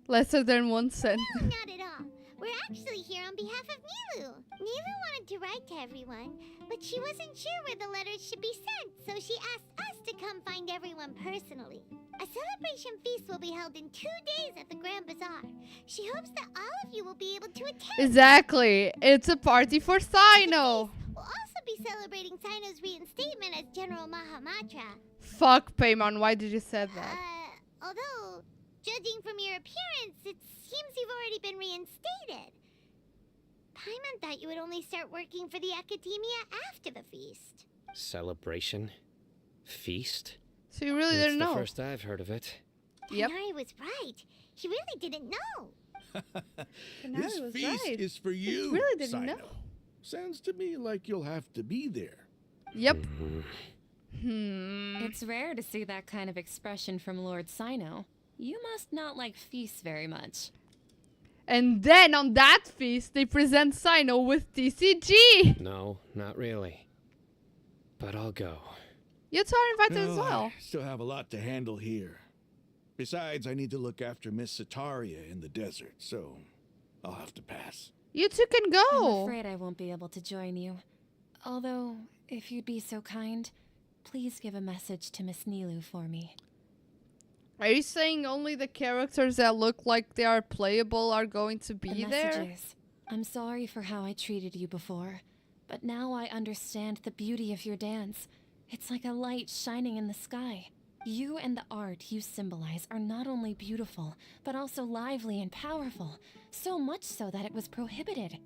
[SPEAKER 1] Lesser than 1 cent.
[SPEAKER 18] No, not at all. We're actually here on behalf of Nilu. Nilu wanted to write to everyone, but she wasn't sure where the letters should be sent, so she asked us to come find everyone personally. A celebration feast will be held in 2 days at the Grand Bazaar. She hopes that all of you will be able to attend.
[SPEAKER 1] Exactly. It's a party for Sino.
[SPEAKER 18] We'll also be celebrating Sino's reinstatement as General Mahamatra.
[SPEAKER 1] Fuck, Paimon, why did you say that?
[SPEAKER 18] Although, judging from your appearance, it seems you've already been reinstated. Paimon thought you would only start working for the Academia after the feast.
[SPEAKER 8] Celebration? Feast?
[SPEAKER 1] So you really didn't know?
[SPEAKER 8] It's the first I've heard of it.
[SPEAKER 1] Yep.
[SPEAKER 18] Canary was right. He really didn't know.
[SPEAKER 6] This feast is for you,
[SPEAKER 1] really didn't
[SPEAKER 6] Sino.
[SPEAKER 1] know.
[SPEAKER 6] Sounds to me like you'll have to be there.
[SPEAKER 1] Yep.
[SPEAKER 15] It's rare to see that kind of expression from Lord Sino. You must not like feasts very much.
[SPEAKER 1] And then on that feast, they present Sino with TCG.
[SPEAKER 8] No, not really. But I'll go.
[SPEAKER 1] You two are invited as
[SPEAKER 6] No,
[SPEAKER 1] well.
[SPEAKER 6] I still have a lot to handle here. Besides, I need to look after Miss Sataria in the desert, so I'll have to pass.
[SPEAKER 1] You two can go.
[SPEAKER 15] I'm afraid I won't be able to join you. Although, if you'd be so kind, please give a message to Miss Nilu for me.
[SPEAKER 1] Are you saying only the characters that look like they are playable are going to be there?
[SPEAKER 15] Messages. I'm sorry for how I treated you before, but now I understand the beauty of your dance. It's like a light shining in the sky. You and the art you symbolize are not only beautiful, but also lively and powerful. So much so that it was prohibited.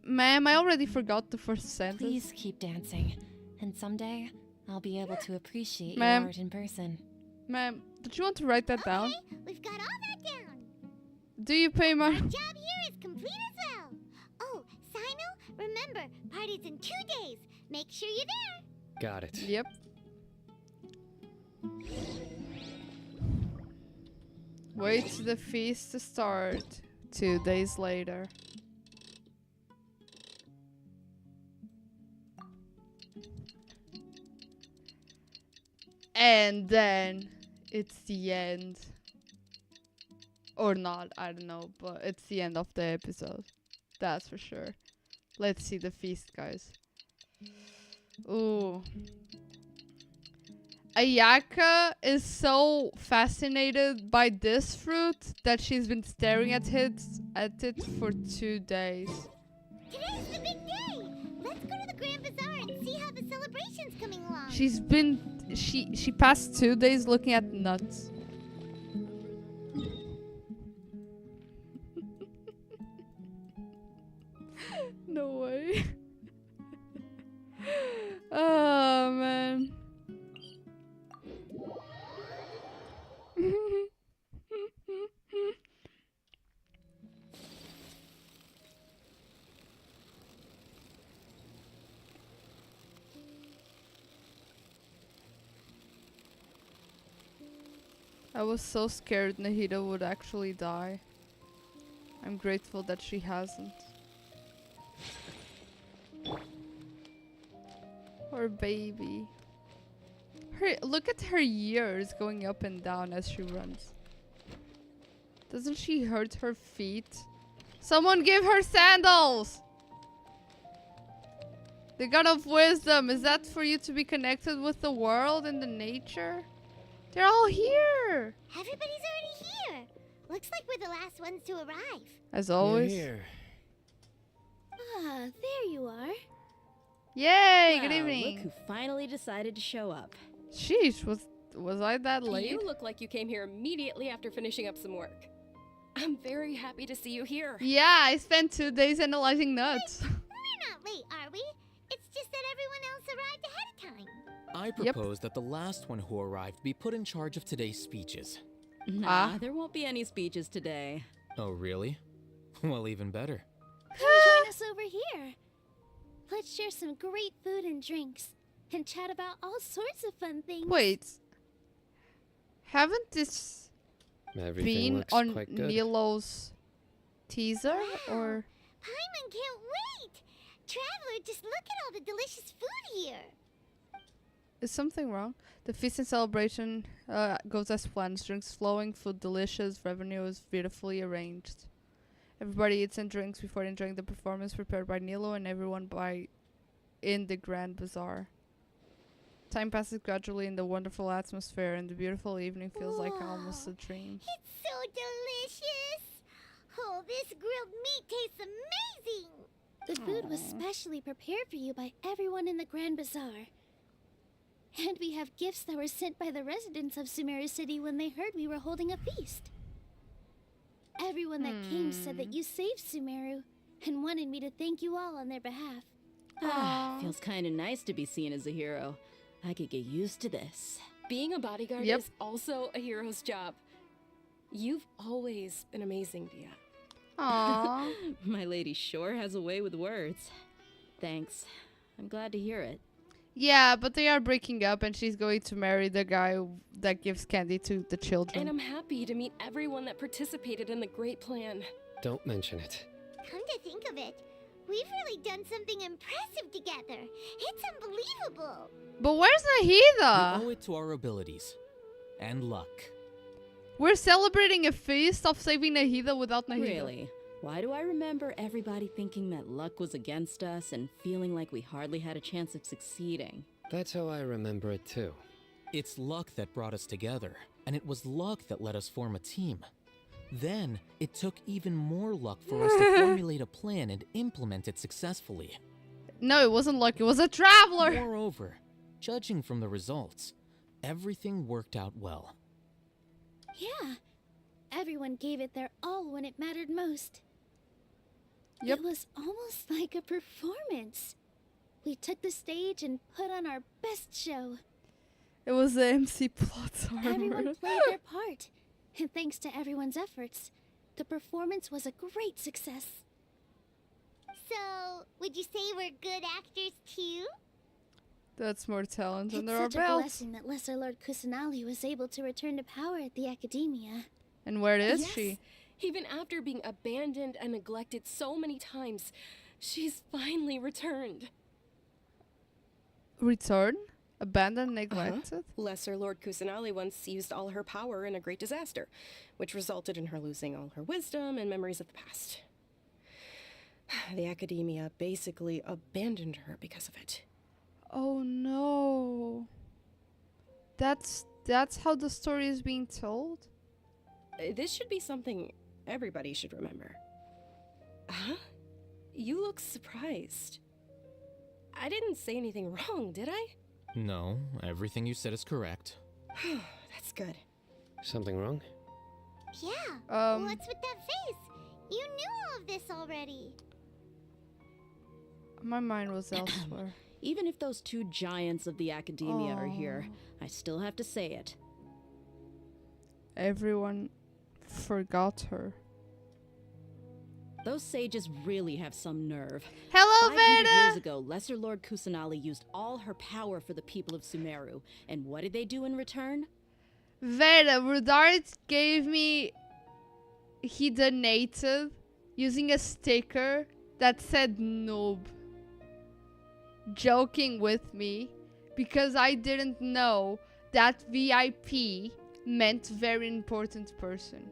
[SPEAKER 1] Ma'am, I already forgot the first sentence.
[SPEAKER 15] Please keep dancing, and someday I'll be able to appreciate your
[SPEAKER 1] Ma'am.
[SPEAKER 15] art in person.
[SPEAKER 1] Ma'am, did you want to write that down?
[SPEAKER 18] We've got all that down.
[SPEAKER 1] Do you, Paimon?
[SPEAKER 18] Our job here is complete as well. Oh, Sino, remember, party's in 2 days. Make sure you're there.
[SPEAKER 8] Got it.
[SPEAKER 1] Yep. Wait for the feast to start. 2 days later. And then it's the end. Or not, I don't know, but it's the end of the episode. That's for sure. Let's see the feast, guys. Ooh. Ayaka is so fascinated by this fruit that she's been staring at it for 2 days.
[SPEAKER 18] Today's the big day. Let's go to the Grand Bazaar and see how the celebration's coming along.
[SPEAKER 1] She passed 2 days looking at nuts. No way. Oh man. I was so scared Nahida would actually die. I'm grateful that she hasn't. Poor baby. Look at her ears going up and down as she runs. Doesn't she hurt her feet? Someone give her sandals! The god of wisdom, is that for you to be connected with the world and the nature? They're all here!
[SPEAKER 18] Everybody's already here. Looks like we're the last ones to arrive.
[SPEAKER 1] As always.
[SPEAKER 5] Here.
[SPEAKER 9] Ah, there you are.
[SPEAKER 1] Yay, good
[SPEAKER 14] Well,
[SPEAKER 1] evening.
[SPEAKER 14] Look who finally decided to show up.
[SPEAKER 1] Sheesh, was I that late?
[SPEAKER 13] You look like you came here immediately after finishing up some work. I'm very happy to see you here.
[SPEAKER 1] Yeah, I spent 2 days analyzing nuts.
[SPEAKER 18] We're not late, are we? It's just that everyone else arrived ahead of time.
[SPEAKER 5] I propose that the last one who arrived be put in charge of today's speeches.
[SPEAKER 14] Nah, there won't be any speeches today.
[SPEAKER 5] Oh, really? Well, even better.
[SPEAKER 9] Join us over here. Let's share some great food and drinks and chat about all sorts of fun things.
[SPEAKER 1] Wait. Haven't this
[SPEAKER 8] Everything
[SPEAKER 1] been
[SPEAKER 8] looks
[SPEAKER 1] on
[SPEAKER 8] quite good.
[SPEAKER 1] Nilo's teaser? Or
[SPEAKER 18] Paimon can't wait. Traveler, just look at all the delicious food here.
[SPEAKER 1] is something wrong? The feast and celebration goes as planned. Drinks flowing, food delicious, revenue is beautifully arranged. Everybody eats and drinks before enjoying the performance prepared by Nilo and everyone in the Grand Bazaar. Time passes gradually in the wonderful atmosphere and the beautiful evening feels like almost a dream.
[SPEAKER 18] It's so delicious. Oh, this grilled meat tastes amazing.
[SPEAKER 9] The food was specially prepared for you by everyone in the Grand Bazaar. And we have gifts that were sent by the residents of Sumeru City when they heard we were holding a feast. Everyone that came said that you saved Sumeru and wanted me to thank you all on their behalf.
[SPEAKER 14] Feels kind of nice to be seen as a hero. I could get used to this.
[SPEAKER 13] Being a bodyguard
[SPEAKER 14] Yep.
[SPEAKER 13] is also a hero's job. You've always been amazing, Dia.
[SPEAKER 1] Aww.
[SPEAKER 14] My lady sure has a way with words. Thanks. I'm glad to hear it.
[SPEAKER 1] Yeah, but they are breaking up and she's going to marry the guy that gives candy to the children.
[SPEAKER 13] And I'm happy to meet everyone that participated in the great plan.
[SPEAKER 8] Don't mention it.
[SPEAKER 18] Come to think of it, we've really done something impressive together. It's unbelievable.
[SPEAKER 1] But where's
[SPEAKER 5] We
[SPEAKER 1] Nahida?
[SPEAKER 5] owe it to our abilities. And luck.
[SPEAKER 1] We're celebrating a feast of saving Nahida without Nahida.
[SPEAKER 14] Really? Why do I remember everybody thinking that luck was against us and feeling like we hardly had a chance of succeeding?
[SPEAKER 8] That's how I remember it too.
[SPEAKER 5] It's luck that brought us together, and it was luck that let us form a team. Then, it took even more luck for us to formulate a plan and implement it successfully.
[SPEAKER 1] No, it wasn't luck, it was a traveler.
[SPEAKER 5] Moreover, judging from the results, everything worked out well.
[SPEAKER 9] Yeah. Everyone gave it their all when it mattered most.
[SPEAKER 1] Yep.
[SPEAKER 9] It was almost like a performance. We took the stage and put on our best show.
[SPEAKER 1] It was the MC plot's
[SPEAKER 9] Everyone
[SPEAKER 1] armor.
[SPEAKER 9] played their part. And thanks to everyone's efforts, the performance was a great success.
[SPEAKER 18] So, would you say we're good actors too?
[SPEAKER 1] That's more talent
[SPEAKER 9] It's
[SPEAKER 1] under our
[SPEAKER 9] such a
[SPEAKER 1] belts.
[SPEAKER 9] blessing that Lesser Lord Kusanali was able to return to power at the Academia.
[SPEAKER 1] And where is
[SPEAKER 13] Yes.
[SPEAKER 1] she?
[SPEAKER 13] Even after being abandoned and neglected so many times, she's finally returned.
[SPEAKER 1] Return? Abandoned, neglected?
[SPEAKER 13] Lesser Lord Kusanali once used all her power in a great disaster, which resulted in her losing all her wisdom and memories of the past. The Academia basically abandoned her because of it.
[SPEAKER 1] Oh no. That's how the story is being told?
[SPEAKER 13] This should be something everybody should remember. Huh? You look surprised. I didn't say anything wrong, did I?
[SPEAKER 5] No, everything you said is correct.
[SPEAKER 13] That's good.
[SPEAKER 8] Something wrong?
[SPEAKER 18] Yeah. What's with that face? You knew all of this already.
[SPEAKER 1] My mind was elsewhere.
[SPEAKER 14] Even if those two giants of the Academia are here, I still have to say it.
[SPEAKER 1] Everyone forgot her.
[SPEAKER 14] Those sages really have some nerve.
[SPEAKER 1] Hello,
[SPEAKER 14] 500
[SPEAKER 1] Veda!
[SPEAKER 14] years ago, Lesser Lord Kusanali used all her power for the people of Sumeru. And what did they do in return?
[SPEAKER 1] Veda, Roudart gave me... He donated using a sticker that said noob. joking with me because I didn't know that VIP meant very important person.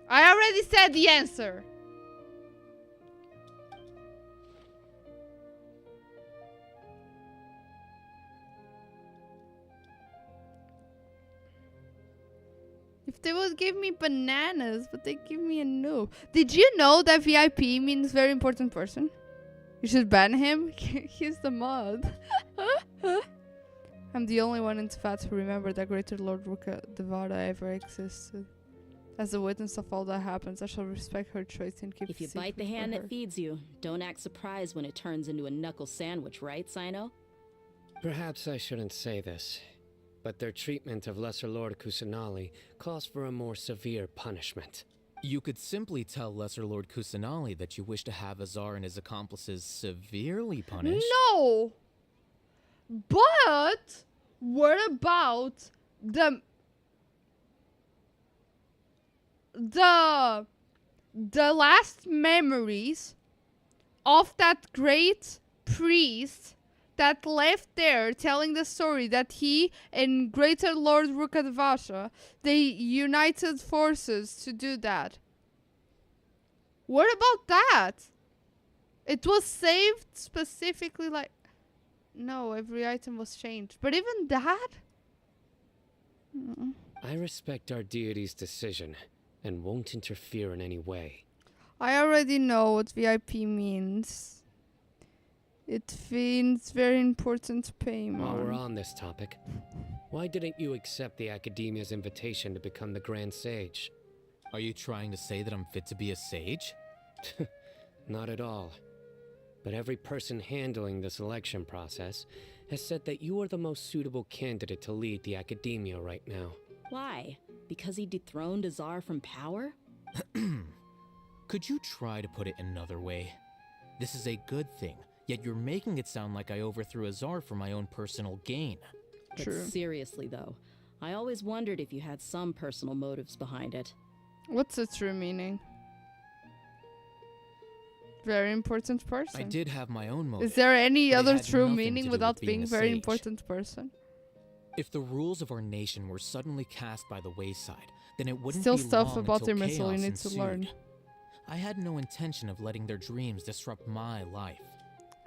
[SPEAKER 1] I already said the answer. If they would give me bananas, but they give me a noob. Did you know that VIP means very important person? You should ban him. He's the mod. I'm the only one in Tefat who remembered that greater Lord Rukkhadevata ever existed. As a witness of all that happens, I shall respect her choice and keep it
[SPEAKER 14] If you
[SPEAKER 1] secret
[SPEAKER 14] bite the
[SPEAKER 1] for
[SPEAKER 14] hand
[SPEAKER 1] her.
[SPEAKER 14] that feeds you, don't act surprised when it turns into a knuckle sandwich, right, Sino?
[SPEAKER 8] Perhaps I shouldn't say this, but their treatment of Lesser Lord Kusanali calls for a more severe punishment.
[SPEAKER 5] You could simply tell Lesser Lord Kusanali that you wish to have Azar and his accomplices severely punished.
[SPEAKER 1] No! But what about the last memories of that great priest that left there telling the story that he and greater Lord Rukkhadevata, they united forces to do that? What about that? It was saved specifically, like, no, every item was changed, but even that?
[SPEAKER 8] I respect our deity's decision and won't interfere in any way.
[SPEAKER 1] I already know what VIP means. It means very important payment.
[SPEAKER 8] While we're on this topic, why didn't you accept the Academia's invitation to become the Grand Sage?
[SPEAKER 5] Are you trying to say that I'm fit to be a sage?
[SPEAKER 8] Not at all. But every person handling the selection process has said that you are the most suitable candidate to lead the Academia right now.
[SPEAKER 14] Why? Because he dethroned Azar from power?
[SPEAKER 5] Could you try to put it another way? This is a good thing, yet you're making it sound like I overthrew Azar for my own personal gain.
[SPEAKER 14] But seriously, though, I always wondered if you had some personal motives behind it.
[SPEAKER 1] What's the true meaning? Very important person.
[SPEAKER 5] I did have my own motive.
[SPEAKER 1] Is there any
[SPEAKER 5] but it
[SPEAKER 1] other
[SPEAKER 5] had
[SPEAKER 1] true
[SPEAKER 5] nothing
[SPEAKER 1] meaning
[SPEAKER 5] to do
[SPEAKER 1] without
[SPEAKER 5] with being
[SPEAKER 1] being
[SPEAKER 5] a
[SPEAKER 1] very
[SPEAKER 5] sage.
[SPEAKER 1] important person?
[SPEAKER 5] If the rules of our nation were suddenly cast by the wayside, then it wouldn't
[SPEAKER 1] Still
[SPEAKER 5] be
[SPEAKER 1] stuff
[SPEAKER 5] long
[SPEAKER 1] about
[SPEAKER 5] until
[SPEAKER 1] their missile you
[SPEAKER 5] chaos
[SPEAKER 1] need to
[SPEAKER 5] ensued.
[SPEAKER 1] learn.
[SPEAKER 5] I had no intention of letting their dreams disrupt my life.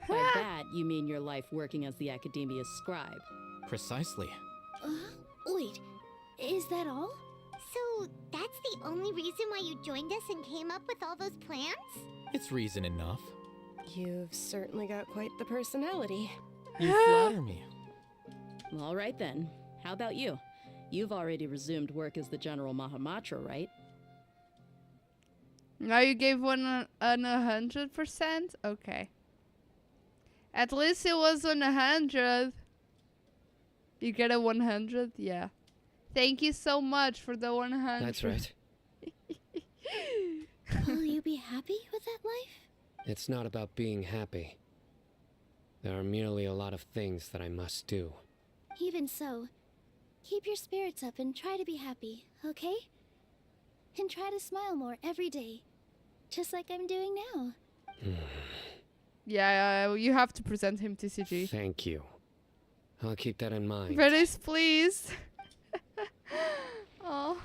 [SPEAKER 14] By that, you mean your life working as the Academia's scribe.
[SPEAKER 5] Precisely.
[SPEAKER 18] Wait, is that all? So that's the only reason why you joined us and came up with all those plans?
[SPEAKER 5] It's reason enough.
[SPEAKER 13] You've certainly got quite the personality.
[SPEAKER 5] You flatter me.
[SPEAKER 14] All right then. How about you? You've already resumed work as the General Mahamatra, right?
[SPEAKER 1] Now you gave one an 100%? Okay. At least it was on 100. You get a 100? Yeah. Thank you so much for the 100.
[SPEAKER 8] That's right.
[SPEAKER 9] Will you be happy with that life?
[SPEAKER 8] It's not about being happy. There are merely a lot of things that I must do.
[SPEAKER 9] Even so, keep your spirits up and try to be happy, okay? And try to smile more every day, just like I'm doing now.
[SPEAKER 1] Yeah, you have to present him TCG.
[SPEAKER 8] Thank you. I'll keep that in mind.
[SPEAKER 1] Venice, please. Oh.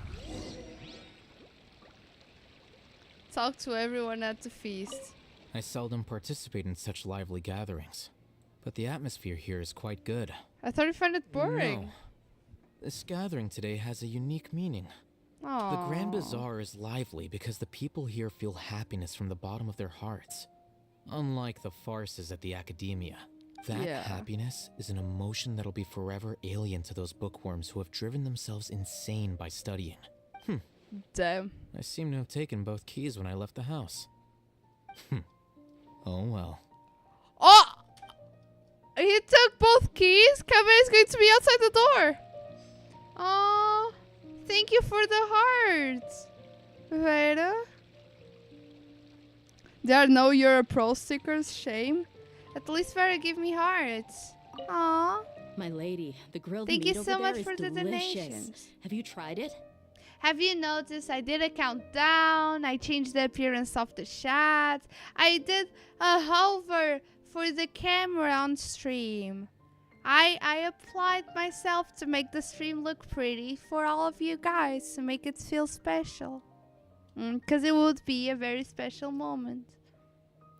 [SPEAKER 1] Talk to everyone at the feast.
[SPEAKER 5] I seldom participate in such lively gatherings, but the atmosphere here is quite good.
[SPEAKER 1] I thought you found it boring.
[SPEAKER 5] No. This gathering today has a unique meaning.
[SPEAKER 1] Aww.
[SPEAKER 5] The Grand Bazaar is lively because the people here feel happiness from the bottom of their hearts. Unlike the farces at the Academia, that happiness is an emotion that'll be forever alien to those bookworms who have driven themselves insane by studying.
[SPEAKER 1] Damn.
[SPEAKER 5] I seem to have taken both keys when I left the house. Oh well.
[SPEAKER 1] Oh! He took both keys? Kaveh is going to be outside the door. Oh, thank you for the hearts, Vera. There are no You're a Pro stickers, shame. At least Vera give me hearts. Aww.
[SPEAKER 14] My lady, the grilled
[SPEAKER 1] Thank
[SPEAKER 14] meat
[SPEAKER 1] you
[SPEAKER 14] over
[SPEAKER 1] so
[SPEAKER 14] there
[SPEAKER 1] much
[SPEAKER 14] is
[SPEAKER 1] for the
[SPEAKER 14] delicious.
[SPEAKER 1] donations.
[SPEAKER 14] Have you tried it?
[SPEAKER 1] Have you noticed I did a countdown? I changed the appearance of the chat. I did a hover for the camera on stream. I applied myself to make the stream look pretty for all of you guys, to make it feel special. Because it would be a very special moment.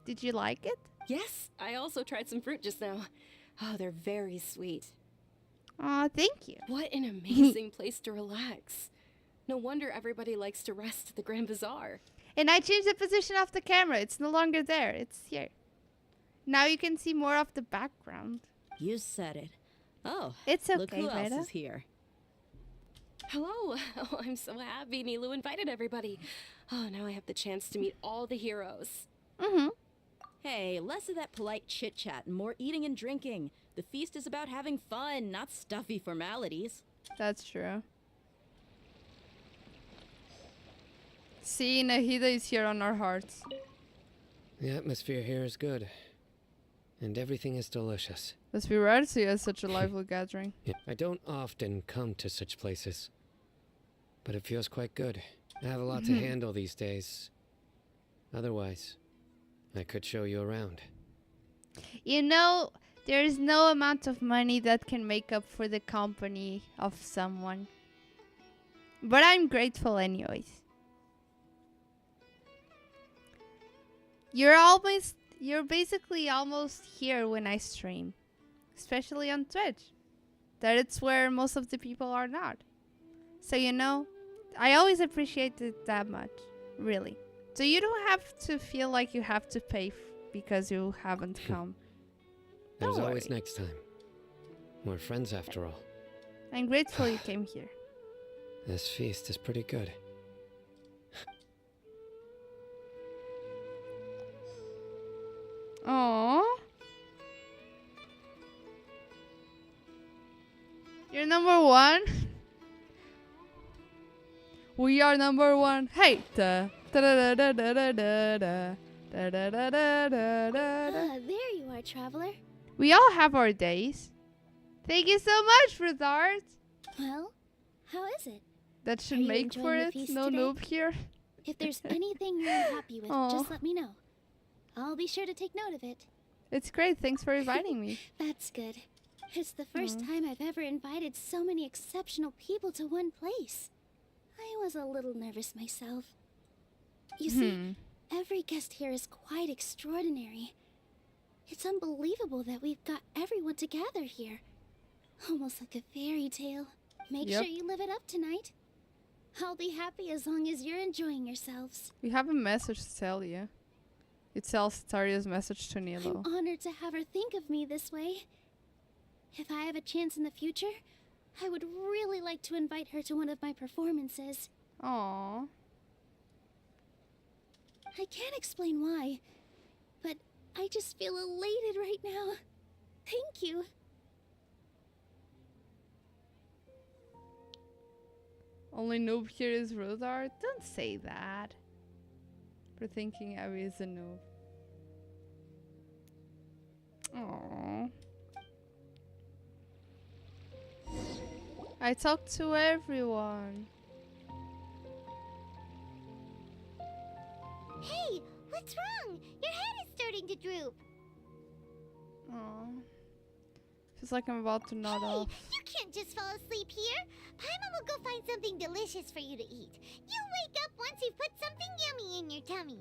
[SPEAKER 1] Did you like it?
[SPEAKER 13] Yes, I also tried some fruit just now. Oh, they're very sweet.
[SPEAKER 1] Aw, thank you.
[SPEAKER 13] What an amazing place to relax. No wonder everybody likes to rest at the Grand Bazaar.
[SPEAKER 1] And I changed the position of the camera. It's no longer there. It's here. Now you can see more of the background.
[SPEAKER 14] You said it. Oh,
[SPEAKER 1] it's okay,
[SPEAKER 14] look who else
[SPEAKER 1] Rita.
[SPEAKER 14] is here.
[SPEAKER 13] Hello. Oh, I'm so happy Nilou invited everybody. Oh, now I have the chance to meet all the heroes.
[SPEAKER 14] Hey, less of that polite chit-chat and more eating and drinking. The feast is about having fun, not stuffy formalities.
[SPEAKER 1] That's true. See, Nahida is here on our hearts.
[SPEAKER 8] The atmosphere here is good. And everything is delicious.
[SPEAKER 1] Must be rare to see us such a lively gathering.
[SPEAKER 8] I don't often come to such places. But it feels quite good. I have a lot to handle these days. Otherwise, I could show you around.
[SPEAKER 1] You know, there is no amount of money that can make up for the company of someone. But I'm grateful anyways. You're basically almost here when I stream. Especially on Twitch. That's where most of the people are not. So, you know, I always appreciate it that much. Really. So you don't have to feel like you have to pay because you haven't come.
[SPEAKER 8] There's always next time. We're friends after all.
[SPEAKER 1] I'm grateful you came here.
[SPEAKER 8] This feast is pretty good.
[SPEAKER 1] Aww. You're number one? We are number one. Hey! Da, da, da, da, da, da, da, da, da, da, da, da, da, da.
[SPEAKER 9] There you are, traveler.
[SPEAKER 1] We all have our days. Thank you so much, Roudart.
[SPEAKER 9] Well, how is it?
[SPEAKER 1] That should
[SPEAKER 9] Are you
[SPEAKER 1] make for
[SPEAKER 9] enjoying the
[SPEAKER 1] it.
[SPEAKER 9] feast
[SPEAKER 1] No
[SPEAKER 9] today?
[SPEAKER 1] noob here.
[SPEAKER 9] If there's anything you're unhappy with,
[SPEAKER 1] Aw.
[SPEAKER 9] just let me know. I'll be sure to take note of it.
[SPEAKER 1] It's great. Thanks for inviting me.
[SPEAKER 9] That's good. It's the first time I've ever invited so many exceptional people to one place. I was a little nervous myself. You see, every guest here is quite extraordinary. It's unbelievable that we've got everyone together here. Almost like a fairy tale. Make
[SPEAKER 1] Yep.
[SPEAKER 9] sure you live it up tonight. I'll be happy as long as you're enjoying yourselves.
[SPEAKER 1] We have a message to tell you. It tells Taria's message to Nilo.
[SPEAKER 9] I'm honored to have her think of me this way. If I have a chance in the future, I would really like to invite her to one of my performances.
[SPEAKER 1] Aww.
[SPEAKER 9] I can't explain why, but I just feel elated right now. Thank you.
[SPEAKER 1] Only noob here is Roudart. Don't say that. For thinking Abby is a noob. Aww. I talked to everyone.
[SPEAKER 18] Hey, what's wrong? Your head is starting to droop.
[SPEAKER 1] Aww. Feels like I'm about to nod off.
[SPEAKER 18] You can't just fall asleep here. Paimon will go find something delicious for you to eat. You'll wake up once you've put something yummy in your tummy.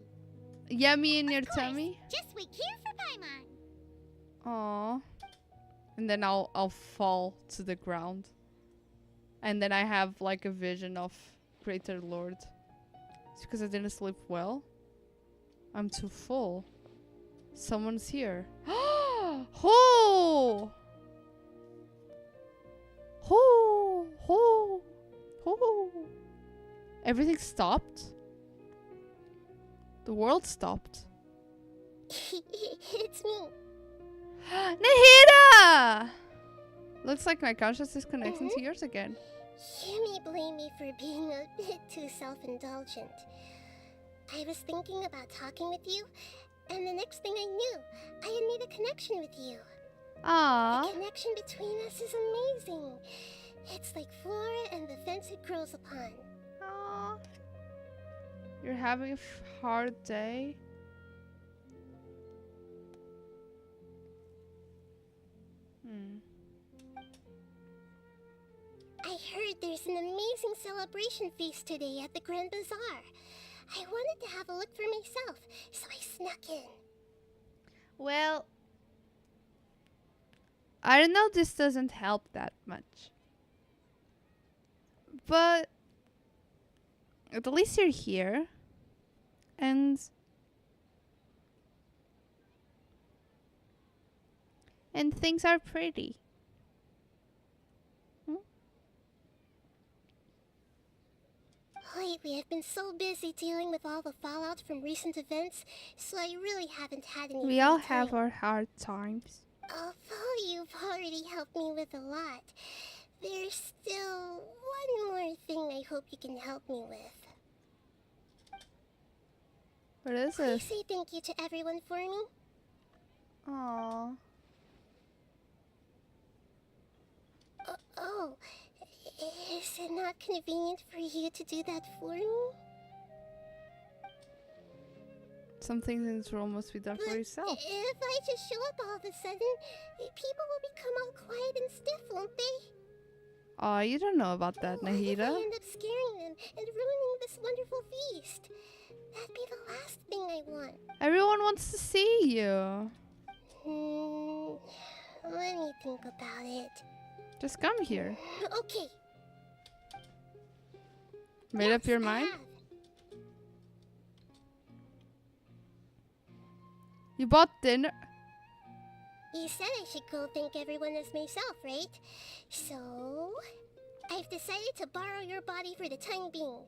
[SPEAKER 1] Yummy in your tummy?
[SPEAKER 18] Just wait here for Paimon.
[SPEAKER 1] Aww. And then I'll fall to the ground. And then I have like a vision of Greater Lord. It's because I didn't sleep well. I'm too full. Someone's here. Who? Who? Who? Who? Everything stopped? The world stopped.
[SPEAKER 2] It's me.
[SPEAKER 1] Nahida! Looks like my conscience is connecting to yours again.
[SPEAKER 2] You may blame me for being a bit too self-indulgent. I was thinking about talking with you, and the next thing I knew, I had made a connection with you.
[SPEAKER 1] Aww.
[SPEAKER 2] The connection between us is amazing. It's like flora and the fence it grows upon.
[SPEAKER 1] You're having a hard day?
[SPEAKER 2] I heard there's an amazing celebration feast today at the Grand Bazaar. I wanted to have a look for myself, so I snuck in.
[SPEAKER 1] Well, I don't know, this doesn't help that much. But at least you're here. And things are pretty.
[SPEAKER 2] Lately, I've been so busy dealing with all the fallout from recent events, so I really haven't had any
[SPEAKER 1] We all
[SPEAKER 2] free time.
[SPEAKER 1] have our hard times.
[SPEAKER 2] Although you've already helped me with a lot, there's still one more thing I hope you can help me with.
[SPEAKER 1] What is
[SPEAKER 2] Please
[SPEAKER 1] it?
[SPEAKER 2] say thank you to everyone for me.
[SPEAKER 1] Aww.
[SPEAKER 2] Oh, is it not convenient for you to do that for me?
[SPEAKER 1] Some things will almost be done for yourself.
[SPEAKER 2] If I just show up all of a sudden, people will become all quiet and stiff, won't they?
[SPEAKER 1] Aw, you don't know about that,
[SPEAKER 2] What if I
[SPEAKER 1] Nahida.
[SPEAKER 2] end up scaring them and ruining this wonderful feast? That'd be the last thing I want.
[SPEAKER 1] Everyone wants to see you.
[SPEAKER 2] Let me think about it.
[SPEAKER 1] Just come here.
[SPEAKER 2] Okay.
[SPEAKER 1] Made up your mind? You bought dinner?
[SPEAKER 2] You said I should go thank everyone as myself, right? So, I've decided to borrow your body for the time being.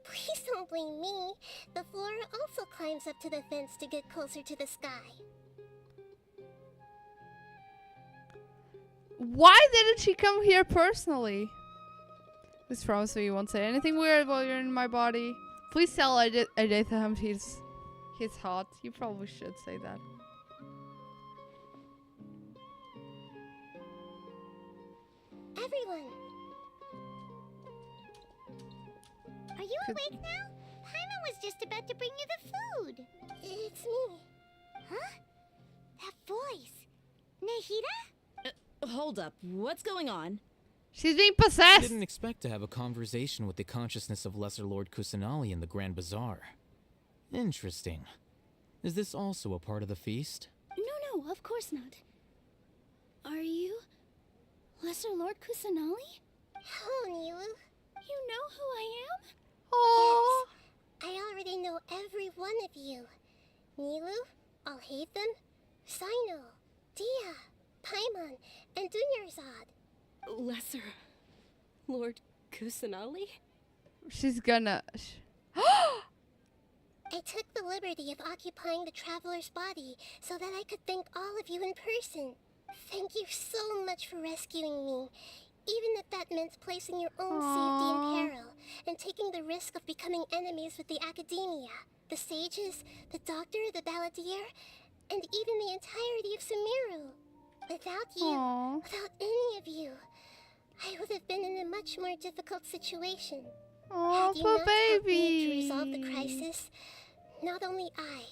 [SPEAKER 2] Please don't blame me. The flora also climbs up to the fence to get closer to the sky.
[SPEAKER 1] Why didn't she come here personally? Please promise me you won't say anything weird while you're in my body. Please tell Adetham he's hot. You probably should say that.
[SPEAKER 2] Everyone! Are you awake now? Paimon was just about to bring you the food. It's me.
[SPEAKER 18] Huh? That voice. Nahida?
[SPEAKER 14] Hold up. What's going on?
[SPEAKER 1] She's being
[SPEAKER 5] I
[SPEAKER 1] possessed!
[SPEAKER 5] didn't expect to have a conversation with the consciousness of Lesser Lord Kusanali in the Grand Bazaar. Interesting. Is this also a part of the feast?
[SPEAKER 9] No, of course not. Are you Lesser Lord Kusanali?
[SPEAKER 2] Hello, Nilu.
[SPEAKER 9] You know who I am?
[SPEAKER 1] Oh,
[SPEAKER 2] yes. I already know every one of you. Nilu, Alhaitham, Sino, Dia, Paimon, and Dunyarzad.
[SPEAKER 13] Lesser Lord Kusanali?
[SPEAKER 1] she's gonna...
[SPEAKER 2] I took the liberty of occupying the traveler's body so that I could thank all of you in person. Thank you so much for rescuing me, even if that meant placing your own safety in peril and taking the risk of becoming enemies with the academia, the sages, the doctor, the balladeer, and even the entirety of Sumeru. Without you, without any of you, I would have been in a much more difficult situation.
[SPEAKER 1] Oh,
[SPEAKER 2] Had you
[SPEAKER 1] poor
[SPEAKER 2] not helped me to
[SPEAKER 1] baby.
[SPEAKER 2] resolve the crisis, not only I,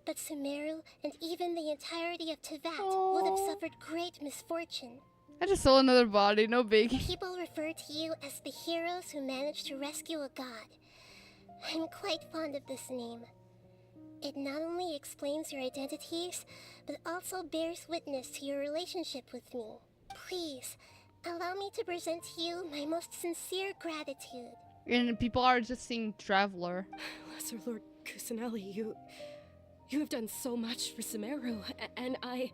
[SPEAKER 2] but Sumeru and even the entirety of Teyvat would have suffered great misfortune.
[SPEAKER 1] I just saw another body, no biggie.
[SPEAKER 2] People refer to you as the heroes who managed to rescue a god. I'm quite fond of this name. It not only explains your identities, but also bears witness to your relationship with me. Please, allow me to present to you my most sincere gratitude.
[SPEAKER 1] And people are just seeing Traveler.
[SPEAKER 13] Lesser Lord Kusanali, you have done so much for Sumeru, and I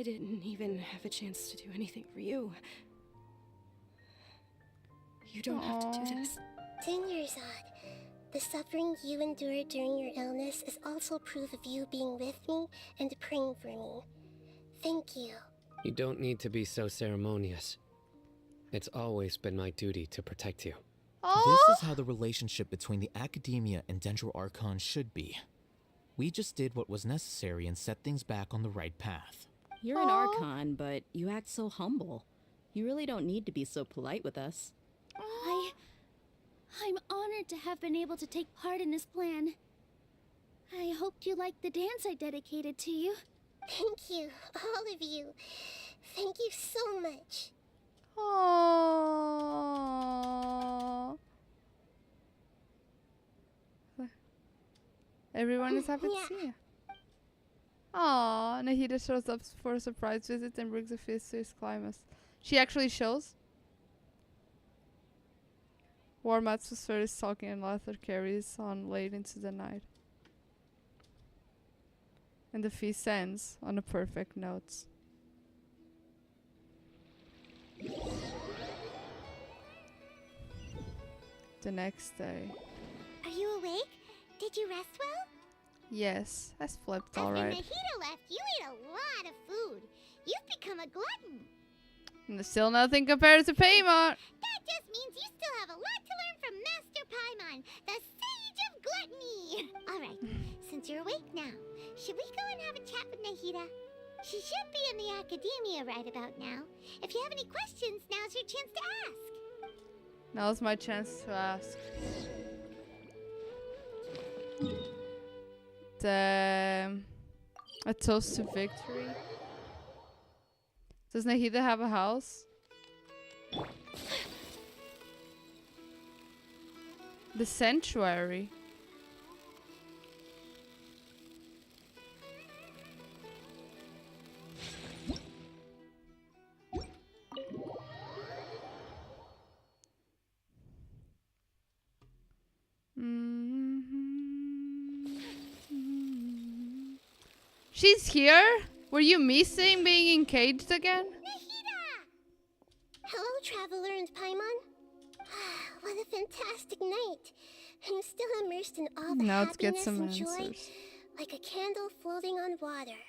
[SPEAKER 13] didn't even have a chance to do anything for you. You don't have to do this.
[SPEAKER 2] Dunyarzad, the suffering you endured during your illness is also proof of you being with me and praying for me. Thank you.
[SPEAKER 8] You don't need to be so ceremonious. It's always been my duty to protect you.
[SPEAKER 5] This is how the relationship between the Academia and Dendro Archon should be. We just did what was necessary and set things back on the right path.
[SPEAKER 14] You're an Archon, but you act so humble. You really don't need to be so polite with us.
[SPEAKER 9] I'm honored to have been able to take part in this plan. I hoped you liked the dance I dedicated to you.
[SPEAKER 2] Thank you, all of you. Thank you so much.
[SPEAKER 1] Aww. Everyone is happy to see you. Aww, Nahida shows up for a surprise visit and brings a feast to his climax. She actually shows? Warm atmosphere is talking and laughter carries on late into the night. And the feast ends on a perfect note. The next day.
[SPEAKER 18] Are you awake? Did you rest well?
[SPEAKER 1] Yes, I slept
[SPEAKER 18] After
[SPEAKER 1] alright.
[SPEAKER 18] Nahida left, you ate a lot of food. You've become a glutton.
[SPEAKER 1] And still nothing compared to Paimon.
[SPEAKER 18] That just means you still have a lot to learn from Master Paimon, the Sage of Gluttony. Alright, since you're awake now, should we go and have a chat with Nahida? She should be in the academia right about now. If you have any questions, now's your chance to ask.
[SPEAKER 1] Now's my chance to ask. A toast to victory. Does Nahida have a house? The sanctuary. She's here? Were you missing being encaged again?
[SPEAKER 2] Nahida! Hello, Traveler and Paimon. What a fantastic night. I'm still immersed in all the
[SPEAKER 1] Now let's get
[SPEAKER 2] happiness
[SPEAKER 1] some
[SPEAKER 2] and joy,
[SPEAKER 1] answers.
[SPEAKER 2] like a candle floating on water.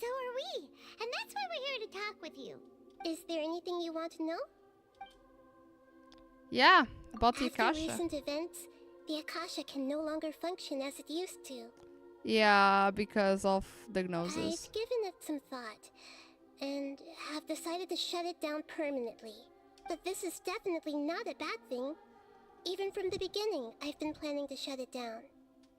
[SPEAKER 18] So are we, and that's why we're here to talk with you.
[SPEAKER 2] Is there anything you want to know?
[SPEAKER 1] Yeah, about the
[SPEAKER 2] After
[SPEAKER 1] Akasha.
[SPEAKER 2] recent events, the Akasha can no longer function as it used to.
[SPEAKER 1] Yeah, because of the gnosis.
[SPEAKER 2] I've given it some thought, and have decided to shut it down permanently. But this is definitely not a bad thing. Even from the beginning, I've been planning to shut it down.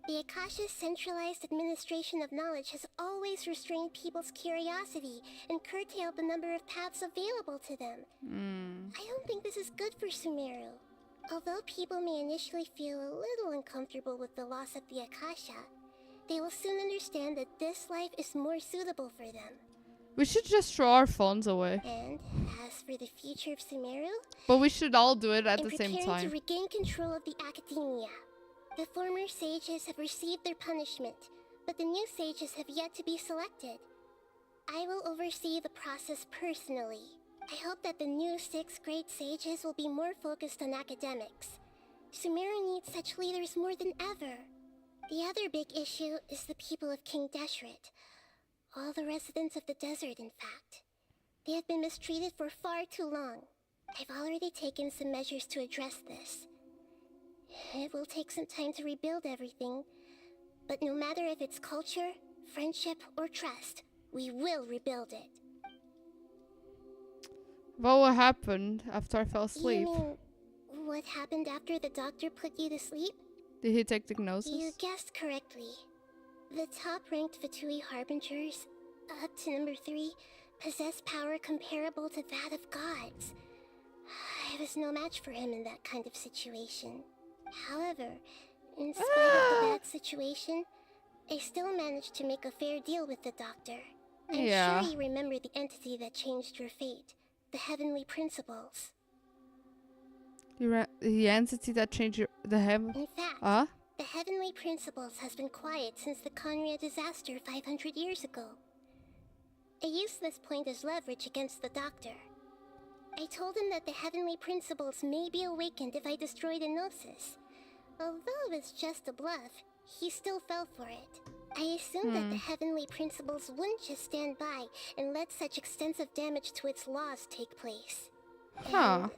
[SPEAKER 2] The Akasha's centralized administration of knowledge has always restrained people's curiosity and curtailed the number of paths available to them. I don't think this is good for Sumeru. Although people may initially feel a little uncomfortable with the loss of the Akasha, they will soon understand that this life is more suitable for them.
[SPEAKER 1] We should just throw our phones away.
[SPEAKER 2] And as for the future of Sumeru,
[SPEAKER 1] But we should all do it at
[SPEAKER 2] I'm
[SPEAKER 1] the same
[SPEAKER 2] preparing to
[SPEAKER 1] time.
[SPEAKER 2] regain control of the academia. The former sages have received their punishment, but the new sages have yet to be selected. I will oversee the process personally. I hope that the new 6th grade sages will be more focused on academics. Sumeru needs such leaders more than ever. The other big issue is the people of King Deshret. All the residents of the desert, in fact. They have been mistreated for far too long. I've already taken some measures to address this. It will take some time to rebuild everything, but no matter if it's culture, friendship, or trust, we will rebuild it.
[SPEAKER 1] What happened after I fell asleep?
[SPEAKER 2] You mean, what happened after the doctor put you to sleep?
[SPEAKER 1] Did he take the gnosis?
[SPEAKER 2] You guessed correctly. The top-ranked Fatui Harbingers, up to number 3, possess power comparable to that of gods. I was no match for him in that kind of situation. However, in spite of the bad situation, I still managed to make a fair deal with the doctor. I'm sure you remember the entity that changed your fate, the Heavenly Principles.
[SPEAKER 1] The entity that changed the heaven.
[SPEAKER 2] In fact, the Heavenly Principles has been quiet since the Conria disaster 500 years ago. I used this point as leverage against the doctor. I told him that the Heavenly Principles may be awakened if I destroy the Gnosis. Although it's just a bluff, he still fell for it. I assumed that the Heavenly Principles wouldn't just stand by and let such extensive damage to its laws take place. And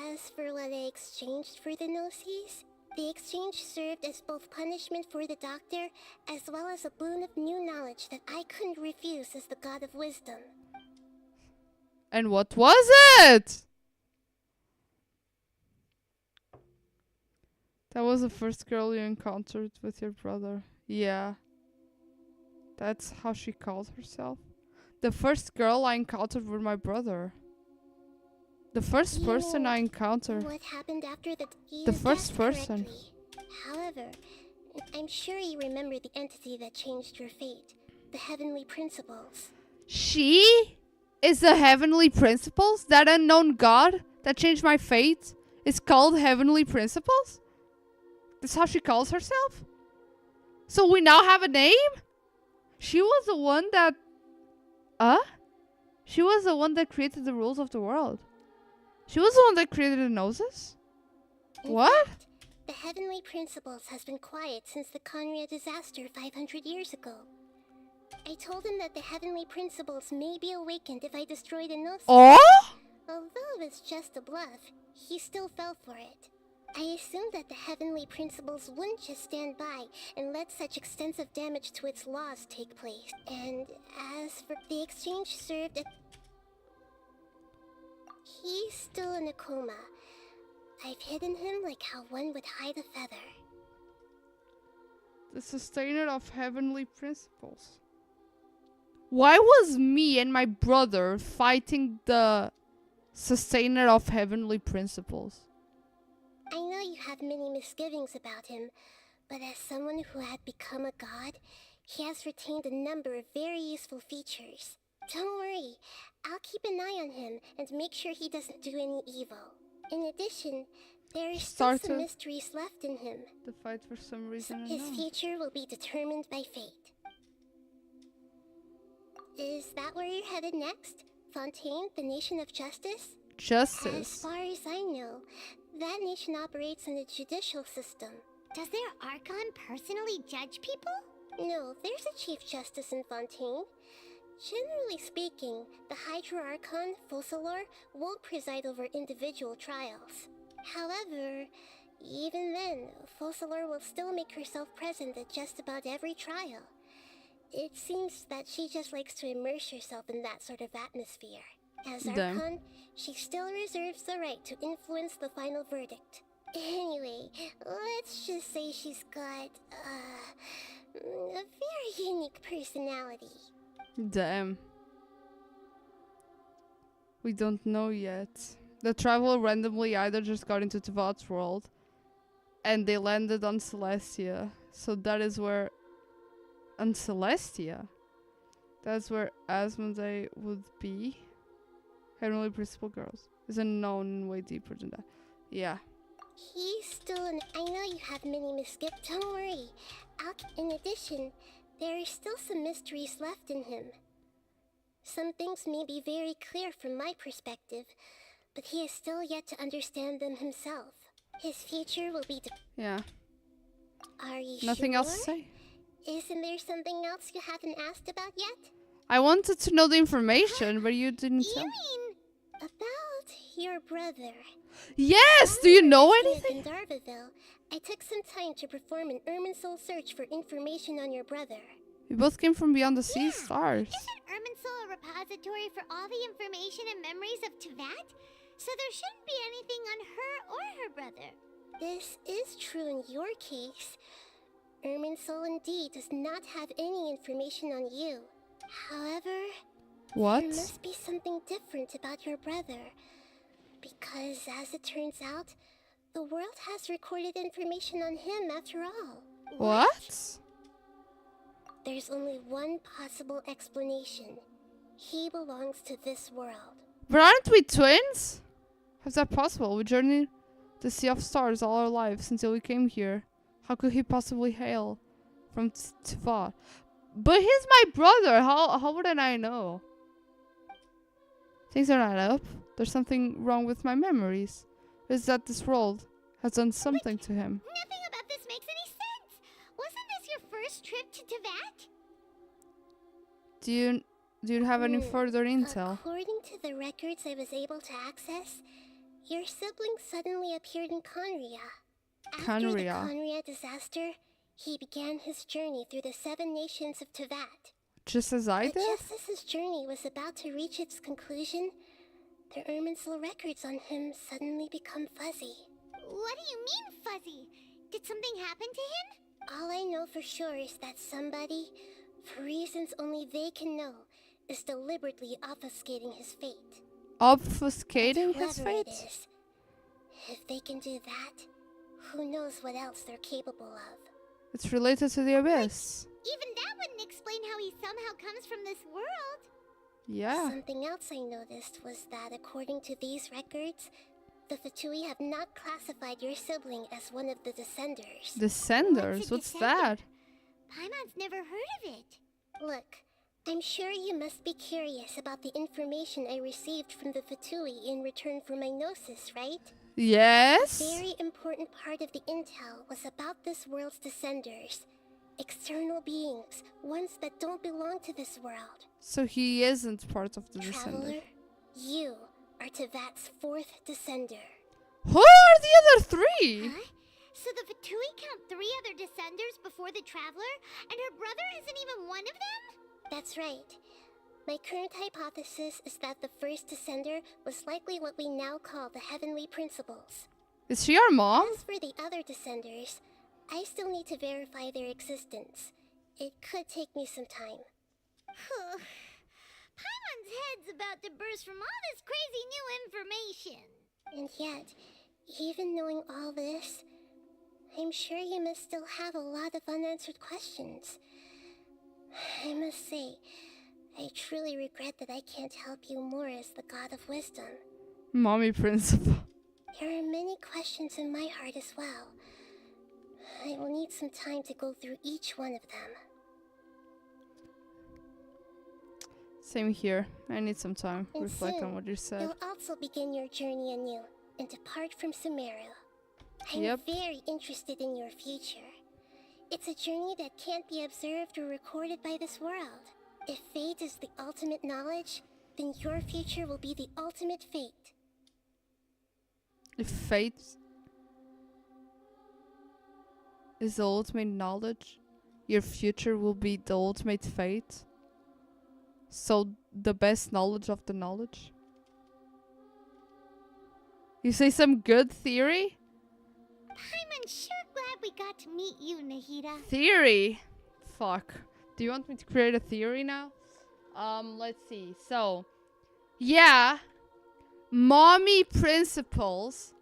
[SPEAKER 2] as for what I exchanged for the Gnosis, the exchange served as both punishment for the doctor, as well as a boon of new knowledge that I couldn't refuse as the God of Wisdom.
[SPEAKER 1] And what was it? That was the first girl you encountered with your brother. Yeah. That's how she called herself. The first girl I encountered with my brother. The first person I encountered.
[SPEAKER 2] What happened after
[SPEAKER 1] the first person.
[SPEAKER 2] Correctly. However, I'm sure you remember the entity that changed your fate. The Heavenly Principles.
[SPEAKER 1] She is the Heavenly Principles? That unknown god that changed my fate is called Heavenly Principles? That's how she calls herself? So we now have a name? She was the one that... She was the one that created the rules of the world. She was the one that created the noses? What?
[SPEAKER 2] The Heavenly Principles has been quiet since the Conria disaster 500 years ago. I told him that the Heavenly Principles may be awakened if I destroy the Gnosis.
[SPEAKER 1] Oh?
[SPEAKER 2] Although it's just a bluff, he still fell for it. I assumed that the Heavenly Principles wouldn't just stand by and let such extensive damage to its laws take place. And as for the exchange served... He's still in a coma. I've hidden him like how one would hide a feather.
[SPEAKER 1] The sustainer of Heavenly Principles. Why was me and my brother fighting the sustainer of Heavenly Principles?
[SPEAKER 2] I know you have many misgivings about him, but as someone who had become a god, he has retained a number of very useful features. Don't worry, I'll keep an eye on him and make sure he doesn't do any evil. In addition, there is still some mysteries left in him.
[SPEAKER 1] The fight for some reason
[SPEAKER 2] His
[SPEAKER 1] unknown.
[SPEAKER 2] future will be determined by fate. Is that where you're headed next? Fontaine, the nation of justice?
[SPEAKER 1] Justice.
[SPEAKER 2] As far as I know, that nation operates in a judicial system.
[SPEAKER 18] Does their Archon personally judge people?
[SPEAKER 2] No, there's a Chief Justice in Fontaine. Generally speaking, the Hydra Archon, Focalor, won't preside over individual trials. However, even then, Focalor will still make herself present at just about every trial. It seems that she just likes to immerse herself in that sort of atmosphere. As Archon, she still reserves the right to influence the final verdict. Anyway, let's just say she's got, a very unique personality.
[SPEAKER 1] Damn. We don't know yet. The traveler randomly either just got into Tevat's world and they landed on Celestia. So that is where... On Celestia? That's where Asmodee would be. Heavenly Principal Girls is unknown and way deeper than that. Yeah.
[SPEAKER 2] He's still in... I know you have many misgivings. Don't worry. In addition, there are still some mysteries left in him. Some things may be very clear from my perspective, but he is still yet to understand them himself. His future will be...
[SPEAKER 1] Yeah.
[SPEAKER 2] Are you
[SPEAKER 1] Nothing
[SPEAKER 2] sure?
[SPEAKER 1] else to say.
[SPEAKER 2] Isn't there something else you haven't asked about yet?
[SPEAKER 1] I wanted to know the information, but you didn't tell.
[SPEAKER 2] You mean about your brother?
[SPEAKER 1] Yes! Do you know anything?
[SPEAKER 2] In Darvaville, I took some time to perform an Irminsul search for information on your brother.
[SPEAKER 1] We both came from beyond the sea stars.
[SPEAKER 18] Isn't Irminsul a repository for all the information and memories of Tevat? So there shouldn't be anything on her or her brother.
[SPEAKER 2] This is true in your case. Irminsul indeed does not have any information on you. However,
[SPEAKER 1] what?
[SPEAKER 2] There must be something different about your brother. Because as it turns out, the world has recorded information on him after all.
[SPEAKER 1] What?
[SPEAKER 2] There's only one possible explanation. He belongs to this world.
[SPEAKER 1] But aren't we twins? How's that possible? We journeyed the Sea of Stars all our lives until we came here. How could he possibly hail from Tevat? But he's my brother. How wouldn't I know? Things are not up. There's something wrong with my memories. Is that this world has done something to him?
[SPEAKER 18] Nothing about this makes any sense. Wasn't this your first trip to Tevat?
[SPEAKER 1] Do you have any further intel?
[SPEAKER 2] According to the records I was able to access, your sibling suddenly appeared in Conria. After the Conria disaster, he began his journey through the 7 nations of Tevat.
[SPEAKER 1] Just as I did?
[SPEAKER 2] Just as his journey was about to reach its conclusion, the Irminsul records on him suddenly become fuzzy.
[SPEAKER 18] What do you mean, fuzzy? Did something happen to him?
[SPEAKER 2] All I know for sure is that somebody, for reasons only they can know, is deliberately obfuscating his fate.
[SPEAKER 1] Obfuscating his
[SPEAKER 2] Whoever it
[SPEAKER 1] fate?
[SPEAKER 2] is, if they can do that, who knows what else they're capable of.
[SPEAKER 1] It's related to the abyss.
[SPEAKER 18] Even that wouldn't explain how he somehow comes from this world.
[SPEAKER 1] Yeah.
[SPEAKER 2] Something else I noticed was that according to these records, the Fatui have not classified your sibling as one of the Descenders.
[SPEAKER 1] Descenders? What's that?
[SPEAKER 18] Paimon's never heard of it.
[SPEAKER 2] Look, I'm sure you must be curious about the information I received from the Fatui in return for my gnosis, right?
[SPEAKER 1] Yes?
[SPEAKER 2] A very important part of the intel was about this world's Descenders. External beings, ones that don't belong to this world.
[SPEAKER 1] So he isn't part of the
[SPEAKER 2] Traveler,
[SPEAKER 1] Descender.
[SPEAKER 2] you are Tevat's 4th Descender.
[SPEAKER 1] Who are the other 3?
[SPEAKER 18] Huh? So the Fatui count 3 other Descenders before the Traveler, and her brother isn't even one of them?
[SPEAKER 2] That's right. My current hypothesis is that the first Descender was likely what we now call the Heavenly Principles.
[SPEAKER 1] Is she our mom?
[SPEAKER 2] As for the other Descenders, I still need to verify their existence. It could take me some time.
[SPEAKER 18] Paimon's head's about to burst from all this crazy new information.
[SPEAKER 2] And yet, even knowing all this, I'm sure you must still have a lot of unanswered questions. I must say, I truly regret that I can't help you more as the God of Wisdom.
[SPEAKER 1] Mommy principal.
[SPEAKER 2] There are many questions in my heart as well. I will need some time to go through each one of them.
[SPEAKER 1] Same here. I need some time to
[SPEAKER 2] And
[SPEAKER 1] reflect
[SPEAKER 2] soon,
[SPEAKER 1] on what you said.
[SPEAKER 2] you'll also begin your journey anew and depart from Sumeru. I'm
[SPEAKER 1] Yep.
[SPEAKER 2] very interested in your future. It's a journey that can't be observed or recorded by this world. If fate is the ultimate knowledge, then your future will be the ultimate fate.
[SPEAKER 1] If fate is the ultimate knowledge, your future will be the ultimate fate. So the best knowledge of the knowledge. You say some good theory?
[SPEAKER 18] I'm sure glad we got to meet you, Nahida.
[SPEAKER 1] Theory? Fuck. Do you want me to create a theory now? Let's see. So, yeah. Mommy Principles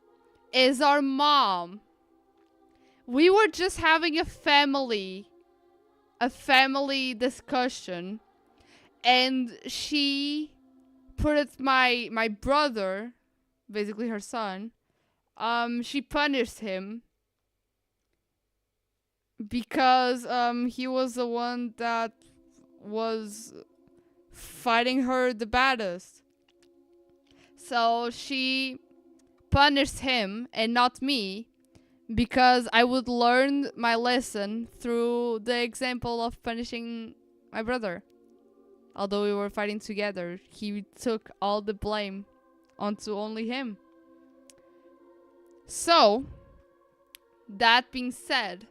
[SPEAKER 1] is our mom. We were just having a family discussion, and she put it my brother, basically her son, she punished him because he was the one that was fighting her the baddest. So she punished him and not me, because I would learn my lesson through the example of punishing my brother. Although we were fighting together, he took all the blame onto only him. So, that being said,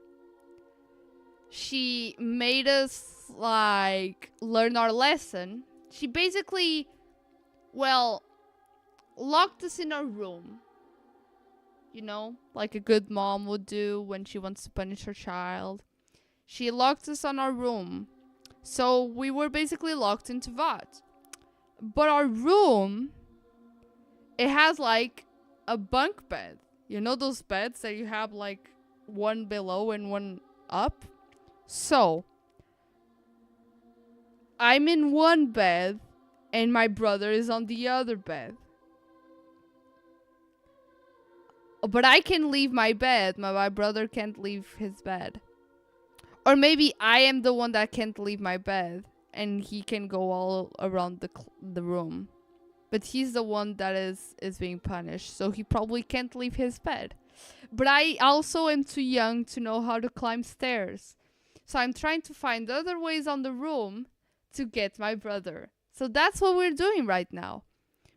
[SPEAKER 1] she made us like learn our lesson. She basically, well, locked us in our room. You know, like a good mom would do when she wants to punish her child. She locked us on our room. So we were basically locked into Tevat. But our room, it has like a bunk bed. You know those beds that you have like one below and one up? So, I'm in one bed and my brother is on the other bed. But I can leave my bed. My brother can't leave his bed. Or maybe I am the one that can't leave my bed, and he can go all around the room. But he's the one that is being punished, so he probably can't leave his bed. But I also am too young to know how to climb stairs. So I'm trying to find other ways on the room to get my brother. So that's what we're doing right now.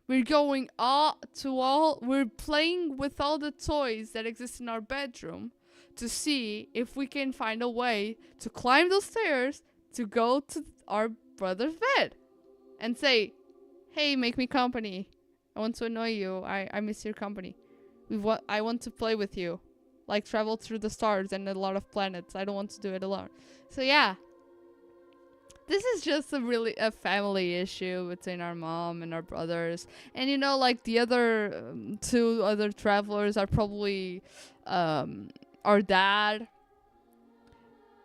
[SPEAKER 1] We're going we're playing with all the toys that exist in our bedroom to see if we can find a way to climb those stairs to go to our brother's bed and say, hey, make me company. I want to annoy you. I miss your company. I want to play with you. like travel through the stars and a lot of planets. I don't want to do it alone. So yeah, this is just a family issue between our mom and our brothers. And you know, like the other two other travelers are probably our dad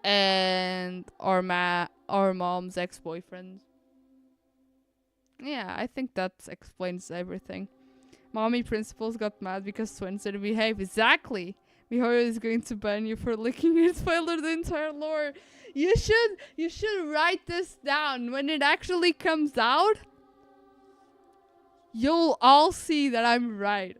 [SPEAKER 1] and our mom's ex-boyfriend. Yeah, I think that explains everything. Mommy principals got mad because twins didn't behave. Exactly. Mihoyo is going to ban you for licking your spoiler the entire lore. You should write this down. When it actually comes out, you'll all see that I'm right.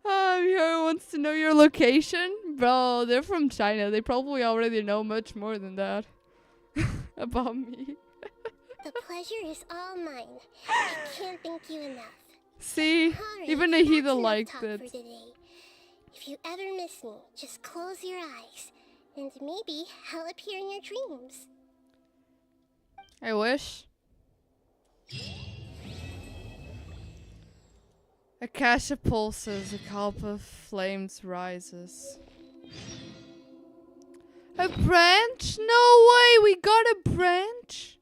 [SPEAKER 1] Mihoyo wants to know your location? Bro, they're from China. They probably already know much more than that about me.
[SPEAKER 2] The pleasure is all mine. I can't thank you enough.
[SPEAKER 1] See?
[SPEAKER 2] Alright,
[SPEAKER 1] Even
[SPEAKER 2] that's
[SPEAKER 1] Nahida
[SPEAKER 2] enough
[SPEAKER 1] liked
[SPEAKER 2] talk
[SPEAKER 1] it.
[SPEAKER 2] for today. If you ever miss me, just close your eyes, and maybe I'll appear in your dreams.
[SPEAKER 1] I wish. Akasha pulses, a cloud of flames rises. A branch? No way, we got a branch?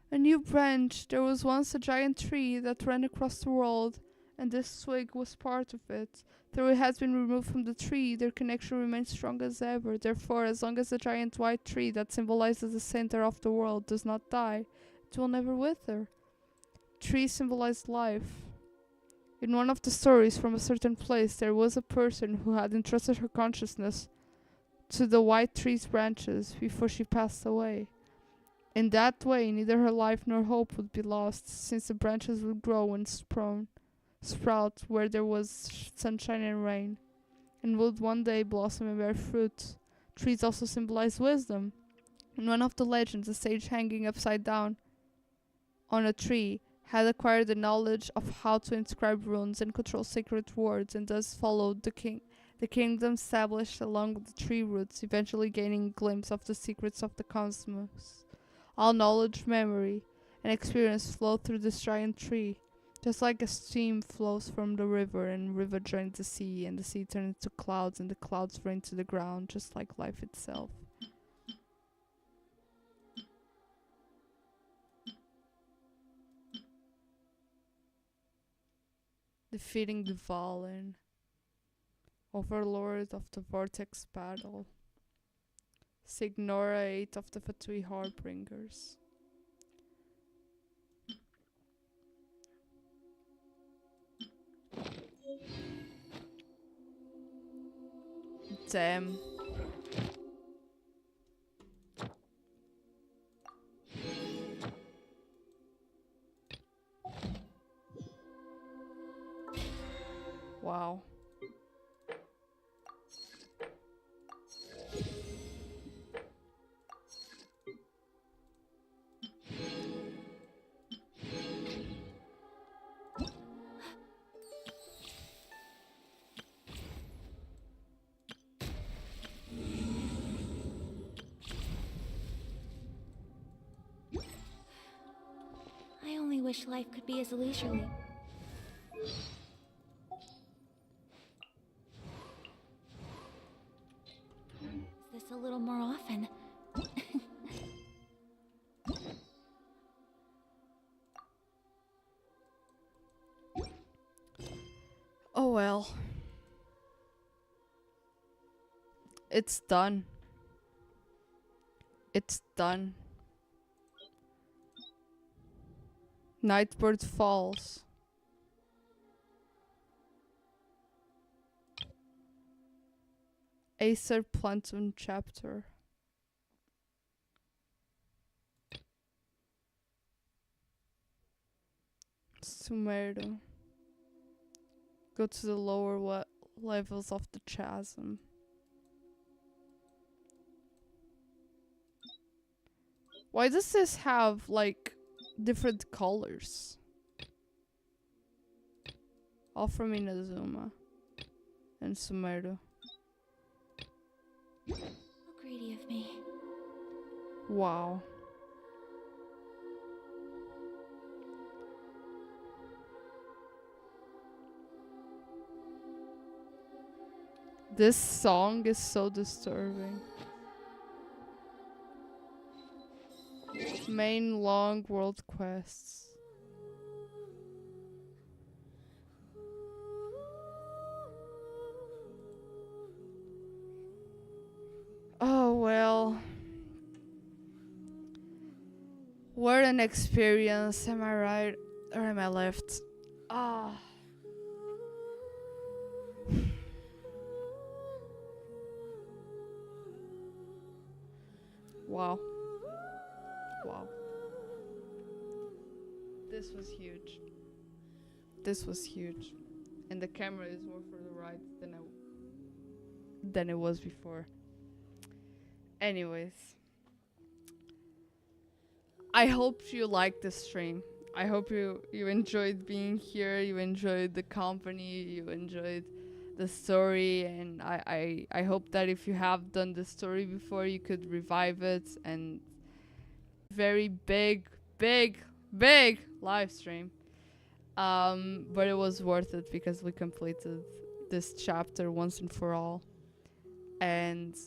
[SPEAKER 1] A new branch. There was once a giant tree that ran across the world, and this twig was part of it. Though it has been removed from the tree, their connection remains strong as ever. Therefore, as long as the giant white tree that symbolizes the center of the world does not die, it will never wither. Trees symbolize life. In one of the stories from a certain place, there was a person who had entrusted her consciousness to the white tree's branches before she passed away. In that way, neither her life nor hope would be lost, since the branches would grow and sprout where there was sunshine and rain, and would one day blossom and bear fruit. Trees also symbolize wisdom. In one of the legends, a sage hanging upside down on a tree had acquired the knowledge of how to inscribe runes and control sacred words, and thus followed the kingdom established along with the tree roots, eventually gaining a glimpse of the secrets of the cosmos. All knowledge, memory, and experience flow through this giant tree, just like a stream flows from the river, and the river joins the sea, and the sea turns into clouds, and the clouds rain to the ground, just like life itself. Defeating the Valen, overlord of the Vortex battle. Signora 8 of the Fatui Harbingers. Damn. Wow.
[SPEAKER 16] I only wish life could be as leisurely. Is this a little more often?
[SPEAKER 1] Oh well. It's done. It's done. Nightbird Falls. Acer Platoon chapter. Sumeru. Go to the lower levels of the chasm. Why does this have like different colors? All from Inazuma and Sumeru.
[SPEAKER 16] How greedy of me.
[SPEAKER 1] Wow. This song is so disturbing. Main long world quests. Oh well. What an experience, am I right? Or am I left? Ah. Wow. Wow. This was huge. This was huge. And the camera is more for the right than it was before. Anyways. I hope you liked this stream. I hope you enjoyed being here, you enjoyed the company, you enjoyed the story, and I hope that if you have done the story before, you could revive it. And very big live stream. But it was worth it because we completed this chapter once and for all. And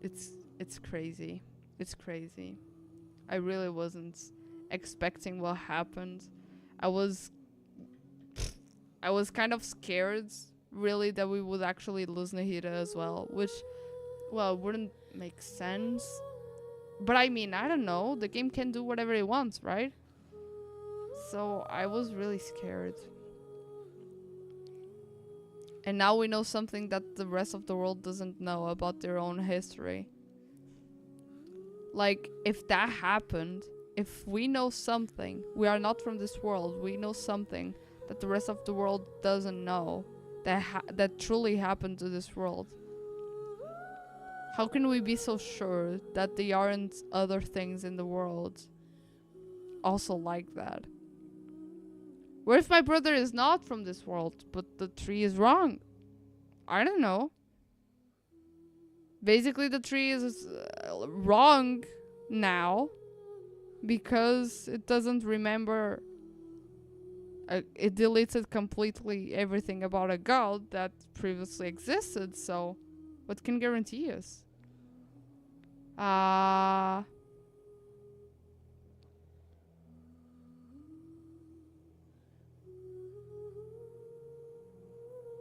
[SPEAKER 1] it's crazy. It's crazy. I really wasn't expecting what happened. I was kind of scared, really, that we would actually lose Nahida as well, which, well, wouldn't make sense. But I mean, I don't know. The game can do whatever it wants, right? So I was really scared. And now we know something that the rest of the world doesn't know about their own history. Like, if that happened, if we know something, we are not from this world, we know something that the rest of the world doesn't know, that truly happened to this world. How can we be so sure that there aren't other things in the world also like that? What if my brother is not from this world, but the tree is wrong? I don't know. Basically, the tree is wrong now because it doesn't remember. It deleted completely everything about a god that previously existed. So, what can guarantee us?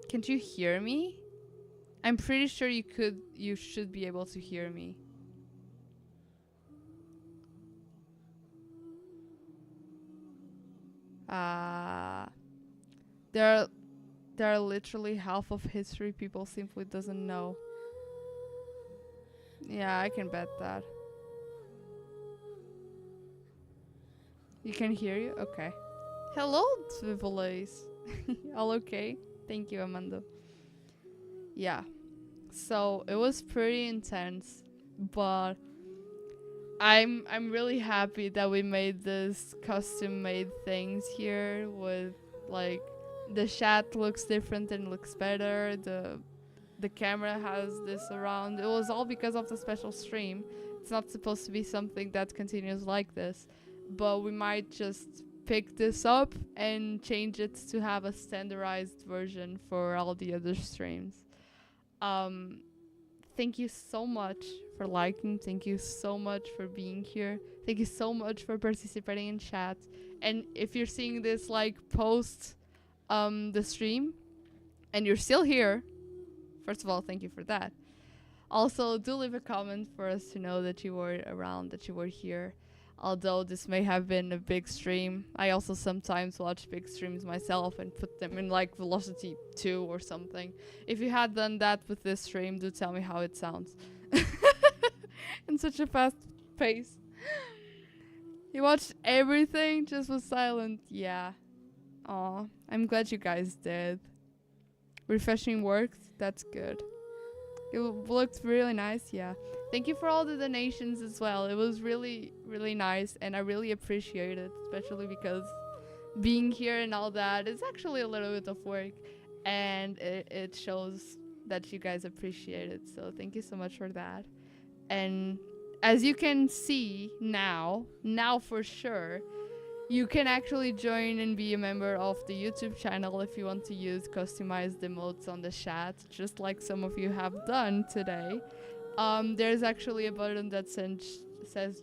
[SPEAKER 1] Can't you hear me? I'm pretty sure you should be able to hear me. There are literally half of history people simply doesn't know. Yeah, I can bet that. You can hear you? Okay. Hello, Tvivolace. All okay? Thank you, Amanda. Yeah. So it was pretty intense, but I'm really happy that we made this custom made things here with, like, the chat looks different and looks better. The camera has this around. It was all because of the special stream. It's not supposed to be something that continues like this, but we might just pick this up and change it to have a standardized version for all the other streams. Thank you so much for liking. Thank you so much for being here. Thank you so much for participating in chat. And if you're seeing this like post the stream and you're still here, first of all, thank you for that. Also, do leave a comment for us to know that you were around, that you were here. Although this may have been a big stream, I also sometimes watch big streams myself and put them in like velocity 2 or something. If you had done that with this stream, do tell me how it sounds. In such a fast pace. You watched everything, just was silent. Yeah. Aw, I'm glad you guys did. Refreshing worked, that's good. It looked really nice, yeah. Thank you for all the donations as well. It was really, really nice, and I really appreciate it, especially because being here and all that is actually a little bit of work, and it shows that you guys appreciate it. So thank you so much for that. And as you can see now for sure, You can actually join and be a member of the YouTube channel if you want to use customized emotes on the chat, just like some of you have done today. There's actually a button that says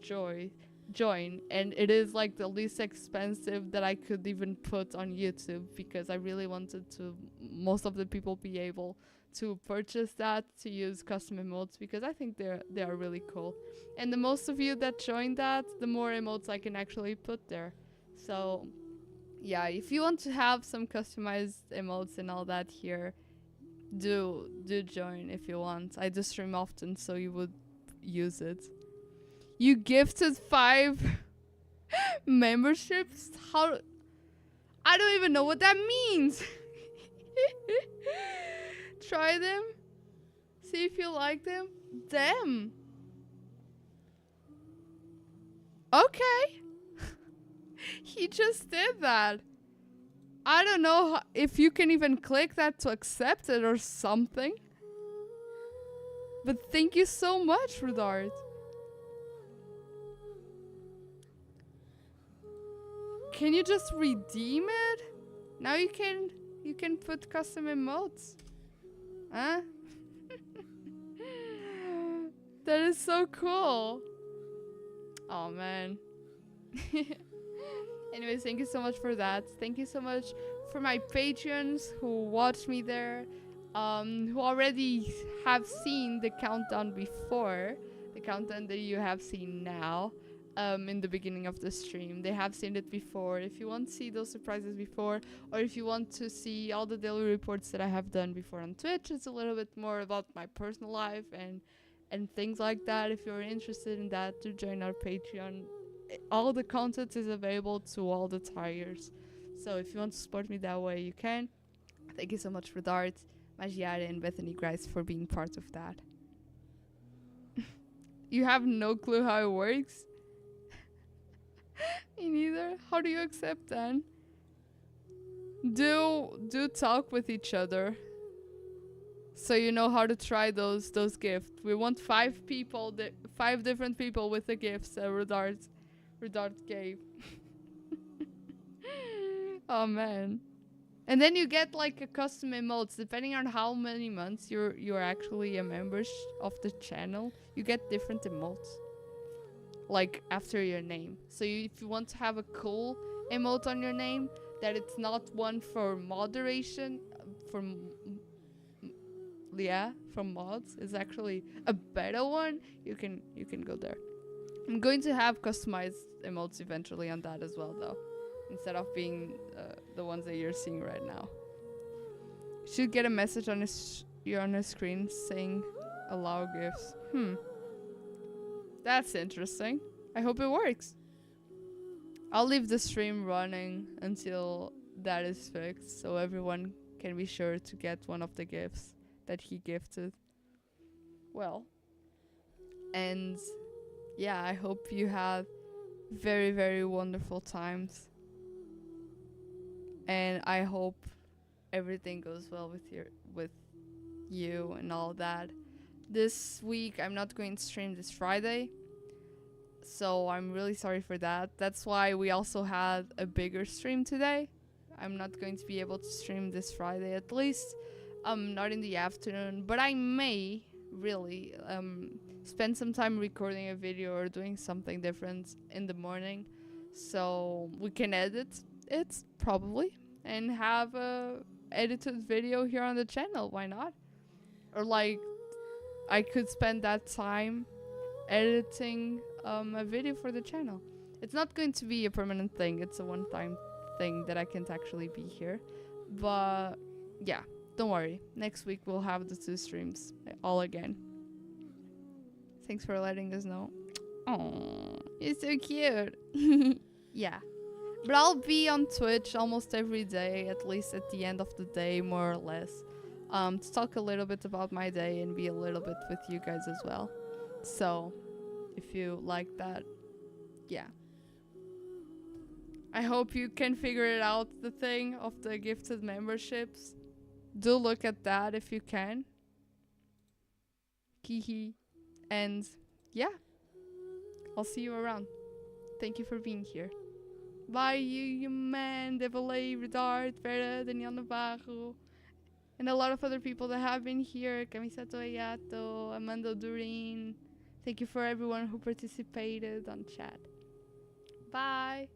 [SPEAKER 1] join, and it is like the least expensive that I could even put on YouTube, because I really wanted to most of the people be able to purchase that to use custom emotes, because I think they are really cool. And the most of you that join that, the more emotes I can actually put there. So yeah, if you want to have some customized emotes and all that here, do join if you want. I do stream often, so you would use it. You gifted 5 memberships? How? I don't even know what that means. Try them. See if you like them. Damn. Okay. He just did that. I don't know if you can even click that to accept it or something. But thank you so much, Roudart. Can you just redeem it? Now you can put custom emotes. Huh? That is so cool. Oh man. Anyways, thank you so much for that. Thank you so much for my patrons who watched me there, who already have seen the countdown before, the countdown that you have seen now, in the beginning of the stream. They have seen it before. If you want to see those surprises before, or if you want to see all the daily reports that I have done before on Twitch, it's a little bit more about my personal life and things like that. If you're interested in that, to join our Patreon. All the content is available to all the tiers, so if you want to support me that way, you can. Thank you so much for Dart, Majiare, and Bethany Grice for being part of that. You have no clue how it works? Me neither. How do you accept then? Do talk with each other, so you know how to try those gifts. We want 5 people, 5 different people with the gifts that Roudart gave. Oh man. And then you get like a custom emotes depending on how many months you're actually a member of the channel. You get different emotes, like after your name. So if you want to have a cool emote on your name, that it's not one for moderation, from mods, is actually a better one, you can go there. I'm going to have customized emotes eventually on that as well, though, instead of being the ones that you're seeing right now. You should get a message on your screen saying allow gifts. That's interesting. I hope it works. I'll leave the stream running until that is fixed, so everyone can be sure to get one of the gifts that he gifted. Well, and yeah, I hope you had very, very wonderful times. And I hope everything goes well with you and all that. This week I'm not going to stream this Friday, so I'm really sorry for that. That's why we also had a bigger stream today. I'm not going to be able to stream this Friday, at least not in the afternoon, but I may really spend some time recording a video or doing something different in the morning, so we can edit it probably and have a edited video here on the channel. Why not? Or like I could spend that time editing a video for the channel. It's not going to be a permanent thing. It's a one-time thing that I can't actually be here, but yeah, don't worry. Next week we'll have the 2 streams all again. Thanks for letting us know. Oh, you're so cute. Yeah. But I'll be on Twitch almost every day, at least at the end of the day, more or less. To talk a little bit about my day and be a little bit with you guys as well. So, if you like that, yeah. I hope you can figure it out, the thing of the gifted memberships. Do look at that if you can. Kihi. And yeah, I'll see you around. Thank you for being here. Bye, you man, Devole, Roudart, Vera, Daniel Navarro, and a lot of other people that have been here. Kamisato Ayato, Amanda Durin. Thank you for everyone who participated on chat. Bye.